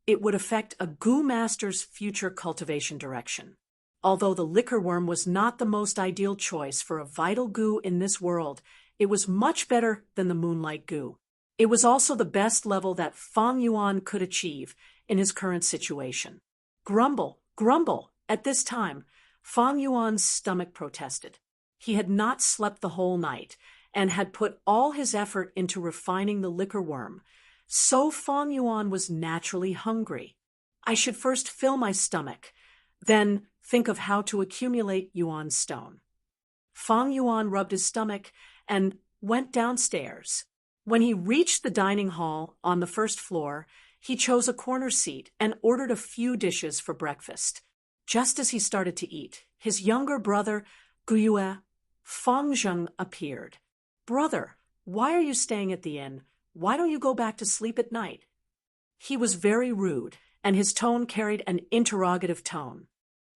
it would affect a goo master's future cultivation direction. Although the liquor worm was not the most ideal choice for a vital goo in this world, it was much better than the moonlight goo. It was also the best level that Fang Yuan could achieve in his current situation. Grumble, grumble. At this time, Fang Yuan's stomach protested. He had not slept the whole night and had put all his effort into refining the liquor worm, so Fang Yuan was naturally hungry. I should first fill my stomach, then think of how to accumulate yuan stone. Fang Yuan rubbed his stomach and went downstairs. When he reached the dining hall on the first floor, he chose a corner seat and ordered a few dishes for breakfast. Just as he started to eat, his younger brother, Guyue, Fangzheng, appeared. "Brother, why are you staying at the inn? Why don't you go back to sleep at night?" He was very rude, and his tone carried an interrogative tone.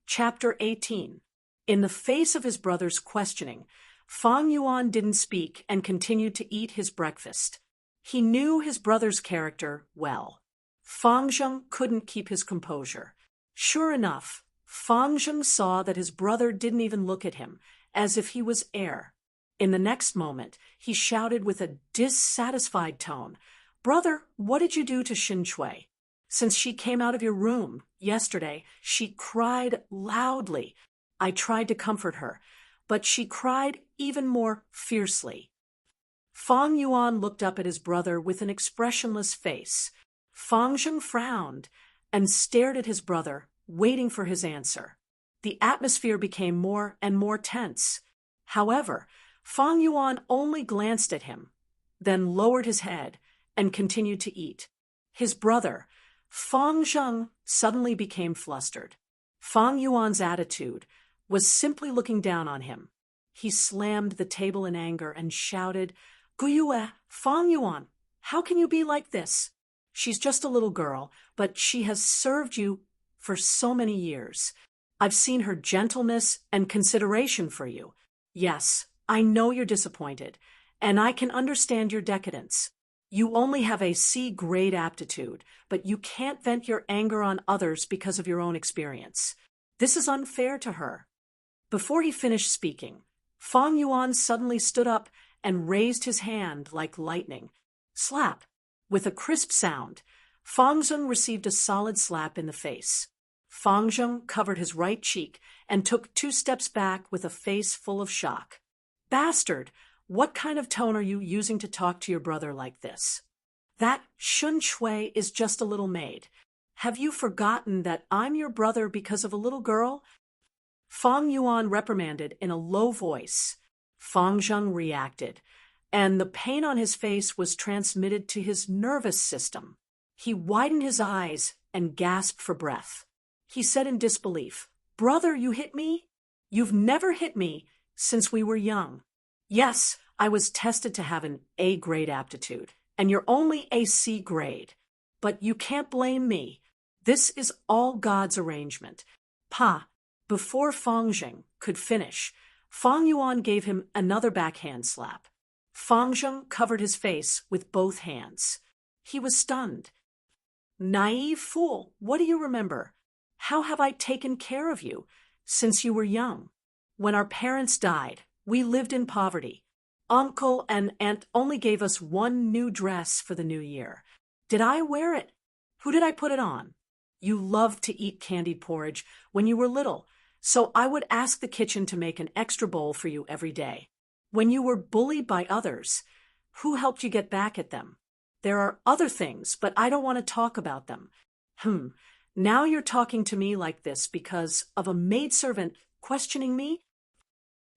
Chapter 18. In the face of his brother's questioning, Fang Yuan didn't speak and continued to eat his breakfast. He knew his brother's character well. Fangzheng couldn't keep his composure. Sure enough, Fangzheng saw that his brother didn't even look at him, as if he was air. In the next moment, he shouted with a dissatisfied tone, "Brother, what did you do to Xinchuei? Since she came out of your room yesterday, she cried loudly. I tried to comfort her, but she cried even more fiercely." Fang Yuan looked up at his brother with an expressionless face. Fangzheng frowned and stared at his brother, waiting for his answer. The atmosphere became more and more tense. However, Fang Yuan only glanced at him, then lowered his head and continued to eat. His brother, Fangzheng, suddenly became flustered. Fang Yuan's attitude was simply looking down on him. He slammed the table in anger and shouted, "Guyue, Fang Yuan, how can you be like this? She's just a little girl, but she has served you for so many years. I've seen her gentleness and consideration for you. Yes, I know you're disappointed, and I can understand your decadence. You only have a C-grade aptitude, but you can't vent your anger on others because of your own experience. This is unfair to her." Before he finished speaking, Fang Yuan suddenly stood up and raised his hand like lightning. Slap! With a crisp sound, Fang Zheng received a solid slap in the face. Fang Zheng covered his right cheek and took 2 steps back with a face full of shock. "Bastard! What kind of tone are you using to talk to your brother like this? That Shun Shui is just a little maid. Have you forgotten that I'm your brother because of a little girl?" Fang Yuan reprimanded in a low voice. Fang Zheng reacted, and the pain on his face was transmitted to his nervous system. He widened his eyes and gasped for breath. He said in disbelief, "Brother, you hit me? You've never hit me since we were young." "Yes, I was tested to have an A-grade aptitude, and you're only a C-grade. But you can't blame me. This is all God's arrangement." Pa! Before Fang Zheng could finish, Fang Yuan gave him another backhand slap. Fang Zheng covered his face with both hands. He was stunned. "Naive fool, what do you remember? How have I taken care of you since you were young? When our parents died, we lived in poverty. Uncle and aunt only gave us one new dress for the new year. Did I wear it? Who did I put it on? You loved to eat candied porridge when you were little, so I would ask the kitchen to make an extra bowl for you every day. When you were bullied by others, who helped you get back at them? There are other things, but I don't want to talk about them. Now you're talking to me like this because of a maidservant questioning me?"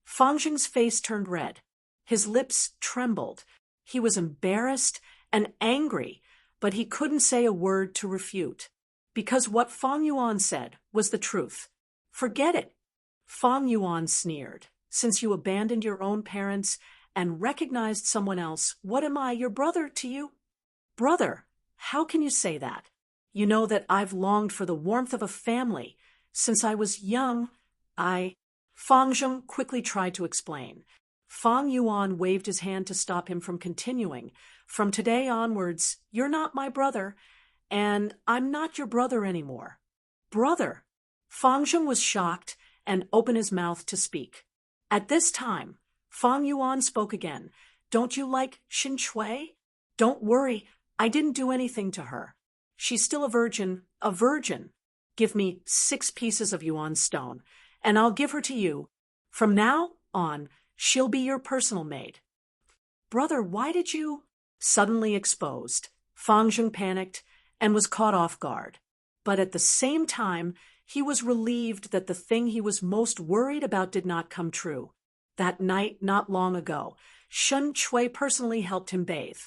Fang Zheng's face turned red. His lips trembled. He was embarrassed and angry, but he couldn't say a word to refute, because what Fang Yuan said was the truth. "Forget it." Fang Yuan sneered. "Since you abandoned your own parents and recognized someone else, what am I, your brother, to you?" "Brother, how can you say that? You know that I've longed for the warmth of a family. Since I was young, Fang Zheng quickly tried to explain. Fang Yuan waved his hand to stop him from continuing. "From today onwards, you're not my brother, and I'm not your brother anymore." "Brother!" Fang Zheng was shocked and opened his mouth to speak. At this time, Fang Yuan spoke again. "Don't you like Xin Shui? Don't worry, I didn't do anything to her. She's still a virgin, a virgin. Give me 6 pieces of yuan stone, and I'll give her to you. From now on, she'll be your personal maid." "Brother, why did you—" Suddenly exposed, Fang Zheng panicked and was caught off guard. But at the same time, he was relieved that the thing he was most worried about did not come true. That night, not long ago, Shun Shui personally helped him bathe.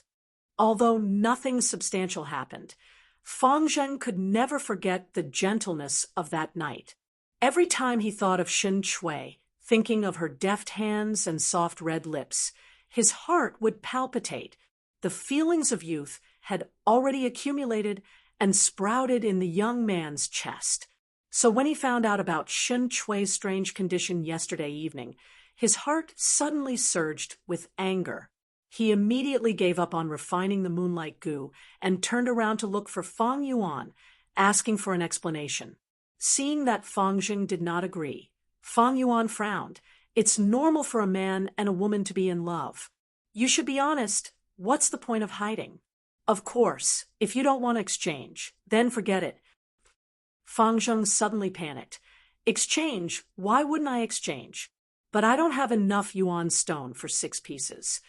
Although nothing substantial happened, Fang Zheng could never forget the gentleness of that night. Every time he thought of Shun Shui, thinking of her deft hands and soft red lips, his heart would palpitate. The feelings of youth had already accumulated and sprouted in the young man's chest. So when he found out about Shun Shui's strange condition yesterday evening, his heart suddenly surged with anger. He immediately gave up on refining the moonlight goo and turned around to look for Fang Yuan, asking for an explanation. Seeing that Fang Zheng did not agree, Fang Yuan frowned. "It's normal for a man and a woman to be in love. You should be honest. What's the point of hiding? Of course, if you don't want to exchange, then forget it." Fang Zheng suddenly panicked. "Exchange? Why wouldn't I exchange? But I don't have enough yuan stone for 6 pieces.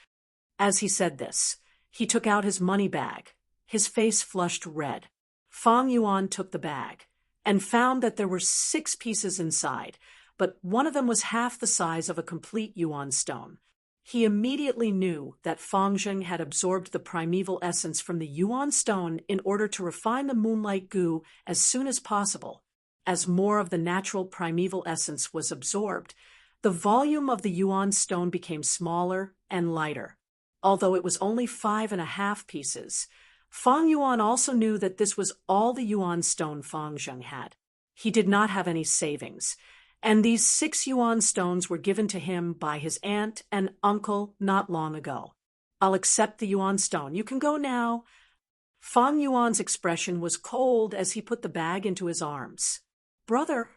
As he said this, he took out his money bag. His face flushed red. Fang Yuan took the bag and found that there were 6 pieces inside, but one of them was half the size of a complete yuan stone. He immediately knew that Fang Zheng had absorbed the primeval essence from the yuan stone in order to refine the moonlight goo as soon as possible. As more of the natural primeval essence was absorbed, the volume of the yuan stone became smaller and lighter. Although it was only 5.5 pieces, Fang Yuan also knew that this was all the yuan stone Fang Zheng had. He did not have any savings, and these 6 yuan stones were given to him by his aunt and uncle not long ago. I'll accept the Yuan stone. You can go now. Fang Yuan's expression was cold as he put the bag into his arms. Brother.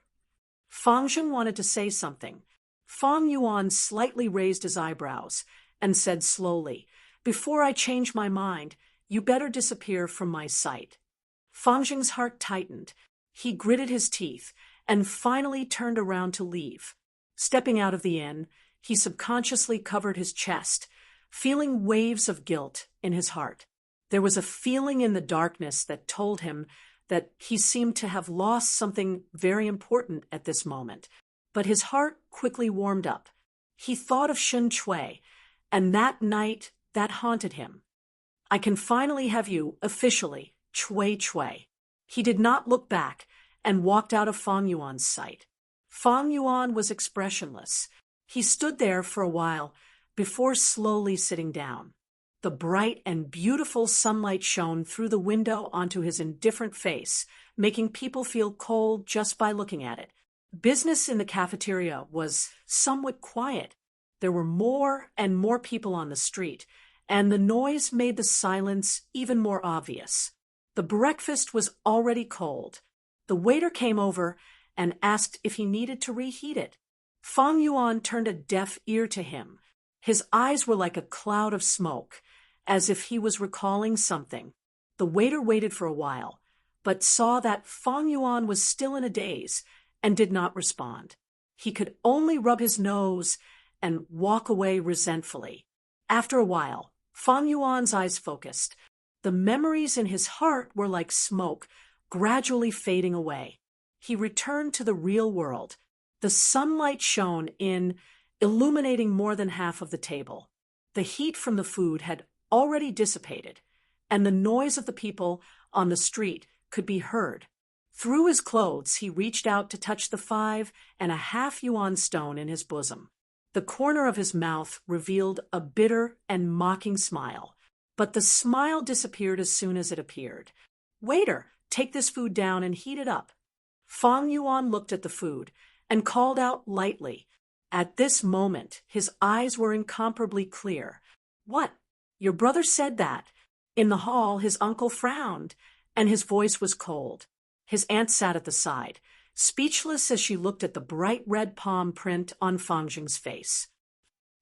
Fang Zheng wanted to say something. Fang Yuan slightly raised his eyebrows and said slowly, Before I change my mind, you better disappear from my sight. Fang Zheng's heart tightened. He gritted his teeth and finally turned around to leave. Stepping out of the inn, he subconsciously covered his chest, feeling waves of guilt in his heart. There was a feeling in the darkness that told him that he seemed to have lost something very important at this moment. But his heart quickly warmed up. He thought of Shen Cui, and that night that haunted him. I can finally have you, officially, Cui Cui. He did not look back and walked out of Fang Yuan's sight. Fang Yuan was expressionless. He stood there for a while before slowly sitting down. The bright and beautiful sunlight shone through the window onto his indifferent face, making people feel cold just by looking at it. Business in the cafeteria was somewhat quiet. There were more and more people on the street, and the noise made the silence even more obvious. The breakfast was already cold. The waiter came over and asked if he needed to reheat it. Fang Yuan turned a deaf ear to him. His eyes were like a cloud of smoke, as if he was recalling something. The waiter waited for a while, but saw that Fang Yuan was still in a daze and did not respond. He could only rub his nose and walk away resentfully. After a while, Fang Yuan's eyes focused. The memories in his heart were like smoke, gradually fading away. He returned to the real world. The sunlight shone in, illuminating more than half of the table. The heat from the food had already dissipated, and the noise of the people on the street could be heard. Through his clothes, he reached out to touch the 5.5 yuan stone in his bosom. The corner of his mouth revealed a bitter and mocking smile, but the smile disappeared as soon as it appeared. Waiter, take this food down and heat it up. Fang Yuan looked at the food and called out lightly. At this moment, his eyes were incomparably clear. What? Your brother said that. In the hall, his uncle frowned, and his voice was cold. His aunt sat at the side, speechless as she looked at the bright red palm print on Fang Zheng's face.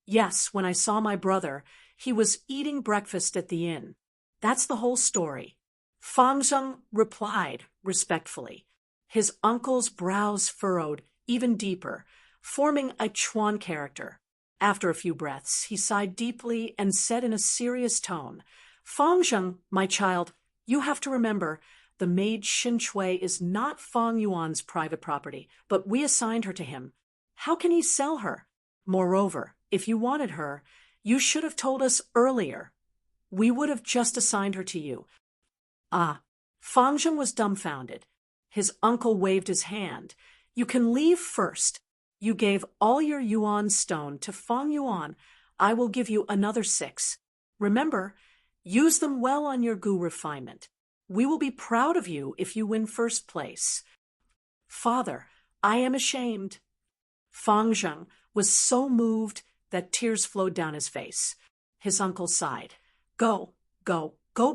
Yes, when I saw my brother, he was eating breakfast at the inn. That's the whole story. Fang Zheng replied respectfully. His uncle's brows furrowed even deeper, forming a Chuan character. After a few breaths, he sighed deeply and said in a serious tone, Fang Zheng, my child, you have to remember, the maid Shen Cui is not Fang Yuan's private property, but we assigned her to him. How can he sell her? Moreover, if you wanted her, you should have told us earlier. We would have just assigned her to you. Ah, Fang Zheng was dumbfounded. His uncle waved his hand. You can leave first. You gave all your yuan stone to Fang Yuan. I will give you another 6. Remember, use them well on your gu refinement. We will be proud of you if you win first place. Father, I am ashamed. Fang Zheng was so moved that tears flowed down his face. His uncle sighed. Go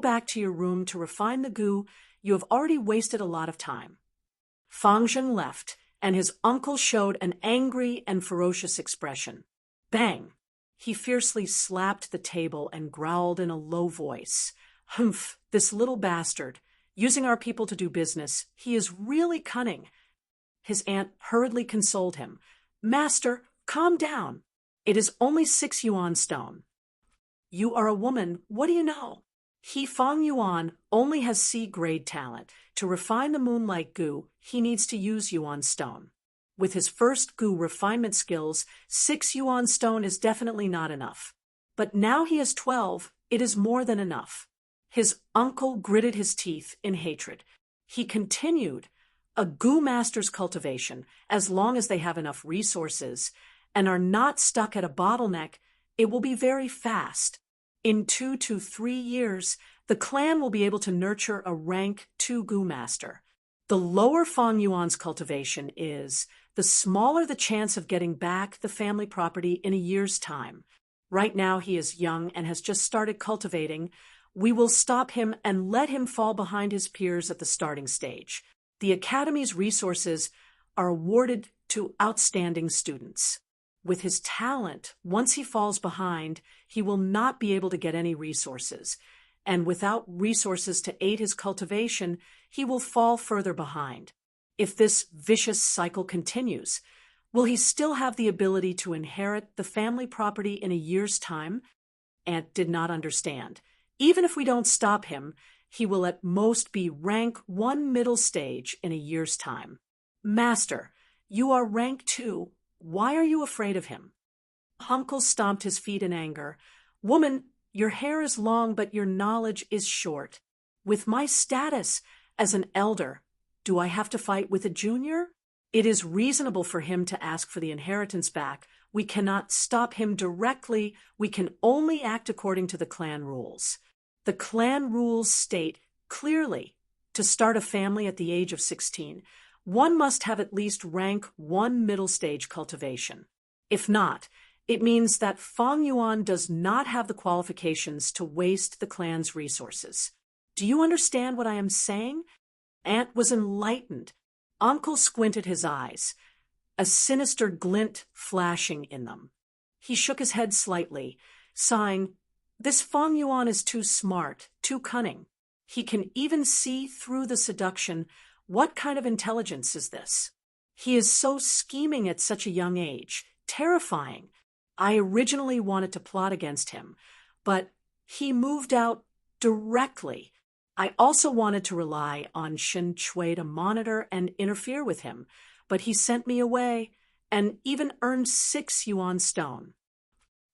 back to your room to refine the gu. You have already wasted a lot of time. Fang Zheng left, and his uncle showed an angry and ferocious expression. Bang! He fiercely slapped the table and growled in a low voice. Humph, this little bastard. Using our people to do business, he is really cunning. His aunt hurriedly consoled him. Master, calm down. It is only 6 yuan stone. You are a woman, what do you know? He, Fang Yuan, only has C-grade talent. To refine the moonlight gu, he needs to use yuan stone. With his first gu refinement skills, 6 yuan stone is definitely not enough. But now he has 12, it is more than enough. His uncle gritted his teeth in hatred. He continued, a gu master's cultivation, as long as they have enough resources and are not stuck at a bottleneck, it will be very fast. In 2 to 3 years, the clan will be able to nurture a rank 2 gu master. The lower Fang Yuan's cultivation is, the smaller the chance of getting back the family property in a year's time. Right now he is young and has just started cultivating. We will stop him and let him fall behind his peers at the starting stage. The Academy's resources are awarded to outstanding students. With his talent, once he falls behind, he will not be able to get any resources. And without resources to aid his cultivation, he will fall further behind. If this vicious cycle continues, will he still have the ability to inherit the family property in a year's time? Aunt did not understand. Even if we don't stop him, he will at most be rank 1 middle stage in a year's time. Master, you are rank 2. Why are you afraid of him? Uncle stomped his feet in anger. Woman, your hair is long, but your knowledge is short. With my status as an elder, do I have to fight with a junior? It is reasonable for him to ask for the inheritance back. We cannot stop him directly. We can only act according to the clan rules. The clan rules state clearly, to start a family at the age of 16, one must have at least rank 1 middle stage cultivation. If not, it means that Fang Yuan does not have the qualifications to waste the clan's resources. Do you understand what I am saying? Aunt was enlightened. Uncle squinted his eyes, a sinister glint flashing in them. He shook his head slightly, sighing, This Fang Yuan is too smart, too cunning. He can even see through the seduction. What kind of intelligence is this? He is so scheming at such a young age, terrifying. I originally wanted to plot against him, but he moved out directly. I also wanted to rely on Shin Chui to monitor and interfere with him, but he sent me away and even earned 6 yuan stone.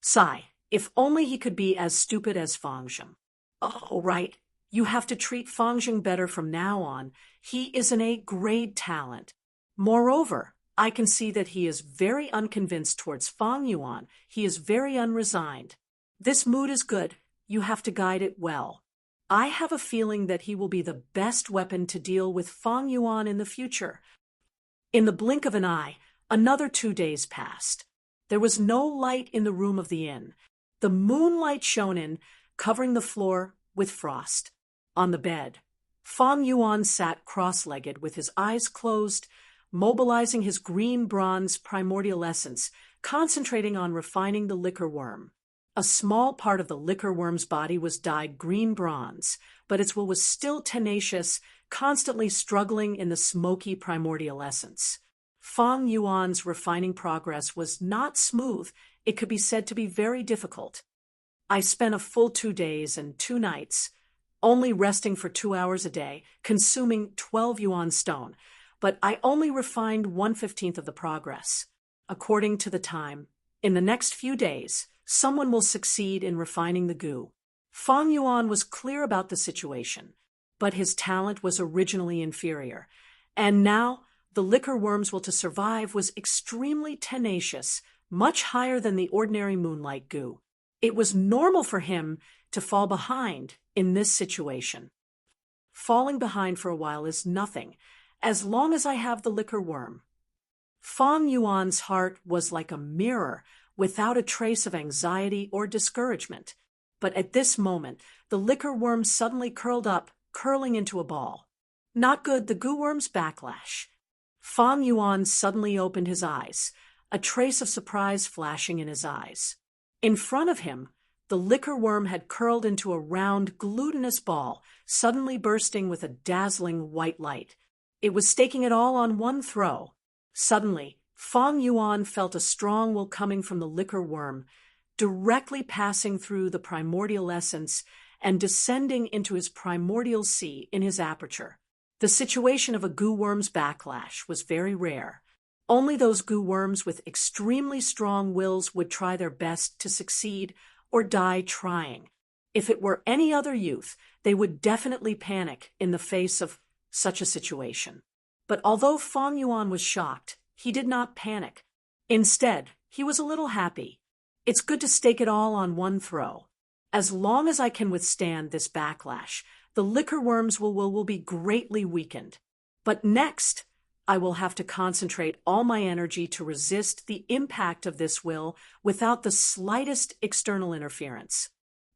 Sigh, if only he could be as stupid as Fang Zheng. Oh, right. You have to treat Fang Zheng better from now on. He is an A-grade talent. Moreover, I can see that he is very unconvinced towards Fang Yuan. He is very unresigned. This mood is good. You have to guide it well. I have a feeling that he will be the best weapon to deal with Fang Yuan in the future. In the blink of an eye, another 2 days passed. There was no light in the room of the inn. The moonlight shone in, covering the floor with frost. On the bed, Fang Yuan sat cross-legged with his eyes closed, mobilizing his green bronze primordial essence, concentrating on refining the liquor worm. A small part of the liquor worm's body was dyed green bronze, but its will was still tenacious, constantly struggling in the smoky primordial essence. Fang Yuan's refining progress was not smooth. It could be said to be very difficult. I spent a full 2 days and 2 nights, only resting for 2 hours a day, consuming 12 yuan stone, but I only refined 1/15 of the progress. According to the time, in the next few days, someone will succeed in refining the goo. Fang Yuan was clear about the situation, but his talent was originally inferior, and now the liquor worm's will to survive was extremely tenacious, much higher than the ordinary moonlight goo. It was normal for him to fall behind in this situation. Falling behind for a while is nothing, as long as I have the liquor worm. Fang Yuan's heart was like a mirror, without a trace of anxiety or discouragement. But at this moment, the liquor worm suddenly curled up, curling into a ball. Not good, the goo worm's backlash. Fang Yuan suddenly opened his eyes, a trace of surprise flashing in his eyes. In front of him, the liquor worm had curled into a round, glutinous ball, suddenly bursting with a dazzling white light. It was staking it all on one throw. Suddenly, Fang Yuan felt a strong will coming from the liquor worm, directly passing through the primordial essence and descending into his primordial sea in his aperture. The situation of a goo worm's backlash was very rare. Only those goo worms with extremely strong wills would try their best to succeed or die trying. If it were any other youth, they would definitely panic in the face of such a situation. But although Fang Yuan was shocked, he did not panic. Instead, he was a little happy. It's good to stake it all on one throw. As long as I can withstand this backlash, the liquor worm's will be greatly weakened. But next, I will have to concentrate all my energy to resist the impact of this will without the slightest external interference.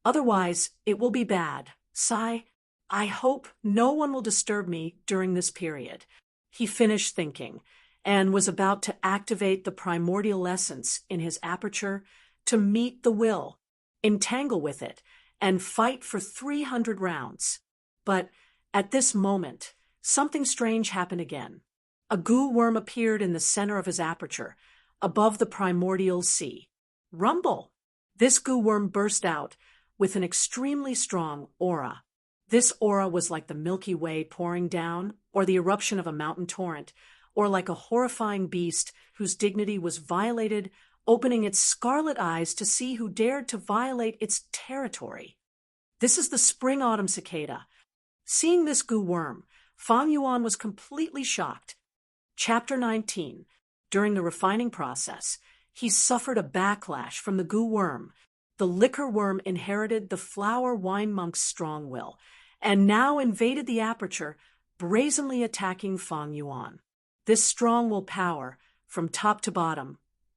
Otherwise, it will be bad. Sigh, I hope no one will disturb me during this period. He finished thinking and was about to activate the primordial essence in his aperture to meet the will, entangle with it, and fight for 300 rounds. But at this moment, something strange happened again. A goo worm appeared in the center of his aperture, above the primordial sea. Rumble! This goo worm burst out with an extremely strong aura. This aura was like the Milky Way pouring down, or the eruption of a mountain torrent, or like a horrifying beast whose dignity was violated, opening its scarlet eyes to see who dared to violate its territory. This is the spring-autumn cicada. Seeing this goo worm, Fang Yuan was completely shocked. Chapter 19. During the refining process, he suffered a backlash from the goo worm. The liquor worm inherited the flower wine monk's strong will, and now invaded the aperture, brazenly attacking Fang Yuan. This strong will power, from top to bottom,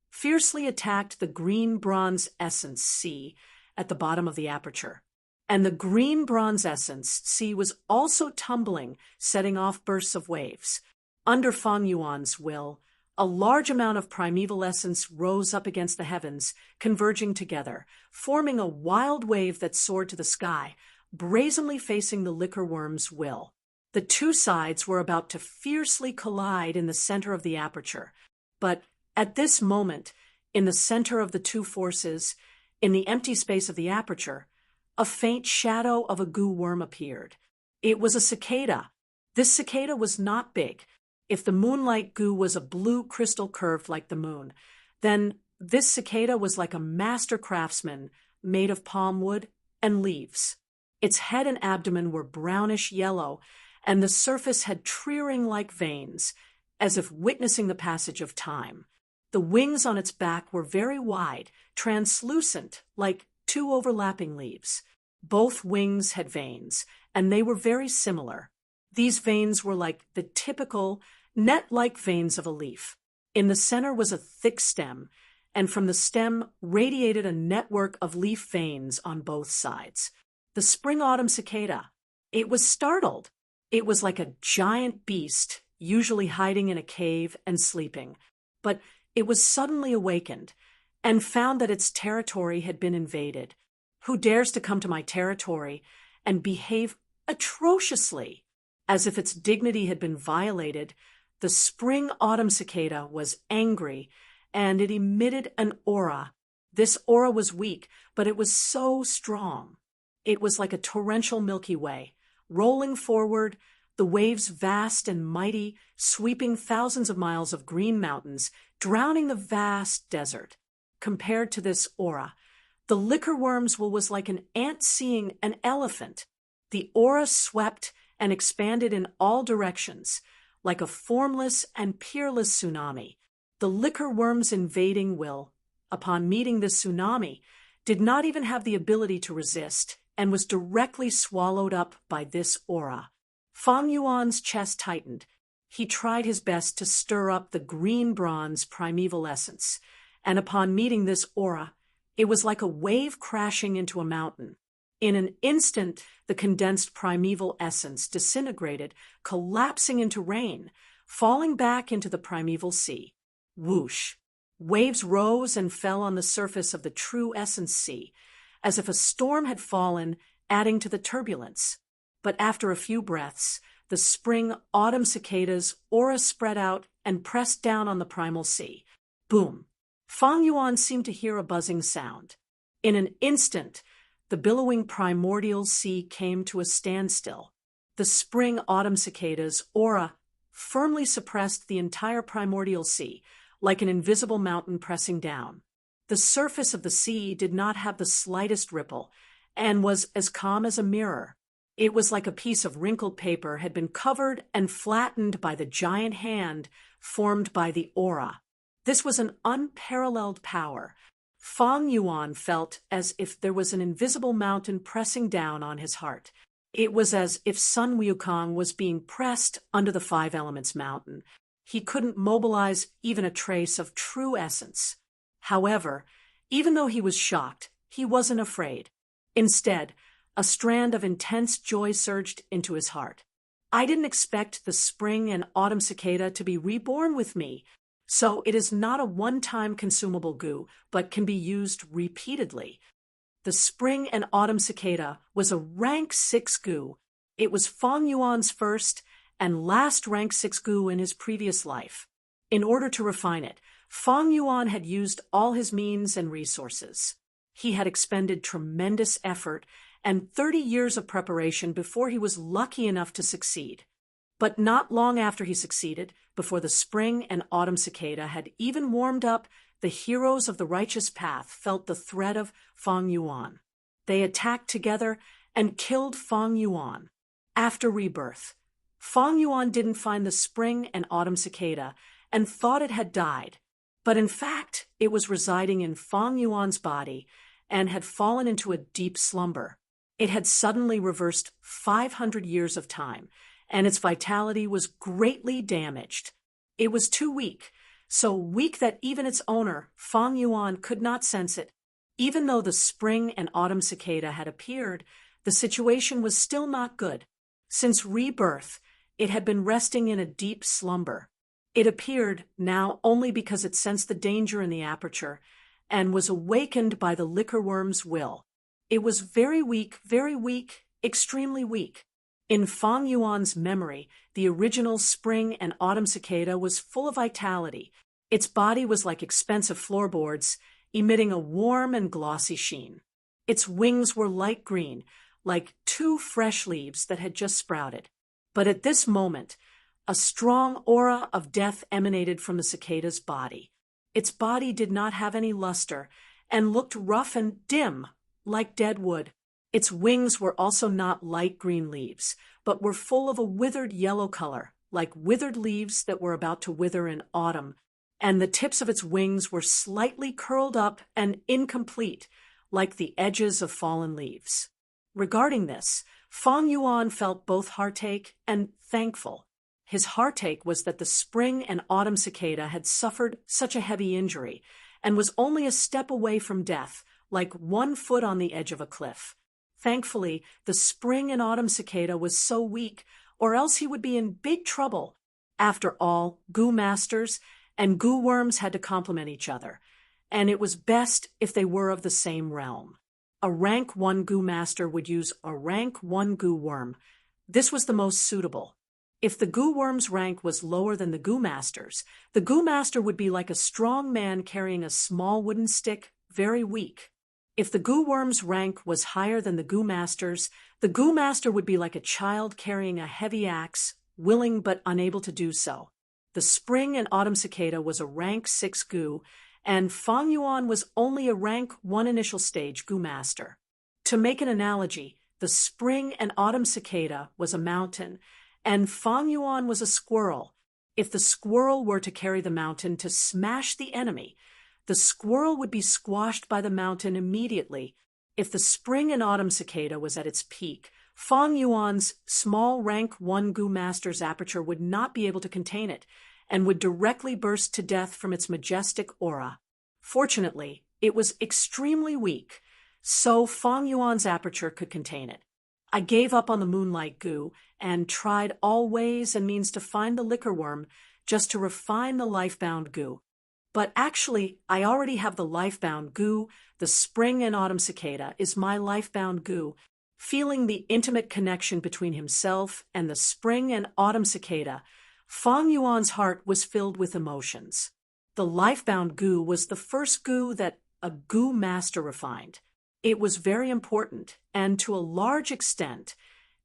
fiercely attacked the green bronze essence C at the bottom of the aperture. And the green bronze essence C was also tumbling, setting off bursts of waves. Under Fang Yuan's will, a large amount of primeval essence rose up against the heavens, converging together, forming a wild wave that soared to the sky, brazenly facing the liquor worm's will. The two sides were about to fiercely collide in the center of the aperture. But at this moment, in the center of the two forces, in the empty space of the aperture, a faint shadow of a goo worm appeared. It was a cicada. This cicada was not big. If the moonlight goo was a blue crystal curved like the moon, then this cicada was like a master craftsman made of palm wood and leaves. Its head and abdomen were brownish yellow, and the surface had tearing-like veins, as if witnessing the passage of time. The wings on its back were very wide, translucent, like two overlapping leaves. Both wings had veins, and they were very similar. These veins were like the typical net-like veins of a leaf. In the center was a thick stem, and from the stem radiated a network of leaf veins on both sides. The spring-autumn cicada. It was startled. It was like a giant beast, usually hiding in a cave and sleeping. But it was suddenly awakened and found that its territory had been invaded. Who dares to come to my territory and behave atrociously, as if its dignity had been violated? The spring-autumn cicada was angry, and it emitted an aura. This aura was weak, but it was so strong. It was like a torrential Milky Way, rolling forward, the waves vast and mighty, sweeping thousands of miles of green mountains, drowning the vast desert. Compared to this aura, the liquor worm's will was like an ant seeing an elephant. The aura swept and expanded in all directions, like a formless and peerless tsunami. The liquor worm's invading will, upon meeting this tsunami, did not even have the ability to resist, and was directly swallowed up by this aura. Fang Yuan's chest tightened. He tried his best to stir up the green bronze primeval essence, and upon meeting this aura, it was like a wave crashing into a mountain. In an instant, the condensed primeval essence disintegrated, collapsing into rain, falling back into the primeval sea. Whoosh! Waves rose and fell on the surface of the true essence sea, as if a storm had fallen, adding to the turbulence. But after a few breaths, the spring-autumn cicada's aura spread out and pressed down on the primal sea. Boom! Fang Yuan seemed to hear a buzzing sound. In an instant, the billowing primordial sea came to a standstill. The spring-autumn cicada's aura firmly suppressed the entire primordial sea, like an invisible mountain pressing down. The surface of the sea did not have the slightest ripple, and was as calm as a mirror. It was like a piece of wrinkled paper had been covered and flattened by the giant hand formed by the aura. This was an unparalleled power. Fang Yuan felt as if there was an invisible mountain pressing down on his heart. It was as if Sun Wukong was being pressed under the Five Elements mountain. he couldn't mobilize even a trace of true essence. However, even though he was shocked, he wasn't afraid. Instead, a strand of intense joy surged into his heart. I didn't expect the spring and autumn cicada to be reborn with me, so it is not a one-time consumable goo, but can be used repeatedly. The spring and autumn cicada was a rank 6 goo. It was Fang Yuan's first and last rank 6 goo in his previous life. In order to refine it, Fang Yuan had used all his means and resources. He had expended tremendous effort and 30 years of preparation before he was lucky enough to succeed. But not long after he succeeded, before the spring and autumn cicada had even warmed up, the heroes of the righteous path felt the threat of Fang Yuan. They attacked together and killed Fang Yuan. After rebirth, Fang Yuan didn't find the spring and autumn cicada and thought it had died. But in fact, it was residing in Fang Yuan's body and had fallen into a deep slumber. It had suddenly reversed 500 years of time, and its vitality was greatly damaged. It was too weak, so weak that even its owner, Fang Yuan, could not sense it. Even though the spring and autumn cicada had appeared, the situation was still not good. Since rebirth, it had been resting in a deep slumber. It appeared now only because it sensed the danger in the aperture and was awakened by the liquor worm's will. It was very weak, extremely weak. In Fang Yuan's memory, the original spring and autumn cicada was full of vitality. Its body was like expensive floorboards, emitting a warm and glossy sheen. Its wings were light green, like 2 fresh leaves that had just sprouted. But at this moment, a strong aura of death emanated from the cicada's body. Its body did not have any luster and looked rough and dim, like dead wood. Its wings were also not light green leaves, but were full of a withered yellow color, like withered leaves that were about to wither in autumn, and the tips of its wings were slightly curled up and incomplete, like the edges of fallen leaves. Regarding this, Fang Yuan felt both heartache and thankful. His heartache was that the spring and autumn cicada had suffered such a heavy injury and was only a step away from death, like 1 foot on the edge of a cliff. Thankfully, the spring and autumn cicada was so weak, or else he would be in big trouble. After all, goo masters and goo worms had to complement each other, and it was best if they were of the same realm. A rank 1 goo master would use a rank 1 goo worm. This was the most suitable. If the goo worm's rank was lower than the goo master's, the goo master would be like a strong man carrying a small wooden stick, very weak. If the goo worm's rank was higher than the goo master's, the goo master would be like a child carrying a heavy axe, willing but unable to do so. The spring and autumn cicada was a rank 6 goo, and Fang Yuan was only a rank 1 initial stage goo master. To make an analogy, the spring and autumn cicada was a mountain, and Fang Yuan was a squirrel. If the squirrel were to carry the mountain to smash the enemy, the squirrel would be squashed by the mountain immediately. If the spring and autumn cicada was at its peak, Fang Yuan's small rank 1 goo master's aperture would not be able to contain it, and would directly burst to death from its majestic aura. Fortunately, it was extremely weak, so Fang Yuan's aperture could contain it. I gave up on the moonlight goo and tried all ways and means to find the liquor worm just to refine the life-bound goo. But actually, I already have the life-bound goo. The spring and autumn cicada is my life-bound goo. Feeling the intimate connection between himself and the spring and autumn cicada, Fang Yuan's heart was filled with emotions. The life-bound goo was the first goo that a goo master refined. It was very important, and to a large extent,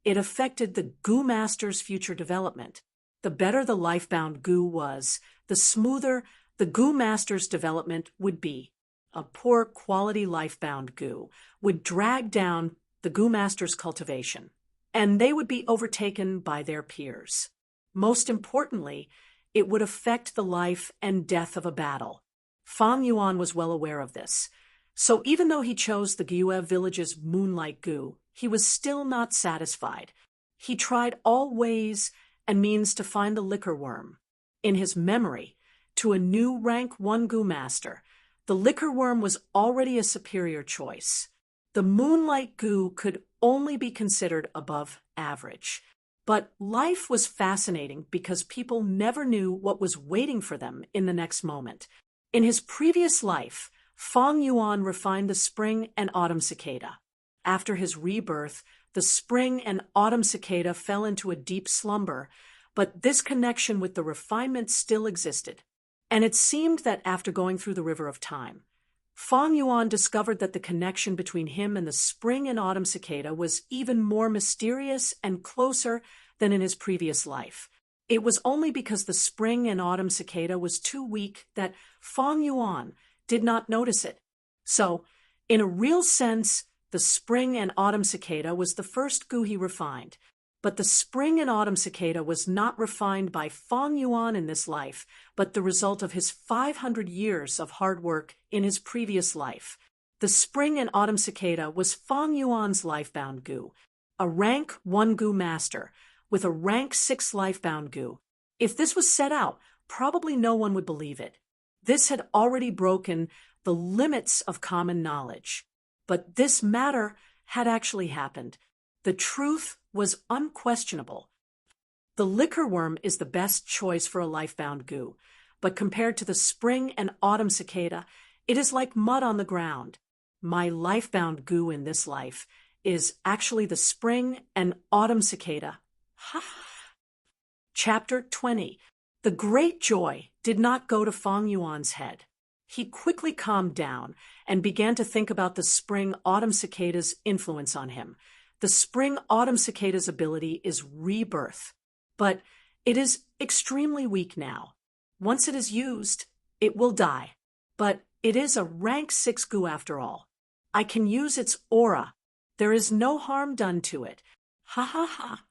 it affected the goo master's future development. The better the life-bound goo was, the smoother the goo master's development would be. A poor quality life-bound goo would drag down the goo master's cultivation, and they would be overtaken by their peers. Most importantly, it would affect the life and death of a battle. Fang Yuan was well aware of this. So even though he chose the Gyue village's moonlight goo, he was still not satisfied. He tried all ways and means to find the liquor worm. in his memory, to a new rank 1 goo master, the liquor worm was already a superior choice. The moonlight goo could only be considered above average. But life was fascinating because people never knew what was waiting for them in the next moment. In his previous life, Fong Yuan refined the spring and autumn cicada. After his rebirth, the spring and autumn cicada fell into a deep slumber, but this connection with the refinement still existed. And it seemed that after going through the river of time, Fong Yuan discovered that the connection between him and the spring and autumn cicada was even more mysterious and closer than in his previous life. It was only because the spring and autumn cicada was too weak that Fong Yuan did not notice it. So, in a real sense, the spring and autumn cicada was the first goo he refined. But the spring and autumn cicada was not refined by Fong Yuan in this life, but the result of his 500 years of hard work in his previous life. The spring and autumn cicada was Fong Yuan's lifebound goo, a rank 1 goo master, with a rank 6 lifebound goo. If this was set out, probably no one would believe it. This had already broken the limits of common knowledge. But this matter had actually happened. The truth was unquestionable. The liquor worm is the best choice for a lifebound goo, but compared to the spring and autumn cicada, it is like mud on the ground. My lifebound goo in this life is actually the spring and autumn cicada. Ha! Chapter 20. The great joy did not go to Fong Yuan's head. He quickly calmed down and began to think about the spring-autumn cicada's influence on him. The spring-autumn cicada's ability is rebirth, but it is extremely weak now. Once it is used, it will die, but it is a rank 6 goo after all. I can use its aura. There is no harm done to it. Ha ha ha.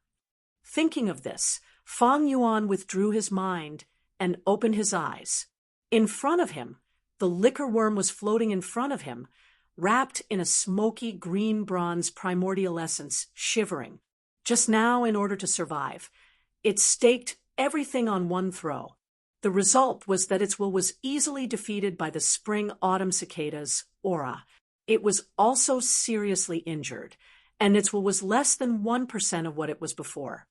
Thinking of this, Fong Yuan withdrew his mind and opened his eyes. In front of him, the liquor worm was floating in front of him, wrapped in a smoky green bronze primordial essence, shivering. Just now, in order to survive, it staked everything on one throw. The result was that its will was easily defeated by the spring-autumn cicada's aura. It was also seriously injured, and its will was less than 1% of what it was before.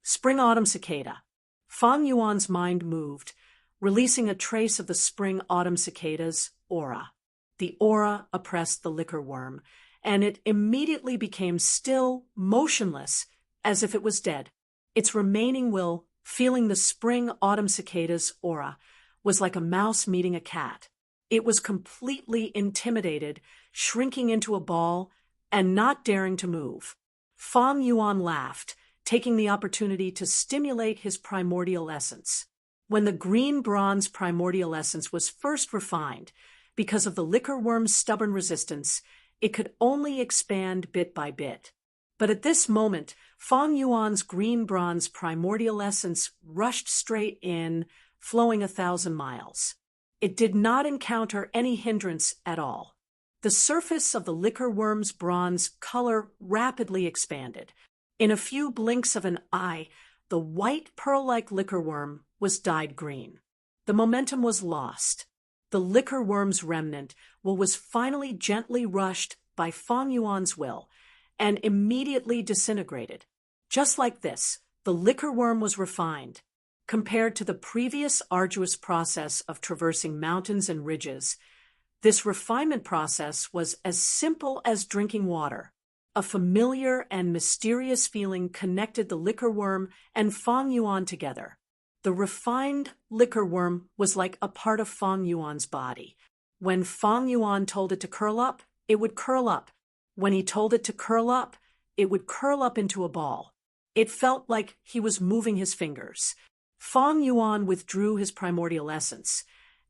Spring-autumn cicada. Fong Yuan's mind moved, releasing a trace of the spring-autumn cicada's aura. The aura oppressed the liquor worm, and it immediately became still, motionless, as if it was dead. Its remaining will, feeling the spring-autumn cicada's aura, was like a mouse meeting a cat. It was completely intimidated, shrinking into a ball, and not daring to move. Fong Yuan laughed, taking the opportunity to stimulate his primordial essence. When the green bronze primordial essence was first refined, because of the liquor worm's stubborn resistance, it could only expand bit by bit. But at this moment, Fong Yuan's green bronze primordial essence rushed straight in, flowing 1,000 miles. It did not encounter any hindrance at all. The surface of the liquor worm's bronze color rapidly expanded. In a few blinks of an eye, the white pearl-like liquor worm was dyed green. The momentum was lost. The liquor worm's remnant was finally gently rushed by Fong Yuan's will and immediately disintegrated. Just like this, the liquor worm was refined. Compared to the previous arduous process of traversing mountains and ridges, this refinement process was as simple as drinking water. A familiar and mysterious feeling connected the liquor worm and Fong Yuan together. The refined liquor worm was like a part of Fong Yuan's body. When Fong Yuan told it to curl up, it would curl up. When he told it to curl up, it would curl up into a ball. It felt like he was moving his fingers. Fong Yuan withdrew his primordial essence,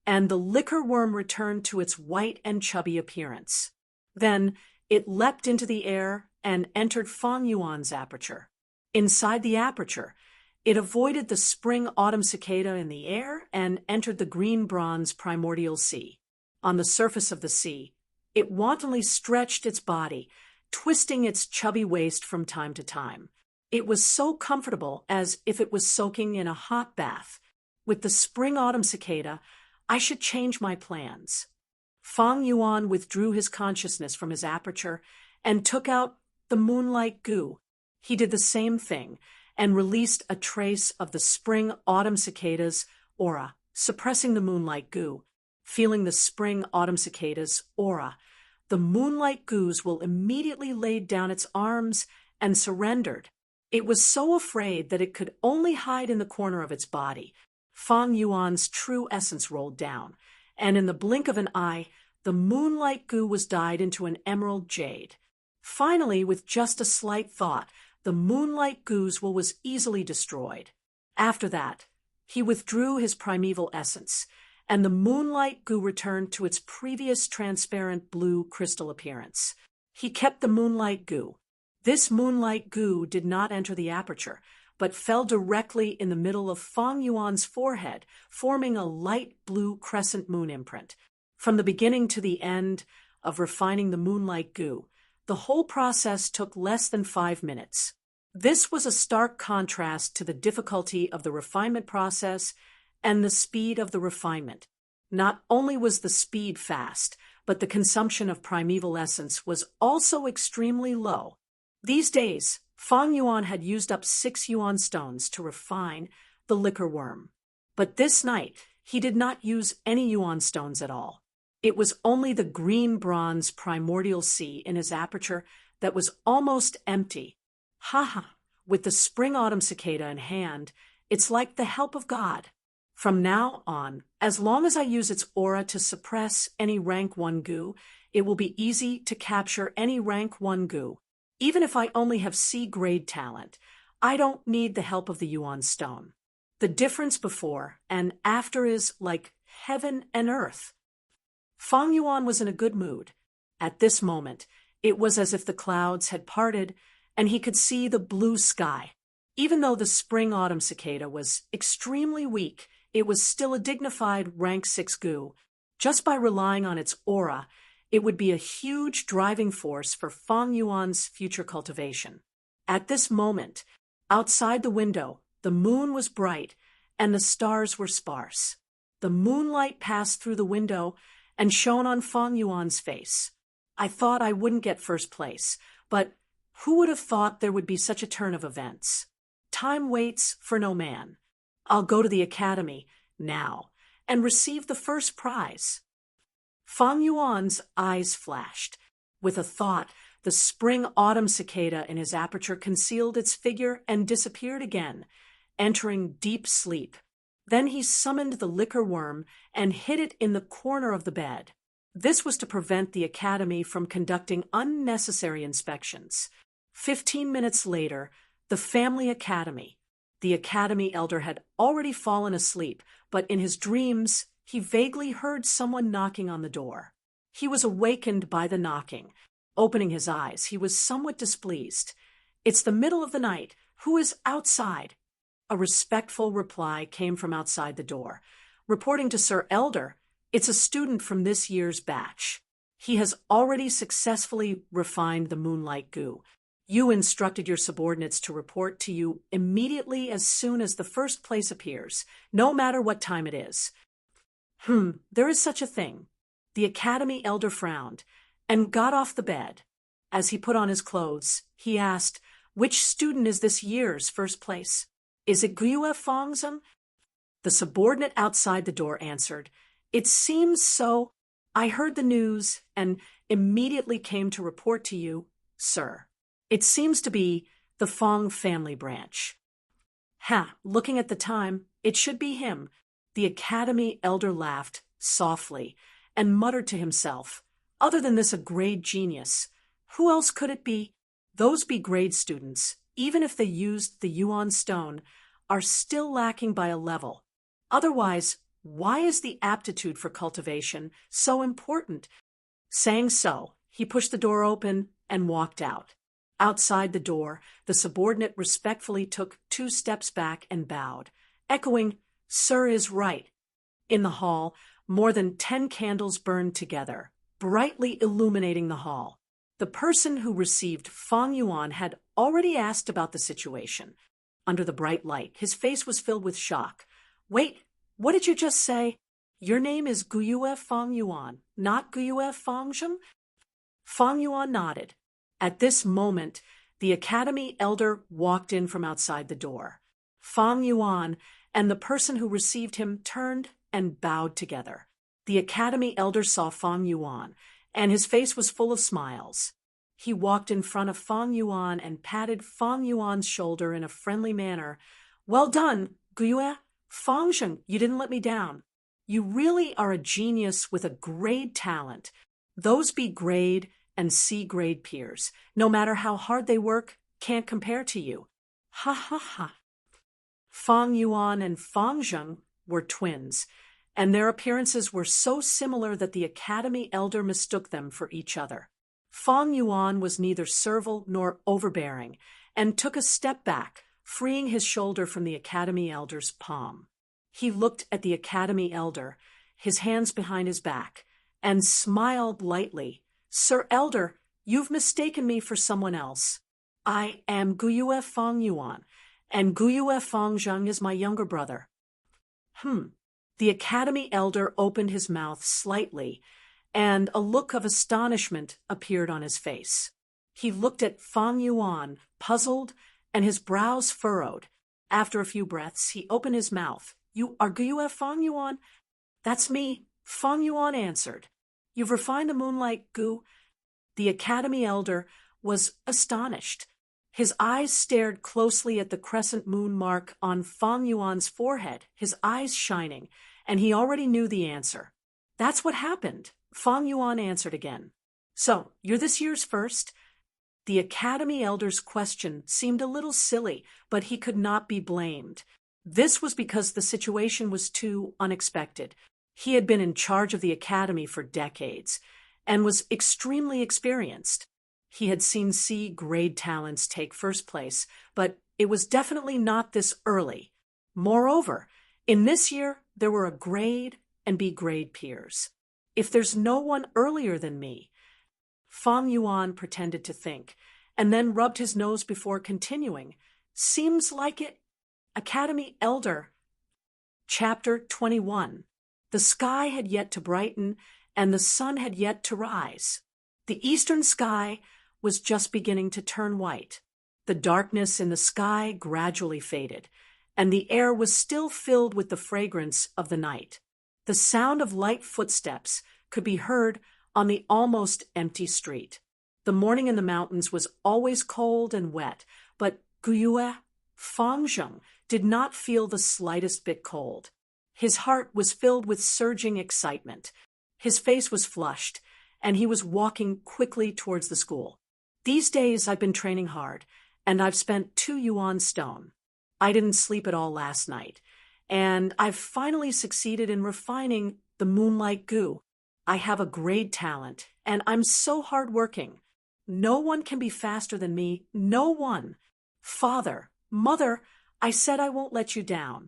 and the liquor worm returned to its white and chubby appearance. Then it leapt into the air and entered Fong Yuan's aperture. Inside the aperture, it avoided the spring-autumn cicada in the air and entered the green-bronze primordial sea. On the surface of the sea, it wantonly stretched its body, twisting its chubby waist from time to time. It was so comfortable as if it was soaking in a hot bath. With the spring-autumn cicada, I should change my plans. Fang Yuan withdrew his consciousness from his aperture and took out the moonlight goo. He did the same thing and released a trace of the spring-autumn cicada's aura, suppressing the moonlight goo. Feeling the spring-autumn cicada's aura, the moonlight goose will immediately laid down its arms and surrendered. It was so afraid that it could only hide in the corner of its body. Fang Yuan's true essence rolled down, and in the blink of an eye, the moonlight goo was dyed into an emerald jade. Finally, with just a slight thought, the moonlight goose was easily destroyed. After that, he withdrew his primeval essence, and the moonlight goo returned to its previous transparent blue crystal appearance. He kept the moonlight goo. This moonlight goo did not enter the aperture, but fell directly in the middle of Fang Yuan's forehead, forming a light blue crescent moon imprint. From the beginning to the end of refining the moonlight goo, the whole process took less than 5 minutes. This was a stark contrast to the difficulty of the refinement process and the speed of the refinement. Not only was the speed fast, but the consumption of primeval essence was also extremely low. These days, Fang Yuan had used up 6 yuan stones to refine the liquor worm. But this night, he did not use any yuan stones at all. It was only the green bronze primordial sea in his aperture that was almost empty. With the spring-autumn cicada in hand, it's like the help of God. From now on, as long as I use its aura to suppress any rank 1 goo, it will be easy to capture any rank 1 goo. Even if I only have C-grade talent, I don't need the help of the yuan stone. The difference before and after is like heaven and earth. Fang Yuan was in a good mood. At this moment, it was as if the clouds had parted and he could see the blue sky. Even though the spring-autumn cicada was extremely weak, it was still a dignified rank 6 goo. Just by relying on its aura, it would be a huge driving force for Fang Yuan's future cultivation. At this moment, outside the window, the moon was bright and the stars were sparse. The moonlight passed through the window and shone on Fang Yuan's face. I thought I wouldn't get first place, but who would have thought there would be such a turn of events? Time waits for no man. I'll go to the academy now and receive the first prize. Fang Yuan's eyes flashed. With a thought, the spring-autumn cicada in his aperture concealed its figure and disappeared again, entering deep sleep. Then he summoned the liquor worm and hid it in the corner of the bed. This was to prevent the academy from conducting unnecessary inspections. 15 minutes later, the family academy. The academy elder had already fallen asleep, but in his dreams, he vaguely heard someone knocking on the door. He was awakened by the knocking. Opening his eyes, he was somewhat displeased. "It's the middle of the night. Who is outside?" A respectful reply came from outside the door. "Reporting to Sir Elder, it's a student from this year's batch. He has already successfully refined the moonlight goo. You instructed your subordinates to report to you immediately as soon as the first place appears, no matter what time it is." There is such a thing. The academy elder frowned and got off the bed. As he put on his clothes, he asked, "Which student is this year's first place? Is it Guiyue Fangzhen?" The subordinate outside the door answered, "It seems so. I heard the news and immediately came to report to you, sir. It seems to be the Fang family branch." Looking at the time, it should be him. The academy elder laughed softly and muttered to himself, "Other than this a grade genius, who else could it be?" Those B-grade students, even if they used the yuan stone, are still lacking by a level. Otherwise, why is the aptitude for cultivation so important? Saying so, he pushed the door open and walked out. Outside the door, the subordinate respectfully took 2 steps back and bowed, echoing, "Sir is right." In the hall, more than 10 candles burned together, brightly illuminating the hall. The person who received Fang Yuan had already asked about the situation. Under the bright light, his face was filled with shock. "Wait, What did you just say? Your name is Guyue Fong Yuan, not Guyue Fong Zheng? Fong Yuan nodded. At this moment, the academy elder walked in from outside the door. Fong Yuan and the person who received him turned and bowed together. The academy elder saw Fong Yuan, and his face was full of smiles. He walked in front of Fong Yuan and patted Fong Yuan's shoulder in a friendly manner. Well done, Guyue. Fong Zheng, you didn't let me down. You really are a genius with a grade talent. Those B grade and C grade peers, no matter how hard they work, can't compare to you. Ha ha ha. Fong Yuan and Fong Zheng were twins, and their appearances were so similar that the academy elder mistook them for each other. Fong Yuan was neither servile nor overbearing, and took a step back, freeing his shoulder from the academy elder's palm. He looked at the academy elder, his hands behind his back, and smiled lightly. Sir Elder, you've mistaken me for someone else. I am Guyue Fong Yuan, and Guyue Fong Zheng is my younger brother. The academy elder opened his mouth slightly, and a look of astonishment appeared on his face. He looked at Fong Yuan, puzzled, and his brows furrowed. After a few breaths, he opened his mouth. You are Guyue Fong Yuan? That's me, Fong Yuan answered. You've refined the moonlight, Gu. The academy elder was astonished. His eyes stared closely at the crescent moon mark on Fong Yuan's forehead, his eyes shining, and he already knew the answer. That's what happened, Fong Yuan answered again. So, you're this year's first? The academy elder's question seemed a little silly, but he could not be blamed. This was because the situation was too unexpected. He had been in charge of the academy for decades and was extremely experienced. He had seen C grade talents take first place, but it was definitely not this early. Moreover, in this year, there were a grade and B grade peers. If there's no one earlier than me, Fong Yuan pretended to think, and then rubbed his nose before continuing. Seems like it. Academy Elder. Chapter 21. The sky had yet to brighten, and the sun had yet to rise. The eastern sky was just beginning to turn white. The darkness in the sky gradually faded, and the air was still filled with the fragrance of the night. The sound of light footsteps could be heard on the almost empty street. The morning in the mountains was always cold and wet, but Guyue Fong Zheng did not feel the slightest bit cold. His heart was filled with surging excitement. His face was flushed, and he was walking quickly towards the school. These days I've been training hard, and I've spent 2 yuan stone. I didn't sleep at all last night, and I've finally succeeded in refining the moonlight goo. I have a great talent, and I'm so hardworking. No one can be faster than me, no one. Father, Mother, I said I won't let you down.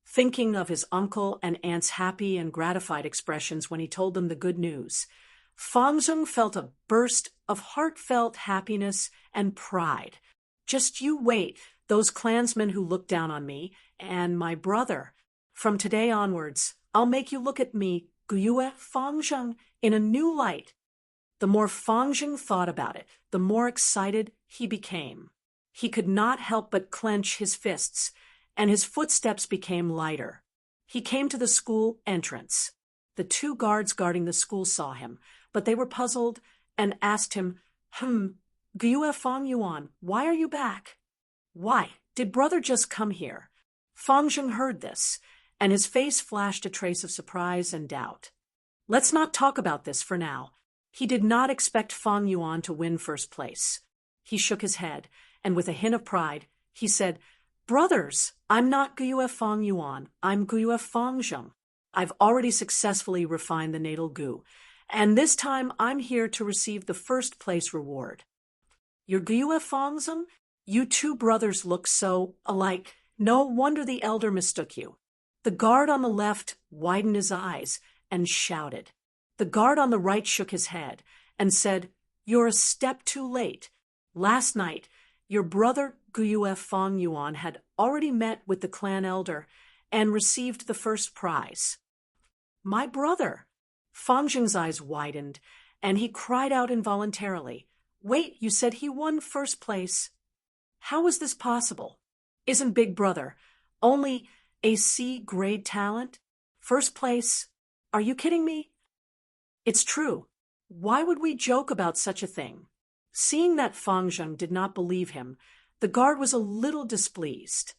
Thinking of his uncle and aunt's happy and gratified expressions when he told them the good news, Fong Zheng felt a burst of heartfelt happiness and pride. Just you wait, those clansmen who look down on me, and my brother. From today onwards, I'll make you look at me, Guyue Fong Zheng, in a new light. The more Fong Zheng thought about it, the more excited he became. He could not help but clench his fists, and his footsteps became lighter. He came to the school entrance. The 2 guards guarding the school saw him, but they were puzzled and asked him, Guyue Fong Yuan, why are you back? Why, did brother just come here? Fong Zheng heard this, and his face flashed a trace of surprise and doubt. Let's not talk about this for now. He did not expect Fong Yuan to win first place. He shook his head, and with a hint of pride, he said, Brothers, I'm not Guyue Fong Yuan, I'm Guyue Fong Zheng. I've already successfully refined the natal goo, and this time I'm here to receive the first place reward. You're Guyue Fong Zheng? You 2 brothers look so alike. No wonder the elder mistook you. The guard on the left widened his eyes and shouted. The guard on the right shook his head and said, You're a step too late. Last night, your brother Guyue Fong Yuan had already met with the clan elder, and received the first prize. My brother! Fang Zheng's eyes widened, and he cried out involuntarily. Wait, you said he won first place. How is this possible? Isn't Big Brother only a C-grade talent? First place? Are you kidding me? It's true. Why would we joke about such a thing? Seeing that Fang Zheng did not believe him, the guard was a little displeased.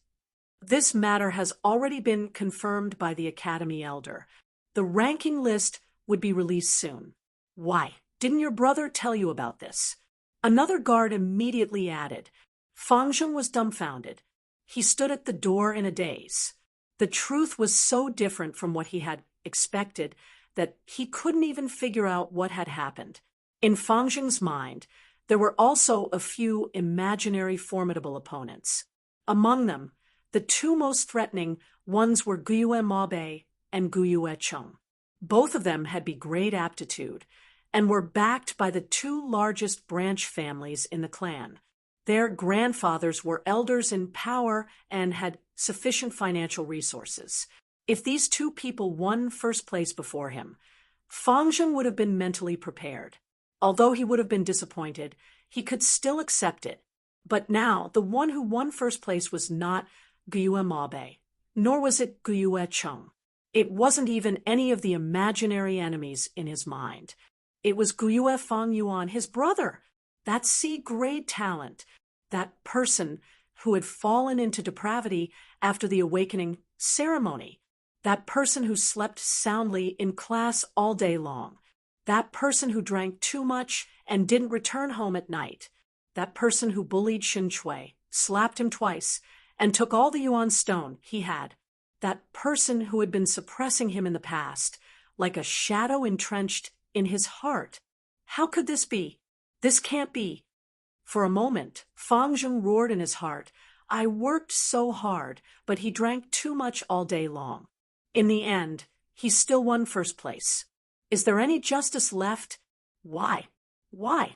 This matter has already been confirmed by the Academy Elder. The ranking list would be released soon. Why, didn't your brother tell you about this? Another guard immediately added. Fang Zheng was dumbfounded. He stood at the door in a daze. The truth was so different from what he had expected that he couldn't even figure out what had happened. In Fang Zheng's mind, there were also a few imaginary formidable opponents. Among them, the two most threatening ones were Guyue Maobei and Guyue Cheng. Both of them had great aptitude and were backed by the two largest branch families in the clan. Their grandfathers were elders in power and had sufficient financial resources. If these two people won first place before him, Fang Zheng would have been mentally prepared. Although he would have been disappointed, he could still accept it. But now, the one who won first place was not Guyue Maobei, nor was it Guyue Cheng. It wasn't even any of the imaginary enemies in his mind. It was Guyue Fang Yuan, his brother, that C-grade talent, that person who had fallen into depravity after the awakening ceremony, that person who slept soundly in class all day long, that person who drank too much and didn't return home at night, that person who bullied Xin Chui, slapped him twice, and took all the yuan stone he had, that person who had been suppressing him in the past, like a shadow entrenched in his heart. How could this be? This can't be. For a moment, Fang Zheng roared in his heart. I worked so hard, but he drank too much all day long. In the end, he still won first place. Is there any justice left? Why? Why?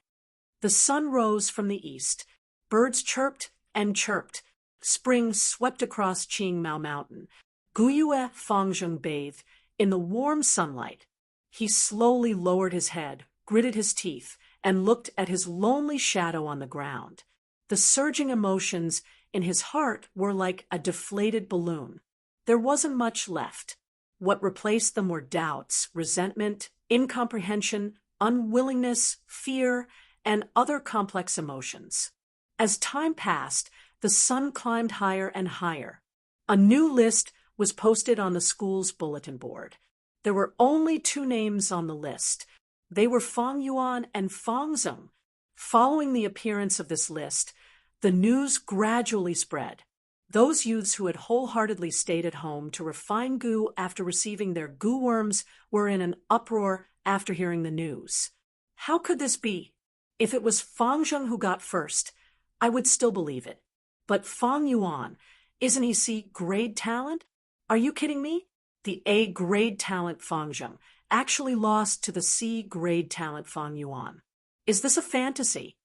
The sun rose from the east. Birds chirped and chirped. Spring swept across Qingmao Mountain. Guyue Fang Zheng bathed in the warm sunlight. He slowly lowered his head, gritted his teeth, and looked at his lonely shadow on the ground. The surging emotions in his heart were like a deflated balloon. There wasn't much left. What replaced them were doubts, resentment, incomprehension, unwillingness, fear, and other complex emotions. As time passed, the sun climbed higher and higher. A new list was posted on the school's bulletin board. There were only two names on the list. They were Fang Yuan and Fang Zheng. Following the appearance of this list, the news gradually spread. Those youths who had wholeheartedly stayed at home to refine goo after receiving their goo worms were in an uproar after hearing the news. How could this be? If it was Fang Zheng who got first, I would still believe it. But Fang Yuan, isn't he C-grade talent? Are you kidding me? The A-grade talent Fang Zheng actually lost to the C-grade talent Fang Yuan. Is this a fantasy?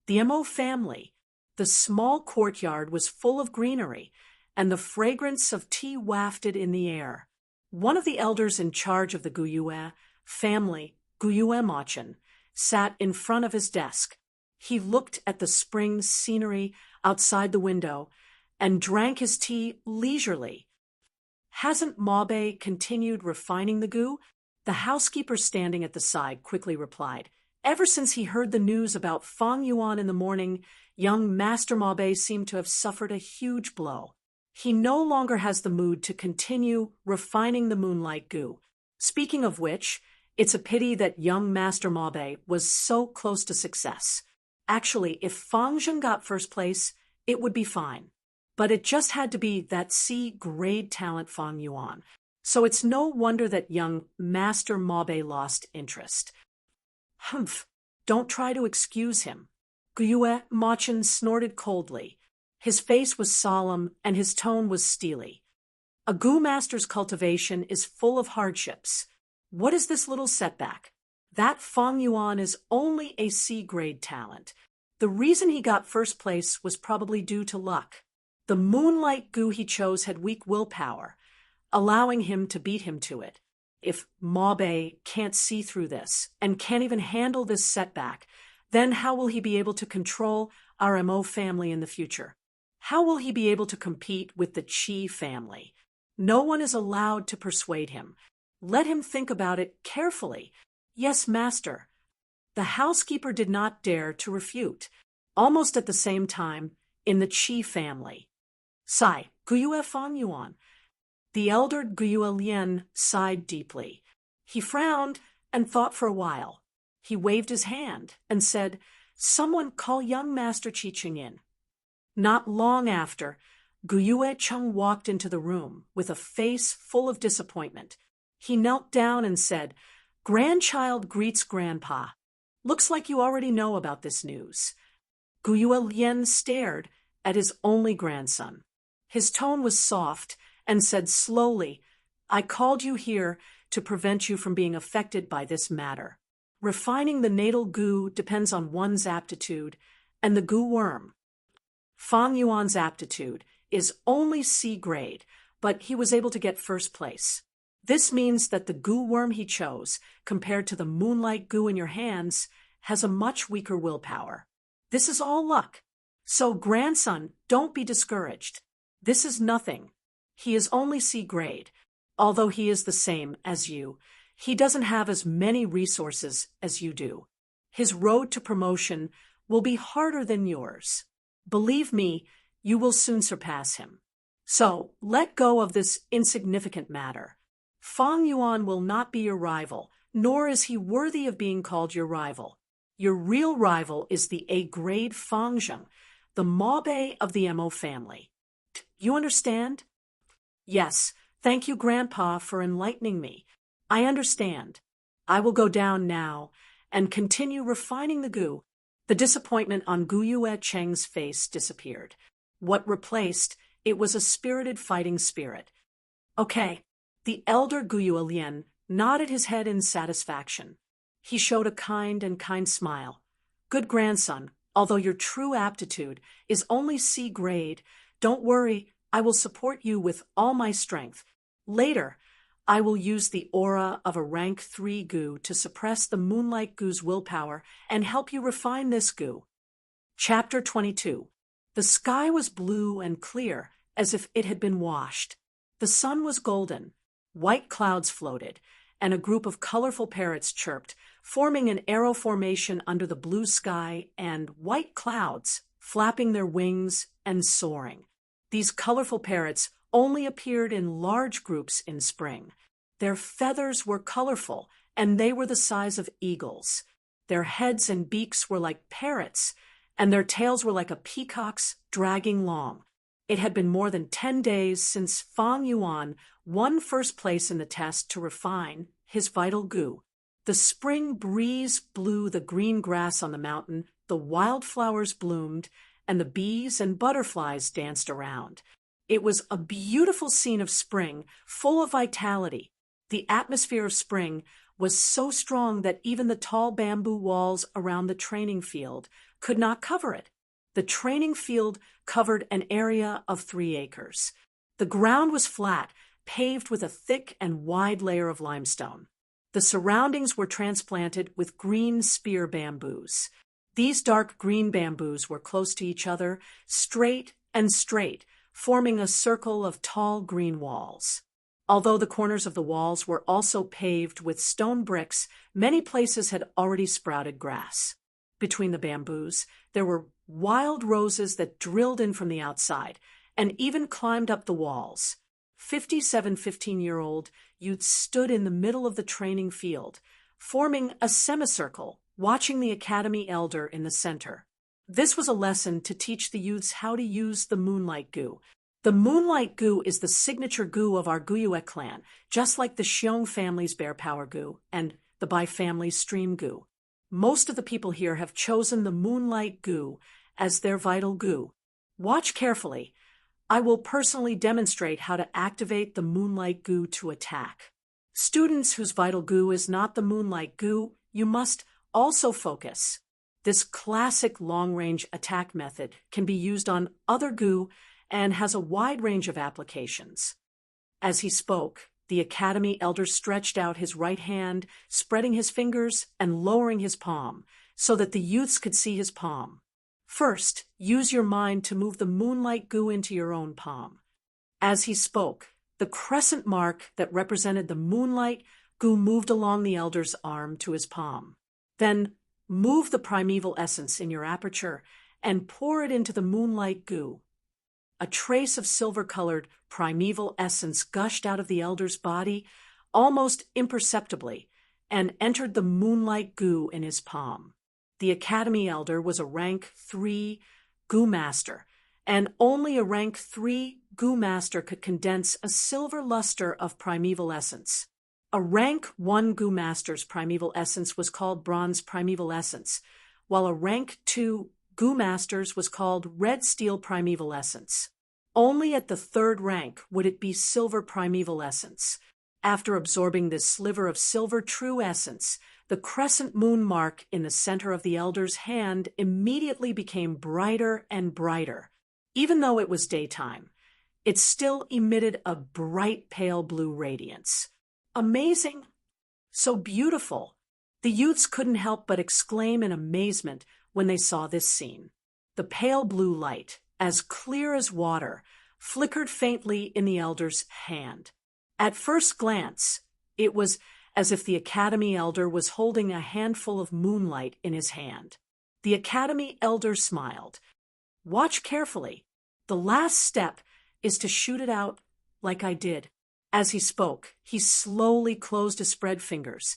The Mo family. The small courtyard was full of greenery, and the fragrance of tea wafted in the air. One of the elders in charge of the Guyue family, Guyue Machin, sat in front of his desk. He looked at the spring scenery outside the window and drank his tea leisurely. Hasn't Maobei continued refining the goo? The housekeeper standing at the side quickly replied. Ever since he heard the news about Fang Yuan in the morning, young Master Maobei seemed to have suffered a huge blow. He no longer has the mood to continue refining the moonlight goo. Speaking of which, it's a pity that young Master Maobei was so close to success. Actually, if Fang Zheng got first place, it would be fine. But it just had to be that C-grade talent Fang Yuan. So it's no wonder that young Master Maobei lost interest. Humph, don't try to excuse him. Guyue Machin snorted coldly. His face was solemn and his tone was steely. A goo master's cultivation is full of hardships. What is this little setback? That Fang Yuan is only a C-grade talent. The reason he got first place was probably due to luck. The moonlight goo he chose had weak willpower, allowing him to beat him to it. If Mabe can't see through this and can't even handle this setback, then how will he be able to control our Mo family in the future? How will he be able to compete with the Chi family? No one is allowed to persuade him. Let him think about it carefully. Yes, master. The housekeeper did not dare to refute. Almost at the same time, in the Chi family. Sai, Guyue Fang Yuan. The elder Guyue Lian sighed deeply. He frowned and thought for a while. He waved his hand and said, "Someone call young Master Qiqing in." Not long after, Guyue Cheng walked into the room with a face full of disappointment. He knelt down and said, "Grandchild greets grandpa. Looks like you already know about this news." Guyue Lian stared at his only grandson. His tone was soft and said slowly, "I called you here to prevent you from being affected by this matter. Refining the natal goo depends on one's aptitude, and the goo worm. Fang Yuan's aptitude is only C grade, but he was able to get first place. This means that the goo worm he chose, compared to the moonlight goo in your hands, has a much weaker willpower. This is all luck. So, grandson, don't be discouraged. This is nothing. He is only C grade. Although he is the same as you, he doesn't have as many resources as you do. His road to promotion will be harder than yours. Believe me, you will soon surpass him. So, let go of this insignificant matter. Fang Yuan will not be your rival, nor is he worthy of being called your rival. Your real rival is the A-grade Fang Zheng, the Mabe of the Mo family. You understand? Yes, thank you, Grandpa, for enlightening me. I understand. I will go down now and continue refining the goo. The disappointment on Guyue Cheng's face disappeared. What replaced it was a spirited fighting spirit. Okay. The elder Guyue Lian nodded his head in satisfaction. He showed a kind smile. Good grandson, although your true aptitude is only C grade, don't worry, I will support you with all my strength. Later, I will use the aura of a rank 3 goo to suppress the moonlight goo's willpower and help you refine this goo. Chapter 22. The sky was blue and clear, as if it had been washed. The sun was golden. White clouds floated, and a group of colorful parrots chirped, forming an arrow formation under the blue sky and white clouds, flapping their wings and soaring. These colorful parrots only appeared in large groups in spring. Their feathers were colorful, and they were the size of eagles. Their heads and beaks were like parrots, and their tails were like a peacock's dragging long. It had been more than 10 days since Fang Yuan won first place in the test to refine his vital goo. The spring breeze blew the green grass on the mountain, the wildflowers bloomed, and the bees and butterflies danced around. It was a beautiful scene of spring, full of vitality. The atmosphere of spring was so strong that even the tall bamboo walls around the training field could not cover it. The training field covered an area of 3 acres. The ground was flat, paved with a thick and wide layer of limestone. The surroundings were transplanted with green spear bamboos. These dark green bamboos were close to each other, straight, forming a circle of tall green walls. Although the corners of the walls were also paved with stone bricks, many places had already sprouted grass. Between the bamboos, there were wild roses that drilled in from the outside and even climbed up the walls. 57 15-year-old youths stood in the middle of the training field, forming a semicircle, watching the academy elder in the center. This was a lesson to teach the youths how to use the moonlight goo. The moonlight goo is the signature goo of our Guyue clan, just like the Xiong family's bear power goo and the Bai family's stream goo. Most of the people here have chosen the moonlight goo as their vital goo. Watch carefully. I will personally demonstrate how to activate the moonlight goo to attack. Students whose vital goo is not the moonlight goo, you must also focus. This classic long-range attack method can be used on other goo and has a wide range of applications. As he spoke, the Academy elder stretched out his right hand, spreading his fingers and lowering his palm, so that the youths could see his palm. First, use your mind to move the moonlight goo into your own palm. As he spoke, the crescent mark that represented the moonlight goo moved along the elder's arm to his palm. Then, move the primeval essence in your aperture and pour it into the moonlight goo. A trace of silver-colored primeval essence gushed out of the elder's body almost imperceptibly and entered the moonlight goo in his palm. The Academy elder was a rank 3 goo master, and only a rank 3 goo master could condense a silver luster of primeval essence. A rank 1 goo master's primeval essence was called bronze primeval essence, while a rank 2 goo master's was called red steel primeval essence. Only at the 3rd rank would it be silver primeval essence. After absorbing this sliver of silver true essence, the crescent moon mark in the center of the elder's hand immediately became brighter and brighter. Even though it was daytime, it still emitted a bright pale blue radiance. Amazing! So beautiful! The youths couldn't help but exclaim in amazement when they saw this scene. The pale blue light, as clear as water, flickered faintly in the elder's hand. At first glance, it was as if the Academy elder was holding a handful of moonlight in his hand. The Academy elder smiled. Watch carefully. The last step is to shoot it out like I did. As he spoke, he slowly closed his spread fingers,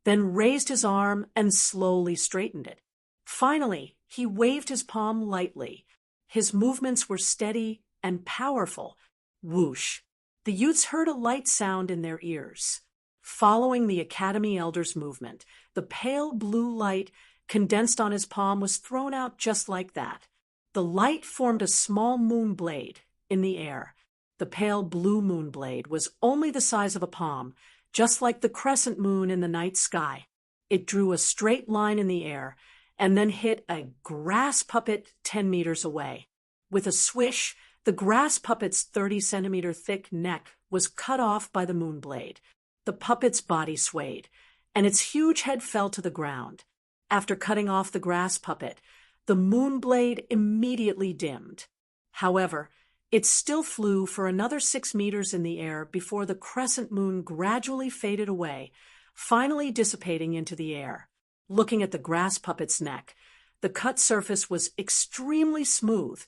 then raised his arm and slowly straightened it. Finally, he waved his palm lightly. His movements were steady and powerful. Whoosh! The youths heard a light sound in their ears. Following the Academy elder's movement, the pale blue light condensed on his palm was thrown out just like that. The light formed a small moon blade in the air. The pale blue moon blade was only the size of a palm, just like the crescent moon in the night sky. It drew a straight line in the air and then hit a grass puppet 10 meters away. With a swish, the grass puppet's 30-centimeter thick neck was cut off by the moon blade. The puppet's body swayed, and its huge head fell to the ground. After cutting off the grass puppet, the moon blade immediately dimmed. However, it still flew for another 6 meters in the air before the crescent moon gradually faded away, finally dissipating into the air. Looking at the grass puppet's neck, the cut surface was extremely smooth,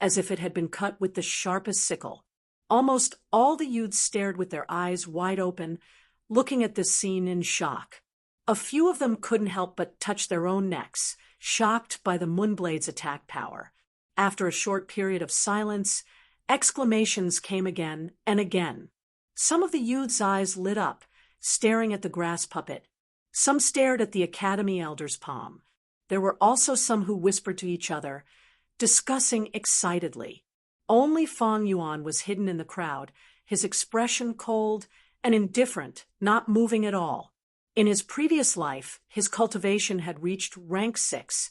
as if it had been cut with the sharpest sickle. Almost all the youths stared with their eyes wide open, looking at this scene in shock. A few of them couldn't help but touch their own necks, shocked by the moonblade's attack power. After a short period of silence, exclamations came again and again. Some of the youths' eyes lit up, staring at the grass puppet. Some stared at the Academy elder's palm. There were also some who whispered to each other, discussing excitedly. Only Fang Yuan was hidden in the crowd, his expression cold and indifferent, not moving at all. In his previous life, his cultivation had reached rank 6,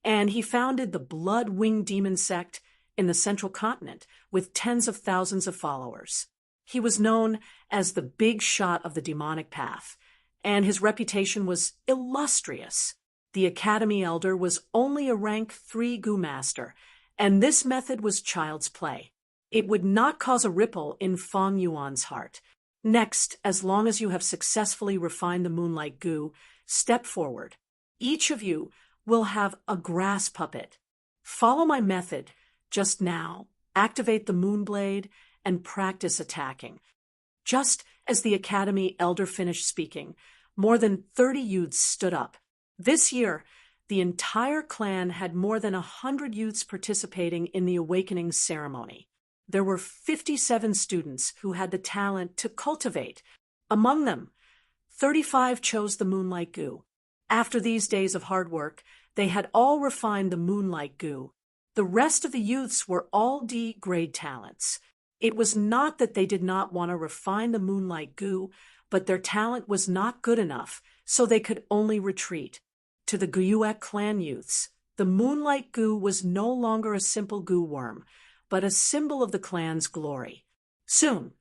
and he founded the Blood-Winged Demon sect in the central continent with tens of thousands of followers. He was known as the big shot of the demonic path, and his reputation was illustrious. The Academy elder was only a rank 3 goo master, and this method was child's play. It would not cause a ripple in Fang Yuan's heart. Next, as long as you have successfully refined the moonlight goo, step forward. Each of you will have a grass puppet. Follow my method. Just now, activate the moon blade and practice attacking. Just as the Academy elder finished speaking, more than 30 youths stood up. This year, the entire clan had more than 100 youths participating in the awakening ceremony. There were 57 students who had the talent to cultivate. Among them, 35 chose the moonlight goo. After these days of hard work, they had all refined the moonlight goo. The rest of the youths were all D-grade talents. It was not that they did not want to refine the moonlight goo, but their talent was not good enough, so they could only retreat. To the Guyuek clan youths, the moonlight goo was no longer a simple goo worm, but a symbol of the clan's glory. Soon,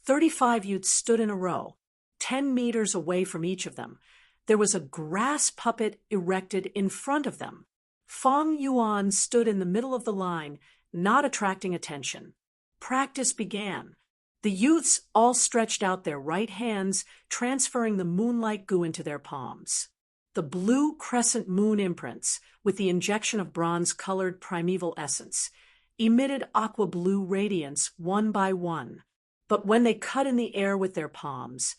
35 youths stood in a row, 10 meters away from each of them. There was a grass puppet erected in front of them. Fang Yuan stood in the middle of the line, not attracting attention. Practice began. The youths all stretched out their right hands, transferring the moonlight goo into their palms. The blue crescent moon imprints, with the injection of bronze-colored primeval essence, emitted aqua-blue radiance one by one. But when they cut in the air with their palms,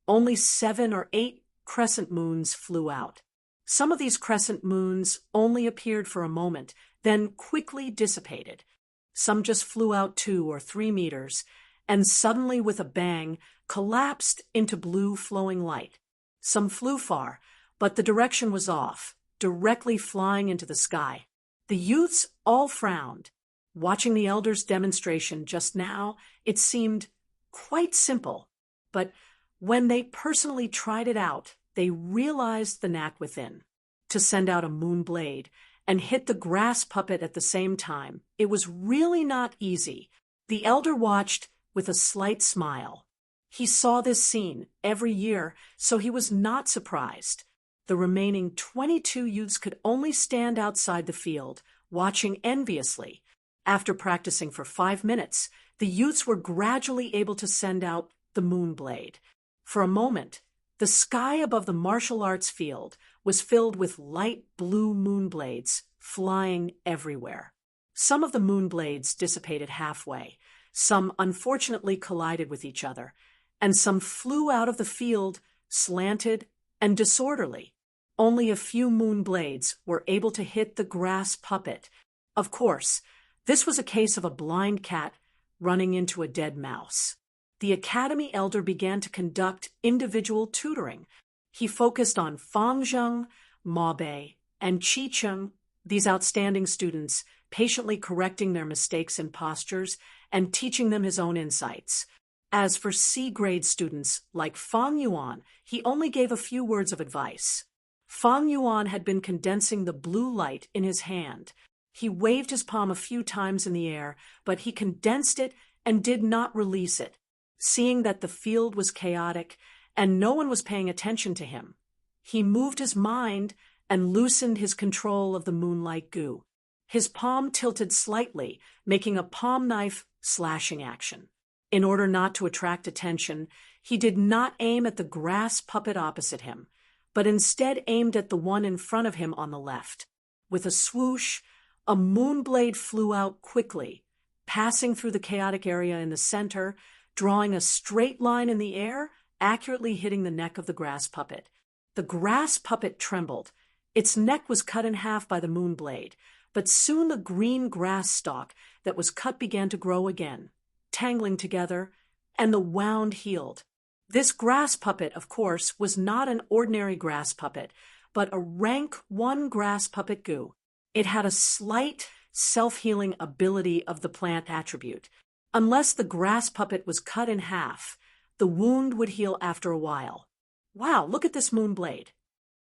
only 7 or 8 crescent moons flew out. Some of these crescent moons only appeared for a moment, then quickly dissipated. Some just flew out 2 or 3 meters, and suddenly with a bang collapsed into blue flowing light. Some flew far, but the direction was off, directly flying into the sky. The youths all frowned. Watching the elders' demonstration just now, it seemed quite simple, but when they personally tried it out, they realized the knack within. To send out a moon blade and hit the grass puppet at the same time, it was really not easy. The elder watched with a slight smile. He saw this scene every year, so he was not surprised. The remaining 22 youths could only stand outside the field, watching enviously. After practicing for 5 minutes, the youths were gradually able to send out the moon blade. For a moment, the sky above the martial arts field was filled with light blue moon blades flying everywhere. Some of the moon blades dissipated halfway, some unfortunately collided with each other, and some flew out of the field slanted and disorderly. Only a few moon blades were able to hit the grass puppet. Of course, this was a case of a blind cat running into a dead mouse. The academy elder began to conduct individual tutoring. He focused on Fang Zheng, Ma Bei, and Qi Cheng, these outstanding students, patiently correcting their mistakes in postures and teaching them his own insights. As for C-grade students like Fang Yuan, he only gave a few words of advice. Fang Yuan had been condensing the blue light in his hand. He waved his palm a few times in the air, but he condensed it and did not release it. Seeing that the field was chaotic and no one was paying attention to him, he moved his mind and loosened his control of the moonlight goo. His palm tilted slightly, making a palm knife slashing action. In order not to attract attention, he did not aim at the grass puppet opposite him, but instead aimed at the one in front of him on the left. With a swoosh, a moon blade flew out quickly, passing through the chaotic area in the center, drawing a straight line in the air, accurately hitting the neck of the grass puppet. The grass puppet trembled. Its neck was cut in half by the moon blade, but soon the green grass stalk that was cut began to grow again, tangling together, and the wound healed. This grass puppet, of course, was not an ordinary grass puppet, but a rank 1 grass puppet goo. It had a slight self-healing ability of the plant attribute. Unless the grass puppet was cut in half, the wound would heal after a while. Wow, look at this moon blade.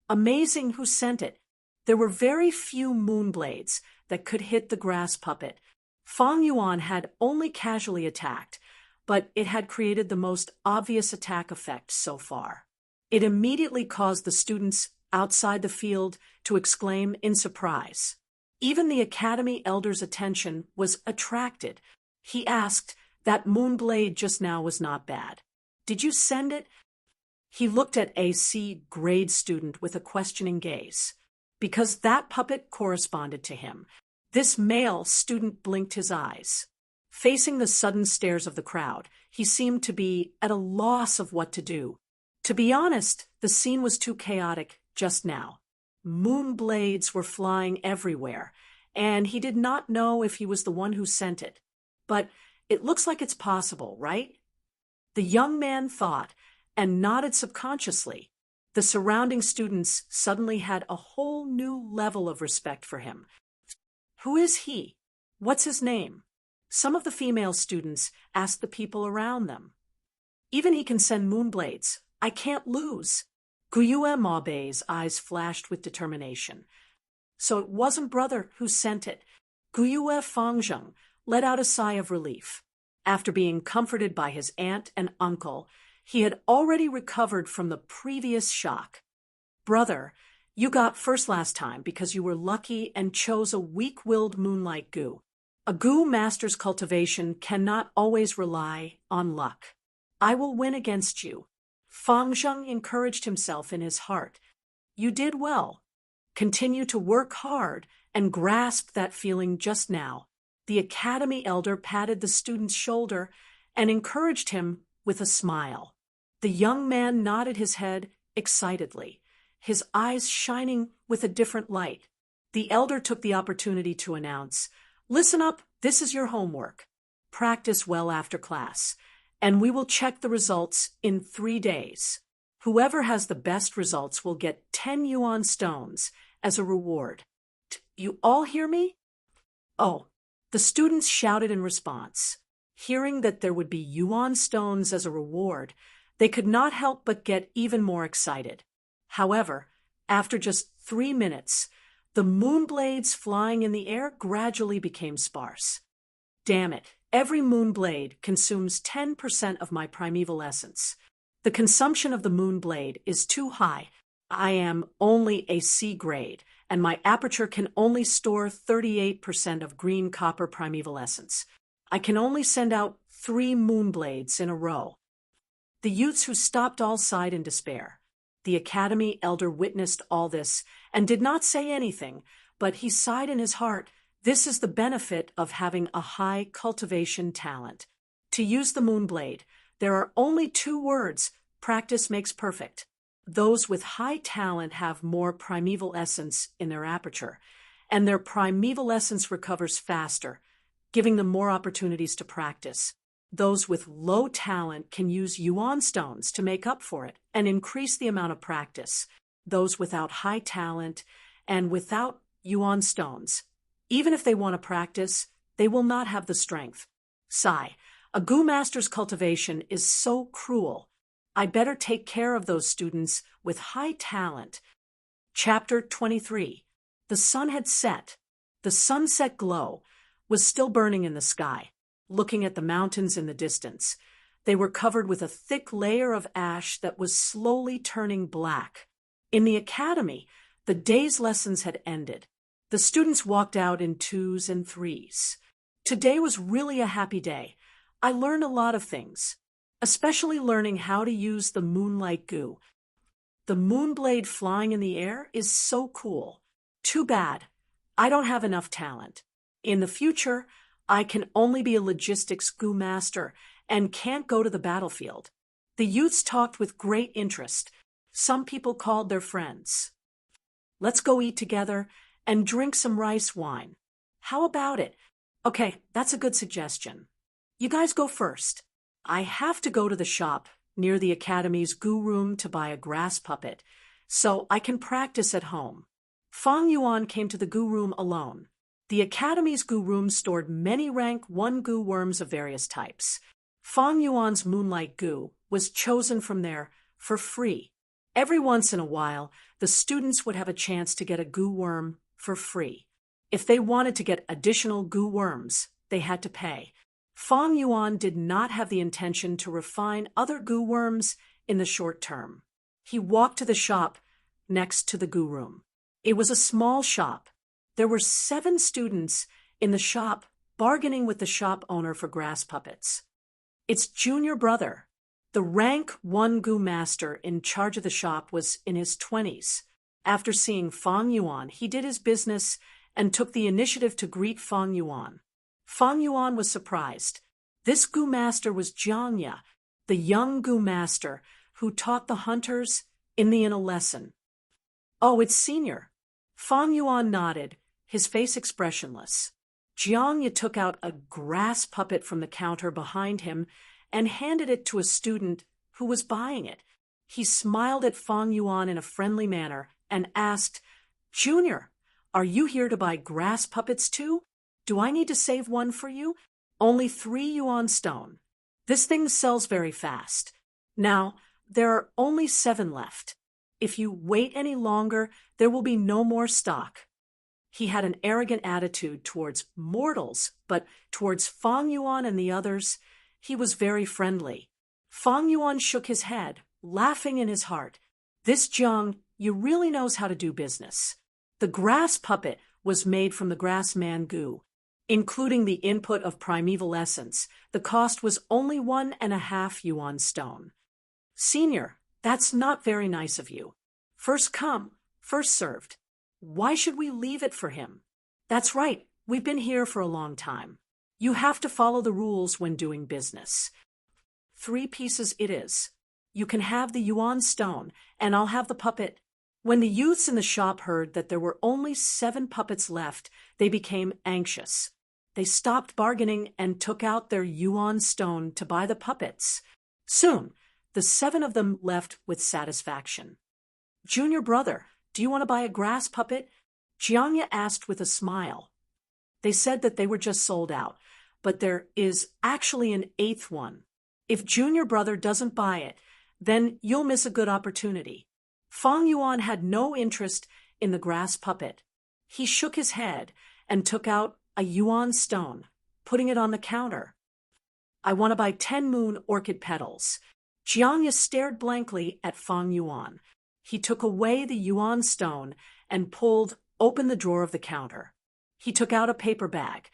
Amazing who sent it. There were very few moon blades that could hit the grass puppet. Fang Yuan had only casually attacked, but it had created the most obvious attack effect so far. It immediately caused the students outside the field to exclaim in surprise. Even the academy elder's attention was attracted. He asked, "That moon blade just now was not bad. Did you send it?" He looked at a C-grade student with a questioning gaze. Because that puppet corresponded to him, this male student blinked his eyes. Facing the sudden stares of the crowd, he seemed to be at a loss of what to do. To be honest, the scene was too chaotic just now. Moon blades were flying everywhere, and he did not know if he was the one who sent it. But it looks like it's possible, right? The young man thought and nodded subconsciously. The surrounding students suddenly had a whole new level of respect for him. Who is he? What's his name? Some of the female students asked the people around them. Even he can send moonblades. I can't lose. Guyue Maobei's eyes flashed with determination. So it wasn't brother who sent it. Guyue Fangzheng let out a sigh of relief. After being comforted by his aunt and uncle, he had already recovered from the previous shock. Brother, you got first last time because you were lucky and chose a weak-willed moonlight goo. A goo master's cultivation cannot always rely on luck. I will win against you. Fang Zheng encouraged himself in his heart. You did well. Continue to work hard and grasp that feeling just now. The academy elder patted the student's shoulder and encouraged him with a smile. The young man nodded his head excitedly, his eyes shining with a different light. The elder took the opportunity to announce, "Listen up, this is your homework. Practice well after class, and we will check the results in 3 days. Whoever has the best results will get 10 yuan stones as a reward. You all hear me?" Oh, the students shouted in response. Hearing that there would be yuan stones as a reward, they could not help but get even more excited. However, after just 3 minutes, the moon blades flying in the air gradually became sparse. Damn it, every moon blade consumes 10% of my primeval essence. The consumption of the moon blade is too high. I am only a C grade, and my aperture can only store 38% of green copper primeval essence. I can only send out 3 moon blades in a row. The youths who stopped all sighed in despair. The academy elder witnessed all this and did not say anything, but he sighed in his heart. This is the benefit of having a high cultivation talent. To use the moon blade, there are only 2 words: practice makes perfect. Those with high talent have more primeval essence in their aperture, and their primeval essence recovers faster, giving them more opportunities to practice. Those with low talent can use yuan stones to make up for it and increase the amount of practice. Those without high talent and without yuan stones, even if they want to practice, they will not have the strength. Sigh, a goo master's cultivation is so cruel. I better take care of those students with high talent. Chapter 23. The sun had set. The sunset glow was still burning in the sky. Looking at the mountains in the distance, they were covered with a thick layer of ash that was slowly turning black. In the academy, the day's lessons had ended. The students walked out in 2s and 3s. Today was really a happy day. I learned a lot of things, especially learning how to use the moonlight goo. The moon blade flying in the air is so cool. Too bad, I don't have enough talent. In the future, I can only be a logistics goo master and can't go to the battlefield. The youths talked with great interest. Some people called their friends. Let's go eat together and drink some rice wine. How about it? Okay, that's a good suggestion. You guys go first. I have to go to the shop near the academy's goo room to buy a grass puppet, so I can practice at home. Fang Yuan came to the goo room alone. The academy's goo room stored many rank 1 goo worms of various types. Fang Yuan's moonlight goo was chosen from there for free. Every once in a while, the students would have a chance to get a goo worm for free. If they wanted to get additional goo worms, they had to pay. Fang Yuan did not have the intention to refine other goo worms in the short term. He walked to the shop next to the goo room. It was a small shop. There were 7 students in the shop bargaining with the shop owner for grass puppets. Its junior brother, the rank 1 goo master in charge of the shop, was in his 20s. After seeing Fang Yuan, he did his business and took the initiative to greet Fang Yuan. Fang Yuan was surprised. This goo master was Jiangya, the young goo master who taught the hunters in the inner lesson. Oh, it's Senior. Fang Yuan nodded, his face expressionless. Jiangya took out a grass puppet from the counter behind him and handed it to a student who was buying it. He smiled at Fang Yuan in a friendly manner and asked, "Junior, are you here to buy grass puppets too? Do I need to save one for you? Only 3 yuan stone. This thing sells very fast. Now, there are only 7 left. If you wait any longer, there will be no more stock." He had an arrogant attitude towards mortals, but towards Fang Yuan and the others, he was very friendly. Fang Yuan shook his head, laughing in his heart. This Jiang, you really knows how to do business. The grass puppet was made from the grass man goo. Including the input of primeval essence, the cost was only 1.5 yuan stone. Senior, that's not very nice of you. First come, first served. Why should we leave it for him? That's right, we've been here for a long time. You have to follow the rules when doing business. 3 pieces it is. You can have the yuan stone, and I'll have the puppet. When the youths in the shop heard that there were only 7 puppets left, they became anxious. They stopped bargaining and took out their yuan stone to buy the puppets. Soon, the 7 of them left with satisfaction. Junior brother, do you want to buy a grass puppet? Jiangya asked with a smile. They said that they were just sold out, but there is actually an 8th one. If junior brother doesn't buy it, then you'll miss a good opportunity. Fang Yuan had no interest in the grass puppet. He shook his head and took out a yuan stone, putting it on the counter. I want to buy 10 moon orchid petals. Jiangya stared blankly at Fang Yuan. He took away the yuan stone and pulled open the drawer of the counter. He took out a paper bag.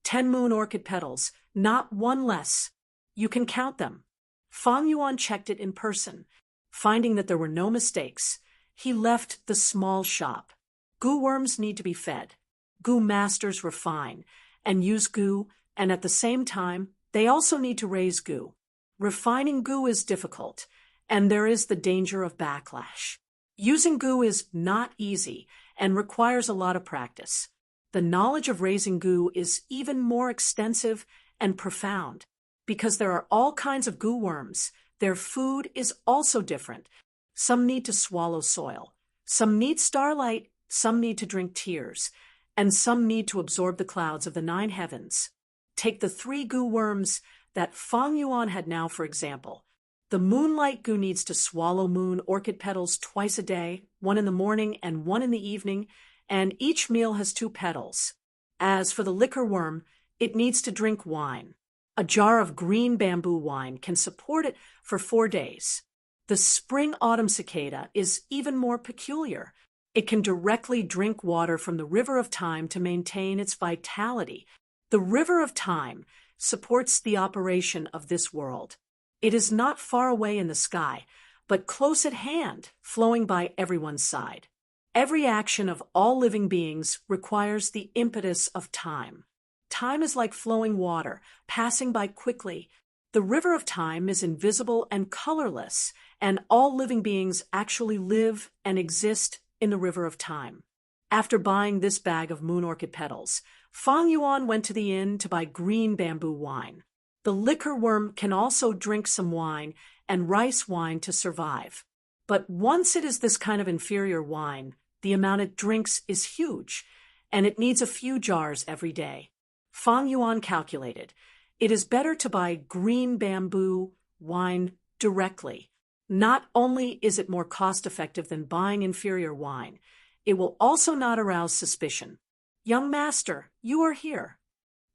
10 moon orchid petals, not one less. You can count them. Fang Yuan checked it in person. Finding that there were no mistakes, he left the small shop. Goo worms need to be fed. Goo masters refine and use goo, and at the same time, they also need to raise goo. Refining goo is difficult, and there is the danger of backlash. Using goo is not easy and requires a lot of practice. The knowledge of raising goo is even more extensive and profound. Because there are all kinds of goo worms, their food is also different. Some need to swallow soil. Some need starlight, some need to drink tears, and some need to absorb the clouds of the 9 heavens. Take the 3 goo worms that Fang Yuan had now, for example. The moonlight goo needs to swallow moon orchid petals twice a day, 1 in the morning and 1 in the evening, and each meal has 2 petals. As for the liquor worm, it needs to drink wine. A jar of green bamboo wine can support it for 4 days. The spring-autumn cicada is even more peculiar. It can directly drink water from the river of time to maintain its vitality. The river of time supports the operation of this world. It is not far away in the sky, but close at hand, flowing by everyone's side. Every action of all living beings requires the impetus of time. Time is like flowing water, passing by quickly. The river of time is invisible and colorless, and all living beings actually live and exist in the river of time. After buying this bag of moon orchid petals, Fang Yuan went to the inn to buy green bamboo wine. The liquor worm can also drink some wine and rice wine to survive. But once it is this kind of inferior wine, the amount it drinks is huge, and it needs a few jars every day. Fang Yuan calculated, it is better to buy green bamboo wine directly. Not only is it more cost-effective than buying inferior wine, it will also not arouse suspicion. Young master, you are here.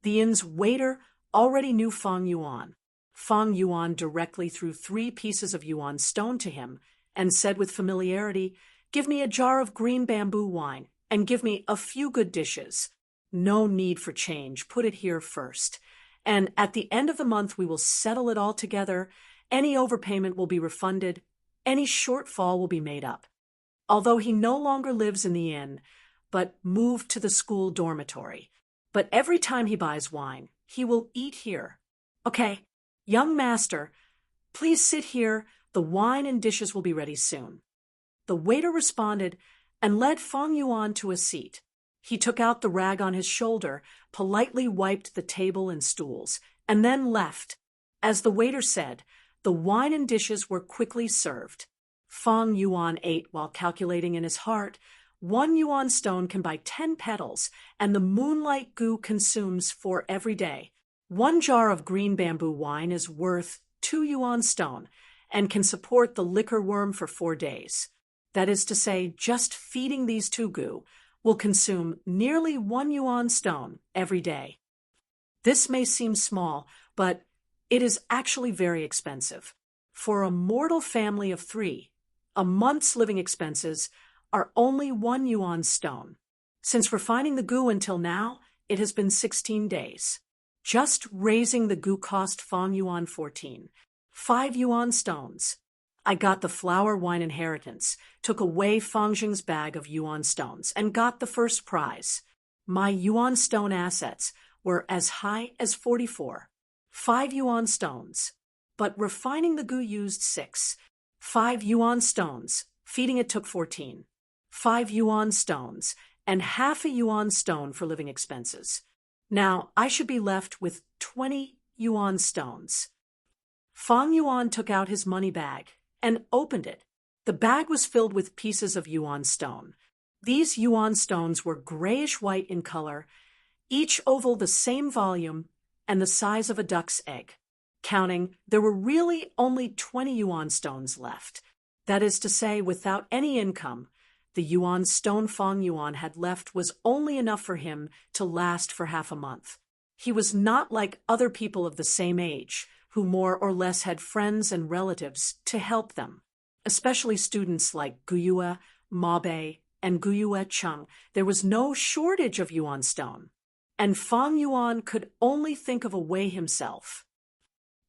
The inn's waiter already knew Fang Yuan. Fang Yuan directly threw 3 pieces of yuan stone to him and said with familiarity, "Give me a jar of green bamboo wine and give me a few good dishes. No need for change, put it here first. And at the end of the month we will settle it all together. Any overpayment will be refunded. Any shortfall will be made up." Although he no longer lives in the inn, but moved to the school dormitory. But every time he buys wine, he will eat here. Okay, young master, please sit here. The wine and dishes will be ready soon. The waiter responded and led Fang Yuan to a seat. He took out the rag on his shoulder, politely wiped the table and stools, and then left. As the waiter said, the wine and dishes were quickly served. Fang Yuan ate while calculating in his heart, 1 yuan stone can buy 10 petals, and the moonlight goo consumes 4 every day. 1 jar of green bamboo wine is worth 2 yuan stone, and can support the liquor worm for 4 days. That is to say, just feeding these 2 goo, will consume nearly 1 yuan stone every day. This may seem small, but it is actually very expensive. For a mortal family of 3, a month's living expenses are only 1 yuan stone. Since refining the gu until now, it has been 16 days. Just raising the gu cost Fang Yuan 14, 5 yuan stones. I got the flour wine inheritance, took away Fang Jing's bag of yuan stones, and got the first prize. My yuan stone assets were as high as 44, 5 yuan stones. But refining the gu used 6, 5 yuan stones, feeding it took 14, 5 yuan stones, and half a yuan stone for living expenses. Now I should be left with 20 yuan stones. Fang Yuan took out his money bag and opened it. The bag was filled with pieces of yuan stone. These yuan stones were grayish-white in color, each oval the same volume and the size of a duck's egg. Counting, there were really only 20 yuan stones left. That is to say, without any income, the yuan stone Fang Yuan had left was only enough for him to last for half a month. He was not like other people of the same age, who more or less had friends and relatives to help them, especially students like Guyue, Mabe, and Guyue Cheng. There was no shortage of yuan stone, and Fang Yuan could only think of a way himself.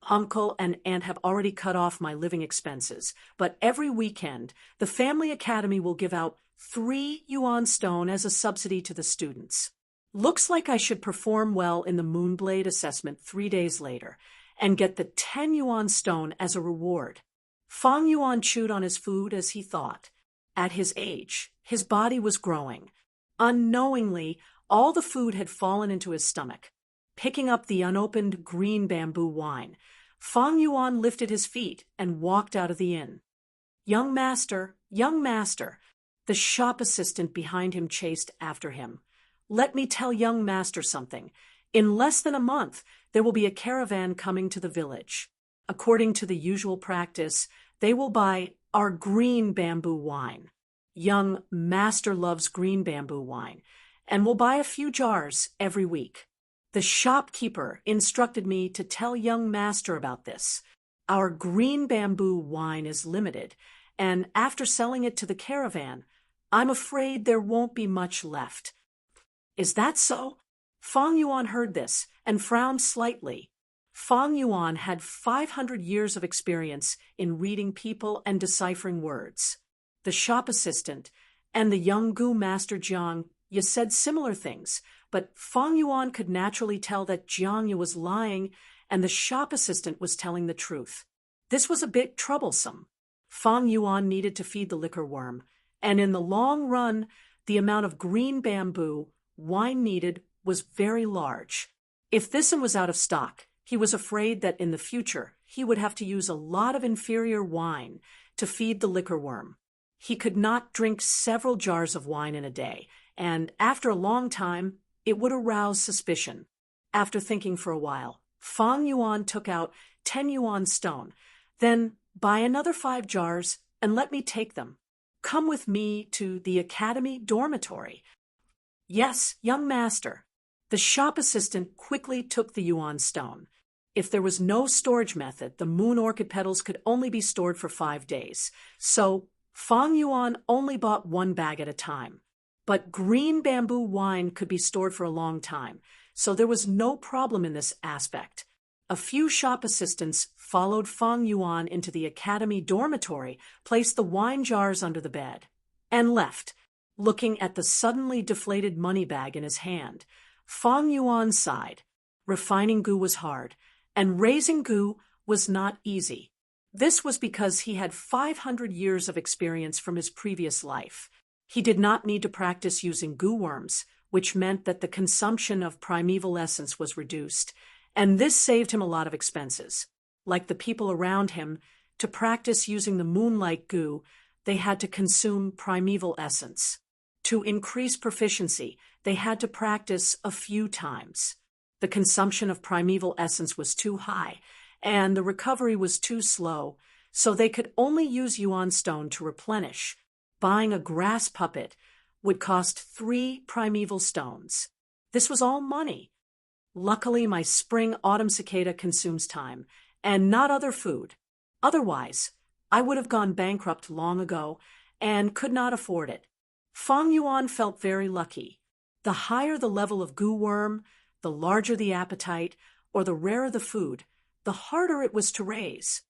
Uncle and aunt have already cut off my living expenses, but every weekend, the family academy will give out 3 yuan stone as a subsidy to the students. Looks like I should perform well in the Moonblade assessment 3 days later and get the 10 yuan stone as a reward. Fang Yuan chewed on his food as he thought. At his age, his body was growing. Unknowingly, all the food had fallen into his stomach. Picking up the unopened green bamboo wine, Fang Yuan lifted his feet and walked out of the inn. Young master, the shop assistant behind him chased after him. Let me tell young master something. In less than a month, there will be a caravan coming to the village. According to the usual practice, they will buy our green bamboo wine. Young master loves green bamboo wine, and will buy a few jars every week. The shopkeeper instructed me to tell young master about this. Our green bamboo wine is limited, and after selling it to the caravan, I'm afraid there won't be much left. Is that so? Fang Yuan heard this and frowned slightly. Fang Yuan had 500 years of experience in reading people and deciphering words. The shop assistant and the young gu master Jiang Ye said similar things, but Fang Yuan could naturally tell that Jiang Ye was lying and the shop assistant was telling the truth. This was a bit troublesome. Fang Yuan needed to feed the liquor worm, and in the long run, the amount of green bamboo wine needed was very large. If this one was out of stock, he was afraid that in the future he would have to use a lot of inferior wine to feed the liquor worm. He could not drink several jars of wine in a day, and after a long time, it would arouse suspicion. After thinking for a while, Fang Yuan took out 10 yuan stone. Then buy another 5 jars and let me take them. Come with me to the academy dormitory. Yes, young master. The shop assistant quickly took the yuan stone. If there was no storage method, the moon orchid petals could only be stored for 5 days. So Fang Yuan only bought 1 bag at a time. But green bamboo wine could be stored for a long time, so there was no problem in this aspect. A few shop assistants followed Fang Yuan into the academy dormitory, placed the wine jars under the bed, and left. Looking at the suddenly deflated money bag in his hand, Fang Yuan sighed. Refining gu was hard, and raising gu was not easy. This was because he had 500 years of experience from his previous life. He did not need to practice using gu worms, which meant that the consumption of primeval essence was reduced, and this saved him a lot of expenses. Like the people around him, to practice using the moonlight gu, they had to consume primeval essence. To increase proficiency, they had to practice a few times. The consumption of primeval essence was too high, and the recovery was too slow, so they could only use yuan stone to replenish. Buying a grass puppet would cost 3 primeval stones. This was all money. Luckily, my spring-autumn cicada consumes time, and not other food. Otherwise, I would have gone bankrupt long ago and could not afford it. Fang Yuan felt very lucky. The higher the level of goo worm, the larger the appetite, or the rarer the food, the harder it was to raise.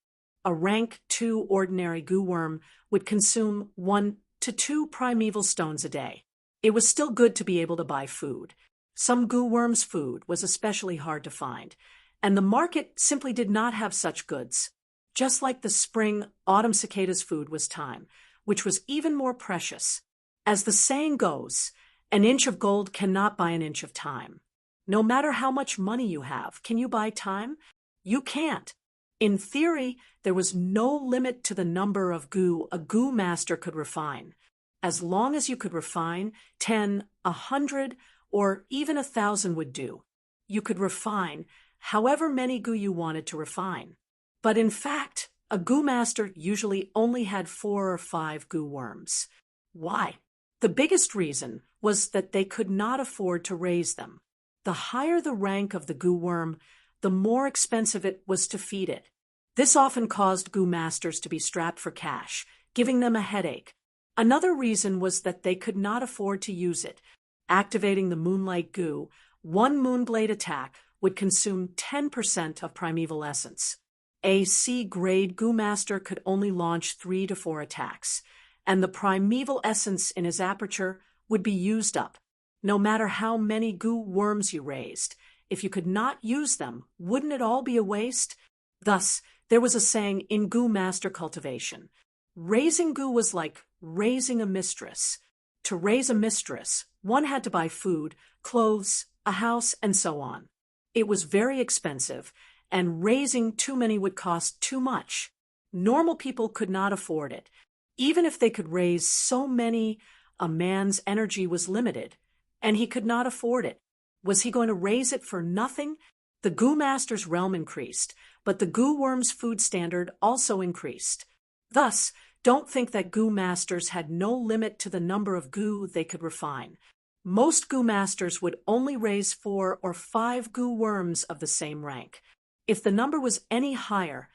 A rank 2 ordinary goo worm would consume 1 to 2 primeval stones a day. It was still good to be able to buy food. Some goo worms' food was especially hard to find, and the market simply did not have such goods. Just like the spring-autumn cicada's food was time, which was even more precious. As the saying goes, an inch of gold cannot buy an inch of time. No matter how much money you have, can you buy time? You can't. In theory, there was no limit to the number of goo a goo master could refine. As long as you could refine, 10, 100, or even 1,000 would do. You could refine however many goo you wanted to refine. But in fact, a goo master usually only had 4 or 5 goo worms. Why? The biggest reason was that they could not afford to raise them. The higher the rank of the goo worm, the more expensive it was to feed it. This often caused goo masters to be strapped for cash, giving them a headache. Another reason was that they could not afford to use it. Activating the moonlight goo, one moonblade attack would consume 10% of primeval essence. A C-grade goo master could only launch 3 to 4 attacks, and the primeval essence in his aperture would be used up. No matter how many goo worms you raised, if you could not use them, wouldn't it all be a waste? Thus, there was a saying in goo master cultivation. Raising goo was like raising a mistress. To raise a mistress, one had to buy food, clothes, a house, and so on. It was very expensive, and raising too many would cost too much. Normal people could not afford it. Even if they could raise so many, a man's energy was limited, and he could not afford it. Was he going to raise it for nothing? The goo master's realm increased, but the goo worm's food standard also increased. Thus, don't think that goo masters had no limit to the number of goo they could refine. Most goo masters would only raise 4 or 5 goo worms of the same rank. If the number was any higher,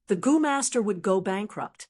the goo master would go bankrupt.